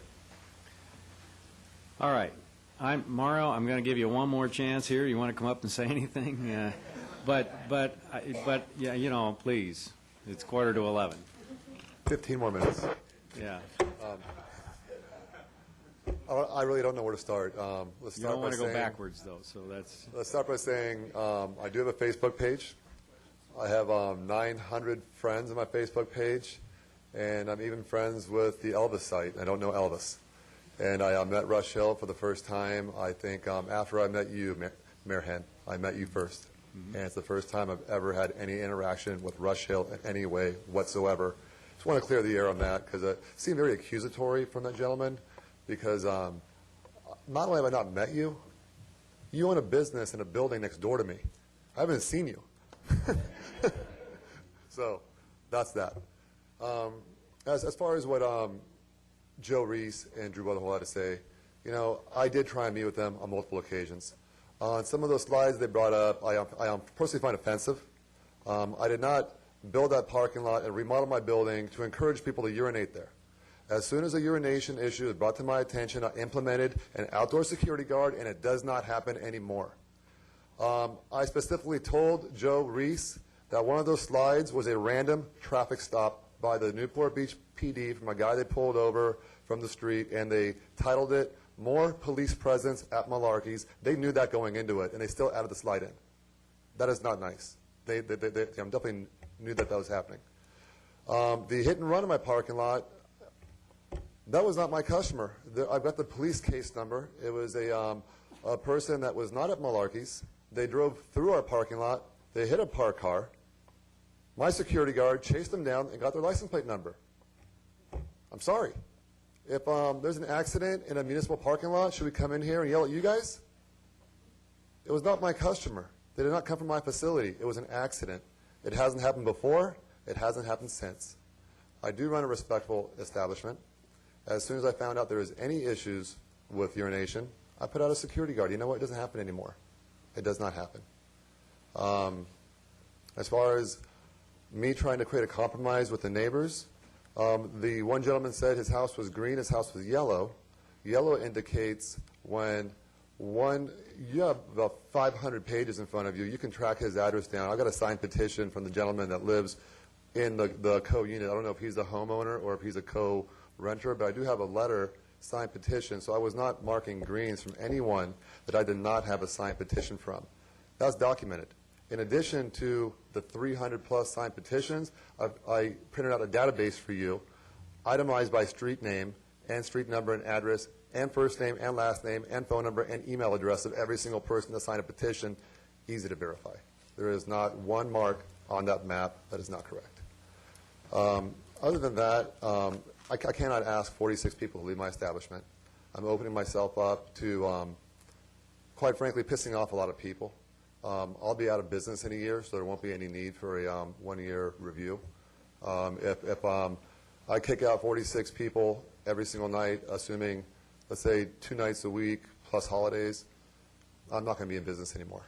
All right. Mario, I'm going to give you one more chance here. You want to come up and say anything? But yeah, please. It's 11:15. 15 more minutes. Yeah. I really don't know where to start. You don't want to go backwards, though, so that's... Let's start by saying I do have a Facebook page. I have 900 friends on my Facebook page, and I'm even friends with the Elvis site. I don't know Elvis. And I met Rush Hill for the first time, I think, after I met you, Mayor Henn. I met you first. Mm-hmm. And it's the first time I've ever had any interaction with Rush Hill in any way whatsoever. Just want to clear the air on that, because it seemed very accusatory from that gentleman, because not only have I not met you, you own a business in a building next door to me. I haven't seen you. So that's that. As far as what Joe Reese and Drew Butterhole had to say, I did try and meet with them on multiple occasions. On some of those slides they brought up, I personally find offensive. I did not build that parking lot and remodel my building to encourage people to urinate there. As soon as a urination issue was brought to my attention, I implemented an outdoor security guard, and it does not happen anymore. I specifically told Joe Reese that one of those slides was a random traffic stop by the Newport Beach PD from a guy they pulled over from the street, and they titled it, "More Police Presence at Malarkey's." They knew that going into it, and they still added the slide in. That is not nice. They definitely knew that was happening. The hit and run in my parking lot, that was not my customer. I've got the police case number. It was a person that was not at Malarkey's. They drove through our parking lot. They hit a parked car. My security guard chased them down and got their license plate number. I'm sorry. If there's an accident in a municipal parking lot, should we come in here and yell at you guys? It was not my customer. They did not come from my facility. It was an accident. It hasn't happened before. It hasn't happened since. I do run a respectful establishment. As soon as I found out there was any issues with urination, I put out a security guard. You know what? It doesn't happen anymore. It does not happen. As far as me trying to create a compromise with the neighbors, the one gentleman said his house was green, his house was yellow. Yellow indicates when you have about 500 pages in front of you, you can track his address down. I got a signed petition from the gentleman that lives in the co-unit. I don't know if he's the homeowner or if he's a co-renter, but I do have a letter, signed petition, so I was not marking greens from anyone that I did not have a signed petition from. That's documented. In addition to the 300-plus signed petitions, I printed out a database for you, itemized by street name and street number and address and first name and last name and phone number and email address of every single person that signed a petition, easy to verify. There is not one mark on that map that is not correct. Other than that, I cannot ask 46 people to leave my establishment. I'm opening myself up to, quite frankly, pissing off a lot of people. I'll be out of business in a year, so there won't be any need for a one-year review. If I kick out 46 people every single night, assuming, let's say, 2 nights a week plus holidays, I'm not going to be in business anymore.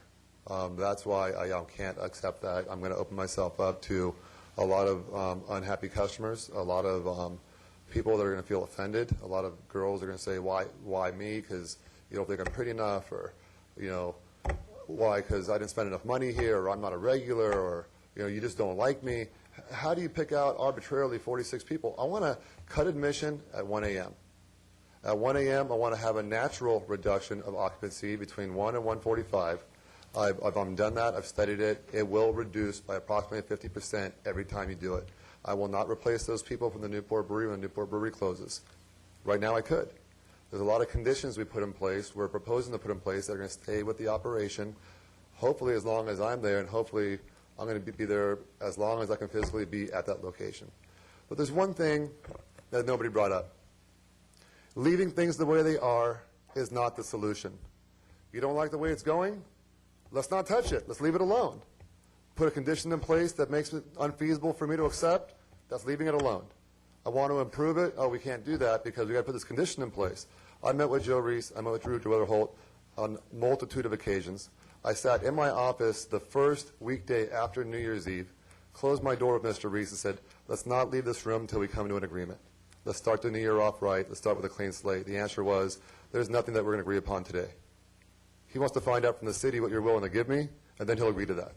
That's why I can't accept that. I'm going to open myself up to a lot of unhappy customers, a lot of people that are going to feel offended, a lot of girls are going to say, why me? Because you don't think I'm pretty enough, or, why? Because I didn't spend enough money here, or I'm not a regular, or you just don't like me. How do you pick out arbitrarily 46 people? I want to cut admission at 1 a.m. At 1 a.m., I want to have a natural reduction of occupancy between 1 and 1:45. I've done that. I've studied it. It will reduce by approximately 50% every time you do it. I will not replace those people from the Newport Brewery when the Newport Brewery closes. Right now, I could. There's a lot of conditions we put in place, we're proposing to put in place that are going to stay with the operation, hopefully as long as I'm there, and hopefully I'm going to be there as long as I can physically be at that location. But there's one thing that nobody brought up. Leaving things the way they are is not the solution. You don't like the way it's going? Let's not touch it. Let's leave it alone. Put a condition in place that makes it unfeasible for me to accept, that's leaving it alone. I want to improve it. Oh, we can't do that because we got to put this condition in place. I met with Joe Reese. I met with Drew Weatherholt on a multitude of occasions. I sat in my office the first weekday after New Year's Eve, closed my door with Mr. Reese and said, let's not leave this room until we come to an agreement. Let's start the new year off right. Let's start with a clean slate. The answer was, there's nothing that we're going to agree upon today. He wants to find out from the city what you're willing to give me, and then he'll agree to that.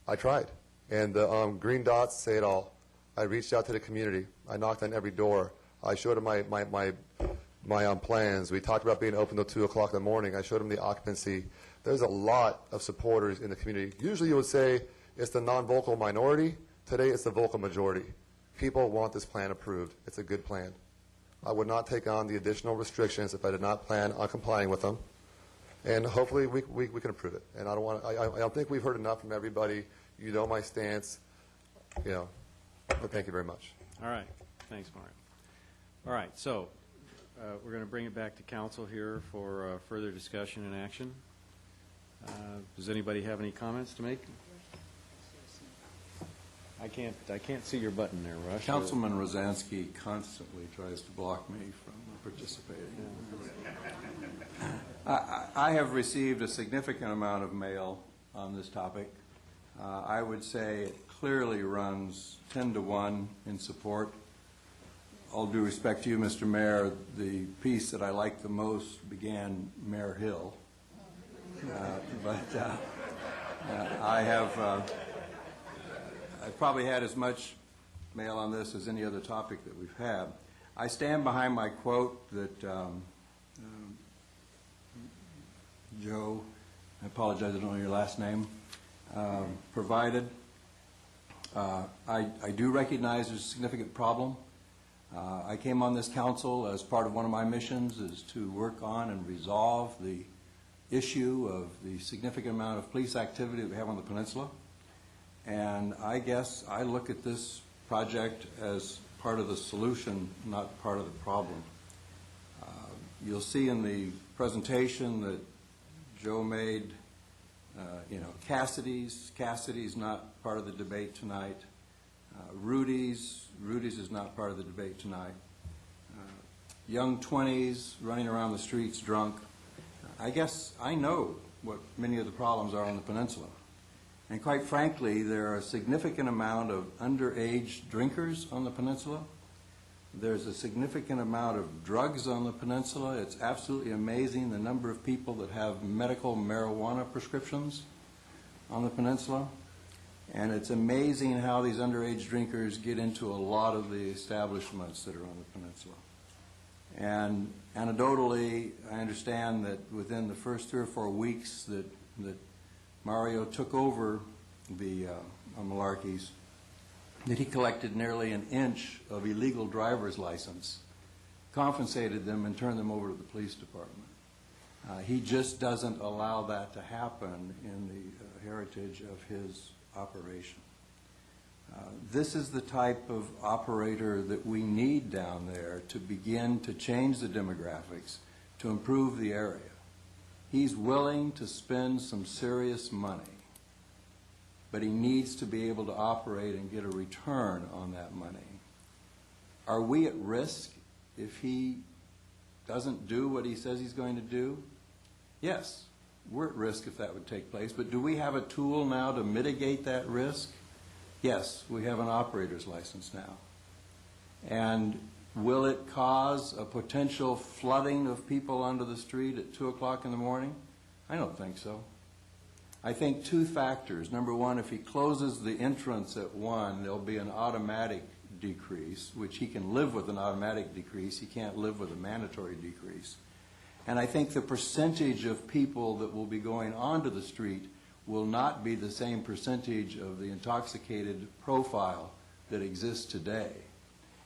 I tried. And the green dots say it all. I reached out to the community. I knocked on every door. I showed them my plans. We talked about being open till 2 o'clock in the morning. I showed them the occupancy. There's a lot of supporters in the community. Usually you would say it's the non-vocal minority. Today it's the vocal majority. People want this plan approved. It's a good plan. I would not take on the additional restrictions if I did not plan on complying with them. And hopefully we can approve it. And I don't think we've heard enough from everybody. You know my stance. But thank you very much. All right. Thanks, Mark. All right. So we're going to bring it back to council here for further discussion and action. Does anybody have any comments to make? I can't see your button there, Rush. Councilman Rosansky constantly tries to block me from participating. I have received a significant amount of mail on this topic. I would say it clearly runs 10 to 1 in support. All due respect to you, Mr. Mayor, the piece that I liked the most began Mayor Hill. I've probably had as much mail on this as any other topic that we've had. I stand behind my quote that Joe I apologize, I don't know your last name, provided. I do recognize there's a significant problem. I came on this council as part of one of my missions is to work on and resolve the issue of the significant amount of police activity that we have on the peninsula. And I guess I look at this project as part of the solution, not part of the problem. You'll see in the presentation that Joe made, Cassidy's not part of the debate tonight. Rudy's is not part of the debate tonight. Young 20s running around the streets drunk. I guess I know what many of the problems are on the peninsula. And quite frankly, there are a significant amount of underage drinkers on the peninsula. There's a significant amount of drugs on the peninsula. It's absolutely amazing the number of people that have medical marijuana prescriptions on the peninsula. And it's amazing how these underage drinkers get into a lot of the establishments that are on the peninsula. And anecdotally, I understand that within the first 3 or 4 weeks that Mario took over the Malarkeys, that he collected nearly an inch of illegal driver's license, confiscated them, and turned them over to the police department. He just doesn't allow that to happen in the heritage of his operation. This is the type of operator that we need down there to begin to change the demographics, to improve the area. He's willing to spend some serious money, but he needs to be able to operate and get a return on that money. Are we at risk if he doesn't do what he says he's going to do? Yes, we're at risk if that would take place, but do we have a tool now to mitigate that risk? Yes, we have an operator's license now. And will it cause a potential flooding of people onto the street at 2 o'clock in the morning? I don't think so. I think 2 factors. Number one, if he closes the entrance at 1, there'll be an automatic decrease, which he can live with an automatic decrease. He can't live with a mandatory decrease. And I think the percentage of people that will be going onto the street will not be the same percentage of the intoxicated profile that exists today.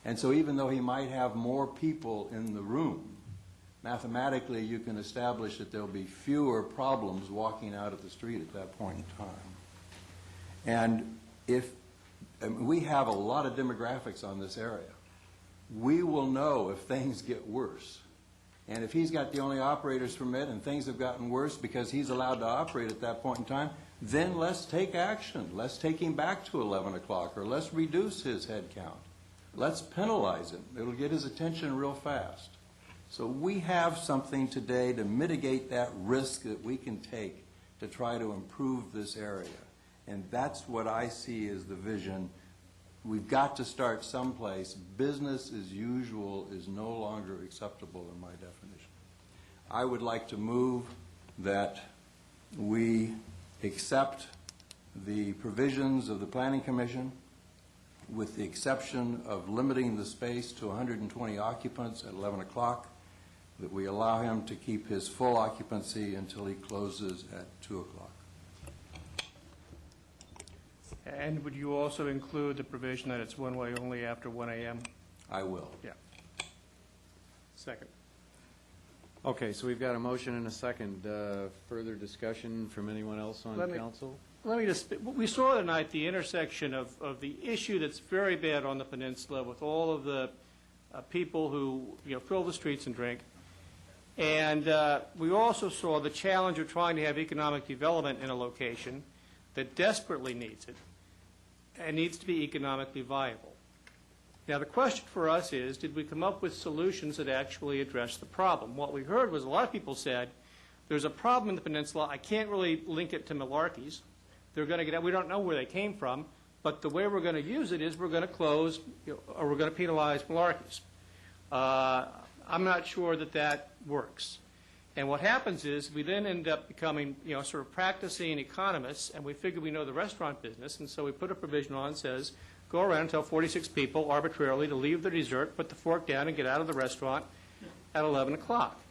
And so even though he might have more people in the room, mathematically you can establish that there'll be fewer problems walking out of the street at that point in time. And we have a lot of demographics on this area. We will know if things get worse. And if he's got the only operator's permit and things have gotten worse because he's allowed to operate at that point in time, then let's take action. Let's take him back to 11 o'clock, or let's reduce his head count. Let's penalize him. It'll get his attention real fast. So we have something today to mitigate that risk that we can take to try to improve this area. And that's what I see as the vision. We've got to start someplace. Business as usual is no longer acceptable in my definition. I would like to move that we accept the provisions of the Planning Commission with the exception of limiting the space to 120 occupants at 11 o'clock, that we allow him to keep his full occupancy until he closes at 2 o'clock. And would you also include the provision that it's one-way only after 1 a.m.? I will. Yeah. Second. Okay, so we've got a motion and a second. Further discussion from anyone else on council? Let me just, we saw tonight the intersection of the issue that's very bad on the peninsula with all of the people who fill the streets and drink. And we also saw the challenge of trying to have economic development in a location that desperately needs it and needs to be economically viable. Now, the question for us is, did we come up with solutions that actually address the problem? What we heard was a lot of people said, there's a problem in the peninsula. I can't really link it to Malarkeys. They're going to get out. We don't know where they came from, but the way we're going to use it is we're going to close or we're going to penalize Malarkeys. I'm not sure that that works. And what happens is we then end up becoming, sort of practicing economists, and we figure we know the restaurant business, and so we put a provision on that says, go around and tell 46 people arbitrarily to leave their dessert, put the fork down, and get out of the restaurant at 11 o'clock.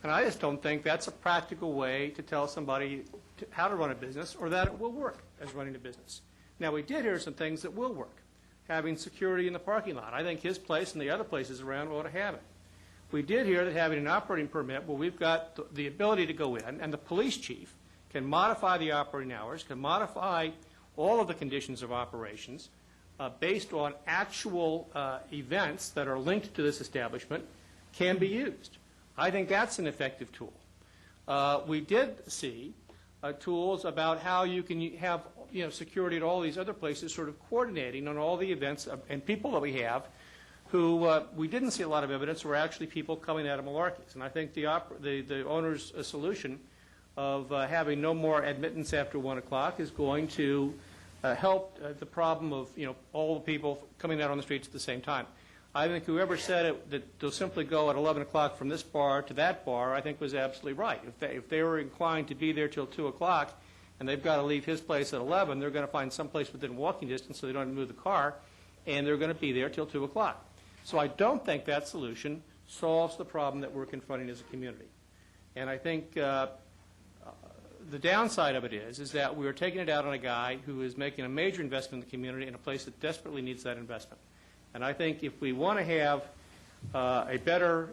And I just don't think that's a practical way to tell somebody how to run a business or that it will work as running a business. Now, we did hear some things that will work. Having security in the parking lot. I think his place and the other places around ought to have it. We did hear that having an operating permit, well, we've got the ability to go in, and the police chief can modify the operating hours, can modify all of the conditions of operations based on actual events that are linked to this establishment can be used. I think that's an effective tool. We did see tools about how you can have security at all these other places, sort of coordinating on all the events and people that we have who we didn't see a lot of evidence were actually people coming out of Malarkey's. And I think the owner's solution of having no more admittance after 1 o'clock is going to help the problem of all the people coming out on the streets at the same time. I think whoever said it, that they'll simply go at 11 o'clock from this bar to that bar, I think was absolutely right. If they were inclined to be there till 2 o'clock and they've got to leave his place at 11, they're going to find some place within walking distance so they don't have to move the car, and they're going to be there till 2 o'clock. So I don't think that solution solves the problem that we're confronting as a community. And I think the downside of it is that we're taking it out on a guy who is making a major investment in the community in a place that desperately needs that investment. And I think if we want to have a better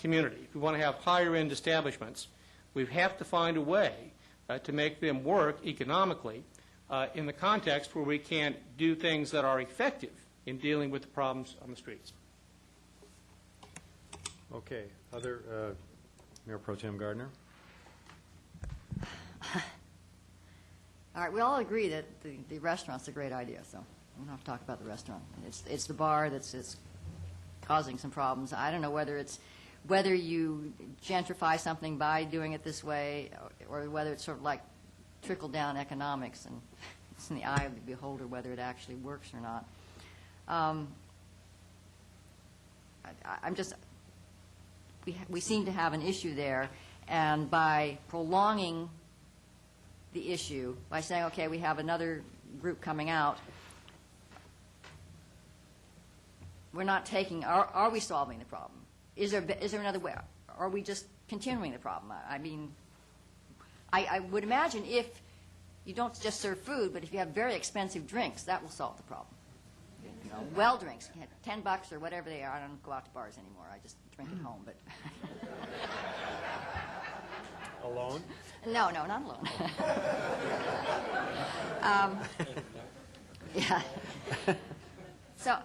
community, if we want to have higher-end establishments, we have to find a way to make them work economically in the context where we can't do things that are effective in dealing with the problems on the streets. Okay. Other Mayor Pro Tem Gardner. All right, we all agree that the restaurant's a great idea, so we don't have to talk about the restaurant. It's the bar that's causing some problems. I don't know whether you gentrify something by doing it this way or whether it's sort of like trickle-down economics, and it's in the eye of the beholder whether it actually works or not. We seem to have an issue there, and by prolonging the issue, by saying, okay, we have another group coming out, we're not taking, are we solving the problem? Is there another way? Are we just continuing the problem? I mean, I would imagine if you don't just serve food, but if you have very expensive drinks, that will solve the problem. Well drinks, $10 or whatever they are. I don't go out to bars anymore. I just drink at home. But Alone? No, not alone. Yeah. So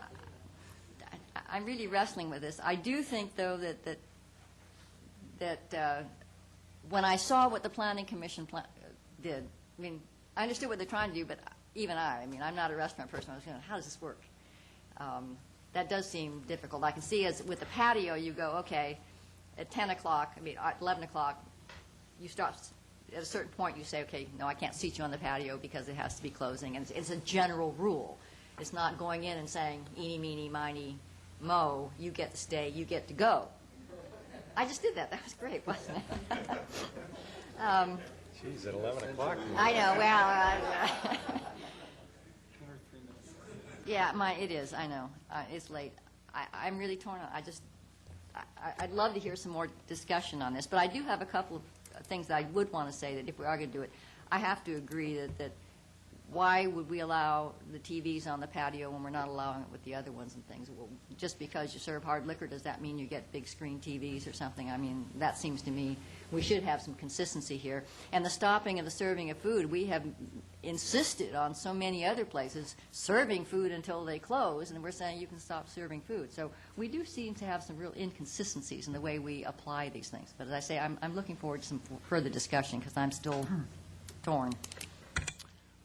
I'm really wrestling with this. I do think, though, that when I saw what the Planning Commission did, I mean, I understood what they're trying to do, but even I mean, I'm not a restaurant person. I was going, how does this work? That does seem difficult. I can see as with the patio, you go, okay, at 10 o'clock, I mean, at 11 o'clock, you start, at a certain point, you say, okay, no, I can't seat you on the patio because it has to be closing. And it's a general rule. It's not going in and saying, eeny, meeny, miny, mo, you get to stay, you get to go. I just did that. That was great, wasn't it? Jeez, at 11 o'clock. I know. Well, yeah, it is. I know. It's late. I'm really torn on. I'd love to hear some more discussion on this, but I do have a couple of things that I would want to say that if we are going to do it, I have to agree that why would we allow the TVs on the patio when we're not allowing it with the other ones and things? Well, just because you serve hard liquor, does that mean you get big screen TVs or something? I mean, that seems to me we should have some consistency here. And the stopping of the serving of food, we have insisted on so many other places serving food until they close, and we're saying you can stop serving food. So we do seem to have some real inconsistencies in the way we apply these things. But as I say, I'm looking forward to some further discussion because I'm still torn.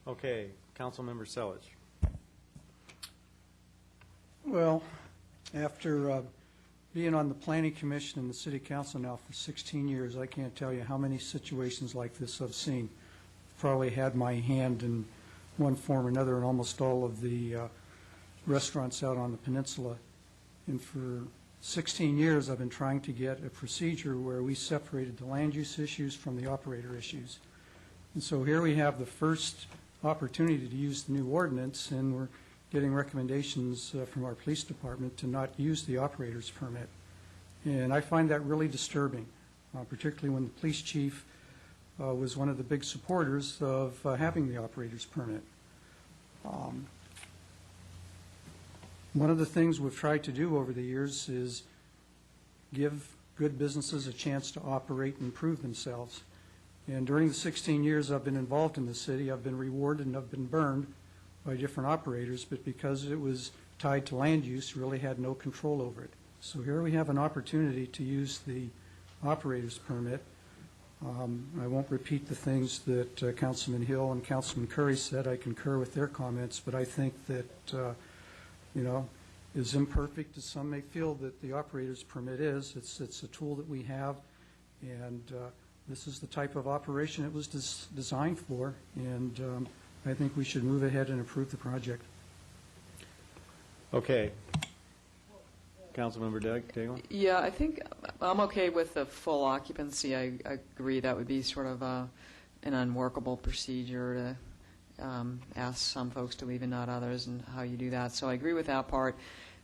Okay, Councilmember Selledge. Well, after being on the Planning Commission and the City Council now for 16 years, I can't tell you how many situations like this I've seen. Probably had my hand in one form or another in almost all of the restaurants out on the peninsula. And for 16 years, I've been trying to get a procedure where we separated the land use issues from the operator issues. And so here we have the first opportunity to use the new ordinance, and we're getting recommendations from our police department to not use the operator's permit. And I find that really disturbing. particularly when the police chief was one of the big supporters of having the operator's permit. One of the things we've tried to do over the years is give good businesses a chance to operate and improve themselves. And during the 16 years I've been involved in the city, I've been rewarded and I've been burned by different operators, but because it was tied to land use, really had no control over it. So here we have an opportunity to use the operator's permit. I won't repeat the things that Councilman Hill and Councilman Curry said. I concur with their comments, but I think that, as imperfect as some may feel that the operator's permit is, it's a tool that we have, and this is the type of operation it was designed for, and I think we should move ahead and approve the project. Okay. Councilmember Daigle? Yeah, I think I'm okay with the full occupancy. I agree that would be sort of an unworkable procedure to ask some folks to leave and not others, and how you do that. So I agree with that part.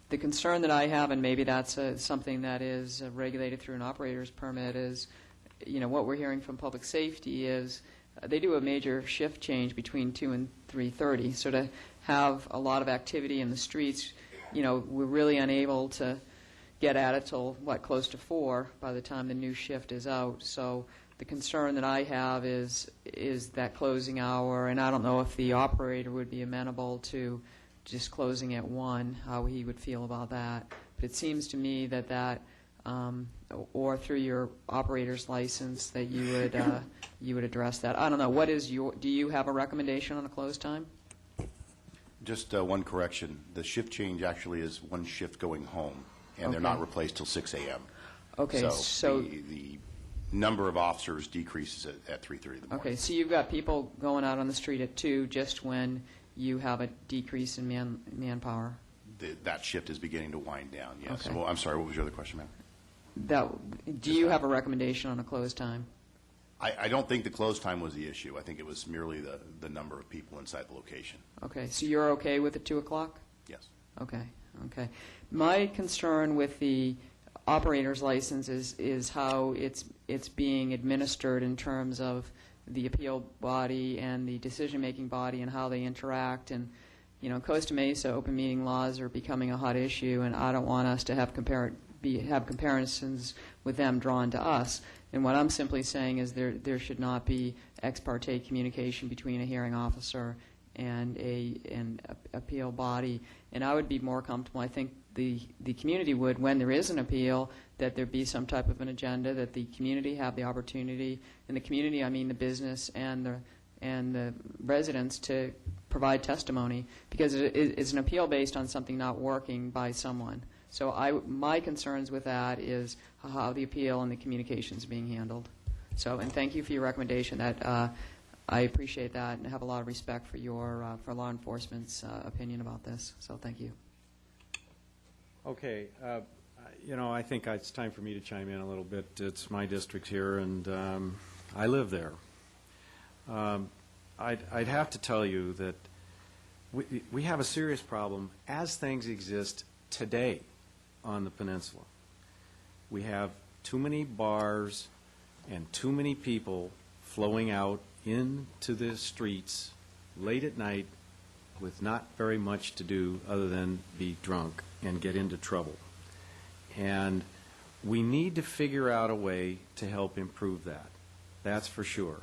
The concern that I have, and maybe that's something that is regulated through an operator's permit, is, what we're hearing from public safety is they do a major shift change between 2 and 3:30. So to have a lot of activity in the streets, we're really unable to get at it till, close to 4 by the time the new shift is out. So the concern that I have is that closing hour, and I don't know if the operator would be amenable to just closing at 1, how he would feel about that. But it seems to me that or through your operator's license, that you would address that. I don't know. Do you have a recommendation on a close time? Just one correction. The shift change actually is one shift going home, and they're not replaced till 6 a.m. Okay, so the number of officers decreases at 3:30 in the morning. Okay, so you've got people going out on the street at 2 just when you have a decrease in manpower. That shift is beginning to wind down, yes. Okay. Well, I'm sorry, what was your other question, ma'am? Do you have a recommendation on a close time? I don't think the close time was the issue. I think it was merely the number of people inside the location. Okay, so you're okay with the 2 o'clock? Yes. Okay. My concern with the operator's license is how it's being administered in terms of the appeal body and the decision-making body and how they interact. And, Costa Mesa open meeting laws are becoming a hot issue, and I don't want us to have comparisons with them drawn to us. And what I'm simply saying is there should not be ex parte communication between a hearing officer and an appeal body. And I would be more comfortable, I think the community would, when there is an appeal, that there be some type of an agenda, that the community have the opportunity, and the community, I mean the business and the residents, to provide testimony, because it's an appeal based on something not working by someone. So my concerns with that is how the appeal and the communication is being handled. So, and thank you for your recommendation. That I appreciate that and have a lot of respect for your for law enforcement's opinion about this. So, thank you. Okay, I think it's time for me to chime in a little bit. It's my district here, and I live there. I'd have to tell you that we have a serious problem as things exist today on the peninsula. We have too many bars and too many people flowing out into the streets late at night with not very much to do other than be drunk and get into trouble. And we need to figure out a way to help improve that. That's for sure.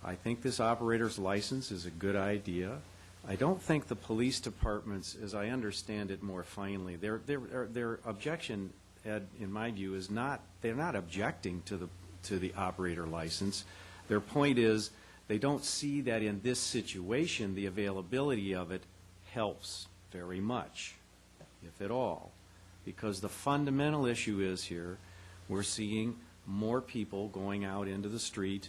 I think this operator's license is a good idea. I don't think the police departments, as I understand it more finely, their objection, Ed, in my view, is they're not objecting to the operator license. Their point is they don't see that in this situation the availability of it helps very much, if at all, because the fundamental issue is here we're seeing more people going out into the street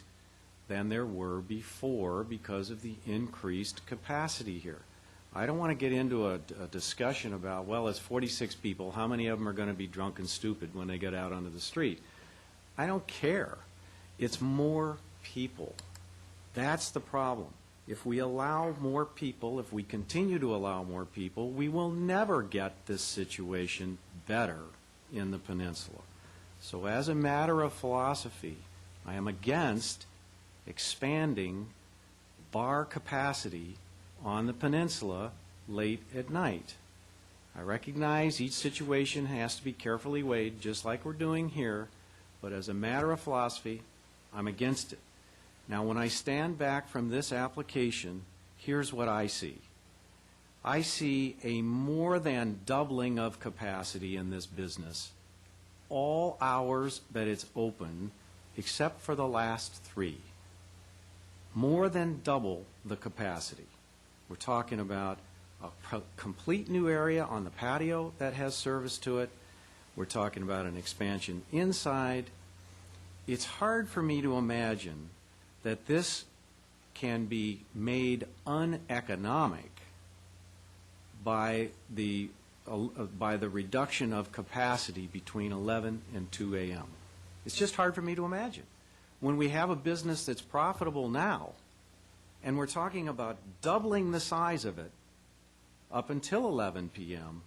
than there were before because of the increased capacity here. I don't want to get into a discussion about, well, it's 46 people, how many of them are going to be drunk and stupid when they get out onto the street? I don't care. It's more people. That's the problem. If we allow more people, if we continue to allow more people, we will never get this situation better in the peninsula. So as a matter of philosophy, I am against expanding bar capacity on the peninsula late at night. I recognize each situation has to be carefully weighed, just like we're doing here, but as a matter of philosophy, I'm against it. Now, when I stand back from this application, here's what I see. I see a more than doubling of capacity in this business, all hours that it's open, except for the last 3. More than double the capacity. We're talking about a complete new area on the patio that has service to it. We're talking about an expansion inside. It's hard for me to imagine that this can be made uneconomic by the reduction of capacity between 11 and 2 a.m. It's just hard for me to imagine. When we have a business that's profitable now, and we're talking about doubling the size of it up until 11 p.m.,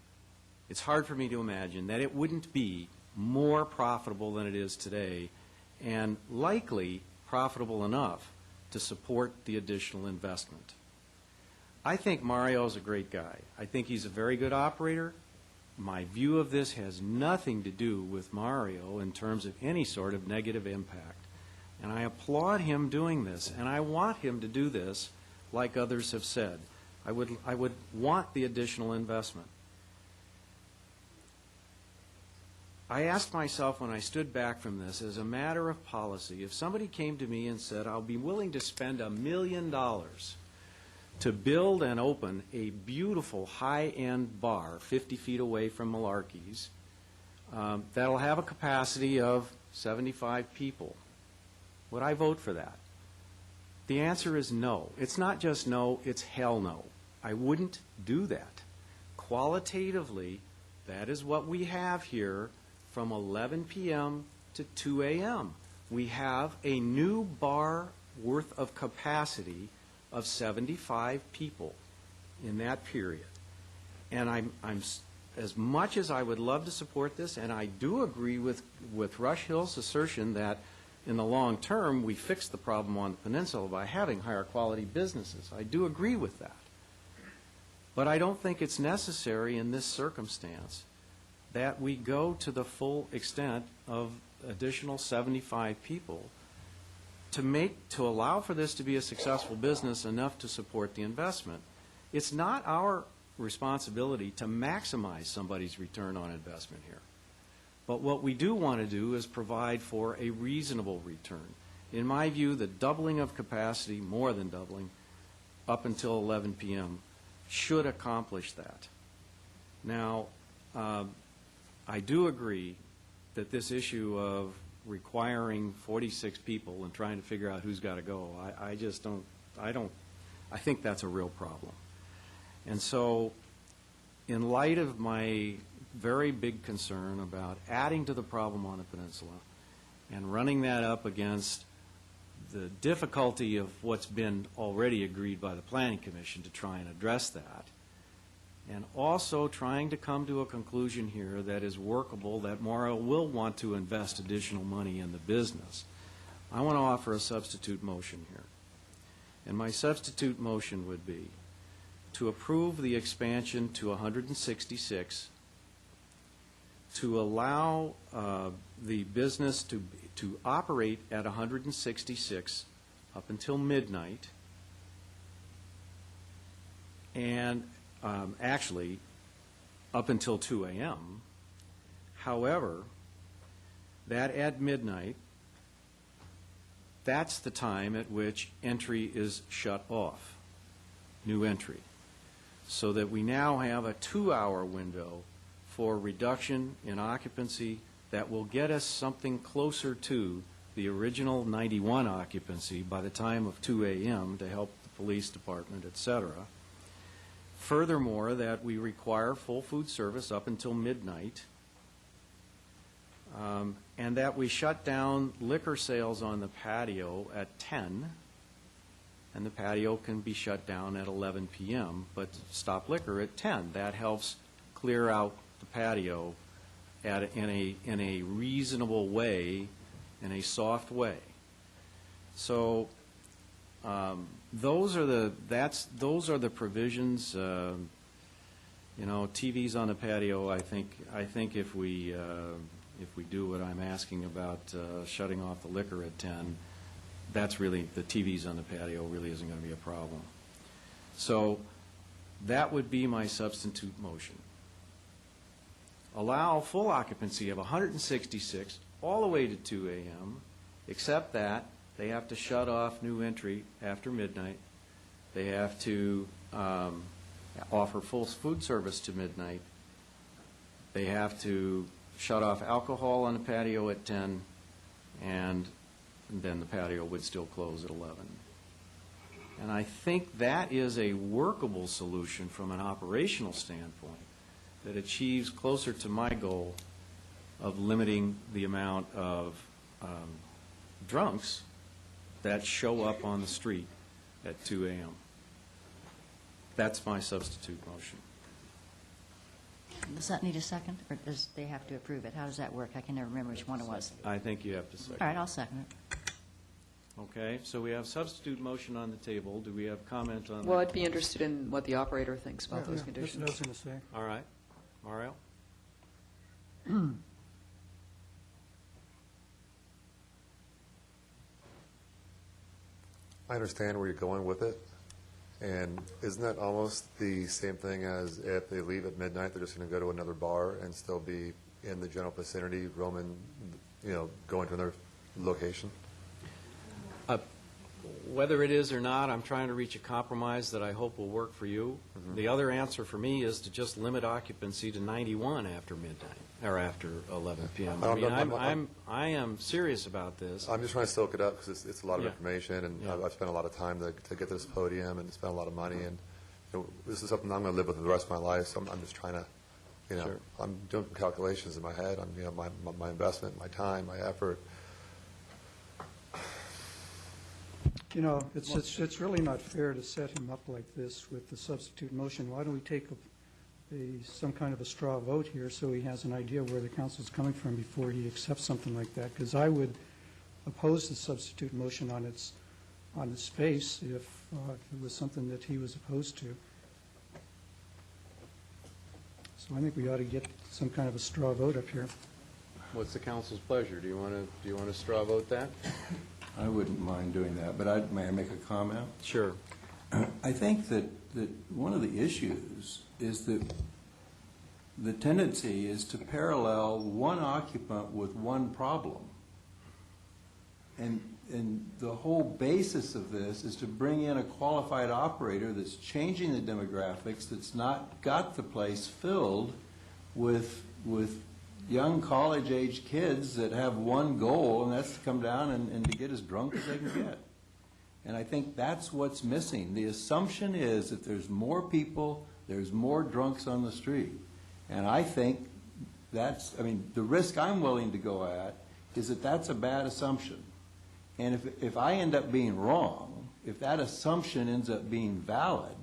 it's hard for me to imagine that it wouldn't be more profitable than it is today, and likely profitable enough to support the additional investment. I think Mario's a great guy. I think he's a very good operator. My view of this has nothing to do with Mario in terms of any sort of negative impact. And I applaud him doing this, and I want him to do this like others have said. I would want the additional investment. I asked myself when I stood back from this, as a matter of policy, if somebody came to me and said, I'll be willing to spend $1 million to build and open a beautiful high-end bar 50 feet away from Malarkey's that'll have a capacity of 75 people, would I vote for that? The answer is no. It's not just no, it's hell no. I wouldn't do that. Qualitatively, that is what we have here from 11 p.m. to 2 a.m. We have a new bar worth of capacity of 75 people in that period. And I'm as much as I would love to support this, and I do agree with Rush Hill's assertion that in the long term we fix the problem on the peninsula by having higher quality businesses. I do agree with that. But I don't think it's necessary in this circumstance that we go to the full extent of additional 75 people to allow for this to be a successful business enough to support the investment. It's not our responsibility to maximize somebody's return on investment here. But what we do want to do is provide for a reasonable return. In my view, the doubling of capacity, more than doubling, up until 11 p.m. should accomplish that. Now, I do agree that this issue of requiring 46 people and trying to figure out who's got to go, I think that's a real problem. And so, in light of my very big concern about adding to the problem on the peninsula and running that up against the difficulty of what's been already agreed by the Planning Commission to try and address that, and also trying to come to a conclusion here that is workable, that Mario will want to invest additional money in the business, I want to offer a substitute motion here. And my substitute motion would be to approve the expansion to 166, to allow the business to operate at 166 up until midnight, and actually up until 2 a.m. However, that at midnight, that's the time at which entry is shut off, new entry, so that we now have a 2-hour window for reduction in occupancy that will get us something closer to the original 91 occupancy by the time of 2 a.m. to help the police department, et cetera. Furthermore, that we require full food service up until midnight, and that we shut down liquor sales on the patio at 10, and the patio can be shut down at 11 p.m., but stop liquor at 10. That helps clear out the patio in a reasonable way, in a soft way. So those are the provisions. TVs on the patio. I think if we do what I'm asking about, shutting off the liquor at 10, that's really, the TVs on the patio really isn't going to be a problem. So that would be my substitute motion. Allow full occupancy of 166 all the way to 2 a.m., except that they have to shut off new entry after midnight. They have to offer full food service to midnight. They have to shut off alcohol on the patio at 10, and then the patio would still close at 11. And I think that is a workable solution from an operational standpoint that achieves closer to my goal of limiting the amount of drunks that show up on the street at 2 a.m. That's my substitute motion. Does that need a second, or does they have to approve it? How does that work? I can never remember which one it was. I think you have to second. All right, I'll second it. Okay, so we have substitute motion on the table. Do we have comment on that? Well, I'd be interested in what the operator thinks about those conditions. That's what I was going to say. All right. Mario? I understand where you're going with it, and isn't that almost the same thing as if they leave at midnight, they're just going to go to another bar and still be in the general vicinity, roaming, going to another location? Whether it is or not, I'm trying to reach a compromise that I hope will work for you. Mm-hmm. The other answer for me is to just limit occupancy to 91 after midnight, or after 11 p.m. I am serious about this. I'm just trying to soak it up because it's a lot of information, and I've spent a lot of time to get to this podium and spent a lot of money, and this is something I'm going to live with for the rest of my life, so I'm just trying to, Sure. I'm doing calculations in my head on my investment, my time, my effort. It's really not fair to set him up like this with the substitute motion. Why don't we take some kind of a straw vote here so he has an idea where the council's coming from before he accepts something like that? Because I would oppose the substitute motion on its face if it was something that he was opposed to. So I think we ought to get some kind of a straw vote up here. What's the council's pleasure? Do you want to straw vote that? I wouldn't mind doing that, but may I make a comment? Sure. I think that one of the issues is that the tendency is to parallel one occupant with one problem. And the whole basis of this is to bring in a qualified operator that's changing the demographics, that's not got the place filled with young college-age kids that have one goal, and that's to come down and to get as drunk as they can get. And I think that's what's missing. The assumption is that there's more people, there's more drunks on the street. And I think the risk I'm willing to go at is that that's a bad assumption. And if I end up being wrong, if that assumption ends up being valid,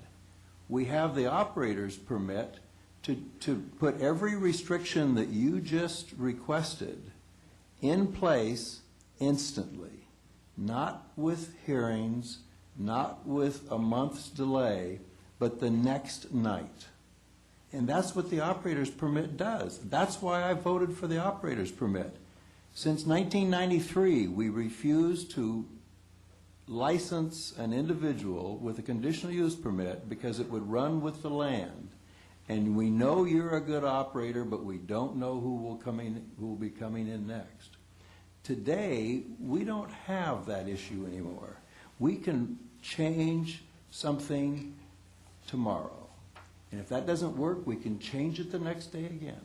we have the operator's permit to put every restriction that you just requested in place instantly, not with hearings, not with a month's delay, but the next night. And that's what the operator's permit does. That's why I voted for the operator's permit. Since 1993, we refused to license an individual with a conditional use permit because it would run with the land. And we know you're a good operator, but we don't know who will be coming in next. Today, we don't have that issue anymore. We can change something tomorrow. And if that doesn't work, we can change it the next day again.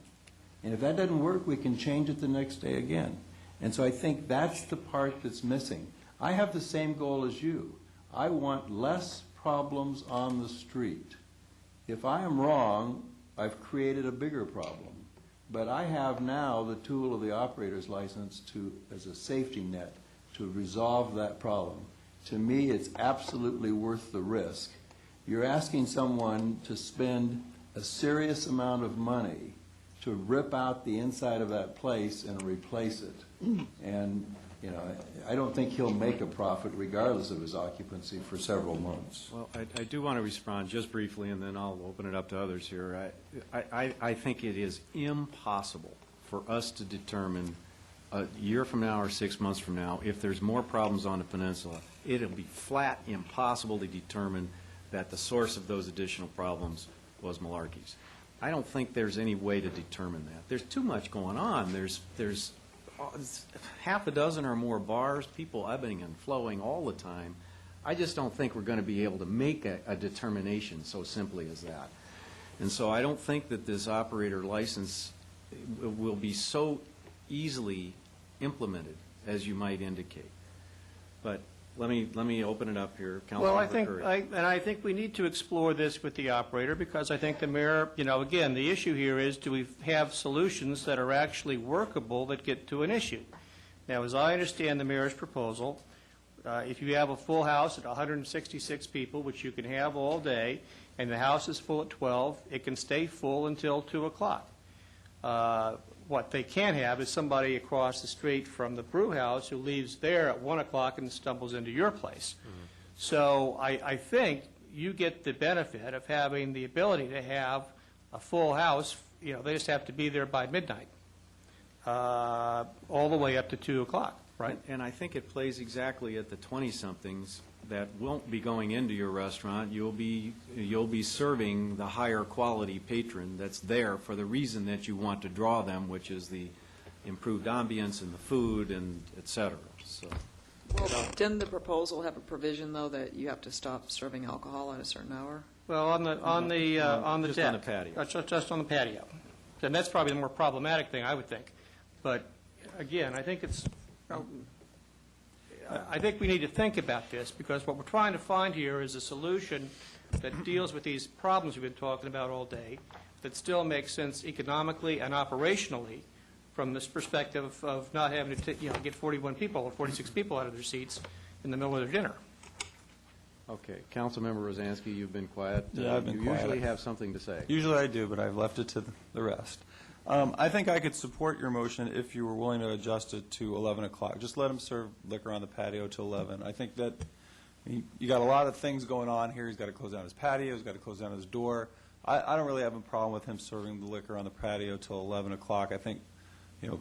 And if that doesn't work, we can change it the next day again. And so I think that's the part that's missing. I have the same goal as you. I want less problems on the street. If I am wrong, I've created a bigger problem. But I have now the tool of the operator's license as a safety net to resolve that problem. To me, it's absolutely worth the risk. You're asking someone to spend a serious amount of money to to rip out the inside of that place and replace it. And, you know, I don't think he'll make a profit regardless of his occupancy for several months. Well, I do want to respond just briefly, and then I'll open it up to others here. I think it is impossible for us to determine a year from now or 6 months from now, if there's more problems on the peninsula, it'll be flat impossible to determine that the source of those additional problems was Malarkey's. I don't think there's any way to determine that. There's too much going on. There's half a dozen or more bars, people ebbing and flowing all the time. I just don't think we're going to be able to make a determination so simply as that. And so I don't think that this operator license will be so easily implemented as you might indicate. But let me open it up here. Well, Councilmember Curry. I think we need to explore this with the operator, because I think the mayor, you know, again, the issue here is, do we have solutions that are actually workable that get to an issue? Now, as I understand the mayor's proposal, if you have a full house at 166 people, which you can have all day, and the house is full at 12, it can stay full until 2 o'clock. What they can't have is somebody across the street from the brew house who leaves there at 1 o'clock and stumbles into your place. So I think you get the benefit of having the ability to have a full house. You know, they just have to be there by midnight, all the way up to 2 o'clock, right? And I think it plays exactly at the 20-somethings that won't be going into your restaurant. You'll be serving the higher quality patron that's there for the reason that you want to draw them, which is the improved ambience and the food and et cetera. So, Well, didn't the proposal have a provision, though, that you have to stop serving alcohol at a certain hour? Well, on the just deck. on the patio. Just on the patio. And that's probably the more problematic thing, I would think. But again, I think I think we need to think about this, because what we're trying to find here is a solution that deals with these problems we've been talking about all day, that still makes sense economically and operationally from this perspective of not having to get 41 people or 46 people out of their seats in the middle of their dinner. Okay. Councilmember Rosansky, you've been quiet. Yeah, I've been you quiet. usually have something to say. Usually I do, but I've left it to the rest. I think I could support your motion if you were willing to adjust it to 11 o'clock. Just let him serve liquor on the patio till 11. I think that you got a lot of things going on here. He's got to close down his patio. He's got to close down his door. I don't really have a problem with him serving the liquor on the patio till 11 o'clock. I think, you know.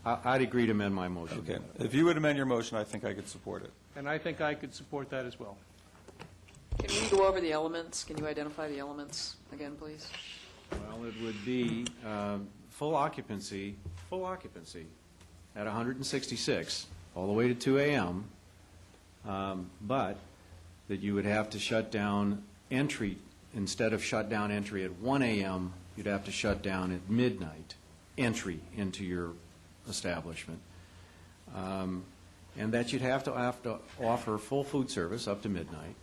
I'd agree to amend my motion. Okay. If you would amend your motion, I think I could support it. And I think I could support that as well. Can we go over the elements? Can you identify the elements again, please? Well, it would be full occupancy at 166 all the way to 2 a.m., but that you would have to shut down entry. Instead of shut down entry at 1 a.m., you'd have to shut down at midnight entry into your establishment. And that you'd have to offer full food service up to midnight,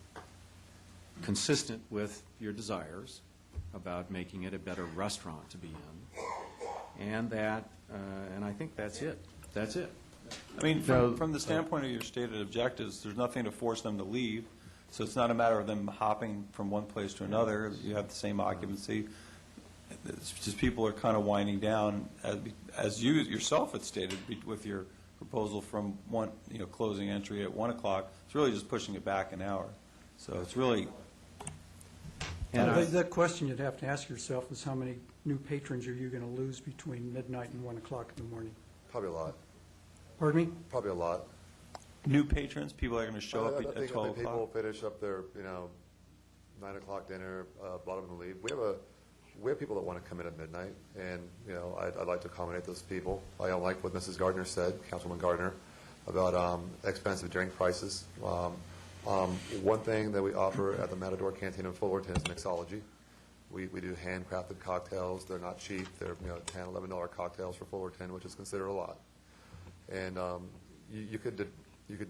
consistent with your desires about making it a better restaurant to be in, and I think that's it. That's it. I mean, from the standpoint of your stated objectives, there's nothing to force them to leave, so it's not a matter of them hopping from one place to another. You have the same occupancy. It's just people are kind of winding down, as you yourself had stated with your proposal from closing entry at 1 o'clock. It's really just pushing it back an hour. So it's really. And that question you'd have to ask yourself is, how many new patrons are you going to lose between midnight and 1 o'clock in the morning? Probably a lot. Pardon me? Probably a lot. New patrons, people that are going to show up at 12 o'clock? I think people finish up their, 9 o'clock dinner, bottom of the leave. We have people that want to come in at midnight, and, I'd like to accommodate those people. I don't like what Mrs. Gardner said, Councilwoman Gardner, about expensive drink prices. One thing that we offer at the Matador Canteen in Fullerton is mixology. We do handcrafted cocktails. They're not cheap. They're $10, $11 cocktails for Fullerton, which is considered a lot. And you could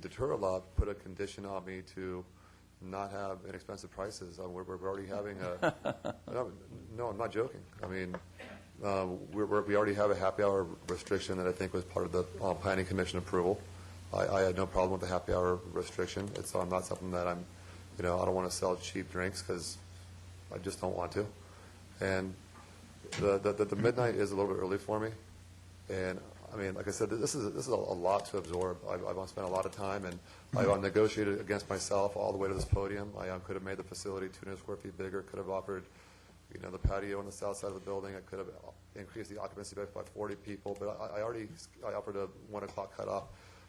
deter a lot, put a condition on me to not have inexpensive prices. We're already having a no, I'm not joking. I mean, we already have a happy hour restriction that I think was part of the Planning Commission approval. I had no problem with the happy hour restriction. It's not something that I'm, I don't want to sell cheap drinks because I just don't want to. And The midnight is a little bit early for me, and I mean, like I said, this is a lot to absorb. I've spent a lot of time, and I've negotiated against myself all the way to this podium. I could have made the facility 200 square feet bigger. Could have offered, the patio on the south side of the building. I could have increased the occupancy by 40 people, but I offered a 1 o'clock cutoff.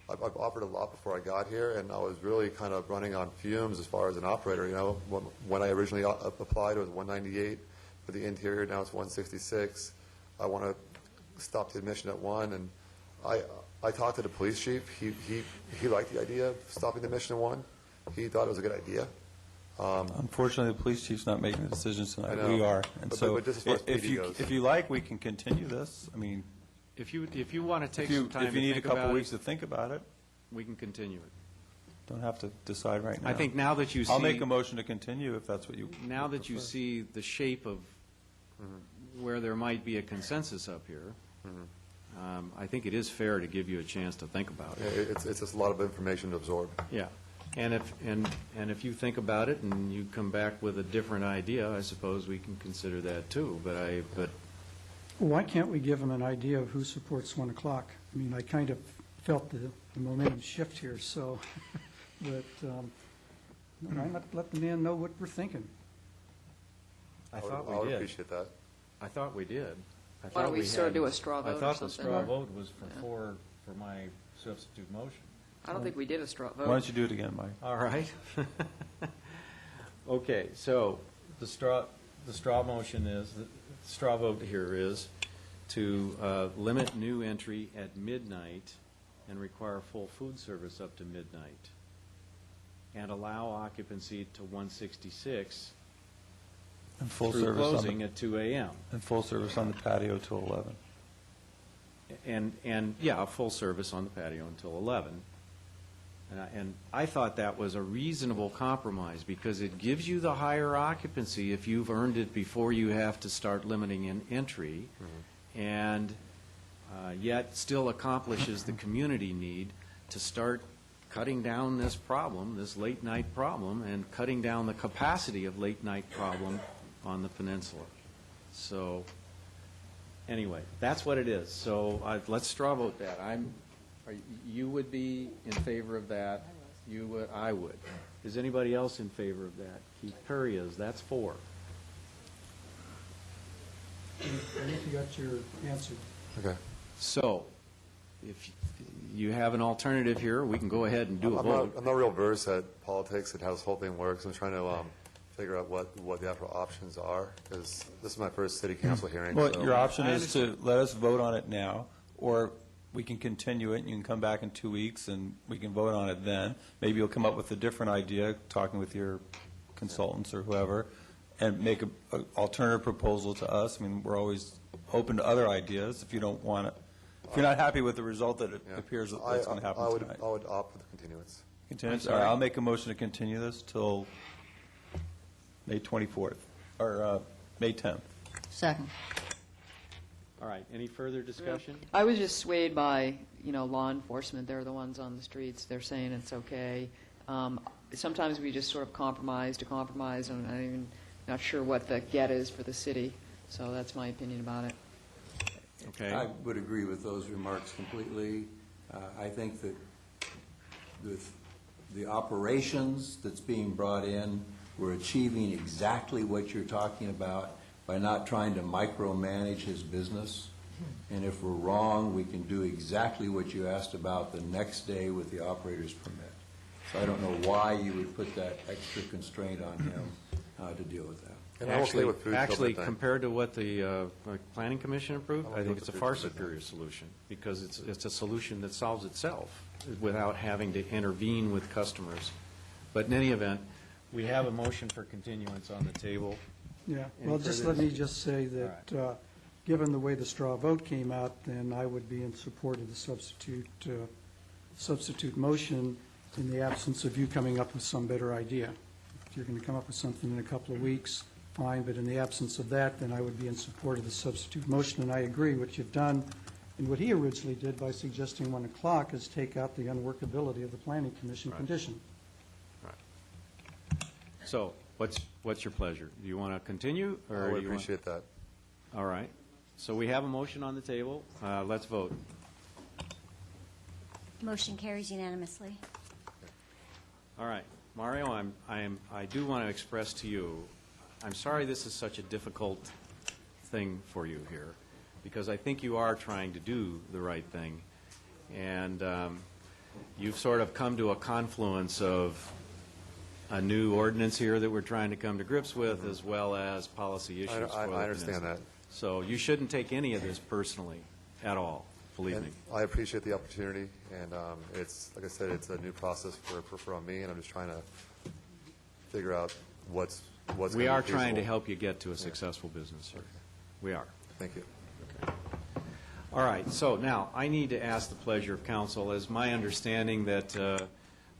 I've offered a lot before I got here, and I was really kind of running on fumes as far as an operator. When I originally applied, it was 198 for the interior. Now it's 166. I want to stop the admission at 1, and I talked to the police chief. He liked the idea of stopping the admission at 1. He thought it was a good idea. Unfortunately, the police chief's not making the decisions tonight. I know. We are. And But so just as far as if PD goes. you like, we can continue this. I mean, If you want to take if you some time to need a think couple about weeks it, to think about it, we can continue it. don't have to decide right now. I think now that you see... I'll make a motion to continue if that's what you Now that you see the shape of where there might be a consensus up here, I think it is fair to give you a chance to think about it. It's just a lot of information to absorb. Yeah. And if you think about it and you come back with a different idea, I suppose we can consider that too. But Why can't we give them an idea of who supports 1 o'clock? I mean, I kind of felt the momentum shift here, so, but why not let the man know what we're thinking? I thought I would we did. appreciate that. I thought we did. Why don't we sort of do a straw vote or I thought the something? straw vote was for my substitute motion. I don't think we did a straw vote. Why don't you do it again, Mike? All right. Okay, so the straw motion is, the straw vote here is to limit new entry at midnight and require full food service up to midnight, and allow occupancy to 166 And full through service on closing at 2 a.m. And full service on the patio till 11. And yeah, full service on the patio until 11. And I thought that was a reasonable compromise, because it gives you the higher occupancy if you've earned it before you have to start limiting in entry, and yet still accomplishes the community need to start cutting down this problem, this late-night problem, and cutting down the capacity of late-night problem on the peninsula. So, anyway, that's what it is. So let's straw vote that. You would be in favor of that. You would. I would. Is anybody else in favor of that? Keith Curry is. That's 4. I think you got your answer. Okay. So, if you have an alternative here, we can go ahead and do a vote. I'm not real versed at politics and how this whole thing works. I'm trying to figure out what the actual options are, because this is my first city council hearing. Well, so- your option is to let us vote on it now, or we can continue it, and you can come back in 2 weeks, and we can vote on it then. Maybe you'll come up with a different idea, talking with your consultants or whoever, and make an alternative proposal to us. I mean, we're always open to other ideas. If you don't want to, if you're not happy with the result that it appears that's going to happen tonight. I would opt for the continuance. Continuance? I'm All sorry? right, I'll make a motion to continue this till May 24th, or May 10th. Second. All right. Any further discussion? I was just swayed by, law enforcement. They're the ones on the streets. They're saying it's okay. Sometimes we just sort of compromise to compromise, and I'm even not sure what the get is for the city. So that's my opinion about it. Okay. I would agree with those remarks completely. I think that with the operations that's being brought in, we're achieving exactly what you're talking about by not trying to micromanage his business. And if we're wrong, we can do exactly what you asked about the next day with the operator's permit. So I don't know why you would put that extra constraint on him to deal with that. And I will stay with food till Actually, midnight. compared to what the Planning Commission approved, I I will think go it's a with far food till midnight. superior solution, because it's a solution that solves itself without having to intervene with customers. But in any event, we have a motion for continuance on the table. Yeah, Any well, just further let me just say that, given the way the straw vote came out, then I would be in support of the substitute motion in the absence of you coming up with some better idea. If you're going to come up with something in a couple of weeks, fine, but in the absence of that, then I would be in support of the substitute motion. And I agree, what you've done, and what he originally did by suggesting 1 o'clock, is take out the unworkability of the Planning Commission condition. So, what's your pleasure? Do you want to continue, or I would do you want- appreciate that. All right. So we have a motion on the table. Let's vote. Motion carries unanimously. All right. Mario, I do want to express to you, I'm sorry this is such a difficult thing for you here, because I think you are trying to do the right thing. And you've sort of come to a confluence of a new ordinance here that we're trying to come to grips with, as well as policy issues. I understand that. So you shouldn't take any of this personally at all, believe And me. I appreciate the opportunity, and it's, like I said, it's a new process for me, and I'm just trying to figure out what's going to be We are trying to feasible. help you get to a successful business here. We are. Thank you. All right, so now, I need to ask the pleasure of council, as my understanding that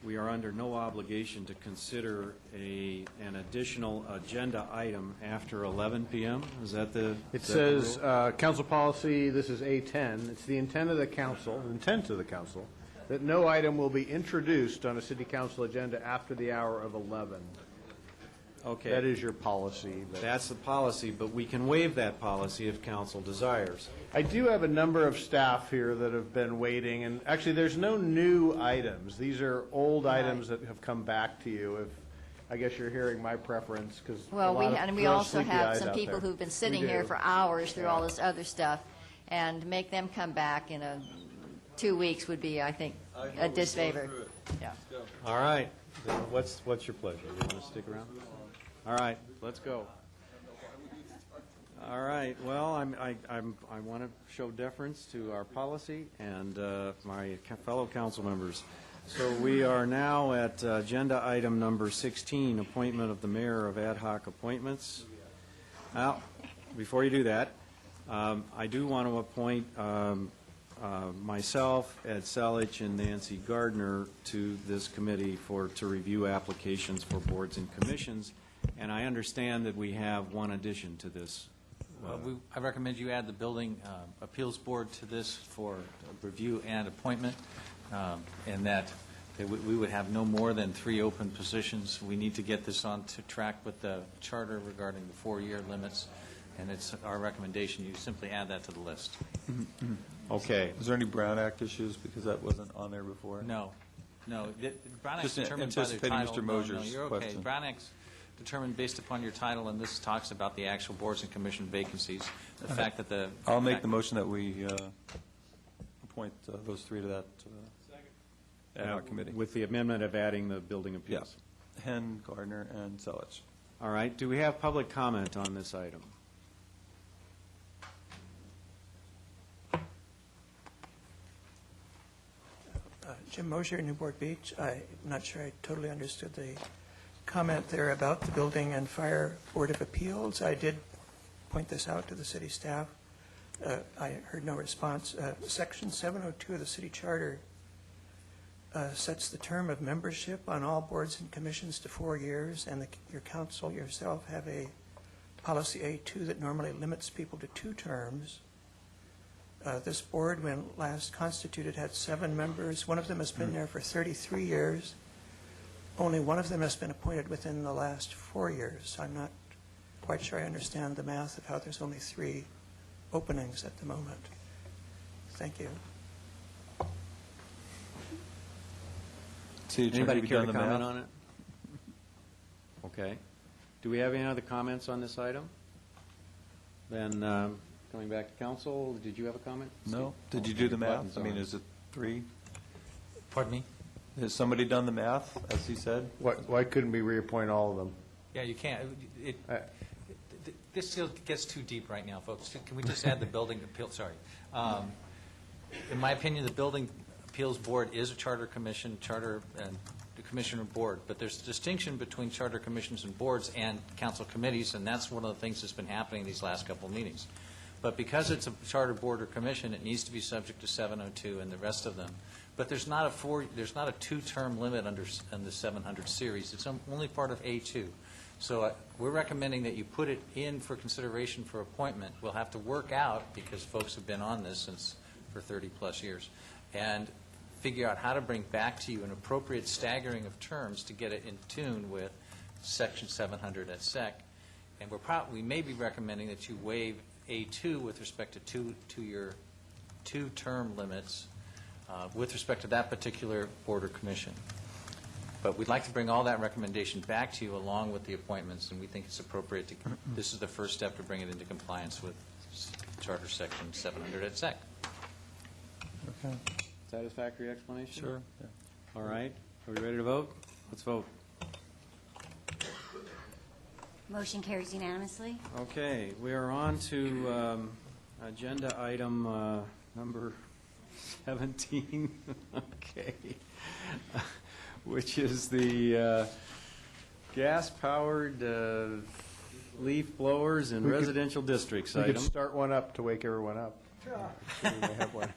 we are under no obligation to consider an additional agenda item after 11 p.m.? Is that the? It is that the says, rule? council policy, this is A10, it's the intent of the council, that no item will be introduced on a city council agenda after the hour of 11. Okay. That is your policy. That's the policy, but we can waive that policy if council desires. I do have a number of staff here that have been waiting, and actually, there's no new items. These are old items that have come back to you. If I guess you're hearing my preference, because Well, we also have some people who've who've been sitting here for hours through all this other stuff, and make them come back in 2 weeks would be, I think, a disfavor. Yeah. All right. Then what's your pleasure? You want to stick around? All right, let's go. All right, well, I want to show deference to our policy and my fellow council members. So we are now at agenda item number 16, appointment of the mayor of ad hoc appointments. Now, before you do that, I do want to appoint myself, Ed Selich, and Nancy Gardner to this committee to review applications for boards and commissions. And I understand that we have one addition to this. I recommend you add the Building Appeals Board to this for review and appointment, and that we would have no more than 3 open positions. We need to get this on to track with the charter regarding the 4-year limits, and it's our recommendation you simply add that to the list. Okay. Is there any Brown Act issues, because that wasn't on there before? No. Brown Act's Just determined by their anticipating title. Mr. Mosier's No, you're okay. question. Brown Act's determined based upon your title, and this talks about the actual boards and commission vacancies. The fact that the... I'll make the motion that we appoint those 3 to that ad hoc committee. With the amendment of adding the building appeals. Yes. Henn, Gardner, and Selich. All right. Do we have public comment on this item? Jim Mosier, Newport Beach. I'm not sure I totally understood the comment there about the Building and Fire Board of Appeals. I did point this out to the city staff. I heard no response. Section 702 of the city charter sets the term of membership on all boards and commissions to 4 years, and your council yourself have a policy A2 that normally limits people to 2 terms. This board, when last constituted, had 7 members. One of them has been there for 33 years. Only one of them has been appointed within the last 4 years. I'm not quite sure I understand the math of how there's only 3 openings at the moment. Thank you. Anybody care to comment on it? Okay. Do we have any other comments on this item? Then, coming back to council, did you have a comment? No. Steve? Did you do the math? Buttons I mean, on. is it 3? Pardon me? Has somebody done the math, as he said? Why couldn't we reappoint all of them? Yeah, you can't. This still gets too deep right now, folks. Can we just add the Building Appeal? Sorry. In my opinion, the Building Appeals Board is a charter commission, charter and the commissioner board, but there's a distinction between charter commissions and boards and council committees, and that's one of the things that's been happening these last couple of meetings. But because it's a charter board or commission, it needs to be subject to 702 and the rest of them. But there's not a 2-term limit in the 700 series. It's only part of A2. So we're recommending that you put it in for consideration for appointment. We'll have to work out, because folks have been on this for 30-plus years, and figure out how to bring back to you an appropriate staggering of terms to get it in tune with Section 700 at SEC. And we may be recommending that you waive A2 with respect to two-term limits with respect to that particular board or commission. But we'd like to bring all that recommendation back to you along with the appointments, and we think it's appropriate to, this is the first step to bring it into compliance with Charter Section 700 et sec. Okay. Satisfactory explanation? Sure. Yeah. All right. Are we ready to vote? Let's vote. Motion carries unanimously. Okay, we are on to agenda item number 17, okay, which is the gas-powered leaf blowers in residential districts We item. could start one up to wake everyone up. We may have one.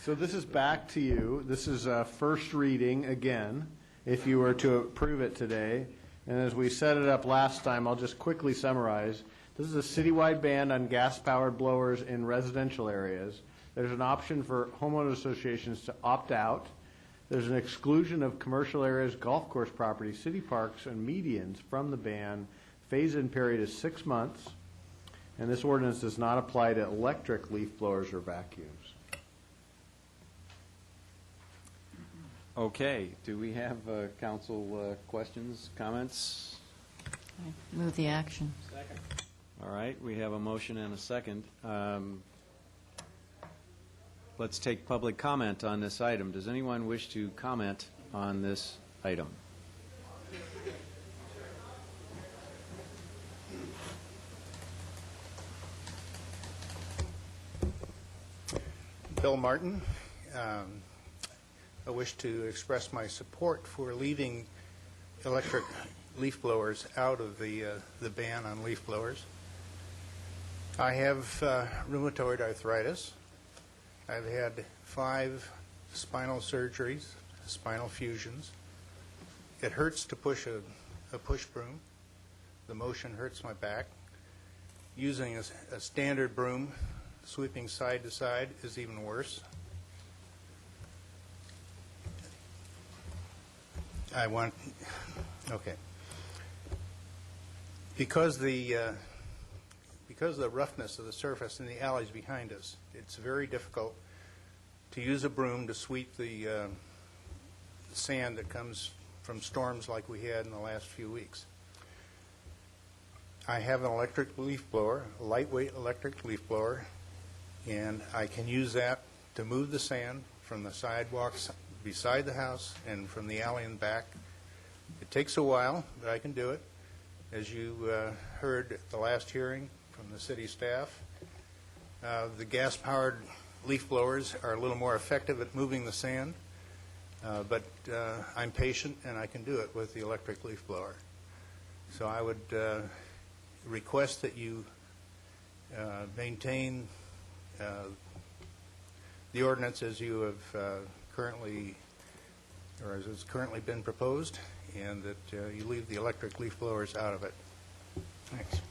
So this is back to you. This is a first reading again, if you were to approve it today. And as we set it up last time, I'll just quickly summarize. This is a citywide ban on gas-powered blowers in residential areas. There's an option for homeowner associations to opt out. There's an exclusion of commercial areas, golf course properties, city parks, and medians from the ban. Phase-in period is 6 months. And this ordinance does not apply to electric leaf blowers or vacuums. Okay, do we have council questions, comments? Move the action. Second. All right, we have a motion and a second. Let's take public comment on this item. Does anyone wish to comment on this item? Bill Martin. I wish to express my support for leaving electric leaf blowers out of the ban on leaf blowers. I have rheumatoid arthritis. I've had 5 spinal surgeries, spinal fusions. It hurts to push a push broom. The motion hurts my back. Using a standard broom, sweeping side to side, is even worse. Okay. Because the roughness of the surface in the alleys behind us, it's very difficult to use a broom to sweep the sand that comes from storms like we had in the last few weeks. I have an electric leaf blower, a lightweight electric leaf blower, and I can use that to move the sand from the sidewalks beside the house and from the alley and back. It takes a while, but I can do it. As you heard at the last hearing from the city staff, the gas-powered leaf blowers are a little more effective at moving the sand, but I'm patient and I can do it with the electric leaf blower. So I would request that you maintain the ordinance as you have currently, or as it's currently been proposed, and that you leave the electric leaf blowers out of it. Thanks.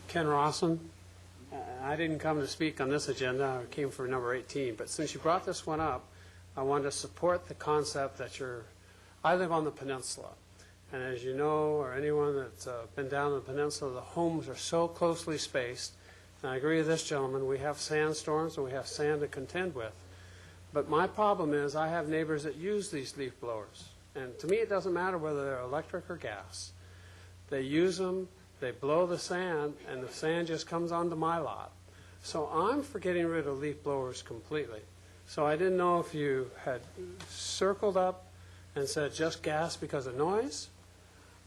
Ken Rawson. I didn't come to speak on this agenda. I came for number 18. But since you brought this one up, I wanted to support the concept that I live on the peninsula. And as you know, or anyone that's been down the peninsula, the homes are so closely spaced. And I agree with this gentleman. We have sandstorms and we have sand to contend with. But my problem is I have neighbors that use these leaf blowers. And to me, it doesn't matter whether they're electric or gas. They use them, they blow the sand, and the sand just comes onto my lot. So I'm for getting rid of leaf blowers completely. So I didn't know if you had circled up and said just gas because of noise,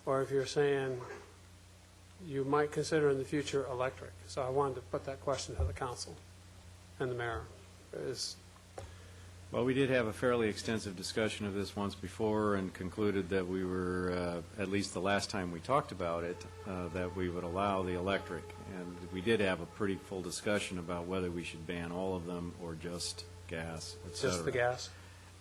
or if you're saying you might consider in the future electric. So I wanted to put that question to the council and the mayor. Well, we did have a fairly extensive discussion of this once before and concluded that we were, at least the last time we talked about it, that we would allow the electric. And we did have a pretty full discussion about whether we should ban all of them or just gas, et cetera. Just the gas?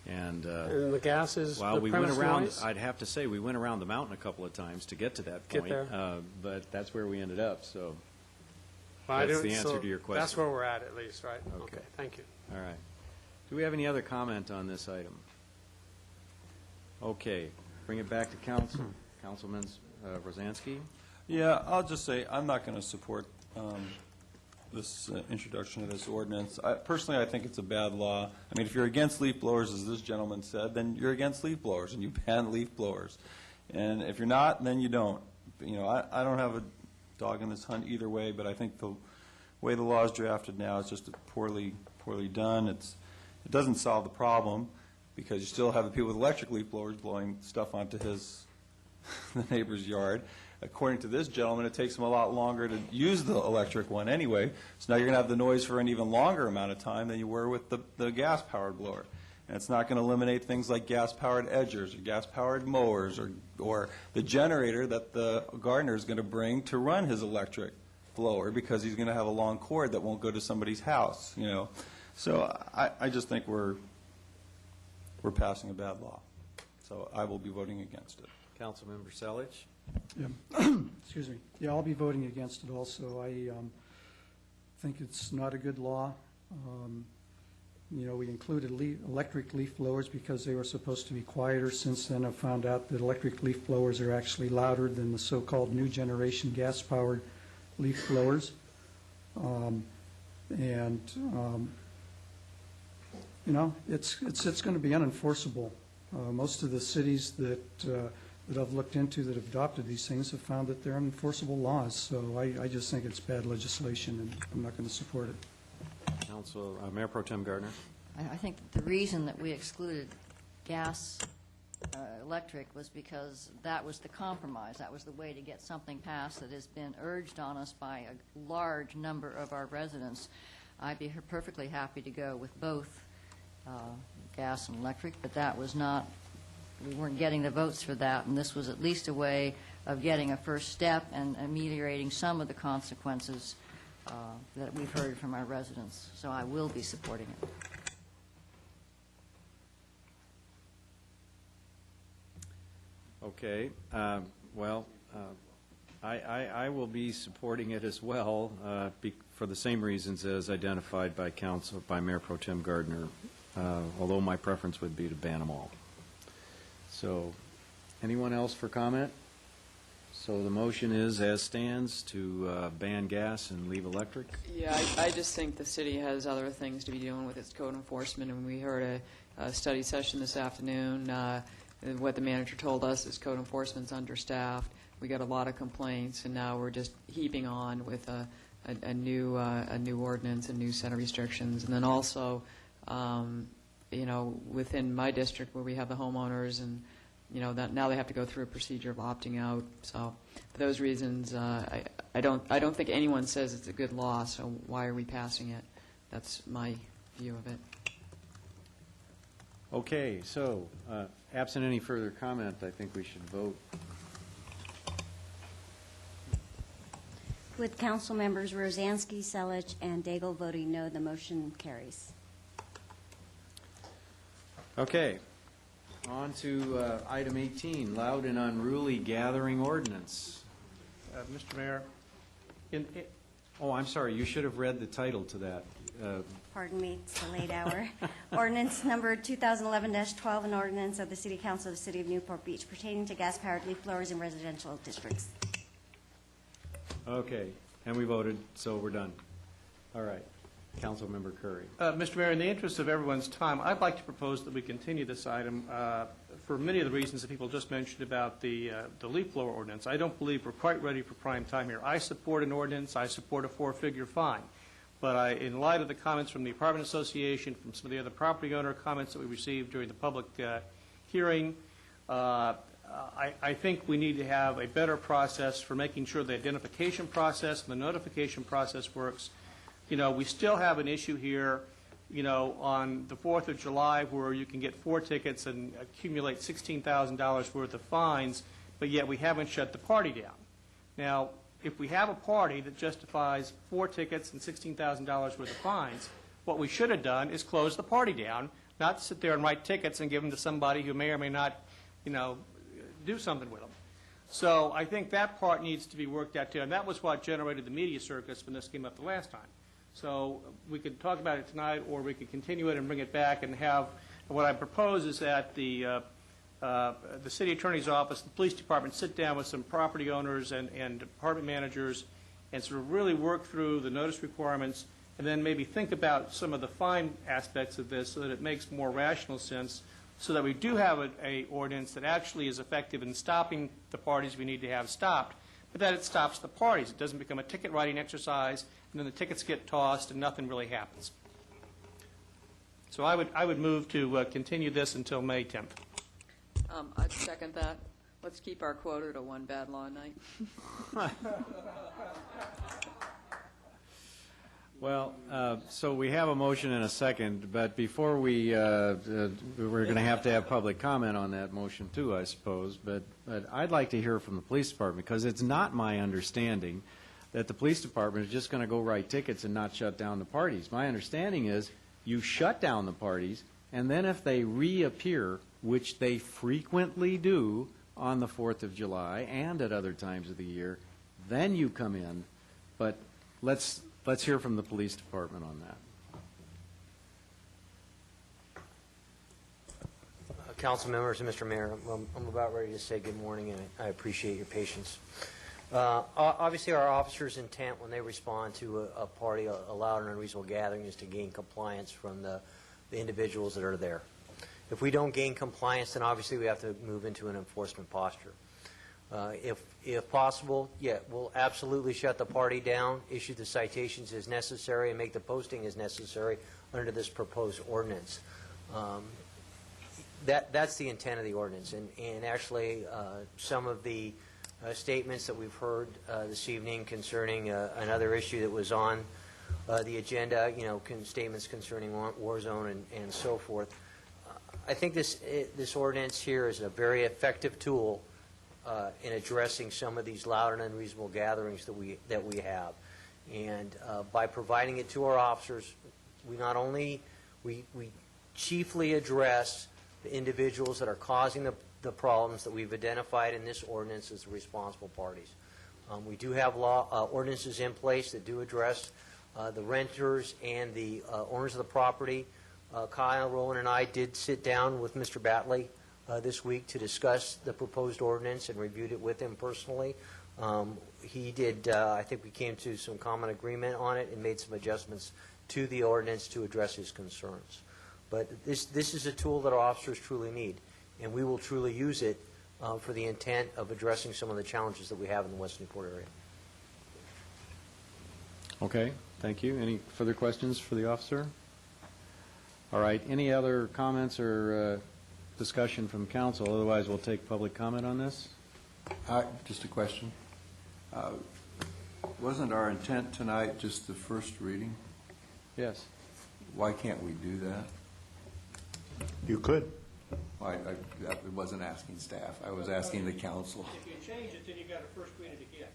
And the gas is well, the we went premise around. noise? I'd have to say we went around the mountain a couple of times to get to that point. Get there. But that's where we ended up. So Well, that's the answer to your question. That's where we're at least, right? Okay, thank you. All right. Do we have any other comment on this item? Okay, bring it back to council. Councilman Rosansky? Yeah, I'll just say, I'm not going to support this introduction of this ordinance. Personally, I think it's a bad law. I mean, if you're against leaf blowers, as this gentleman said, then you're against leaf blowers, and you ban leaf blowers. And if you're not, then you don't. You know, I don't have a dog in this hunt either way, but I think the way the law is drafted now is just poorly done. It doesn't solve the problem, because you still have the people with electric leaf blowers blowing stuff onto the neighbor's yard. According to this gentleman, it takes them a lot longer to use the electric one anyway, so now you're going to have the noise for an even longer amount of time than you were with the gas-powered blower. And it's not going to eliminate things like gas-powered edgers or gas-powered mowers or the generator that the gardener is going to bring to run his electric blower, because he's going to have a long cord that won't go to somebody's house, you know. So I just think we're passing a bad law. So I will be voting against it. Councilmember Selich? Yeah. Excuse me. Yeah, I'll be voting against it also. I think it's not a good law. You know, we included electric leaf blowers because they were supposed to be quieter. Since then, I've found out that electric leaf blowers are actually louder than the so-called new generation gas-powered leaf blowers. You know, it's going to be unenforceable. Most of the cities that I've looked into that have adopted these things have found that they're unenforceable laws. So I just think it's bad legislation, and I'm not going to support it. Mayor Pro Tem Gardner? I think that the reason that we excluded gas electric was because that was the compromise. That was the way to get something passed that has been urged on us by a large number of our residents. I'd be perfectly happy to go with both gas and electric, but that was not, we weren't getting the votes for that, and this was at least a way of getting a first step and ameliorating some of the consequences that we've heard from our residents. So I will be supporting it. Okay. Well, I will be supporting it as well for the same reasons as identified by Mayor Pro Tem Gardner, although my preference would be to ban them all. So anyone else for comment? So the motion is, as stands, to ban gas and leave electric? Yeah, I just think the city has other things to be doing with its code enforcement, and we heard a study session this afternoon. What the manager told us is code enforcement's understaffed. We got a lot of complaints, and now we're just heaping on with a new ordinance, a new set of restrictions. And then also, you know, within my district where we have the homeowners, and you know that now they have to go through a procedure of opting out. So for those reasons, I don't think anyone says it's a good law. So why are we passing it? That's my view of it. Okay, so absent any further comment, I think we should vote. With council members Rosansky, Selich, and Daigle voting no, the motion carries. Okay, on to item 18, loud and unruly gathering ordinance. Mr. Mayor, oh, I'm sorry, you should have read the title to that. Pardon me, it's a late hour. Ordinance number 2011-12, an ordinance of the City Council of the City of Newport Beach pertaining to gas-powered leaf blowers in residential districts. Okay, and we voted, so we're done. All right, Councilmember Curry. Mr. Mayor, in the interest of everyone's time, I'd like to propose that we continue this item for many of the reasons that people just mentioned about the leaf blower ordinance. I don't believe we're quite ready for prime time here. I support an ordinance. I support a 4-figure fine. But in light of the comments from the Apartment Association, from some of the other property owner comments that we received during the public hearing, I think we need to have a better process for making sure the identification process and the notification process works. You know, we still have an issue here, you know, on the 4th of July where you can get 4 tickets and accumulate $16,000 worth of fines, but yet we haven't shut the party down. Now, if we have a party that justifies 4 tickets and $16,000 worth of fines, what we should have done is close the party down, not sit there and write tickets and give them to somebody who may or may not, you know, do something with them. So I think that part needs to be worked out too, and that was what generated the media circus when this came up the last time. So we could talk about it tonight, or we could continue it and bring it back and have, what I propose is that the the city attorney's office, the police department, sit down with some property owners and department managers and sort of really work through the notice requirements, and then maybe think about some of the fine aspects of this so that it makes more rational sense, so that we do have a ordinance that actually is effective in stopping the parties we need to have stopped, but that it stops the parties. It doesn't become a ticket writing exercise, and then the tickets get tossed and nothing really happens. So I would move to continue this until May 10th. I'd second that. Let's keep our quota to one bad law night. Well, so we have a motion and a second, but before we're going to have public comment on that motion too, I suppose. But I'd like to hear from the police department, because it's not my understanding that the police department is just going to go write tickets and not shut down the parties. My understanding is you shut down the parties, and then if they reappear, which they frequently do on the 4th of July and at other times of the year, then you come in. But let's hear from the police department on that. Council members and Mr. Mayor, I'm about ready to say good morning, and I appreciate your patience. Obviously, our officers' intent when they respond to a party, a loud and unreasonable gathering, is to gain compliance from the individuals that are there. If we don't gain compliance, then obviously we have to move into an enforcement posture. If possible, we'll absolutely shut the party down, issue the citations as necessary, and make the posting as necessary under this proposed ordinance. That's the intent of the ordinance. And actually, some of the statements that we've heard this evening concerning another issue that was on the agenda, statements concerning war zone and so forth. I think this ordinance here is a very effective tool in addressing some of these loud and unreasonable gatherings that we have. And by providing it to our officers, we not only we chiefly address the individuals that are causing the problems that we've identified in this ordinance as the responsible parties. We do have ordinances in place that do address the renters and the owners of the property. Kyle, Rowan, and I did sit down with Mr. Batley this week to discuss the proposed ordinance and reviewed it with him personally. He did, I think we came to some common agreement on it and made some adjustments to the ordinance to address his concerns. But this is a tool that our officers truly need, and we will truly use it for the intent of addressing some of the challenges that we have in the West Newport area. Okay, thank you. Any further questions for the officer? All right, any other comments or discussion from council? Otherwise, we'll take public comment on this. Just a question. Wasn't our intent tonight just the first reading? Yes. Why can't we do that? You could. I wasn't asking staff. I was asking the council. If you change it, then you got a first reading again.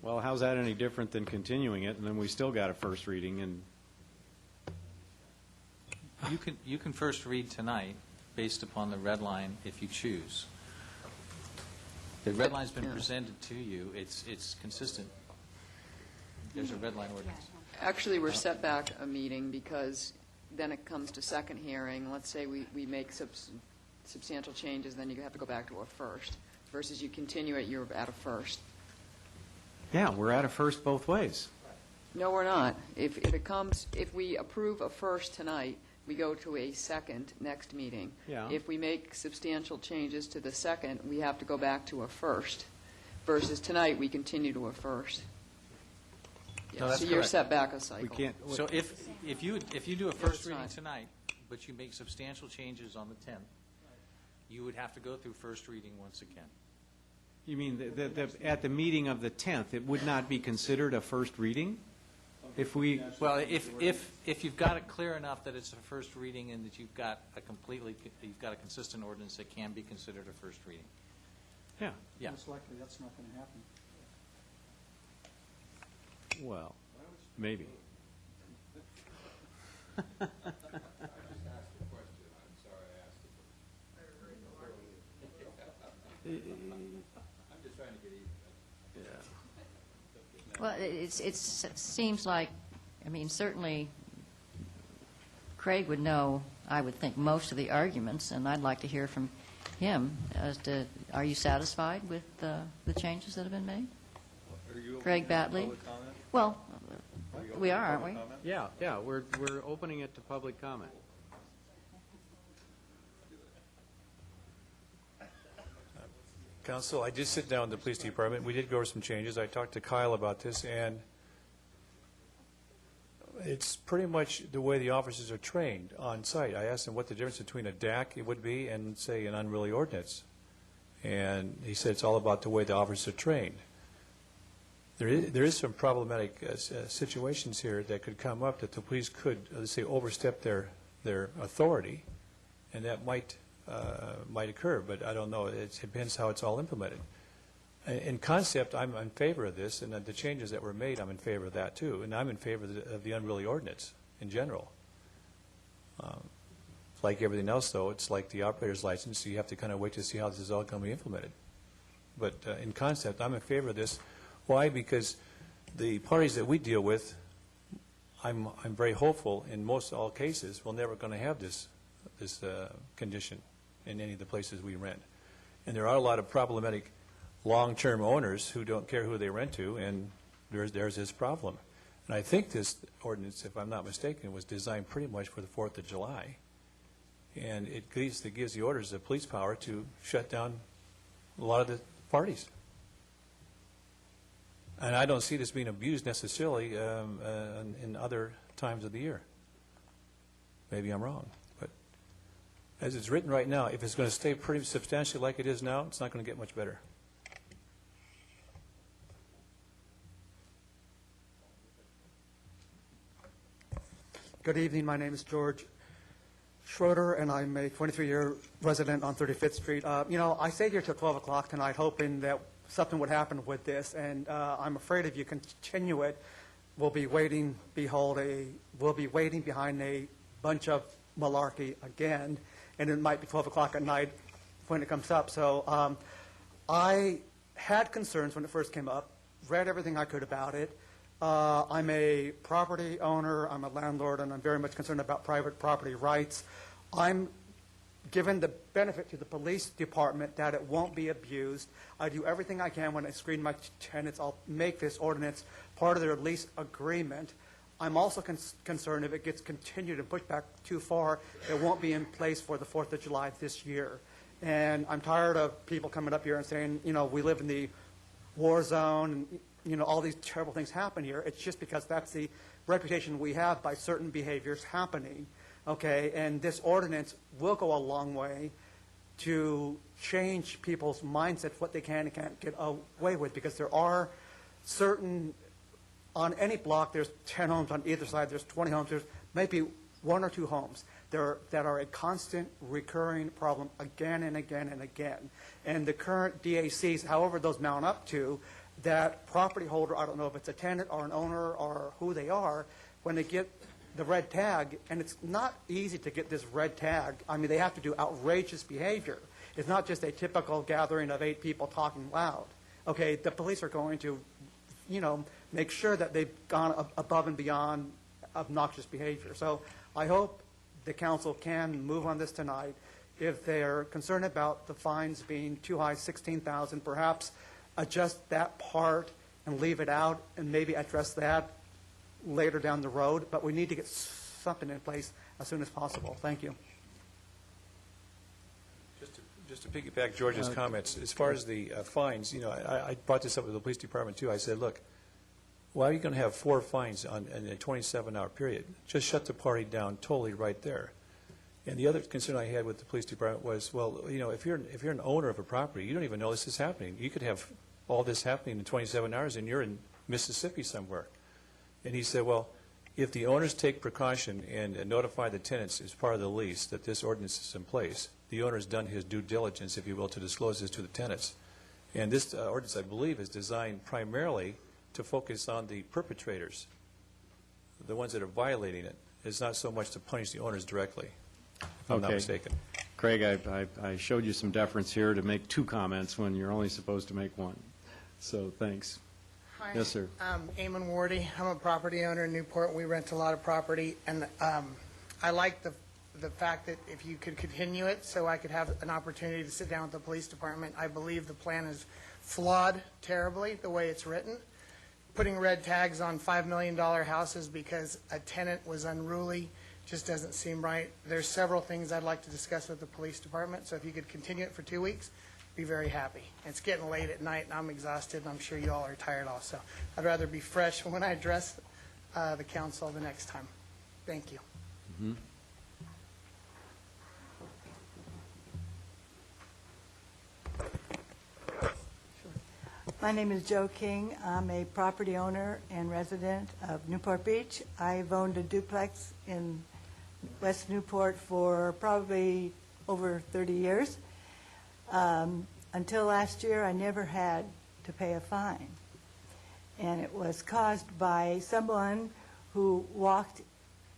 Well, how's that any different than continuing it, and then we still got a first reading? And you can first read tonight based upon the red line if you choose. The red line's been presented to you. It's consistent. There's a red line ordinance. Actually, we're set back a meeting because then it comes to second hearing. Let's say we make substantial changes, then you have to go back to a first. Versus you continue it, you're at a first. yeah, we're at a first both ways. No, we're not. If we approve a first tonight, we go to a second next meeting. Yeah. If we make substantial changes to the second, we have to go back to a first. Versus tonight, we continue to a first. No, that's so you're correct. set back a cycle. We can't. So if you do a first reading tonight, but you make substantial changes on the 10th, you would have to go through first reading once again. You mean at the meeting of the 10th, it would not be considered a first reading? If you've got it clear enough that it's a first reading and that you've got a consistent ordinance that can be considered a first reading. Yeah. Yeah. Most likely that's not going to happen. Well, maybe. Well, it seems like, I mean, certainly Craig would know I would think, most of the arguments, and I'd like to hear from him as to, are you satisfied with the changes that have been made? Craig Batley? Well, we are, aren't we? Yeah, we're opening it to public comment. Council, I did sit down with the police department. We did go over some changes. I talked to Kyle about this, and it's pretty much the way the officers are trained on site. I asked him what the difference between a DAC would be and, say, an unruly ordinance. And he said it's all about the way the officers are trained. There is some problematic situations here that could come up that the police could, let's say, overstep their authority, and that might occur, but I don't know. It depends how it's all implemented. In concept, I'm in favor of this, and the changes that were made, I'm in favor of that too, and I'm in favor of the unruly ordinance in general. Like everything else, though, it's like the operator's license, so you have to kind of wait to see how this is all going to be implemented. But in concept, I'm in favor of this. Why? Because the parties that we deal with, I'm very hopeful in most all cases, we're never going to have this condition in any of the places we rent. And there are a lot of problematic long-term owners who don't care who they rent to, and there's this problem. And I think this ordinance, if I'm not mistaken, was designed pretty much for the 4th of July. And it gives the orders the police power to shut down a lot of the parties. And I don't see this being abused necessarily in other times of the year. Maybe I'm wrong. But as it's written right now, if it's going to stay pretty substantially like it is now, it's not going to get much better. Good evening. My name is George Schroeder, and I'm a 23-year resident on 35th Street. I stayed here till 12 o'clock tonight hoping that something would happen with this, and I'm afraid if you continue it, we'll be waiting behind a bunch of malarkey again, and it might be 12 o'clock at night when it comes up. So I had concerns when it first came up, read everything I could about it. I'm a property owner, I'm a landlord, and I'm very much concerned about private property rights. I'm given the benefit to the police department that it won't be abused. I do everything I can when I screen my tenants. I'll make this ordinance part of their lease agreement. I'm also concerned if it gets continued and pushed back too far, it won't be in place for the 4th of July this year. And I'm tired of people coming up here and saying, we live in the war zone, and, all these terrible things happen here. It's just because that's the reputation we have by certain behaviors happening. Okay, and this ordinance will go a long way to change people's mindsets, what they can and can't get away with, because there are certain, on any block, there's 10 homes on either side, there's 20 homes, there's maybe 1 or 2 homes that are a constant recurring problem again and again and again. And the current DACs, however those mount up to, that property holder, I don't know if it's a tenant or an owner or who they are, when they get the red tag, and it's not easy to get this red tag. I mean, they have to do outrageous behavior. It's not just a typical gathering of 8 people talking loud. Okay, the police are going to, make sure that they've gone above and beyond obnoxious behavior. So I hope the council can move on this tonight. If they're concerned about the fines being too high, $16,000, perhaps adjust that part and leave it out and maybe address that later down the road, but we need to get something in place as soon as possible. Thank you. Just to piggyback George's comments, as far as the fines, I brought this up with the police department too. I said, look, why are you going to have 4 fines in a 27-hour period? Just shut the party down totally right there. And the other concern I had with the police department was, well, if you're an owner of a property, you don't even know this is happening. You could have all this happening in 27 hours, and you're in Mississippi somewhere. And he said, well, if the owners take precaution and notify the tenants as part of the lease that this ordinance is in place, the owner's done his due diligence, if you will, to disclose this to the tenants. And this ordinance, I believe, is designed primarily to focus on the perpetrators, the ones that are violating it. It's not so much to punish the owners directly, if I'm not mistaken. Craig, I showed you some deference here to make 2 comments when you're only supposed to make 1. So thanks. Hi. Yes, sir. Eamon Wardy. I'm a property owner in Newport. We rent a lot of property, and I like the fact that if you could continue it so I could have an opportunity to sit down with the police department. I believe the plan is flawed terribly, the way it's written. Putting red tags on $5 million houses because a tenant was unruly just doesn't seem right. There's several things I'd like to discuss with the police department, so if you could continue it for 2 weeks, be very happy. It's getting late at night, and I'm exhausted, and I'm sure you all are tired also. I'd rather be fresh when I address the council the next time. Thank you. Mm-hmm. My name is Joe King. I'm a property owner and resident of Newport Beach. I've owned a duplex in West Newport for probably over 30 years. Until last year, I never had to pay a fine. And it was caused by someone who walked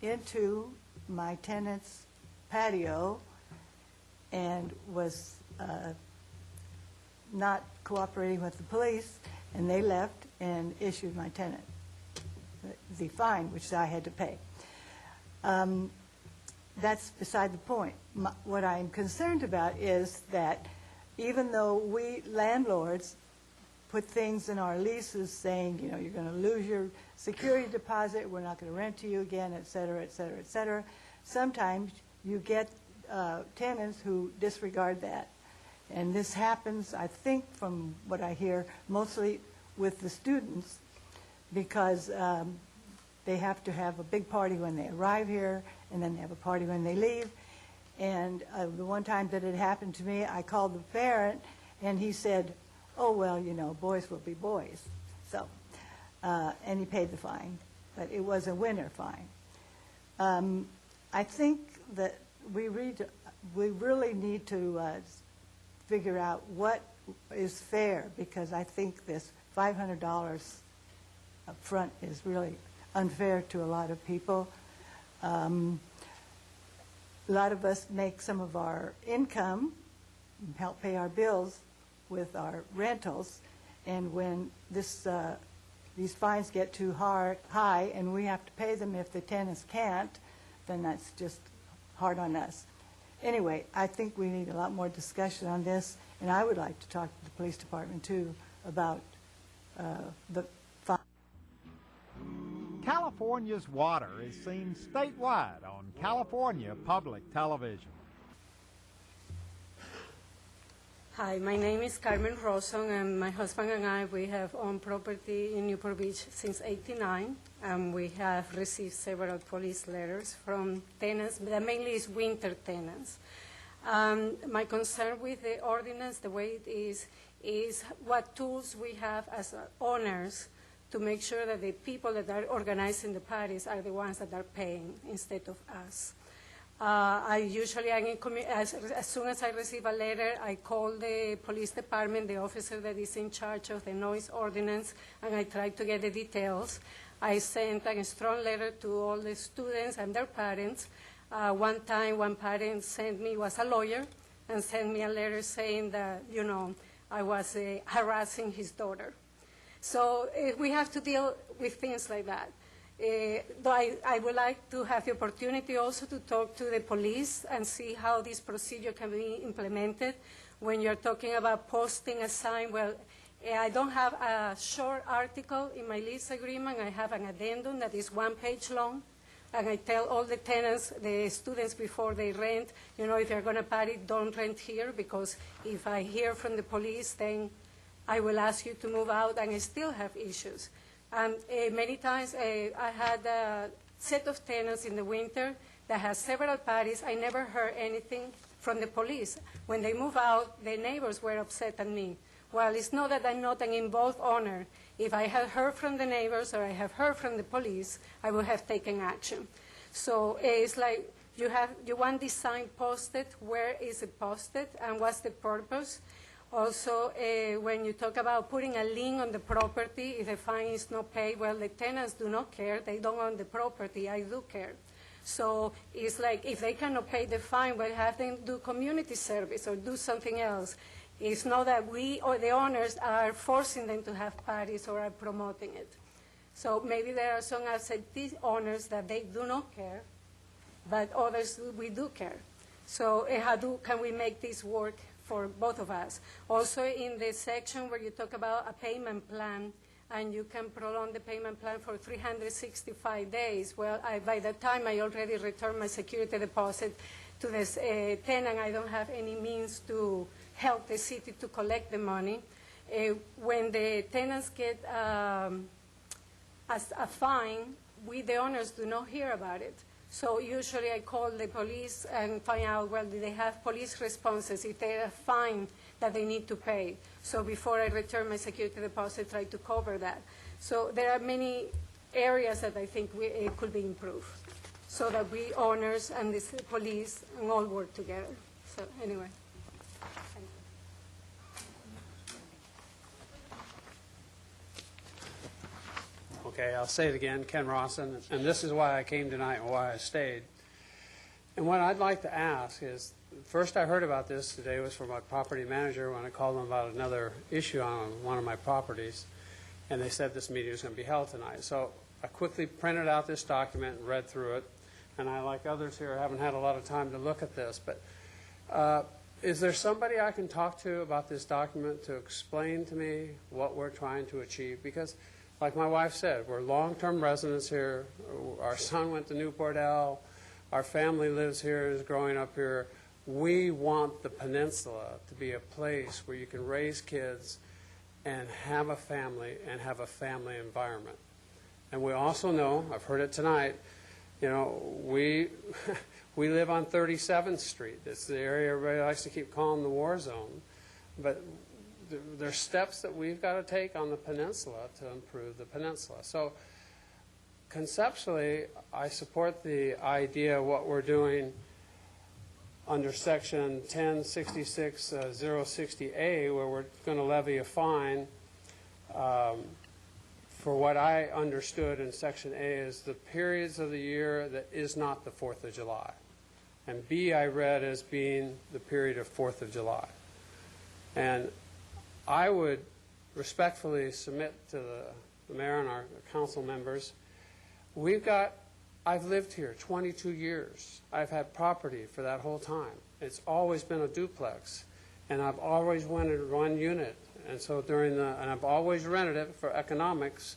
into my tenant's patio and was not cooperating with the police, and they left and issued my tenant the fine, which I had to pay. That's beside the point. What I'm concerned about is that even though we landlords put things in our leases saying, you know, you're going to lose your security deposit, we're not going to rent to you again, et cetera, et cetera, et cetera, sometimes you get tenants who disregard that. And this happens, I think, from what I hear, mostly with the students, because they have to have a big party when they arrive here, and then they have a party when they leave. And the one time that it happened to me, I called the parent, and he said, oh, well, you know, boys will be boys. So, and he paid the fine, but it was a winter fine. I think that we really need to figure out what is fair, because I think this $500 up front is really unfair to a lot of people. A lot of us make some of our income and help pay our bills with our rentals, and when these fines get too high and we have to pay them if the tenants can't, then that's just hard on us. Anyway, I think we need a lot more discussion on this, and I would like to talk to the police department, too, about the fine. California's water is seen statewide on California Public Television. Hi, my name is Carmen Roson, and my husband and I, we have owned property in Newport Beach since '89, and we have received several police letters from tenants, but mainly is winter tenants. My concern with the ordinance, the way it is what tools we have as owners to make sure that the people that are organizing the parties are the ones that are paying instead of us. I usually, as soon as I receive a letter, I call the police department, the officer that is in charge of the noise ordinance, and I try to get the details. I sent a strong letter to all the students and their parents. One time, one parent was a lawyer, and sent me a letter saying that, you know, I was harassing his daughter. So we have to deal with things like that. Though I would like to have the opportunity also to talk to the police and see how this procedure can be implemented. When you're talking about posting a sign, well, I don't have a short article in my lease agreement. I have an addendum that is 1 page long, and I tell all the tenants, the students before they rent, you know, if you're going to party, don't rent here, because if I hear from the police, then I will ask you to move out, and I still have issues. Many times I had a set of tenants in the winter that has several parties. I never heard anything from the police. When they move out, the neighbors were upset at me. Well, it's not that I'm not an involved owner. If I had heard from the neighbors or I have heard from the police, I would have taken action. So it's like you want this sign posted, where is it posted, and what's the purpose? Also, when you talk about putting a lien on the property, if the fine is not paid, well, the tenants do not care. They don't own the property. I do care. So it's like if they cannot pay the fine, well, have them do community service or do something else. It's not that we or the owners are forcing them to have parties or are promoting it. So maybe there are some absentee owners that they do not care, but others we do care. So can we make this work for both of us? Also, in the section where you talk about a payment plan, and you can prolong the payment plan for 365 days. Well, by that time, I already returned my security deposit to this tenant. I don't have any means to help the city to collect the money. When the tenants get a fine, we, the owners, do not hear about it. So usually I call the police and find out, well, do they have police responses if they are fined that they need to pay. So before I return my security deposit, try to cover that. So there are many areas that I think it could be improved so that we owners and the police and all work together. So anyway. Thank you. Okay, I'll say it again, Ken Rawson, and this is why I came tonight and why I stayed. And what I'd like to ask is, first I heard about this today was from my property manager when I called them about another issue on one of my properties, and they said this meeting was going to be held tonight. So I quickly printed out this document and read through it, and I, like others here, haven't had a lot of time to look at this, but is there somebody I can talk to about this document to explain to me what we're trying to achieve? Because like my wife said, we're long-term residents here. Our son went to Newport. Our family lives here, is growing up here. We want the peninsula to be a place where you can raise kids and have a family environment. And we also know, I've heard it tonight, you know, we live on 37th Street. It's the area everybody likes to keep calling the war zone. But there's steps that we've got to take on the peninsula to improve the peninsula. So conceptually, I support the idea of what we're doing under Section 1066-060A, where we're going to levy a fine for what I understood in Section A is the periods of the year that is not the 4th of July. And B I read as being the period of 4th of July. And I would respectfully submit to the mayor and our council members, I've lived here 22 years. I've had property for that whole time. It's always been a duplex, and I've always rented one unit. And so and I've always rented it for economics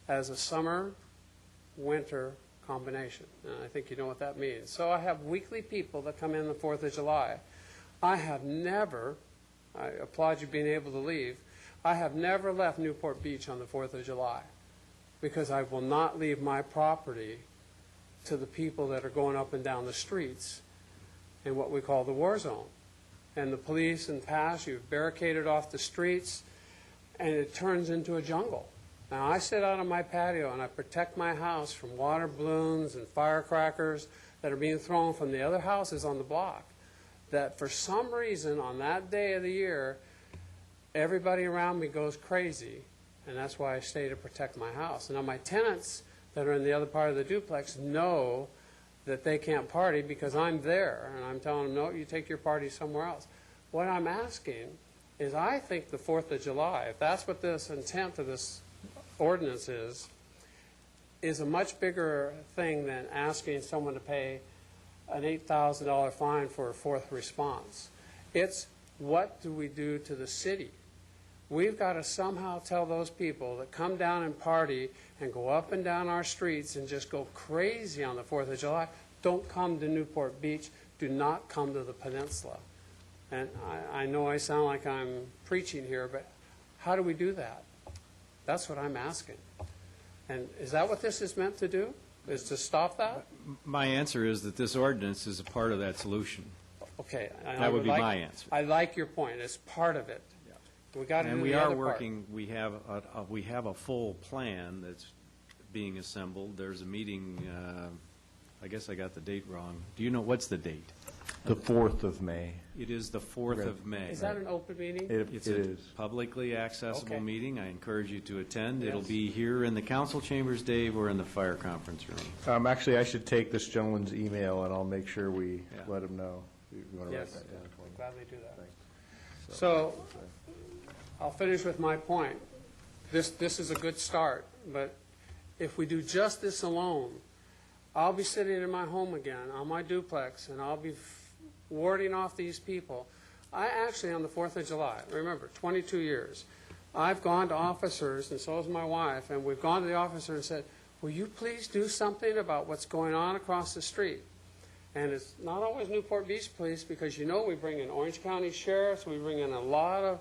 as a summer-winter combination. And I think you know what that means. So I have weekly people that come in the 4th of July. I applaud you being able to leave. I have never left Newport Beach on the 4th of July because I will not leave my property to the people that are going up and down the streets in what we call the war zone. And the police in the past, you've barricaded off the streets, and it turns into a jungle. Now, I sit out on my patio, and I protect my house from water balloons and firecrackers that are being thrown from the other houses on the block. That for some reason, on that day of the year, everybody around me goes crazy, and that's why I stay to protect my house. Now, my tenants that are in the other part of the duplex know that they can't party because I'm there, and I'm telling them, no, you take your party somewhere else. What I'm asking is, I think the 4th of July, if that's what this intent of this ordinance is a much bigger thing than asking someone to pay an $8,000 fine for a fourth response. It's what do we do to the city? We've got to somehow tell those people that come down and party and go up and down our streets and just go crazy on the 4th of July, don't come to Newport Beach, do not come to the peninsula. And I know I sound like I'm preaching here, but how do we do that? That's what I'm asking. And is that what this is meant to do, is to stop that? My answer is that this ordinance is a part of that solution. Okay. That would be my answer. I like your point. It's part of it. We got to do And we the are other working, we have a full plan that's being assembled. There's a meeting, I guess I got the date wrong. Do you know, what's the date? The 4th of May. It is the 4th of May. Is that an open meeting? It's a publicly accessible meeting. I encourage you to attend. Yes. It'll be here in the council chambers, Dave, or in the fire conference room. Actually, I should take this gentleman's email, and I'll make sure we let him know. You want to write that down for me? I'll gladly do that. So I'll finish with my point. This is a good start, but if we do just this alone, I'll be sitting in my home again on my duplex, and I'll be warding off these people. I actually, on the 4th of July, remember, 22 years, I've gone to officers, and so has my wife, and we've gone to the officer and said, will you please do something about what's going on across the street? And it's not always Newport Beach Police, because you know we bring in Orange County sheriffs, we bring in a lot of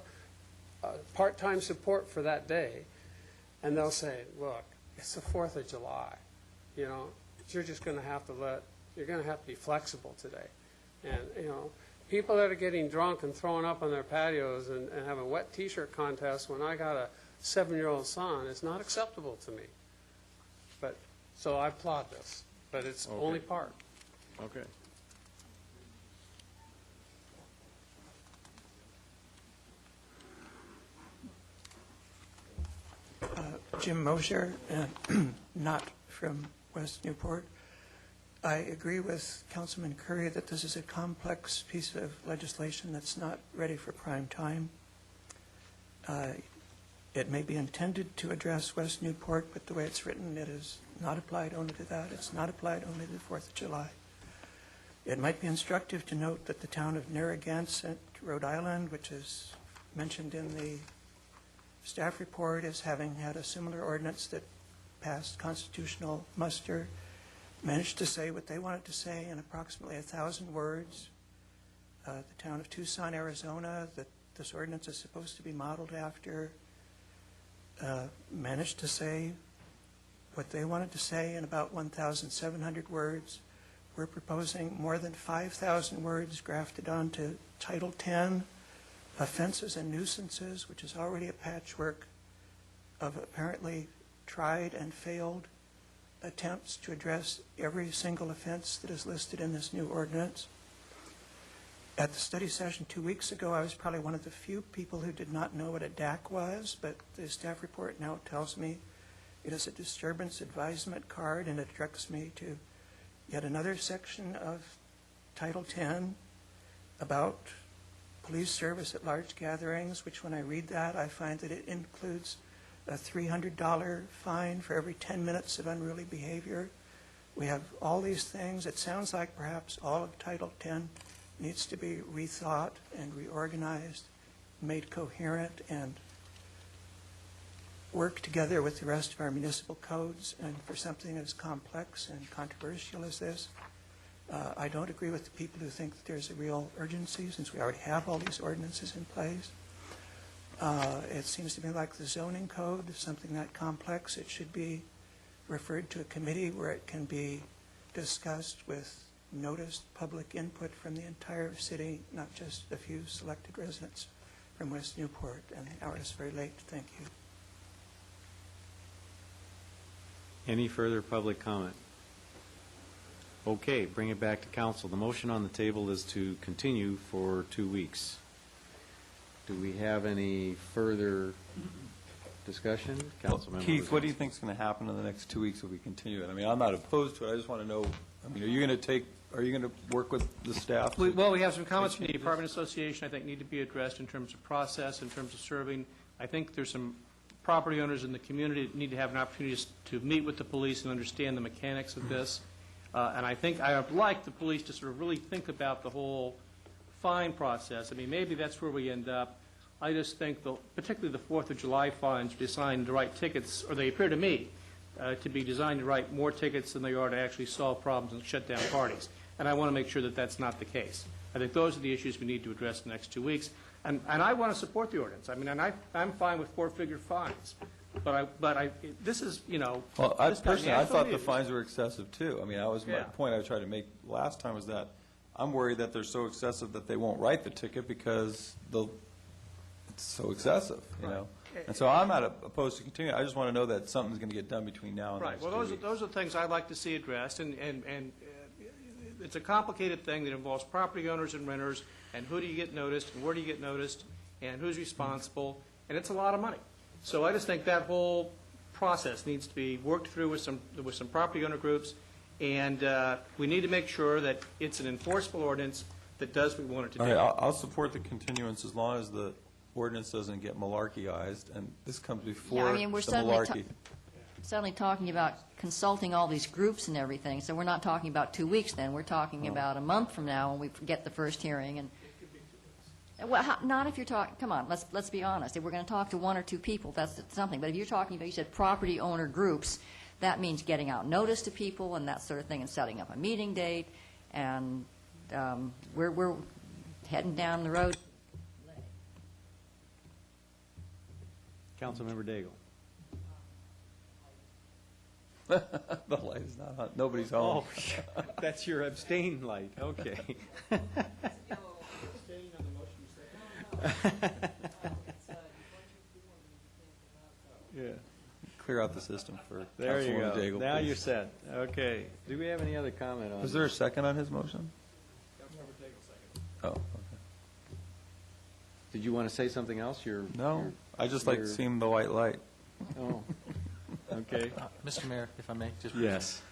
part-time support for that day. And they'll say, look, it's the 4th of July. You know, you're just going to have to you're going to have to be flexible today. And, you know, people that are getting drunk and throwing up on their patios and have a wet T-shirt contest when I got a 7-year-old son is not acceptable to me. But, so I applaud this, but it's only part. Okay. Jim Mosher, not from West Newport. I agree with Councilman Curry that this is a complex piece of legislation that's not ready for prime time. It may be intended to address West Newport, but the way it's written, it is not applied only to that. It's not applied only to the 4th of July. It might be instructive to note that the town of Narragansett, Rhode Island, which is mentioned in the staff report as having had a similar ordinance that passed constitutional muster, managed to say what they wanted to say in approximately 1,000 words. The town of Tucson, Arizona, that this ordinance is supposed to be modeled after, managed to say what they wanted to say in about 1,700 words. We're proposing more than 5,000 words grafted onto Title X, offenses and nuisances, which is already a patchwork of apparently tried and failed attempts to address every single offense that is listed in this new ordinance. At the study session 2 weeks ago, I was probably one of the few people who did not know what a DAC was, but the staff report now tells me it is a disturbance advisement card, and it directs me to yet another section of Title X about police service at large gatherings, which when I read that, I find that it includes a $300 fine for every 10 minutes of unruly behavior. We have all these things. It sounds like perhaps all of Title X needs to be rethought and reorganized, made coherent, and work together with the rest of our municipal codes. And for something as complex and controversial as this, I don't agree with the people who think that there's a real urgency, since we already have all these ordinances in place. It seems to me like the zoning code is something that complex. It should be referred to a committee where it can be discussed with noticed public input from the entire city, not just a few selected residents from West Newport. And the hour is very late. Thank you. Any further public comment? Okay, bring it back to council. The motion on the table is to continue for 2 weeks. Do we have any further discussion? Councilmember Keith, what do you think is going to happen in the next 2 weeks if we continue it? I mean, I'm not opposed to it. I just want to know, I mean, are you going to work with the staff? Well, we have some comments from the Apartment Association I think need to be addressed in terms of process, in terms of serving. I think there's some property owners in the community that need to have an opportunity to meet with the police and understand the mechanics of this. And I think I would like the police to sort of really think about the whole fine process. I mean, maybe that's where we end up. I just think, particularly the 4th of July fines, are designed to write tickets, or they appear to me to be designed to write more tickets than they are to actually solve problems and shut down parties. And I want to make sure that that's not the case. I think those are the issues we need to address in the next 2 weeks. And I want to support the ordinance. I mean, and I'm fine with 4-figure fines. But this is, you know. Well, I thought the fines were excessive, too. I mean, my point I tried to make last time was that I'm worried that they're so excessive that they won't write the ticket because it's so excessive, you know. And so I'm not opposed to continuing. I just want to know that something's going to get done between now and the next 2 weeks. Well, those are things I'd like to see addressed. And it's a complicated thing that involves property owners and renters, and who do you get noticed, and where do you get noticed, and who's responsible, and it's a lot of money. So I just think that whole process needs to be worked through with some property owner groups, and we need to make sure that it's an enforceable ordinance that does what we want it to do. All right, I'll support the continuance as long as the ordinance doesn't get malarkeyized, and this comes before the malarkey. suddenly talking about consulting all these groups and everything, so we're not talking about 2 weeks then, we're talking about a month from now when we get the first hearing, and, well, not if you're talking, come on, let's be honest, if we're going to talk to 1 or 2 people, that's something, but if you're talking about, you said property owner groups, that means getting out notice to people and that sort of thing, and setting up a meeting date, and we're heading down the road. Councilmember Daigle. The light is not on. Nobody's home. Oh, that's your abstain light. Okay. Yeah. Clear out the system for There you Councilwoman go. Daigle, Now please. you're set. Okay. Do we have any other comment on Was there a second on his motion? Oh, okay. Did you want to say something else? No, I just like seeing the white light. Oh, okay. Mr. Mayor, if I may, just Yes.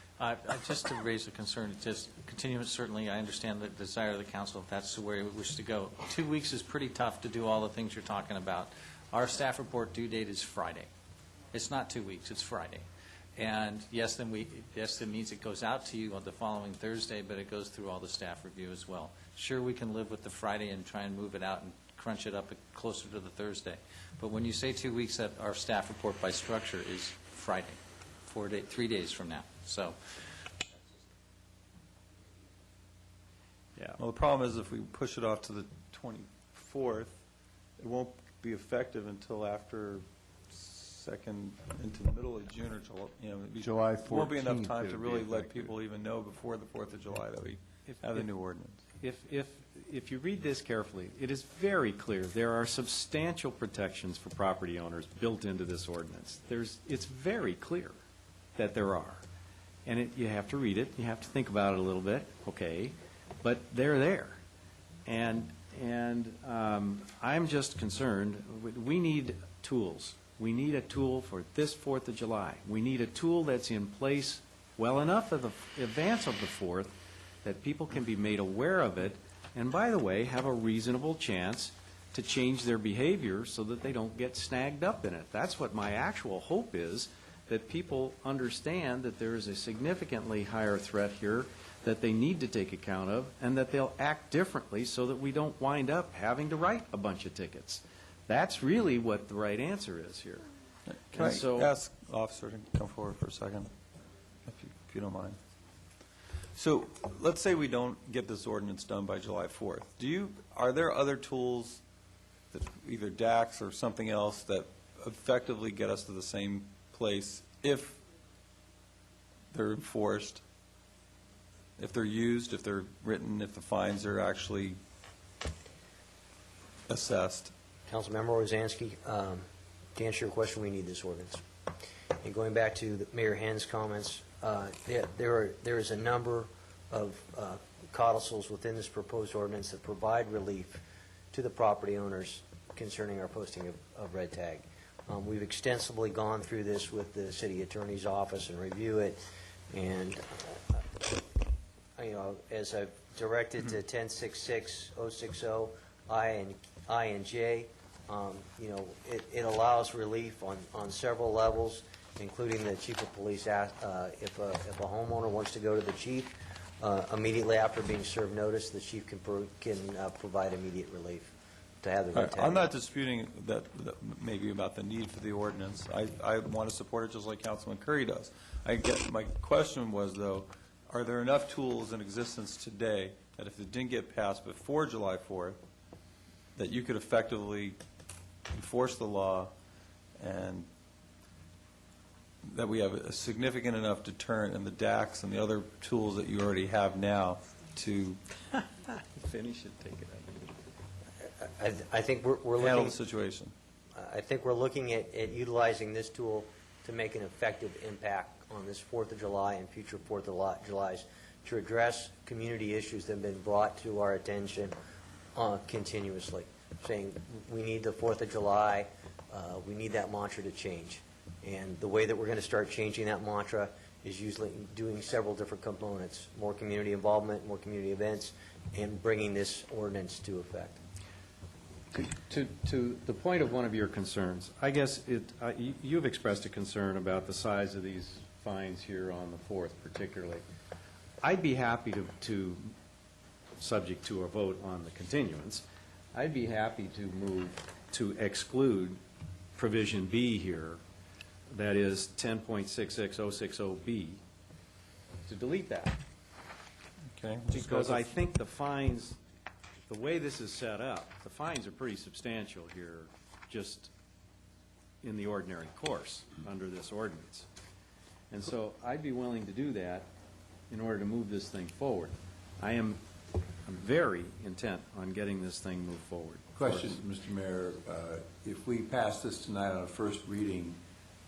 just to raise a concern, just continuance, certainly, I understand the desire of the council, if that's the way we wish to go. 2 weeks is pretty tough to do all the things you're talking about. Our staff report due date is Friday. It's not 2 weeks, it's Friday. And yes, that means it goes out to you on the following Thursday, but it goes through all the staff review as well. Sure, we can live with the Friday and try and move it out and crunch it up closer to the Thursday. But when you say 2 weeks, that our staff report by structure is Friday, 3 days from now. So, yeah. Well, the problem is if we push it off to the 24th, it won't be effective until after into the middle of June or July 14th. It won't be enough time to it'll really be let effective. people even know before the 4th of July that we have the new ordinance. If you read this carefully, it is very clear there are substantial protections for property owners built into this ordinance. It's very clear that there are. And you have to read it, you have to think about it a little bit, okay, but they're there. And I'm just concerned, we need tools. We need a tool for this 4th of July. We need a tool that's in place well enough in advance of the 4th that people can be made aware of it, and by the way, have a reasonable chance to change their behavior so that they don't get snagged up in it. That's what my actual hope is, that people understand that there is a significantly higher threat here that they need to take account of, and that they'll act differently so that we don't wind up having to write a bunch of tickets. That's really what the right answer is here. Can I ask Officer to come forward for a second, if you don't mind? So let's say we don't get this ordinance done by July 4th. Are there other tools, that either DAX or something else, that effectively get us to the same place if they're enforced, if they're used, if they're written, if the fines are actually assessed? Councilmember Rosansky, to answer your question, we need this ordinance. And going back to Mayor Henn's comments, there is a number of codicils within this proposed ordinance that provide relief to the property owners concerning our posting of red tag. We've extensively gone through this with the city attorney's office and review it, and as I've directed to 1066-060 I and J, it allows relief on several levels, including the chief of police. If a homeowner wants to go to the chief immediately after being served notice, the chief can provide immediate relief to have the red tag. I'm not disputing that maybe about the need for the ordinance. I want to support it just like Councilman Curry does. My question was, though, are there enough tools in existence today that if it didn't get passed before July 4th, that you could effectively enforce the law and that we have a significant enough deterrent in the DAX and the other tools that you already have now to finish it, take it I think we're handle looking the situation? I think we're looking at utilizing this tool to make an effective impact on this 4th of July and future 4th of Julys to address community issues that have been brought to our attention continuously, saying we need the 4th of July, we need that mantra to change. And the way that we're going to start changing that mantra is usually doing several different components, more community involvement, more community events, and bringing this ordinance to effect. To the point of one of your concerns, I guess you've expressed a concern about the size of these fines here on the 4th particularly. I'd be happy to, subject to a vote on the continuance, I'd be happy to move to exclude provision B here, that is 10.66060B, to delete that. Okay. Because I think the fines, the way this is set up, the fines are pretty substantial here, just in the ordinary course under this ordinance. And so I'd be willing to do that in order to move this thing forward. I'm very intent on getting this thing moved forward. Question, Mr. Mayor. If we pass this tonight on a first reading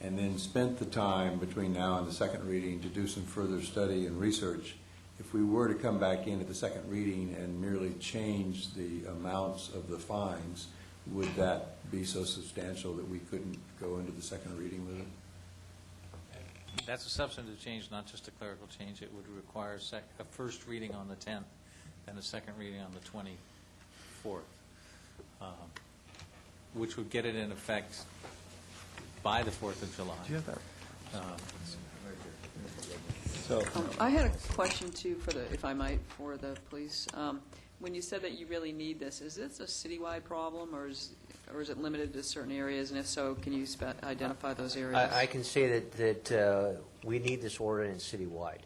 and then spent the time between now and the second reading to do some further study and research, if we were to come back in at the second reading and merely change the amounts of the fines, would that be so substantial that we couldn't go into the second reading with it? That's a substantive change, not just a clerical change. It would require a first reading on the 10th and a second reading on the 24th, which would get it in effect by the 4th of July. Do you have that? I had a question too, if I might, for the police. When you said that you really need this, is this a citywide problem, or is it limited to certain areas? And if so, can you identify those areas? I can say that we need this ordinance citywide.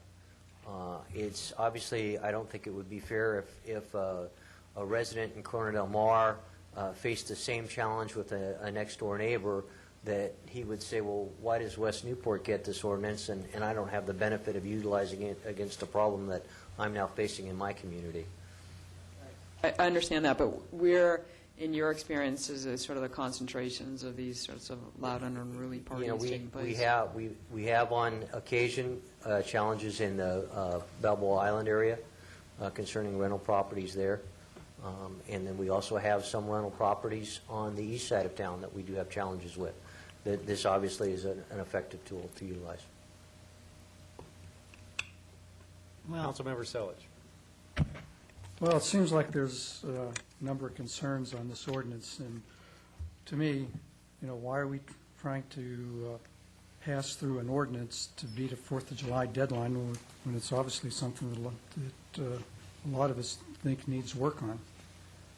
It's obviously, I don't think it would be fair if a resident in Corona del Mar faced the same challenge with a next-door neighbor, that he would say, well, why does West Newport get this ordinance and I don't have the benefit of utilizing it against a problem that I'm now facing in my community? I understand that, but where, in your experience, is sort of the concentrations of these sorts of loud and unruly parties taking place? We have on occasion challenges in the Balboa Island area concerning rental properties there. And then we also have some rental properties on the east side of town that we do have challenges with. This obviously is an effective tool to utilize. Councilmember Selledge. Well, it seems like there's a number of concerns on this ordinance, and to me, why are we trying to pass through an ordinance to beat a 4th of July deadline when it's obviously something that a lot of us think needs work on?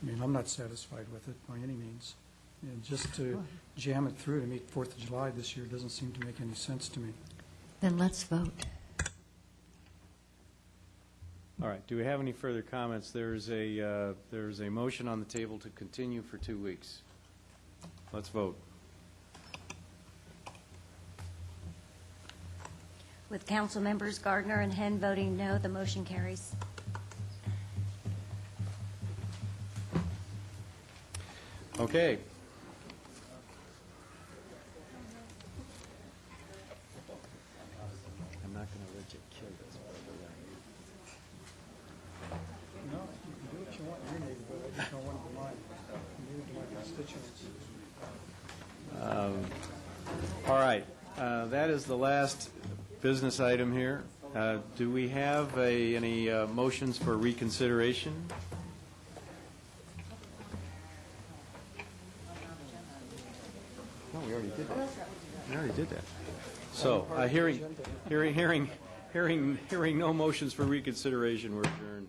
I mean, I'm not satisfied with it by any means. And just to jam it through to meet 4th of July this year doesn't seem to make any sense to me. Then let's vote. All right. Do we have any further comments? There's a motion on the table to continue for 2 weeks. Let's vote. With council members Gardner and Henn voting no, the motion carries. Okay. I'm not going to let you kill this. No, you can do what you want in your neighborhood. I just don't want it in mine. You do it to my constituents. All right. That is the last business item here. Do we have any motions for reconsideration? No, we already did that. We already did that. So, hearing no motions for reconsideration, we're adjourned.